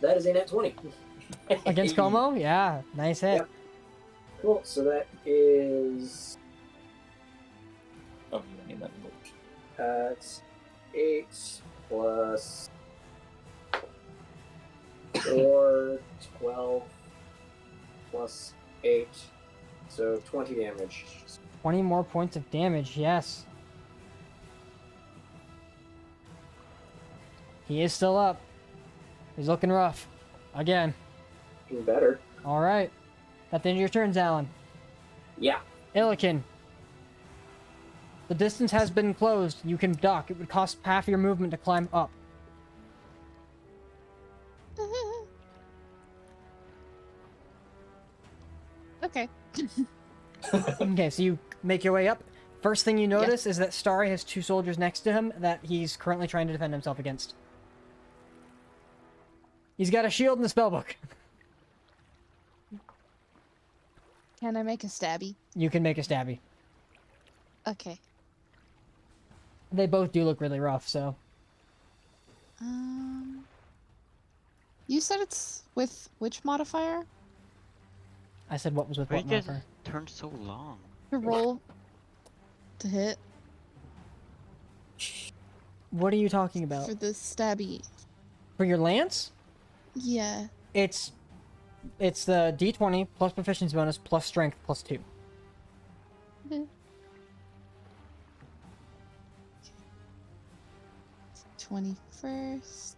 That is a net 20. Against Como? Yeah, nice hit. Yep. Cool. So that is Oh, you don't need that. it's 8 plus 4, 12 plus 8, so 20 damage. 20 more points of damage, yes. He is still up. He's looking rough. Again. Even better. Alright. At the end of your turn, Alan. Yeah. Illikin. The distance has been closed. You can duck. It would cost half your movement to climb up. Okay. Okay, so you make your way up. First thing you notice is that Starry has 2 soldiers next to him that he's currently trying to defend himself against. He's got a shield and a spellbook. Can I make a stabby? You can make a stabby. Okay. They both do look really rough, so... You said it's with which modifier? I said what was with Why what you guys modifier? turn so long? To roll to hit What are you talking about? for the stabby. For your lance? Yeah. It's the d20 plus proficiency bonus plus strength plus 2. Mhm. 21st.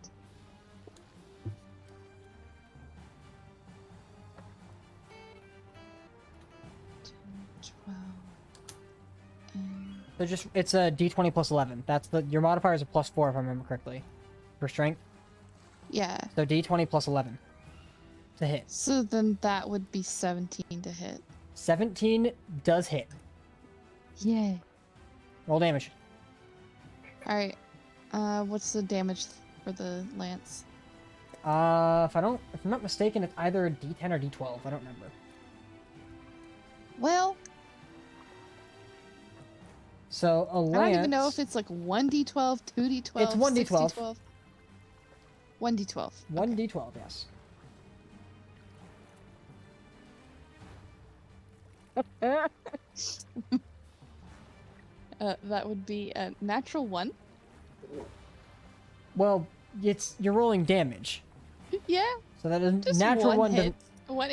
So just it's a d20 plus 11. That's your modifier is a plus 4 if I remember correctly. For strength. Yeah. So d20 plus 11 to hit. So then that would be 17 to hit. 17 does hit. Yay. Roll damage. Alright. What's the damage for the lance? If I'm not mistaken, it's either a d10 or d12. I don't remember. Well, So a lance. I don't even know if it's like 1d12, 2d12, It's 1d12. 6d12. 1d12. 1d12, yes. That would be a natural 1. Well, you're rolling damage. Yeah. So that is Just natural one. hit. One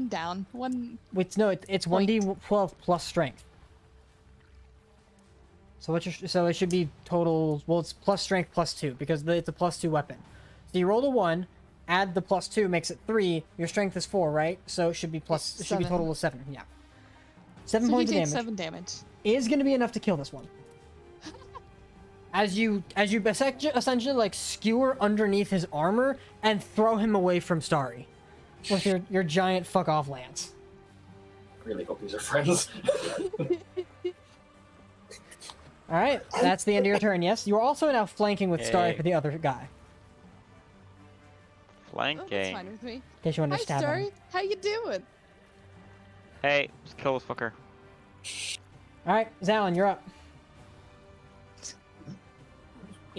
down. One. Wait, no, it's 1d12 plus strength. So so it should be total. Well, it's plus strength plus 2 because it's a plus 2 weapon. So you roll a 1, add the plus 2 makes it 3. Your strength is 4, right? So it should be plus. It should be total of 7. Yeah. 7 So points you of take damage. 7 damage. Is going to be enough to kill this one. As you essentially like skewer underneath his armor and throw him away from Starry with your giant fuck off lance. Really hope these are friends. All right, that's the end of your turn. Yes, you are also now flanking with Starry for the other guy. Flanking. Oh, that's fine with me. In case you want to Hi, stab Starry. him. How you doing? Hey, just kill this fucker. All right, Zalin, you're up.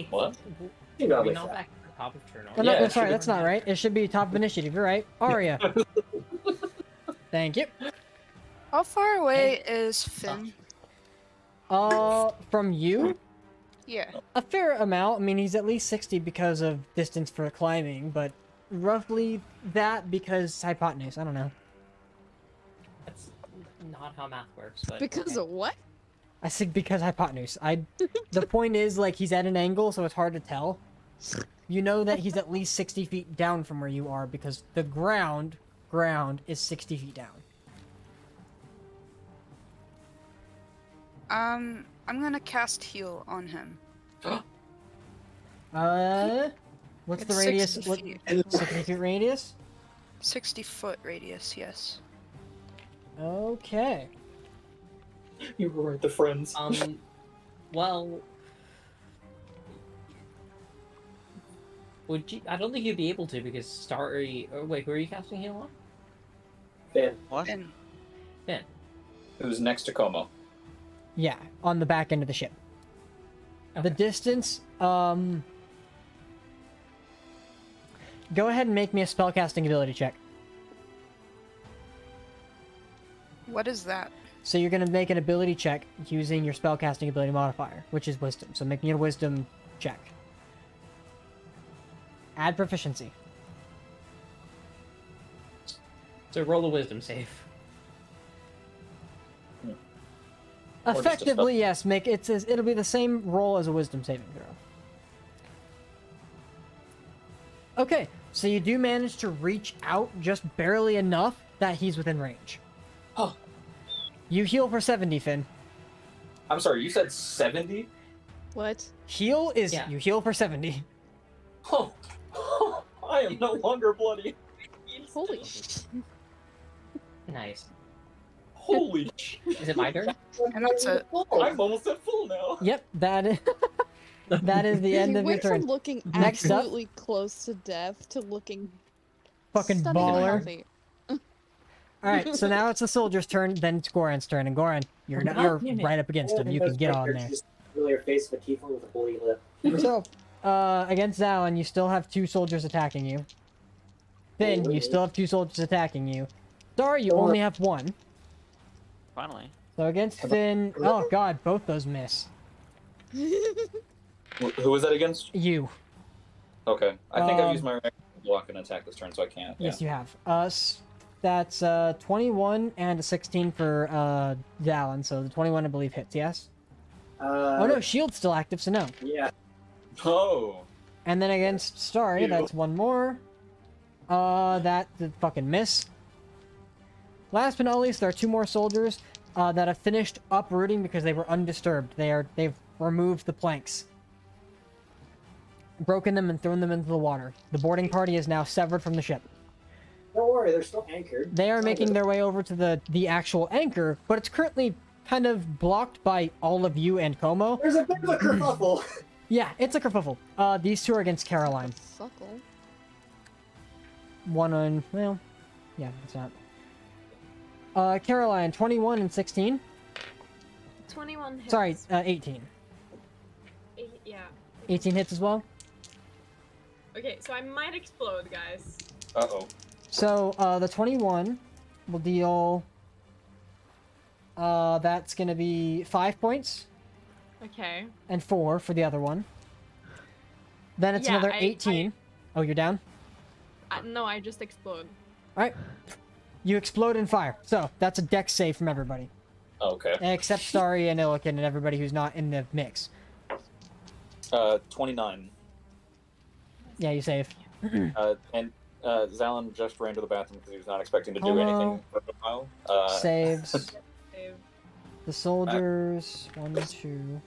What? Are we not back at the top of turn Oh, no, sorry, that's not right. It should be top of initiative. You're right. Arya. Thank you. How far away is Finn? From you? Yeah. A fair amount. I mean, he's at least 60 because of distance for climbing, but roughly that because hypotenuse. I don't know. That's not how math works, but Because of what? I said because hypotenuse. The point is, like, he's at an angle, so it's hard to tell. You know that he's at least 60 feet down from where you are because the ground is 60 feet down. I'm gonna cast heal on him. What's It's the radius? 60 What, feet. 60 feet radius? 60-foot radius, yes. Okay. You were right, the friends. Well, would you? I don't think you'd be able to because Starry. Oh, wait, who are you casting heal on? Finn. What? Finn. Who's next to Como? Yeah, on the back end of the ship. The distance, go ahead and make me a spellcasting ability check. What is that? So you're going to make an ability check using your spellcasting ability modifier, which is wisdom. So make me a wisdom check. Add proficiency. So roll a wisdom save. Effectively, yes. It'll be the same roll as a wisdom saving throw. Okay, so you do manage to reach out just barely enough that he's within range. Oh. You heal for 70, Finn. I'm sorry, you said 70? What? Heal is you heal for 70. Oh. I am no longer bloody. Holy shit. Nice. Holy shit. Is it my turn? And that's it. I'm almost at full now. Yep, that is the end You of your went turn. from looking Next up, absolutely close to death to looking fucking stunningly baller. healthy. All right, so now it's the soldier's turn, then it's Goran's turn, and Goran, you're right up against him. You can get on there. Just familiar face of a tiefling with a bloody lip. So, against Zalin, you still have 2 soldiers attacking you. Finn, you still have 2 soldiers attacking you. Starry, you only have 1. Finally. So against Finn, oh god, both those miss. Who was that against? You. Okay. I think I've used my block and attack this turn, so I can't. Yes, you have. That's 21 and a 16 for Zalin, so the 21 I believe hits, yes? Oh no, shield's still active, so no. Yeah. Oh. And then against Starry, that's 1 more. That did fucking miss. Last but not least, there are 2 more soldiers that have finished uprooting because they were undisturbed. They've removed the planks, broken them, and thrown them into the water. The boarding party is now severed from the ship. Don't worry, they're still anchored. They are making their way over to the actual anchor, but it's currently kind of blocked by all of you and Como. There's a bit of a kerfuffle. Yeah, it's a kerfuffle. These 2 are against Caroline. Suckle. One on, well, yeah, it's not. Caroline, 21 and 16. 21 hits. Sorry, 18. Yeah. 18 hits as well. Okay, so I might explode, guys. Uh-oh. So, the 21 will deal... that's gonna be 5 points. Okay. And 4 for the other one. Then it's Yeah, another 18. Oh, you're down? No, I just explode. Alright. You explode in fire. So, that's a dex save from everybody. Okay. Except Starry and Illican and everybody who's not in the mix. 29. Yeah, you save. And Zalin just ran to the bathroom because he was not expecting to do Homo. anything for a while. Saves. Save. The soldiers. 1, 2.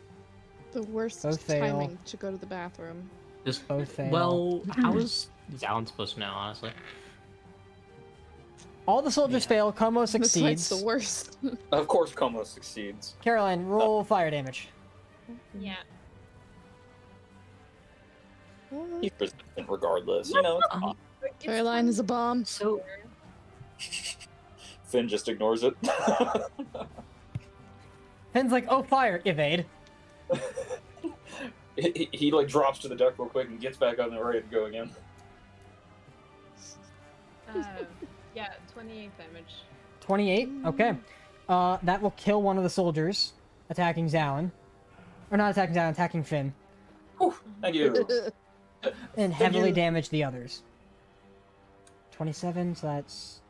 The worst Both fail. timing to go to the bathroom. Just Both fail. Well, how is Zalin supposed to know, honestly? All the soldiers fail. Como This fight's succeeds. the worst. Of course, Como succeeds. Caroline, roll fire damage. Yeah. He's resistant regardless. You know, it's fine. Caroline is a bomb. So Finn just ignores it. Finn's like, oh, fire, evade. he like drops to the deck real quick and gets back up and ready to go again. Yeah, 28 damage. 28? Okay. That will kill one of the soldiers attacking Zalin. Or not attacking Zalin, attacking Finn. Thank you. And heavily damage the others. 27, so that's...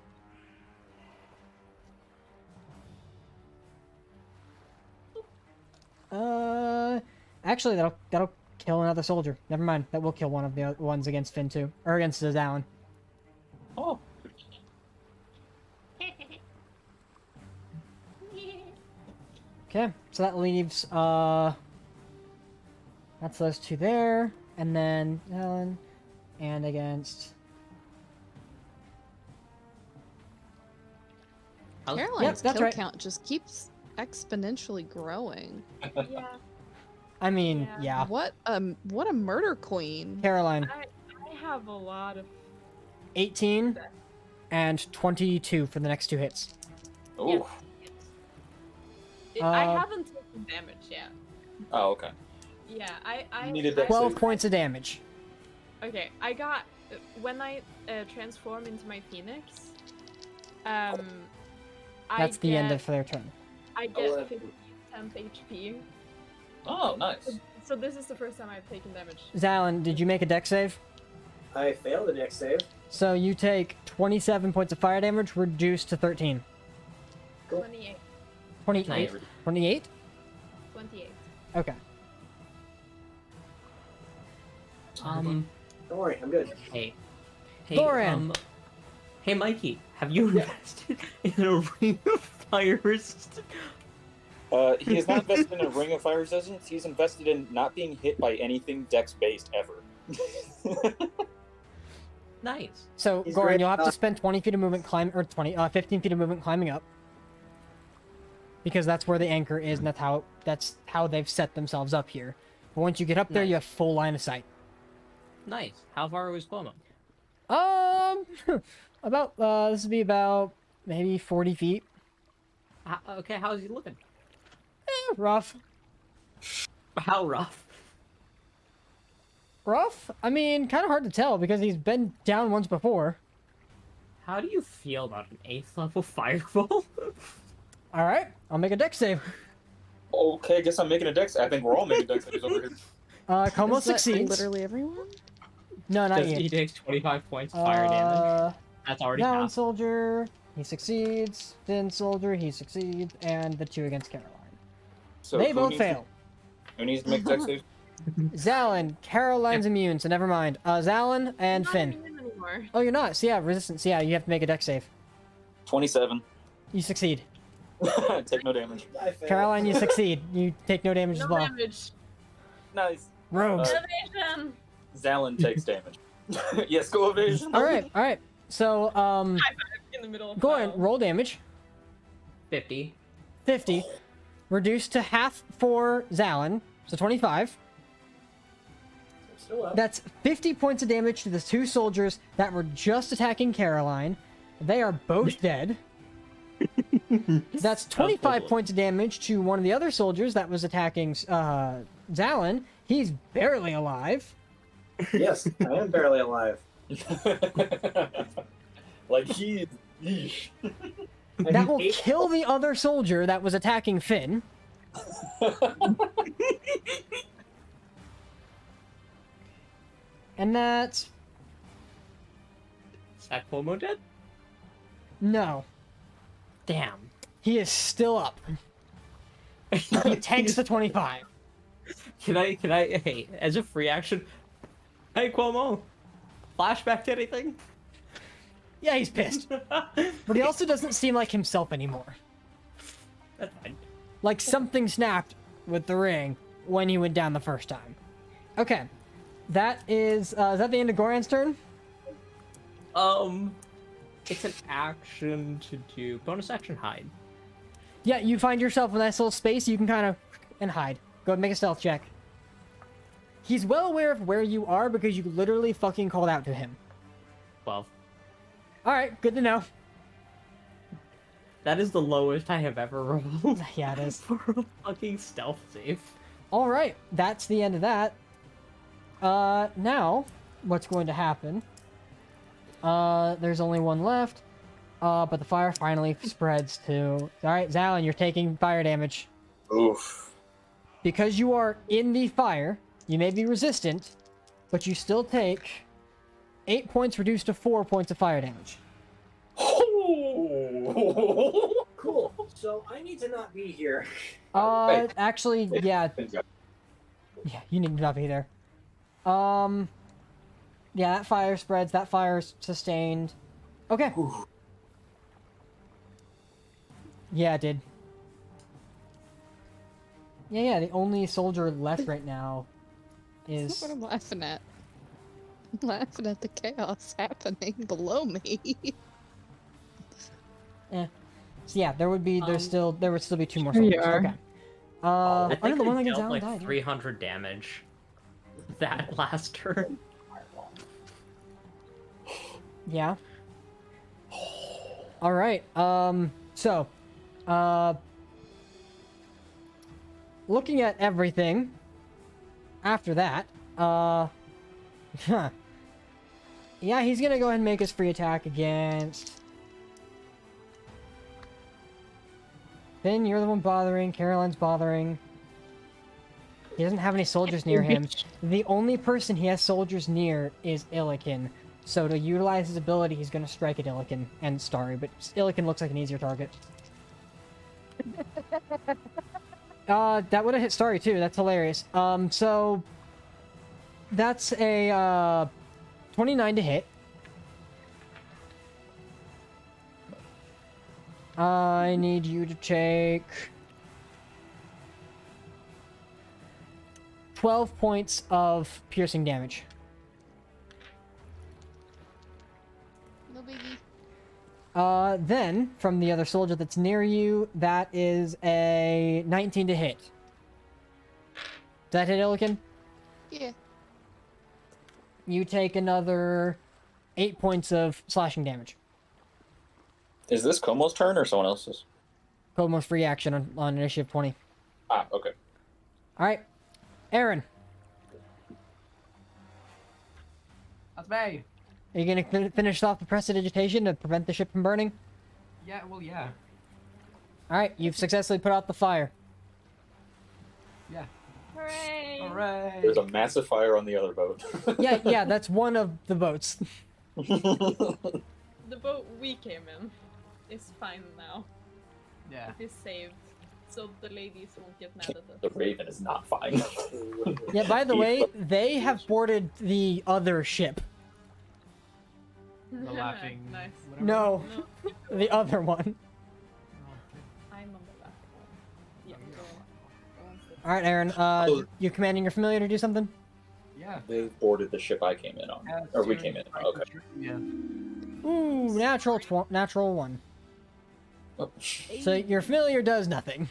Actually, that'll kill another soldier. Never mind, that will kill one of the other ones against Finn too. Or against Zalin. Oh. Okay, so that leaves, that's those two there, and then Helen, and against... Caroline's that's kill right. count just keeps exponentially growing. Yeah. I mean, yeah. What a murder queen. Caroline, I have a lot of... 18 and 22 for the next two hits. Ooh. I haven't taken damage yet. Oh, okay. Yeah, I needed that 12 save. points of damage. Okay, I got... When I transform into my phoenix, That's the end of their turn. I get 50 temp HP. Oh, nice. So this is the first time I've taken damage. Zalin, did you make a dex save? I failed the dex save. So you take 27 points of fire damage, reduced to 13. 28. 28? 28? 28. Okay. Don't worry, I'm good. Hey, Thorin! Hey, Mikey, have you invested in a ring of fire resistance? He is not invested in a ring of fire resistance. He's invested in not being hit by anything dex-based ever. Nice. So, He's Goran, great. you'll have to spend 20 feet of movement or 15 feet of movement climbing up. Because that's where the anchor is, and that's how they've set themselves up here. But once you get up there, Nice. you have full line of sight. Nice. How far away is Cuomo? About, this would be about maybe 40 feet. Okay, how's he looking? Rough. How rough? Rough? I mean, kind of hard to tell because he's been down once before. How do you feel about an 8th level fireball? Alright, I'll make a dex save. Okay, I guess I'm making a dex. I think we're all making dex saves over here. Como Is that succeeds. literally everyone? No, not Does you. he takes 25 points of fire damage? That's already Down half. soldier, he succeeds. Thin soldier, he succeeds. And the two against Caroline. So They who both needs to- fail. Who needs to make dex saves? Zalin, Caroline's immune, so never mind. Zalin and Not Finn. immune anymore. Oh, you're not. So yeah, resistance. Yeah, you have to make a dex save. 27. You succeed. Take no damage. I failed. Caroline, you succeed. You take no damage No as well. damage. Nice. Rogues. Evasion! Zalin takes damage. Yes, go evasion. Alright. So, In the middle of go ahead, battle. roll damage. 50. 50. Reduced to half for Zalin, so 25. Still up. That's 50 points of damage to the two soldiers that were just attacking Caroline. They are both dead. That's 25 points of damage to one of the other soldiers that was attacking Zalin. He's barely alive. Yes, I am barely alive. Like he. Yeesh. That will kill the other soldier that was attacking Finn. And that's... Is that Cuomo dead? No. Damn. He is still up. He tanks the 25. Can I, hey, as a free action, hey Cuomo, flashback to anything? Yeah, he's pissed. But he also doesn't seem like himself anymore. That's fine. Like something snapped with the ring when he went down the first time. Okay. That is that the end of Goran's turn? It's an action to do bonus action hide. Yeah, you find yourself in a nice little space, you can kind of and hide. Go ahead and make a stealth check. He's well aware of where you are because you literally fucking called out to him. 12. Alright, good to know. That is the lowest I have ever rolled. Yeah, it is. For a fucking stealth save. Alright, that's the end of that. Now, what's going to happen? There's only one left. But the fire finally spreads to... Alright, Zalin, you're taking fire damage. Oof. Because you are in the fire, you may be resistant, but you still take 8 points reduced to 4 points of fire damage. Cool. So I need to not be here. Actually, yeah. Yeah, you need to not be there. Yeah, that fire spreads. That fire's sustained. Okay. Yeah, it did. Yeah, the only soldier left right now is... That's what I'm laughing at. I'm laughing at the chaos happening below me. So yeah, there would still be 2 more Here you soldiers. are. Okay. I think the one I that gets dealt down like died. 300 damage that last turn. Yeah. All right. So, looking at everything after that, yeah, he's gonna go ahead and make his free attack against. Finn, you're the one bothering. Caroline's bothering. He doesn't have any soldiers near him. The only person he has soldiers near is Illikin. So to utilize his ability, he's going to strike at Illikin and Starry, but Illikin looks like an easier target. That would have hit Starry too. That's hilarious. So that's a 29 to hit. I need you to take 12 points of piercing damage. No biggie. Then, from the other soldier that's near you, that is a 19 to hit. Does that hit Illikin? Yeah. You take another 8 points of slashing damage. Is this Como's turn or someone else's? Como's free action on initiative 20. Ah, okay. Alright. Aaron, That's me. are you gonna finish off the prestidigitation to prevent the ship from burning? Yeah, well, yeah. Alright, you've successfully put out the fire. Yeah. Hooray! Hooray! There's a massive fire on the other boat. Yeah, that's one of the boats. The boat we came in is fine now. Yeah. It is saved, so the ladies won't get mad at us. The Raven is not fine. Yeah, by the way, they have boarded the other ship. The laughing. Nice. Whatever. No, the other one. I'm on the left one. Yeah, go on. Alright, Aaron, you commanding your familiar to do something? Yeah. They boarded the ship I came in on. Or we came in on. Okay. Yeah. Ooh, natural 1. Oh. So your familiar does nothing.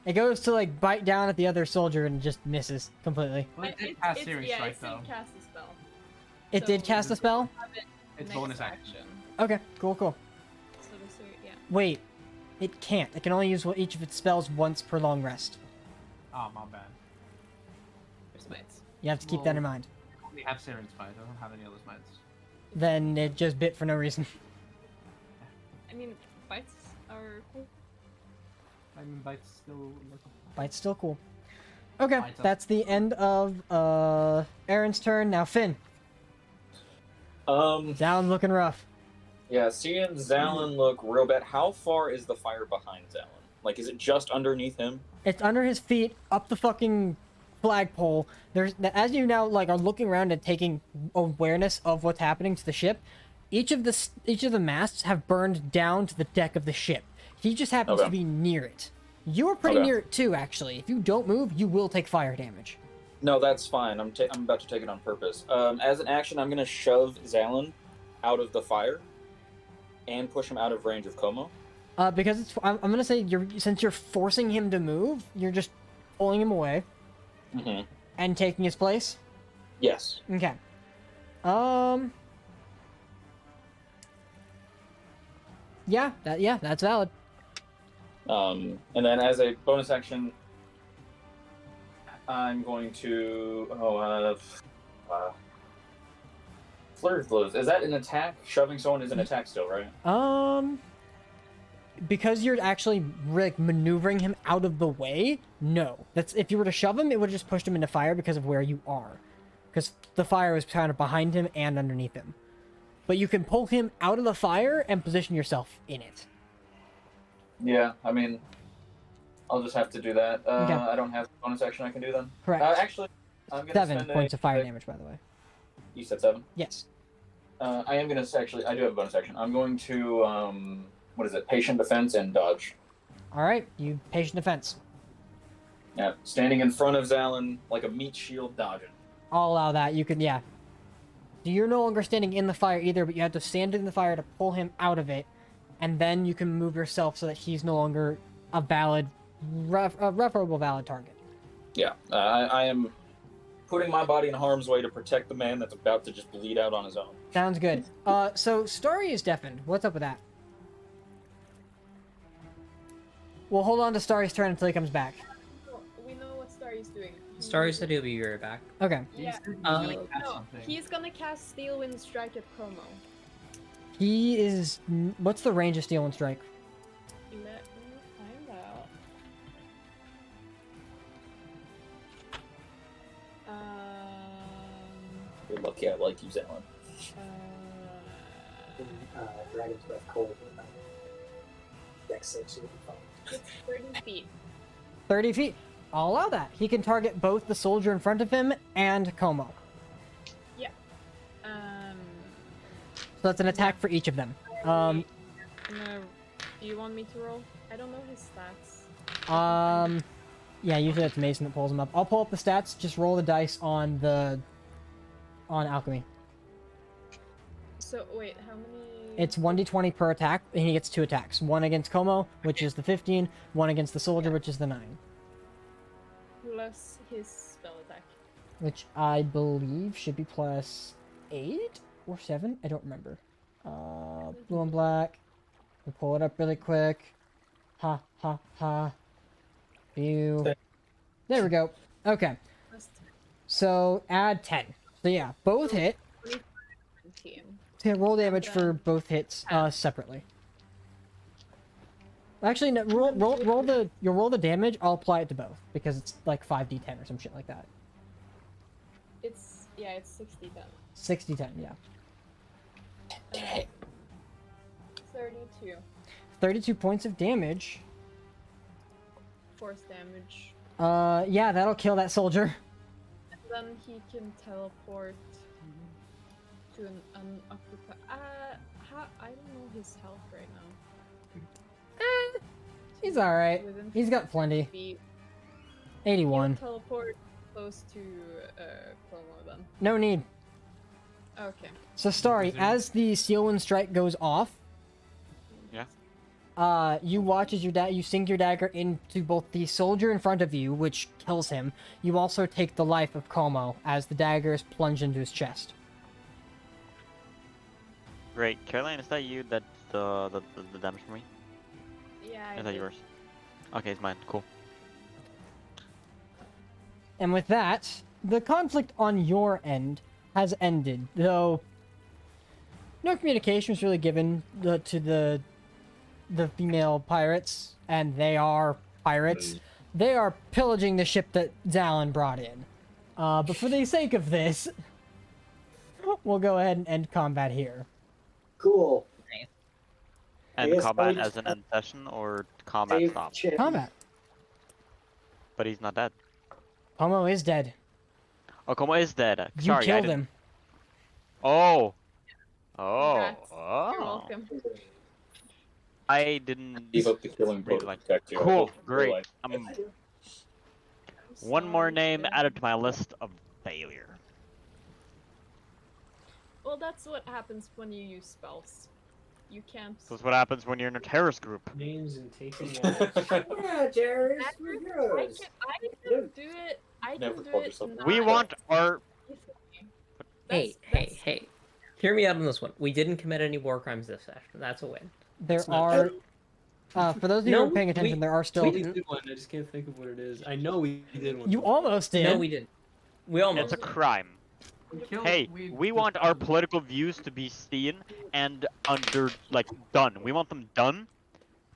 It goes to like bite down at the other soldier and just misses completely. Well, it did cast Series yeah, Strike, it's though. cast a spell. It did cast a spell? It's Next bonus action. Okay, cool. So the yeah. Wait, It can't. It can only use each of its spells once per long rest. Oh, my bad. It's smites. You have to keep that in mind. I only have Siren Smite. I don't have any other smites. Then it just bit for no reason. I mean, bites are cool. I mean, bites still. Bite's still cool. Okay, Bite's up. that's the end of Aaron's turn. Now Finn. Down looking rough. Yeah, seeing Zalin look real bad. How far is the fire behind Zalin? Like, is it just underneath him? It's under his feet, up the fucking flagpole. There's, as you now like are looking around and taking awareness of what's happening to the ship. Each of the masts have burned down to the deck of the ship. He just happens to be near it. You are pretty near it too, actually. If you don't move, you will take fire damage. No, that's fine. I'm about to take it on purpose. As an action, I'm gonna shove Zalin out of the fire and push him out of range of Como. Because it's, I'm gonna say since you're forcing him to move, you're just pulling him away and taking his place. Yes. Okay. Yeah, that's valid. And then as a bonus action, I'm going to Flurry of Blows. Is that an attack? Shoving someone is an attack still, right? Because you're actually like maneuvering him out of the way. No, that's if you were to shove him, it would have just pushed him into fire because of where you are, because the fire was kind of behind him and underneath him. But you can pull him out of the fire and position yourself in it. Yeah, I mean, I'll just have to do that. Okay. I don't have a bonus action I can do then. Correct. Actually, I'm gonna 7 spend points of fire damage, by the way. You said 7? Yes. I am gonna actually. I do have a bonus action. I'm going to what is it? Patient defense and dodge. All right, you patient defense. Yeah, standing in front of Zalin like a meat shield, dodging. I'll allow that. You can, yeah. You're no longer standing in the fire either, but you have to stand in the fire to pull him out of it, and then you can move yourself so that he's no longer a referable valid target. Yeah, I am putting my body in harm's way to protect the man that's about to just bleed out on his own. Sounds good. So Starry is deafened. What's up with that? We'll hold on to Starry's turn until he comes back. We know what Starry's doing. Starry said he'll be right back. Okay. Yeah. No, he's gonna cast Steel Wind Strike at Como. He is. What's the range of Steel and Strike? Let me find out. You're lucky I like you, Zalin. Dragon's Breath cold. Dex save, so it'll be fine. 30 feet. 30 feet. I'll allow that. He can target both the soldier in front of him and Como. Yeah. So that's an attack for each of them. Do you want me to roll? I don't know his stats. Yeah, usually it's Mason that pulls them up. I'll pull up the stats. Just roll the dice on alchemy. So wait, how many? It's 1d20 per attack, and he gets 2 attacks. One against Como, which is the 15. One against the soldier, which is the 9. Plus his spell attack. Which I believe should be plus 8 or 7. I don't remember. Blue and black. We'll pull it up really quick. Ha ha ha. View. There we go. Okay. So add 10. So yeah, both hit. 17. So roll damage for both hits separately. Actually, no, you'll roll the damage. I'll apply it to both because it's like 5d10 or some shit like that. It's 60-10. 60-10, yeah. 32. 32 points of damage. Force damage. Yeah, that'll kill that soldier. And then he can teleport to an unoccupied. I don't know his health right now. He's alright. He's got plenty. 81. Teleport close to Como then. No need. Okay. So, Starry, as the Steel Wind Strike goes off, you watch as you sink your dagger into both the soldier in front of you, which kills him. You also take the life of Como as the dagger is plunged into his chest. Great. Caroline, is that you that the damage for me? Yeah. Is that yours? Okay, it's mine. Cool. And with that, the conflict on your end has ended, though no communication was really given to the female pirates, and they are pirates. They are pillaging the ship that Zalin brought in. But for the sake of this, we'll go ahead and end combat here. Cool. And guess combat I- as an end session or combat Save stop? chat. Combat. But he's not dead. Pomo is dead. Oh, Como is dead. You Sorry, I killed didn't... him. Oh. Congrats. Oh. You're welcome. I didn't. Leave up the killing blow to protect you. I Cool, hope your great. life- One more name added to my list of failure. Well, that's what happens when you use spells. You can't. That's what happens when you're in a terrorist group. Names and taking Yeah, Jared, we're I yours. can do it. I Never can do called it. yourself not We want our. Hey, hey. Hear me out on this one. We didn't commit any war crimes this session. That's a win. There are, for those of you who are paying attention, there are still. We did one. I just can't think of what it is. I know we did one. You almost did. No, we didn't. We almost. It's a crime. Hey, we want our political views to be seen and done. We want them done,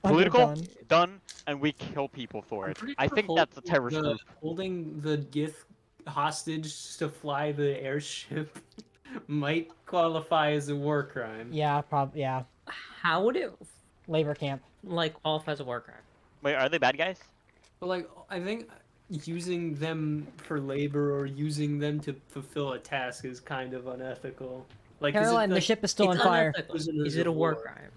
political, Underdone. done, and we kill people for it. I think that's a terrorist group. Holding the Gith hostage to fly the airship might qualify as a war crime. Yeah, yeah. How would it Labor camp qualify as a war crime? Wait, are they bad guys? But I think using them for labor or using them to fulfill a task is kind of unethical. Caroline, the ship is still on fire. Is it a war crime?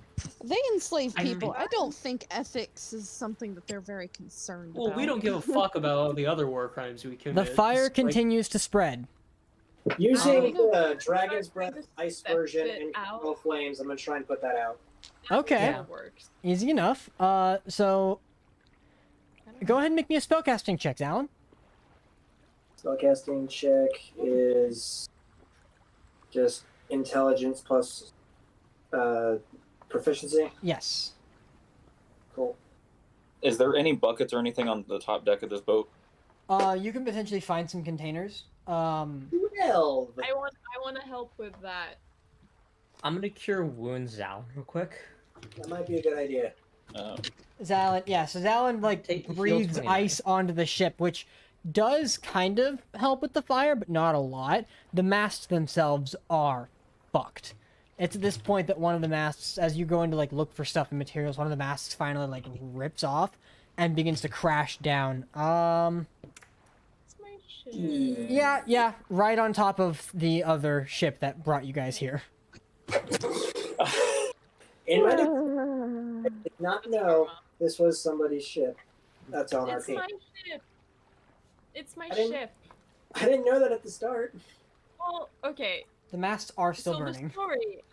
They enslave people. I don't think ethics is something that they're very concerned Well, about. we don't give a fuck about all the other war crimes we commit. The fire It's continues to spread. Using the Dragon's Breath Ice version and Control Flames, I'm gonna try and put that out. Okay. That works. Easy enough. So go ahead and make me a spellcasting check, Alan. Spellcasting check is just intelligence plus proficiency. Yes. Cool. Is there any buckets or anything on the top deck of this boat? You can potentially find some containers. Well, I want to help with that. I'm gonna cure wounds out real quick. that might be a good idea. Zalin, yeah, so Zalin Take the breathes shield 29. ice onto the ship, which does kind of help with the fire, but not a lot. The masts themselves are fucked. It's at this point that one of the masts, as you go into look for stuff and materials, one of the masts finally rips off and begins to crash down. Yeah, right on top of the other ship that brought you guys here. In my defense, I did not know this was somebody's ship. That's on our It's team. my ship. It's my I didn't- ship. I didn't know that at the start. Well, okay. The masts are still So burning. the story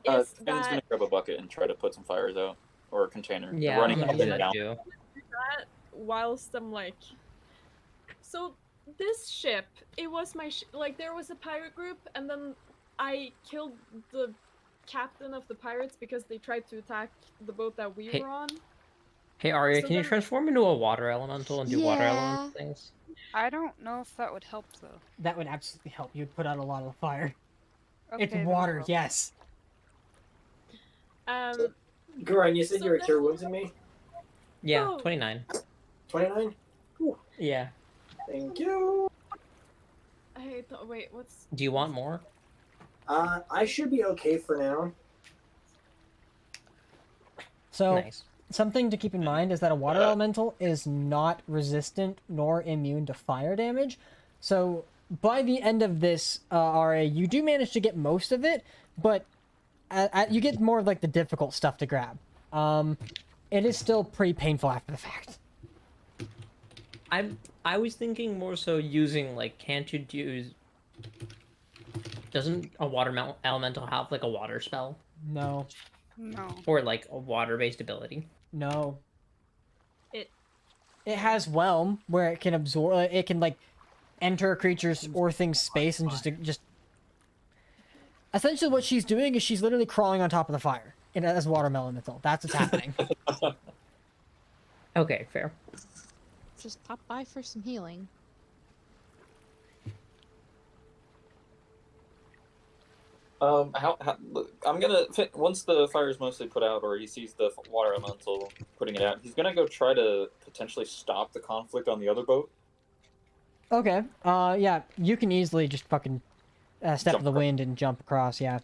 Ben's is gonna that grab a bucket and try to put some fires out. Or a container. They're Yeah, running I'm up gonna and do that down. too. that whilst I'm so this ship, it was my there was a pirate group, and then I killed the captain of the pirates because they tried to attack the boat that we Hey. were on. Hey Arya, So can you then- transform into a water elemental and do water Yeah. elemental things? I don't know if that would help though. That would absolutely help. You'd put out a lot of fire. Okay, It's then water, I'll- yes. Goran, you said you were cure wounds in me? Yeah, Oh. 29. 29? Yeah. Thank you. Wait, what's? Do you want more? I should be okay for now. So, Nice. something to keep in mind is that a water elemental is not resistant nor immune to fire damage. So, by the end of this RA, you do manage to get most of it, but you get more of the difficult stuff to grab. It is still pretty painful after the fact. I was thinking more so using can't you use? Doesn't a water elemental have a water spell No. No. or a water-based ability? No. It has Whelm, where it can absorb. It can enter a creature's or thing's space and just. Essentially, what she's doing is she's literally crawling on top of the fire as water elemental. That's what's happening. Okay, fair. Just pop by for some healing. Look, I'm gonna once the fire is mostly put out, or he sees the water elemental putting it out, he's gonna go try to potentially stop the conflict on the other boat. Okay. Yeah, you can easily just fucking step to the wind and jump across. Yeah.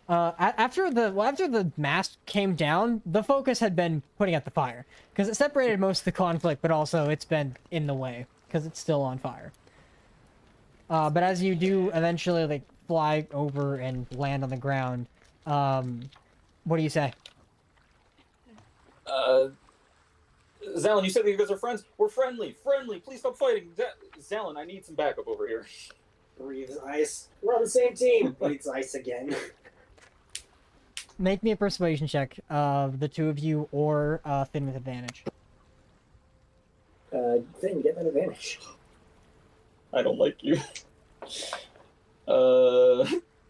After the mast came down, the focus had been putting out the fire because it separated most of the conflict, but also it's been in the way because it's still on fire. But as you do eventually like fly over and land on the ground, what do you say? Zalin, you said that you guys are friends. We're friendly. Please stop fighting. Zalin, I need some backup over here. Breathes ice. We're on the same team. Breathes ice again. Make me a persuasion check, the two of you, or Finn with advantage. Finn, get that advantage. I don't like you.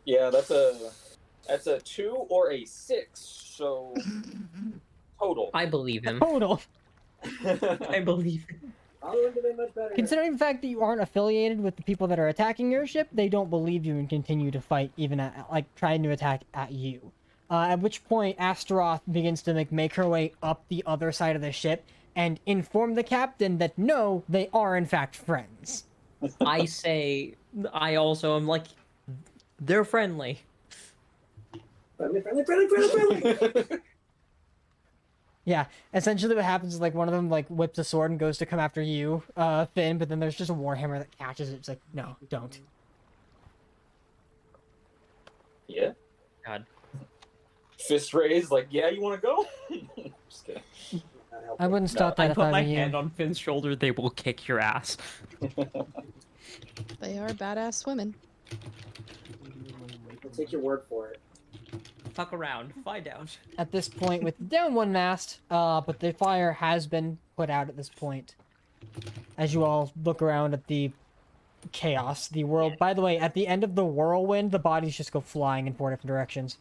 Yeah, that's a 2 or a 6. So total. I believe him. Total. I believe him. Considering the fact that you aren't affiliated with the people that are attacking your ship, they don't believe you and continue to fight, even at like trying to attack at you. At which point, Astaroth begins to make her way up the other side of the ship and inform the captain that no, they are in fact friends. I say, I also am like, they're friendly. Friendly. Yeah, essentially what happens is like one of them like whips a sword and goes to come after you, Finn, but then there's just a warhammer that catches it. It's like, no, don't. Yeah. God. Fist raised, like, yeah, you want to go? Just kidding. I wouldn't stop that I if put I my were you. hand on Finn's shoulder, they will kick your ass. They are badass women. I'll take your word for it. Fuck around, find out. At this point, with down one mast, but the fire has been put out at this point. As you all look around at the chaos, the world. By the way, at the end of the whirlwind, the bodies just go flying in 4 different directions.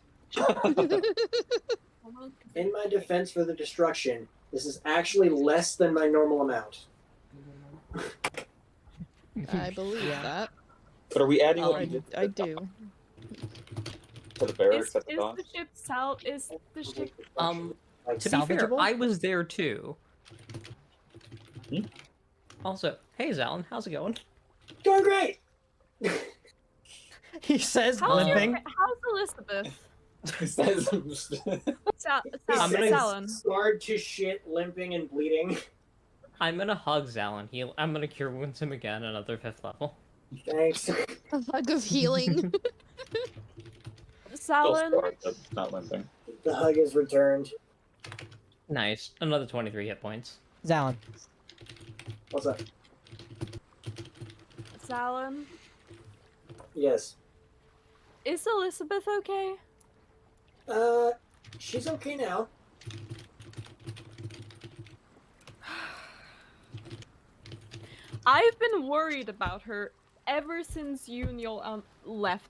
In my defense for the destruction, this is actually less than my normal amount. I believe that. But are we adding Oh, what we did I do. to the barracks at the Is dock? the ship is the ship To be fair, I was there too. Hmm? Also, hey Zalin, how's it going? Doing great! He says, how's limping. how's Elizabeth? I'm gonna- Salon. Scarred to shit, limping and bleeding. I'm gonna hug Zalin. I'm gonna cure wounds him again, another 5th level. Thanks. A hug of healing. Salon. Not limping. The hug is returned. Nice. Another 23 hit points. Zalin. What's up? Salon. Yes. Is Elizabeth okay? She's okay now. I've been worried about her ever since you and Neil left.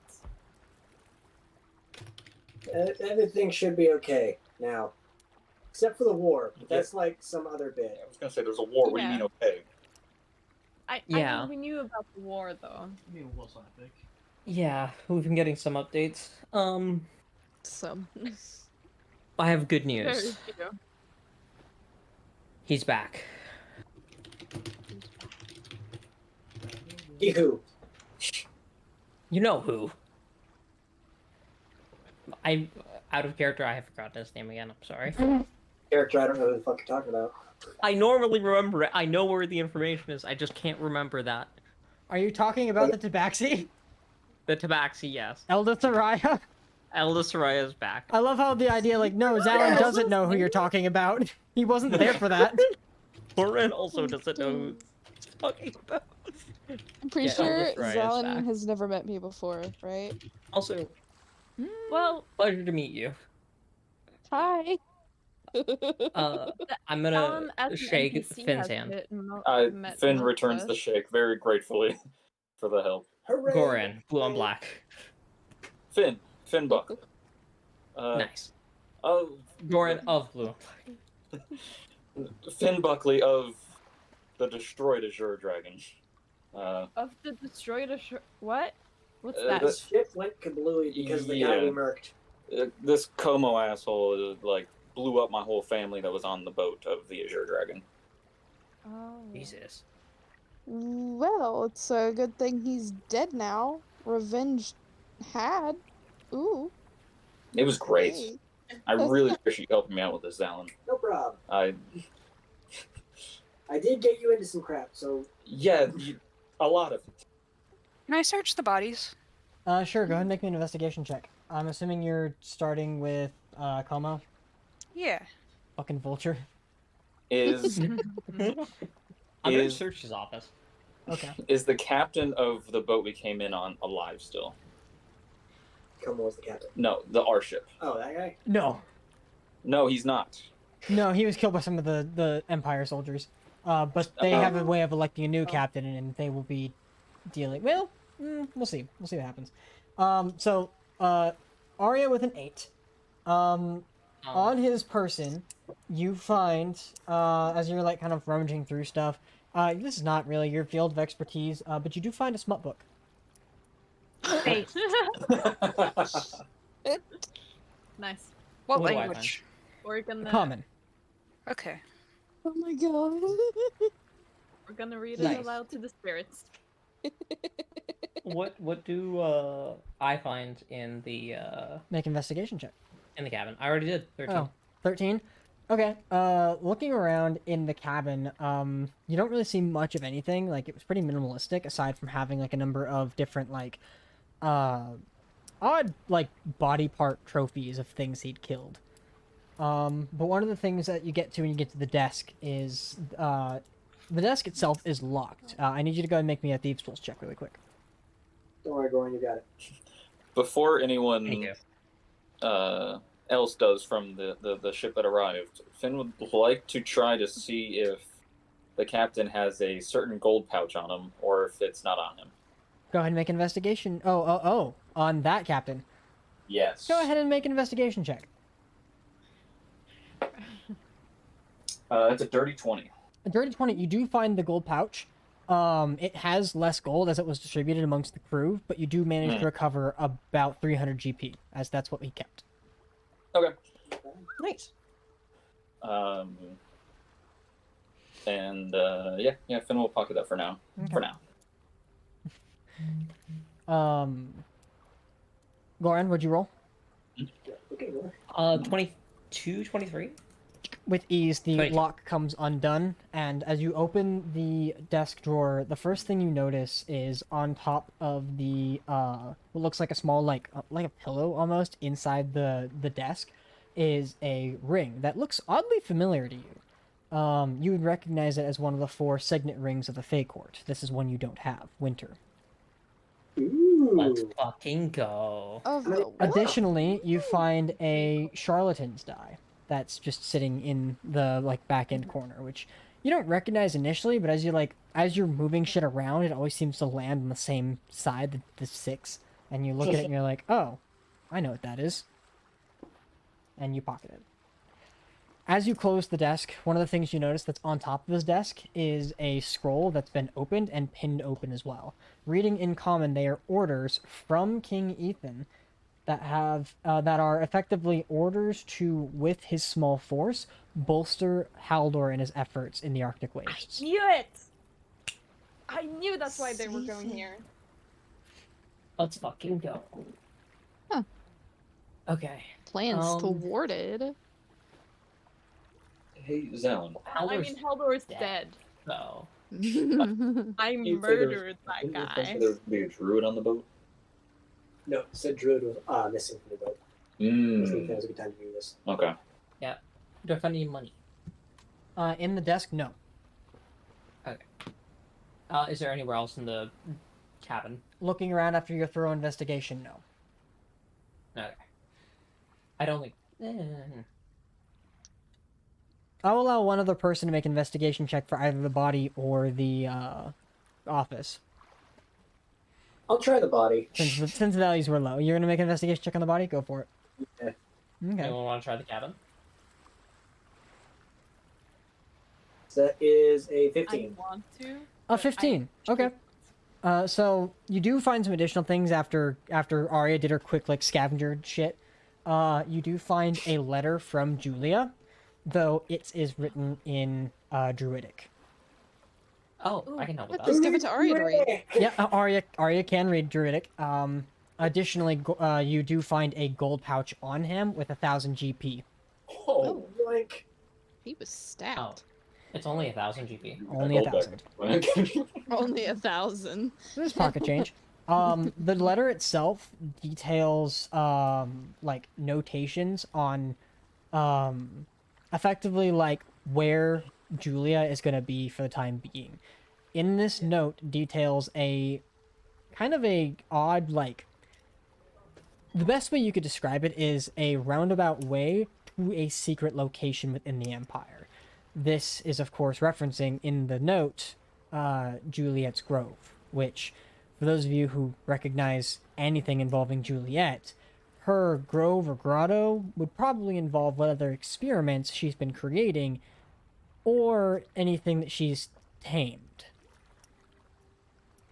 Everything should be okay now. Except for the war. But that's like some other bit. I was gonna say there's a war. What do you mean okay? I Yeah. mean, we knew about the war though. Yeah, we've been getting some updates. Some. I have good Very news. few. He's back. Who? You know who. Out of character, I have forgotten his name again. I'm sorry. Character, I don't know who the fuck you're talking about. I normally remember it. I know where the information is. I just can't remember that. Are you talking about the Tabaxi? The Tabaxi, yes. Elda Soraya? Elda Soraya is back. I love how the idea, like, no, Zalin doesn't know who you're talking about. He wasn't there for that. Lauren also doesn't know who he's talking about. I'm pretty Yeah, sure Elvis Ryan is back. Zalin has never met me before, right? Also, Well, pleasure to meet you. Hi. I'm gonna Alan as an shake NPC Finn's has hand. met Finn most returns of the us. shake very gratefully for the help. Hooray! Goran, blue on black. Finn Buck. Nice. Oh, Goran of blue on black. Finn Buckley of the destroyed Azure Dragon. Of the destroyed what? What's The that? ship went kablooey because the guy we murked. This Como asshole like blew up my whole family that was on the boat of the Azure Dragon. Oh. Jesus. Well, it's a good thing he's dead now. Revenge had. Ooh. It was great. Hey. I really appreciate you helping me out with this, Alan. No problem. I did get you into some crap, so... Yeah, a lot of it. Can I search the bodies? Sure, go ahead and make me an investigation check. I'm assuming you're starting with, Como? Yeah. Fucking vulture. Is... I'm gonna search his office. Okay. Is the captain of the boat we came in on alive still? Como was the captain. No, our ship. Oh, that guy? No. No, he's not. No, he was killed by some of the Empire soldiers. But they have a way of electing a new captain, and they will be dealing... Well, we'll see. We'll see what happens. So, Arya with an 8. On his person, you find, as you're, like, kind of rummaging through stuff, this is not really your field of expertise, but you do find a smut book. Hey. Nice. What What do I language? We're gonna Common. Okay. Oh my god. we're gonna read Nice. it aloud to the spirits. What do I find in the Make investigation check. in the cabin? I already did 13. Oh, 13? Okay, looking around in the cabin, you don't really see much of anything. Like, it was pretty minimalistic, aside from having, like, a number of different, like, odd, like, body part trophies of things he'd killed. But one of the things that you get to when you get to the desk is, the desk itself is locked. I need you to go and make me a Thieves' Tools check really quick. Don't worry, Goran, you got it. Before anyone else does from the ship that arrived, Finn would like to try to see if the captain has a certain gold pouch on him, or if it's not on him. Go ahead and make an investigation. Oh, on that captain. Yes. Go ahead and make an investigation check. It's a dirty 20. A dirty 20, you do find the gold pouch. It has less gold as it was distributed amongst the crew, but you do manage to recover about 300 GP, as that's what he kept. Okay. Nice. And yeah, Finn will pocket that for now. Okay. For now. Goran, what'd you roll? 22, 23. With ease, the 22. lock comes undone, and as you open the desk drawer, the first thing you notice is on top of the what looks like a small like a pillow almost inside the desk is a ring that looks oddly familiar to you. You would recognize it as one of the 4 signet rings of the Fey Court. This is one you don't have, Winter. Let's fucking go. Additionally, you find a charlatan's die that's just sitting in the like back end corner, which you don't recognize initially, but as you're moving shit around, it always seems to land on the same side, the 6, and you look at it and you're like, oh, I know what that is, and you pocket it. As you close the desk, one of the things you notice that's on top of this desk is a scroll that's been opened and pinned open as well. Reading in common, they are orders from King Ethan that are effectively orders to, with his small force, bolster Haldor in his efforts in the Arctic wastes. I knew it! I knew that's why they were going here. Let's fucking go. Huh. Okay. Plans thwarted. Hey, Zelen. I mean, Haldor is dead. So. I murdered that guy. There would be a druid on the boat? No, it said druid was missing from the boat. Which means that was a good time to do this. Okay. Yeah. Do I find any money? In the desk, no. Okay. Is there anywhere else in the cabin? Looking around after your thorough investigation, no. Okay. I don't think... I'll allow one other person to make an investigation check for either the body or the office. I'll try the body. Since the values were low. You're gonna make an investigation check on the body? Go for it. Yeah. Okay. Anyone want to try the cabin? So that is a I 15. want to. A but 15. Okay. So you do find some additional things after Arya did her quick like scavenger shit. You do find a letter from Julia, though it is written in Druidic. Oh, I can help with that. Let's give it to Arya to read. Yeah, Arya can read Druidic. Additionally, you do find a gold pouch on him with 1,000 GP. Oh, like he was stabbed. Oh, it's only 1,000 GP. Only 1,000. Only 1,000. There's pocket change. The letter itself details like notations on effectively like where Julia is going to be for the time being. In this note details a kind of a odd like the best way you could describe it is a roundabout way to a secret location within the Empire. This is of course referencing in the note Juliet's Grove, which for those of you who recognize anything involving Juliet, her grove or grotto would probably involve what other experiments she's been creating or anything that she's tamed.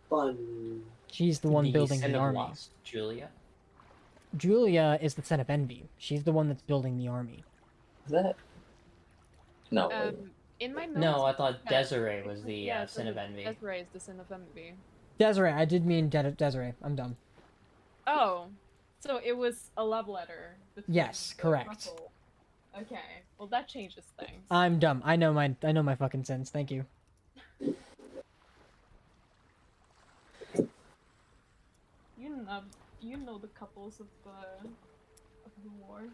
Fun. She's the one building Sin the of army. Lust, Julia. Julia is the son of Envy. She's the one that's building the army. Is that? No. In my notes, No, I thought Desiree was the yeah, Sin of Envy. Desiree is the sin of envy. Desiree, I did mean Desiree. I'm dumb. Oh, so it was a love letter. between Yes, the correct. couple. Okay, well that changes things. I'm dumb. I know my fucking sense. Thank you. You know the couples of the war.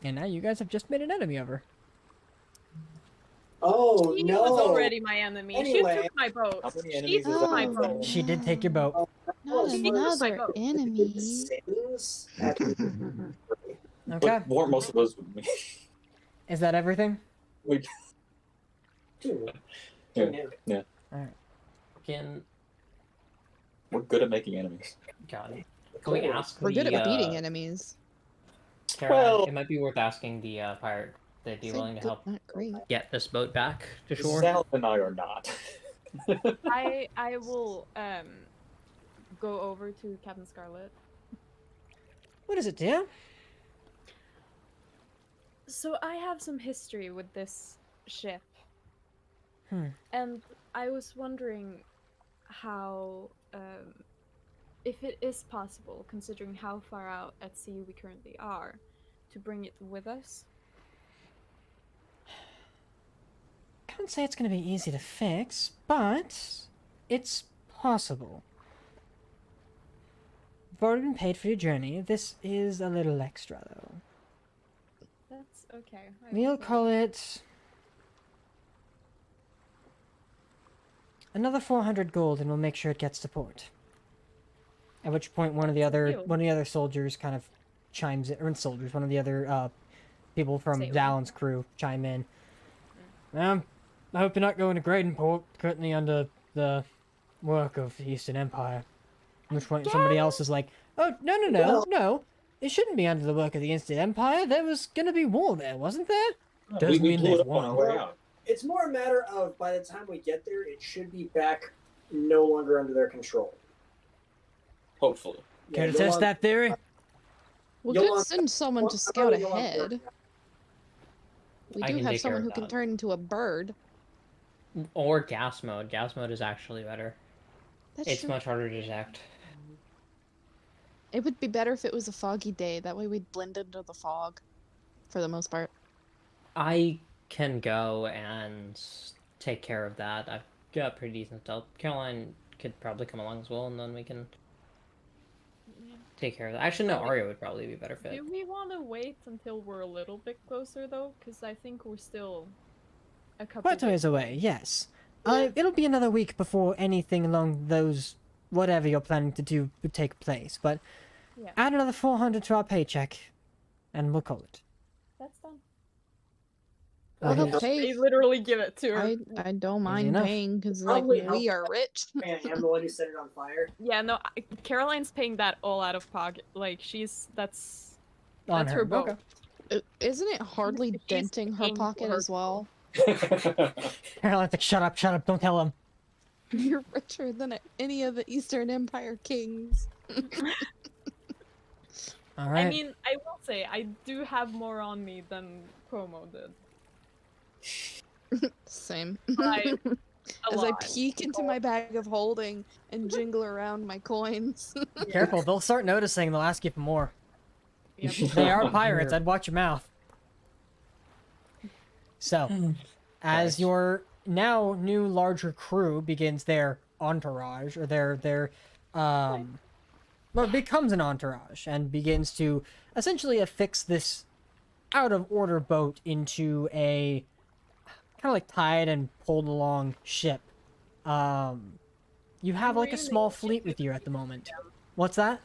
And now you guys have just made an enemy of her. Oh She no! was already my enemy. Anyway, she took my boat. How many She enemies took is that? my boat. She did take your boat. Not She took my another boat. enemy. Sins? Okay. But weren't most of those with me? Is that everything? We... Yeah. Yeah. Alright. We're good at making enemies. God. Can we ask We're the, good at beating enemies. Caroline, Well- it might be worth asking the pirate if they'd be willing to help Not great. get this boat back to shore. Sal and I are not. I will go over to Captain Scarlet. What is it, dear? So I have some history with this ship, And I was wondering how, if it is possible, considering how far out at sea we currently are, to bring it with us. I can't say it's going to be easy to fix, but it's possible. You've already been paid for your journey. This is a little extra, though. That's okay. We'll call it another 400 gold, and we'll make sure it gets to port. At which point, one of the other soldiers kind of chimes in, or soldiers, one of the other people from Dallon's crew chime in. I hope you're not going to Gradenport, currently under the work of the Eastern Empire. At which point, somebody else is like, "Oh, no. It shouldn't be under the work of the Eastern Empire. There was gonna be war there, wasn't there?" Doesn't we mean blew there's it up on our way war. out. It's more a matter of by the time we get there, it should be back, no longer under their control. Hopefully. Care to you'll test un- that theory? We You'll could send someone to scout you'll ahead. We I do can have take care someone of who can that. turn into a bird. Or gas mode. Gas mode is actually better. That's It's true. much harder to detect. It would be better if it was a foggy day. That way we'd blend into the fog, for the most part. I can go and take care of that. I've got pretty decent stealth. Caroline could probably come along as well, and then we can take care of that. Actually, no, Arya would probably be a better fit. Do we want to wait until we're a little bit closer, though? Because I think we're still a couple Quite a ways away, yes. It'll be another week before anything along those, whatever you're planning to do, would take place. But Yeah. add another 400 to our paycheck, and we'll call it. That's done. Well, Okay. he'll pay. They literally give it to her. I don't mind enough. paying because like Probably we help. are rich. Man, I'm the one who set it on fire. Yeah, no, Caroline's paying that all out of pocket. Like, that's On her boat. Okay. Isn't it hardly She's denting her paying pocket for her as well? Caroline's like, shut up, don't tell him. You're richer than any of the Eastern Empire kings. All right. I mean, I will say, I do have more on me than Promo did. Same. By a As I lot. peek into my bag of holding and jingle around my coins. Careful, they'll start noticing. They'll ask you for more. Yep. They are pirates. I'd watch your mouth. So, as your now new larger crew begins their entourage, or their well, it becomes an entourage and begins to essentially affix this out of order boat into a kind of like tied and pulled along ship. You have like a small fleet with you at the moment. What's that?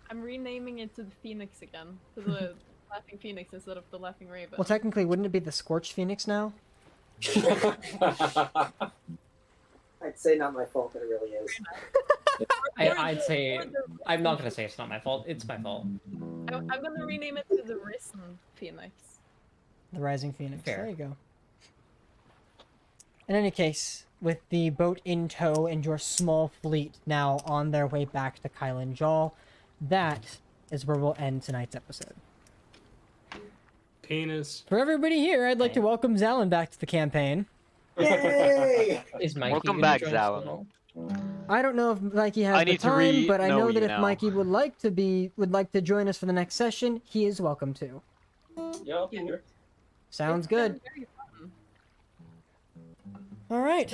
I'm renaming it to the Phoenix again, to the Laughing Phoenix instead of the Laughing Raven. Well, technically, wouldn't it be the Scorched Phoenix now? I'd say not my fault, but it really is. I'd say I'm not gonna say it's not my fault. It's my fault. I'm gonna rename it to the Risen Phoenix. The Rising Phoenix. Fair. There you go. In any case, with the boat in tow and your small fleet now on their way back to Kylen-Jaal, that is where we'll end tonight's episode. Penis. For everybody here, I'd like to welcome Zalin back to the campaign. Yay! Is Mikey Welcome gonna back, join Zalin. still? I don't know if Mikey has I the need to time, but I know know that you if now. Mikey would like to join us for the next session, he is welcome to. Yeah, I'll be here. Sounds good. Very fun. All right.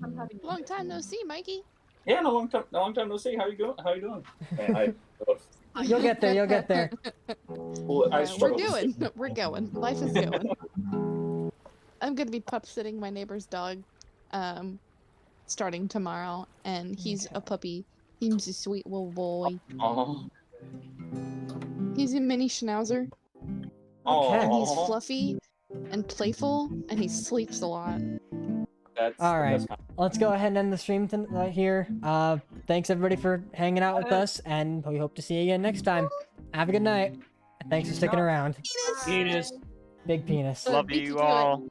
I'm having Long time no see, Mikey. Yeah, no long time no see. How you doing? How you doing? Man, You'll get there. You'll get there. well, I We're struggle to doing. see. We're going. Life is going. I'm gonna be pup sitting my neighbor's dog, starting tomorrow, and he's a puppy. He's a sweet little boy. Oh. He's a mini schnauzer. And he's fluffy and playful, and he sleeps a lot. All right, let's go ahead and end the stream right here. Thanks everybody for hanging out with us, and we hope to see you again next time. Have a good night. And thanks for sticking around. Penis. Big penis. Love you all.